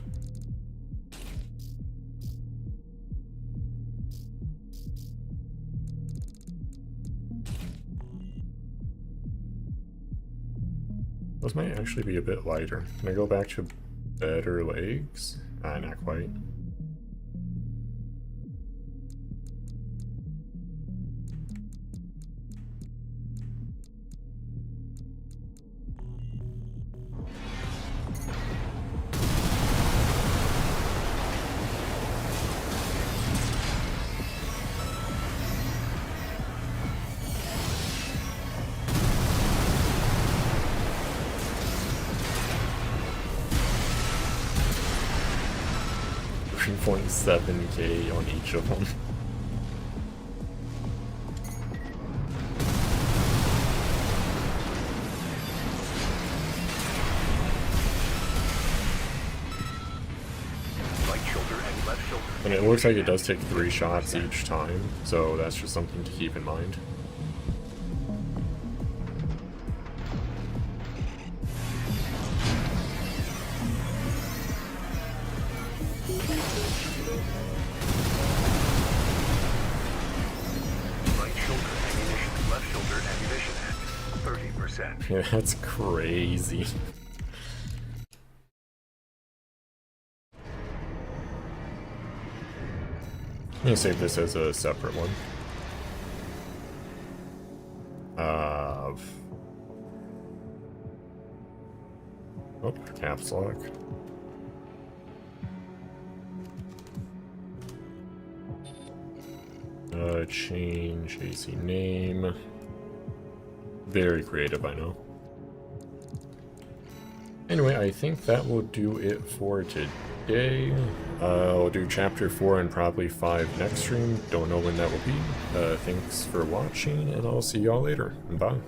Those might actually be a bit lighter. Can I go back to better legs? Not quite. $3.7K on each of them. Right shoulder and left shoulder. And it looks like it does take 3 shots each time, so that's just something to keep in mind. Yeah, that's crazy. I'm gonna save this as a separate one. Oh, caps lock. Change AC name. Very creative, I know. Anyway, I think that will do it for today. I'll do chapter 4 and probably 5 next stream. Don't know when that will be. Thanks for watching, and I'll see y'all later. Bye.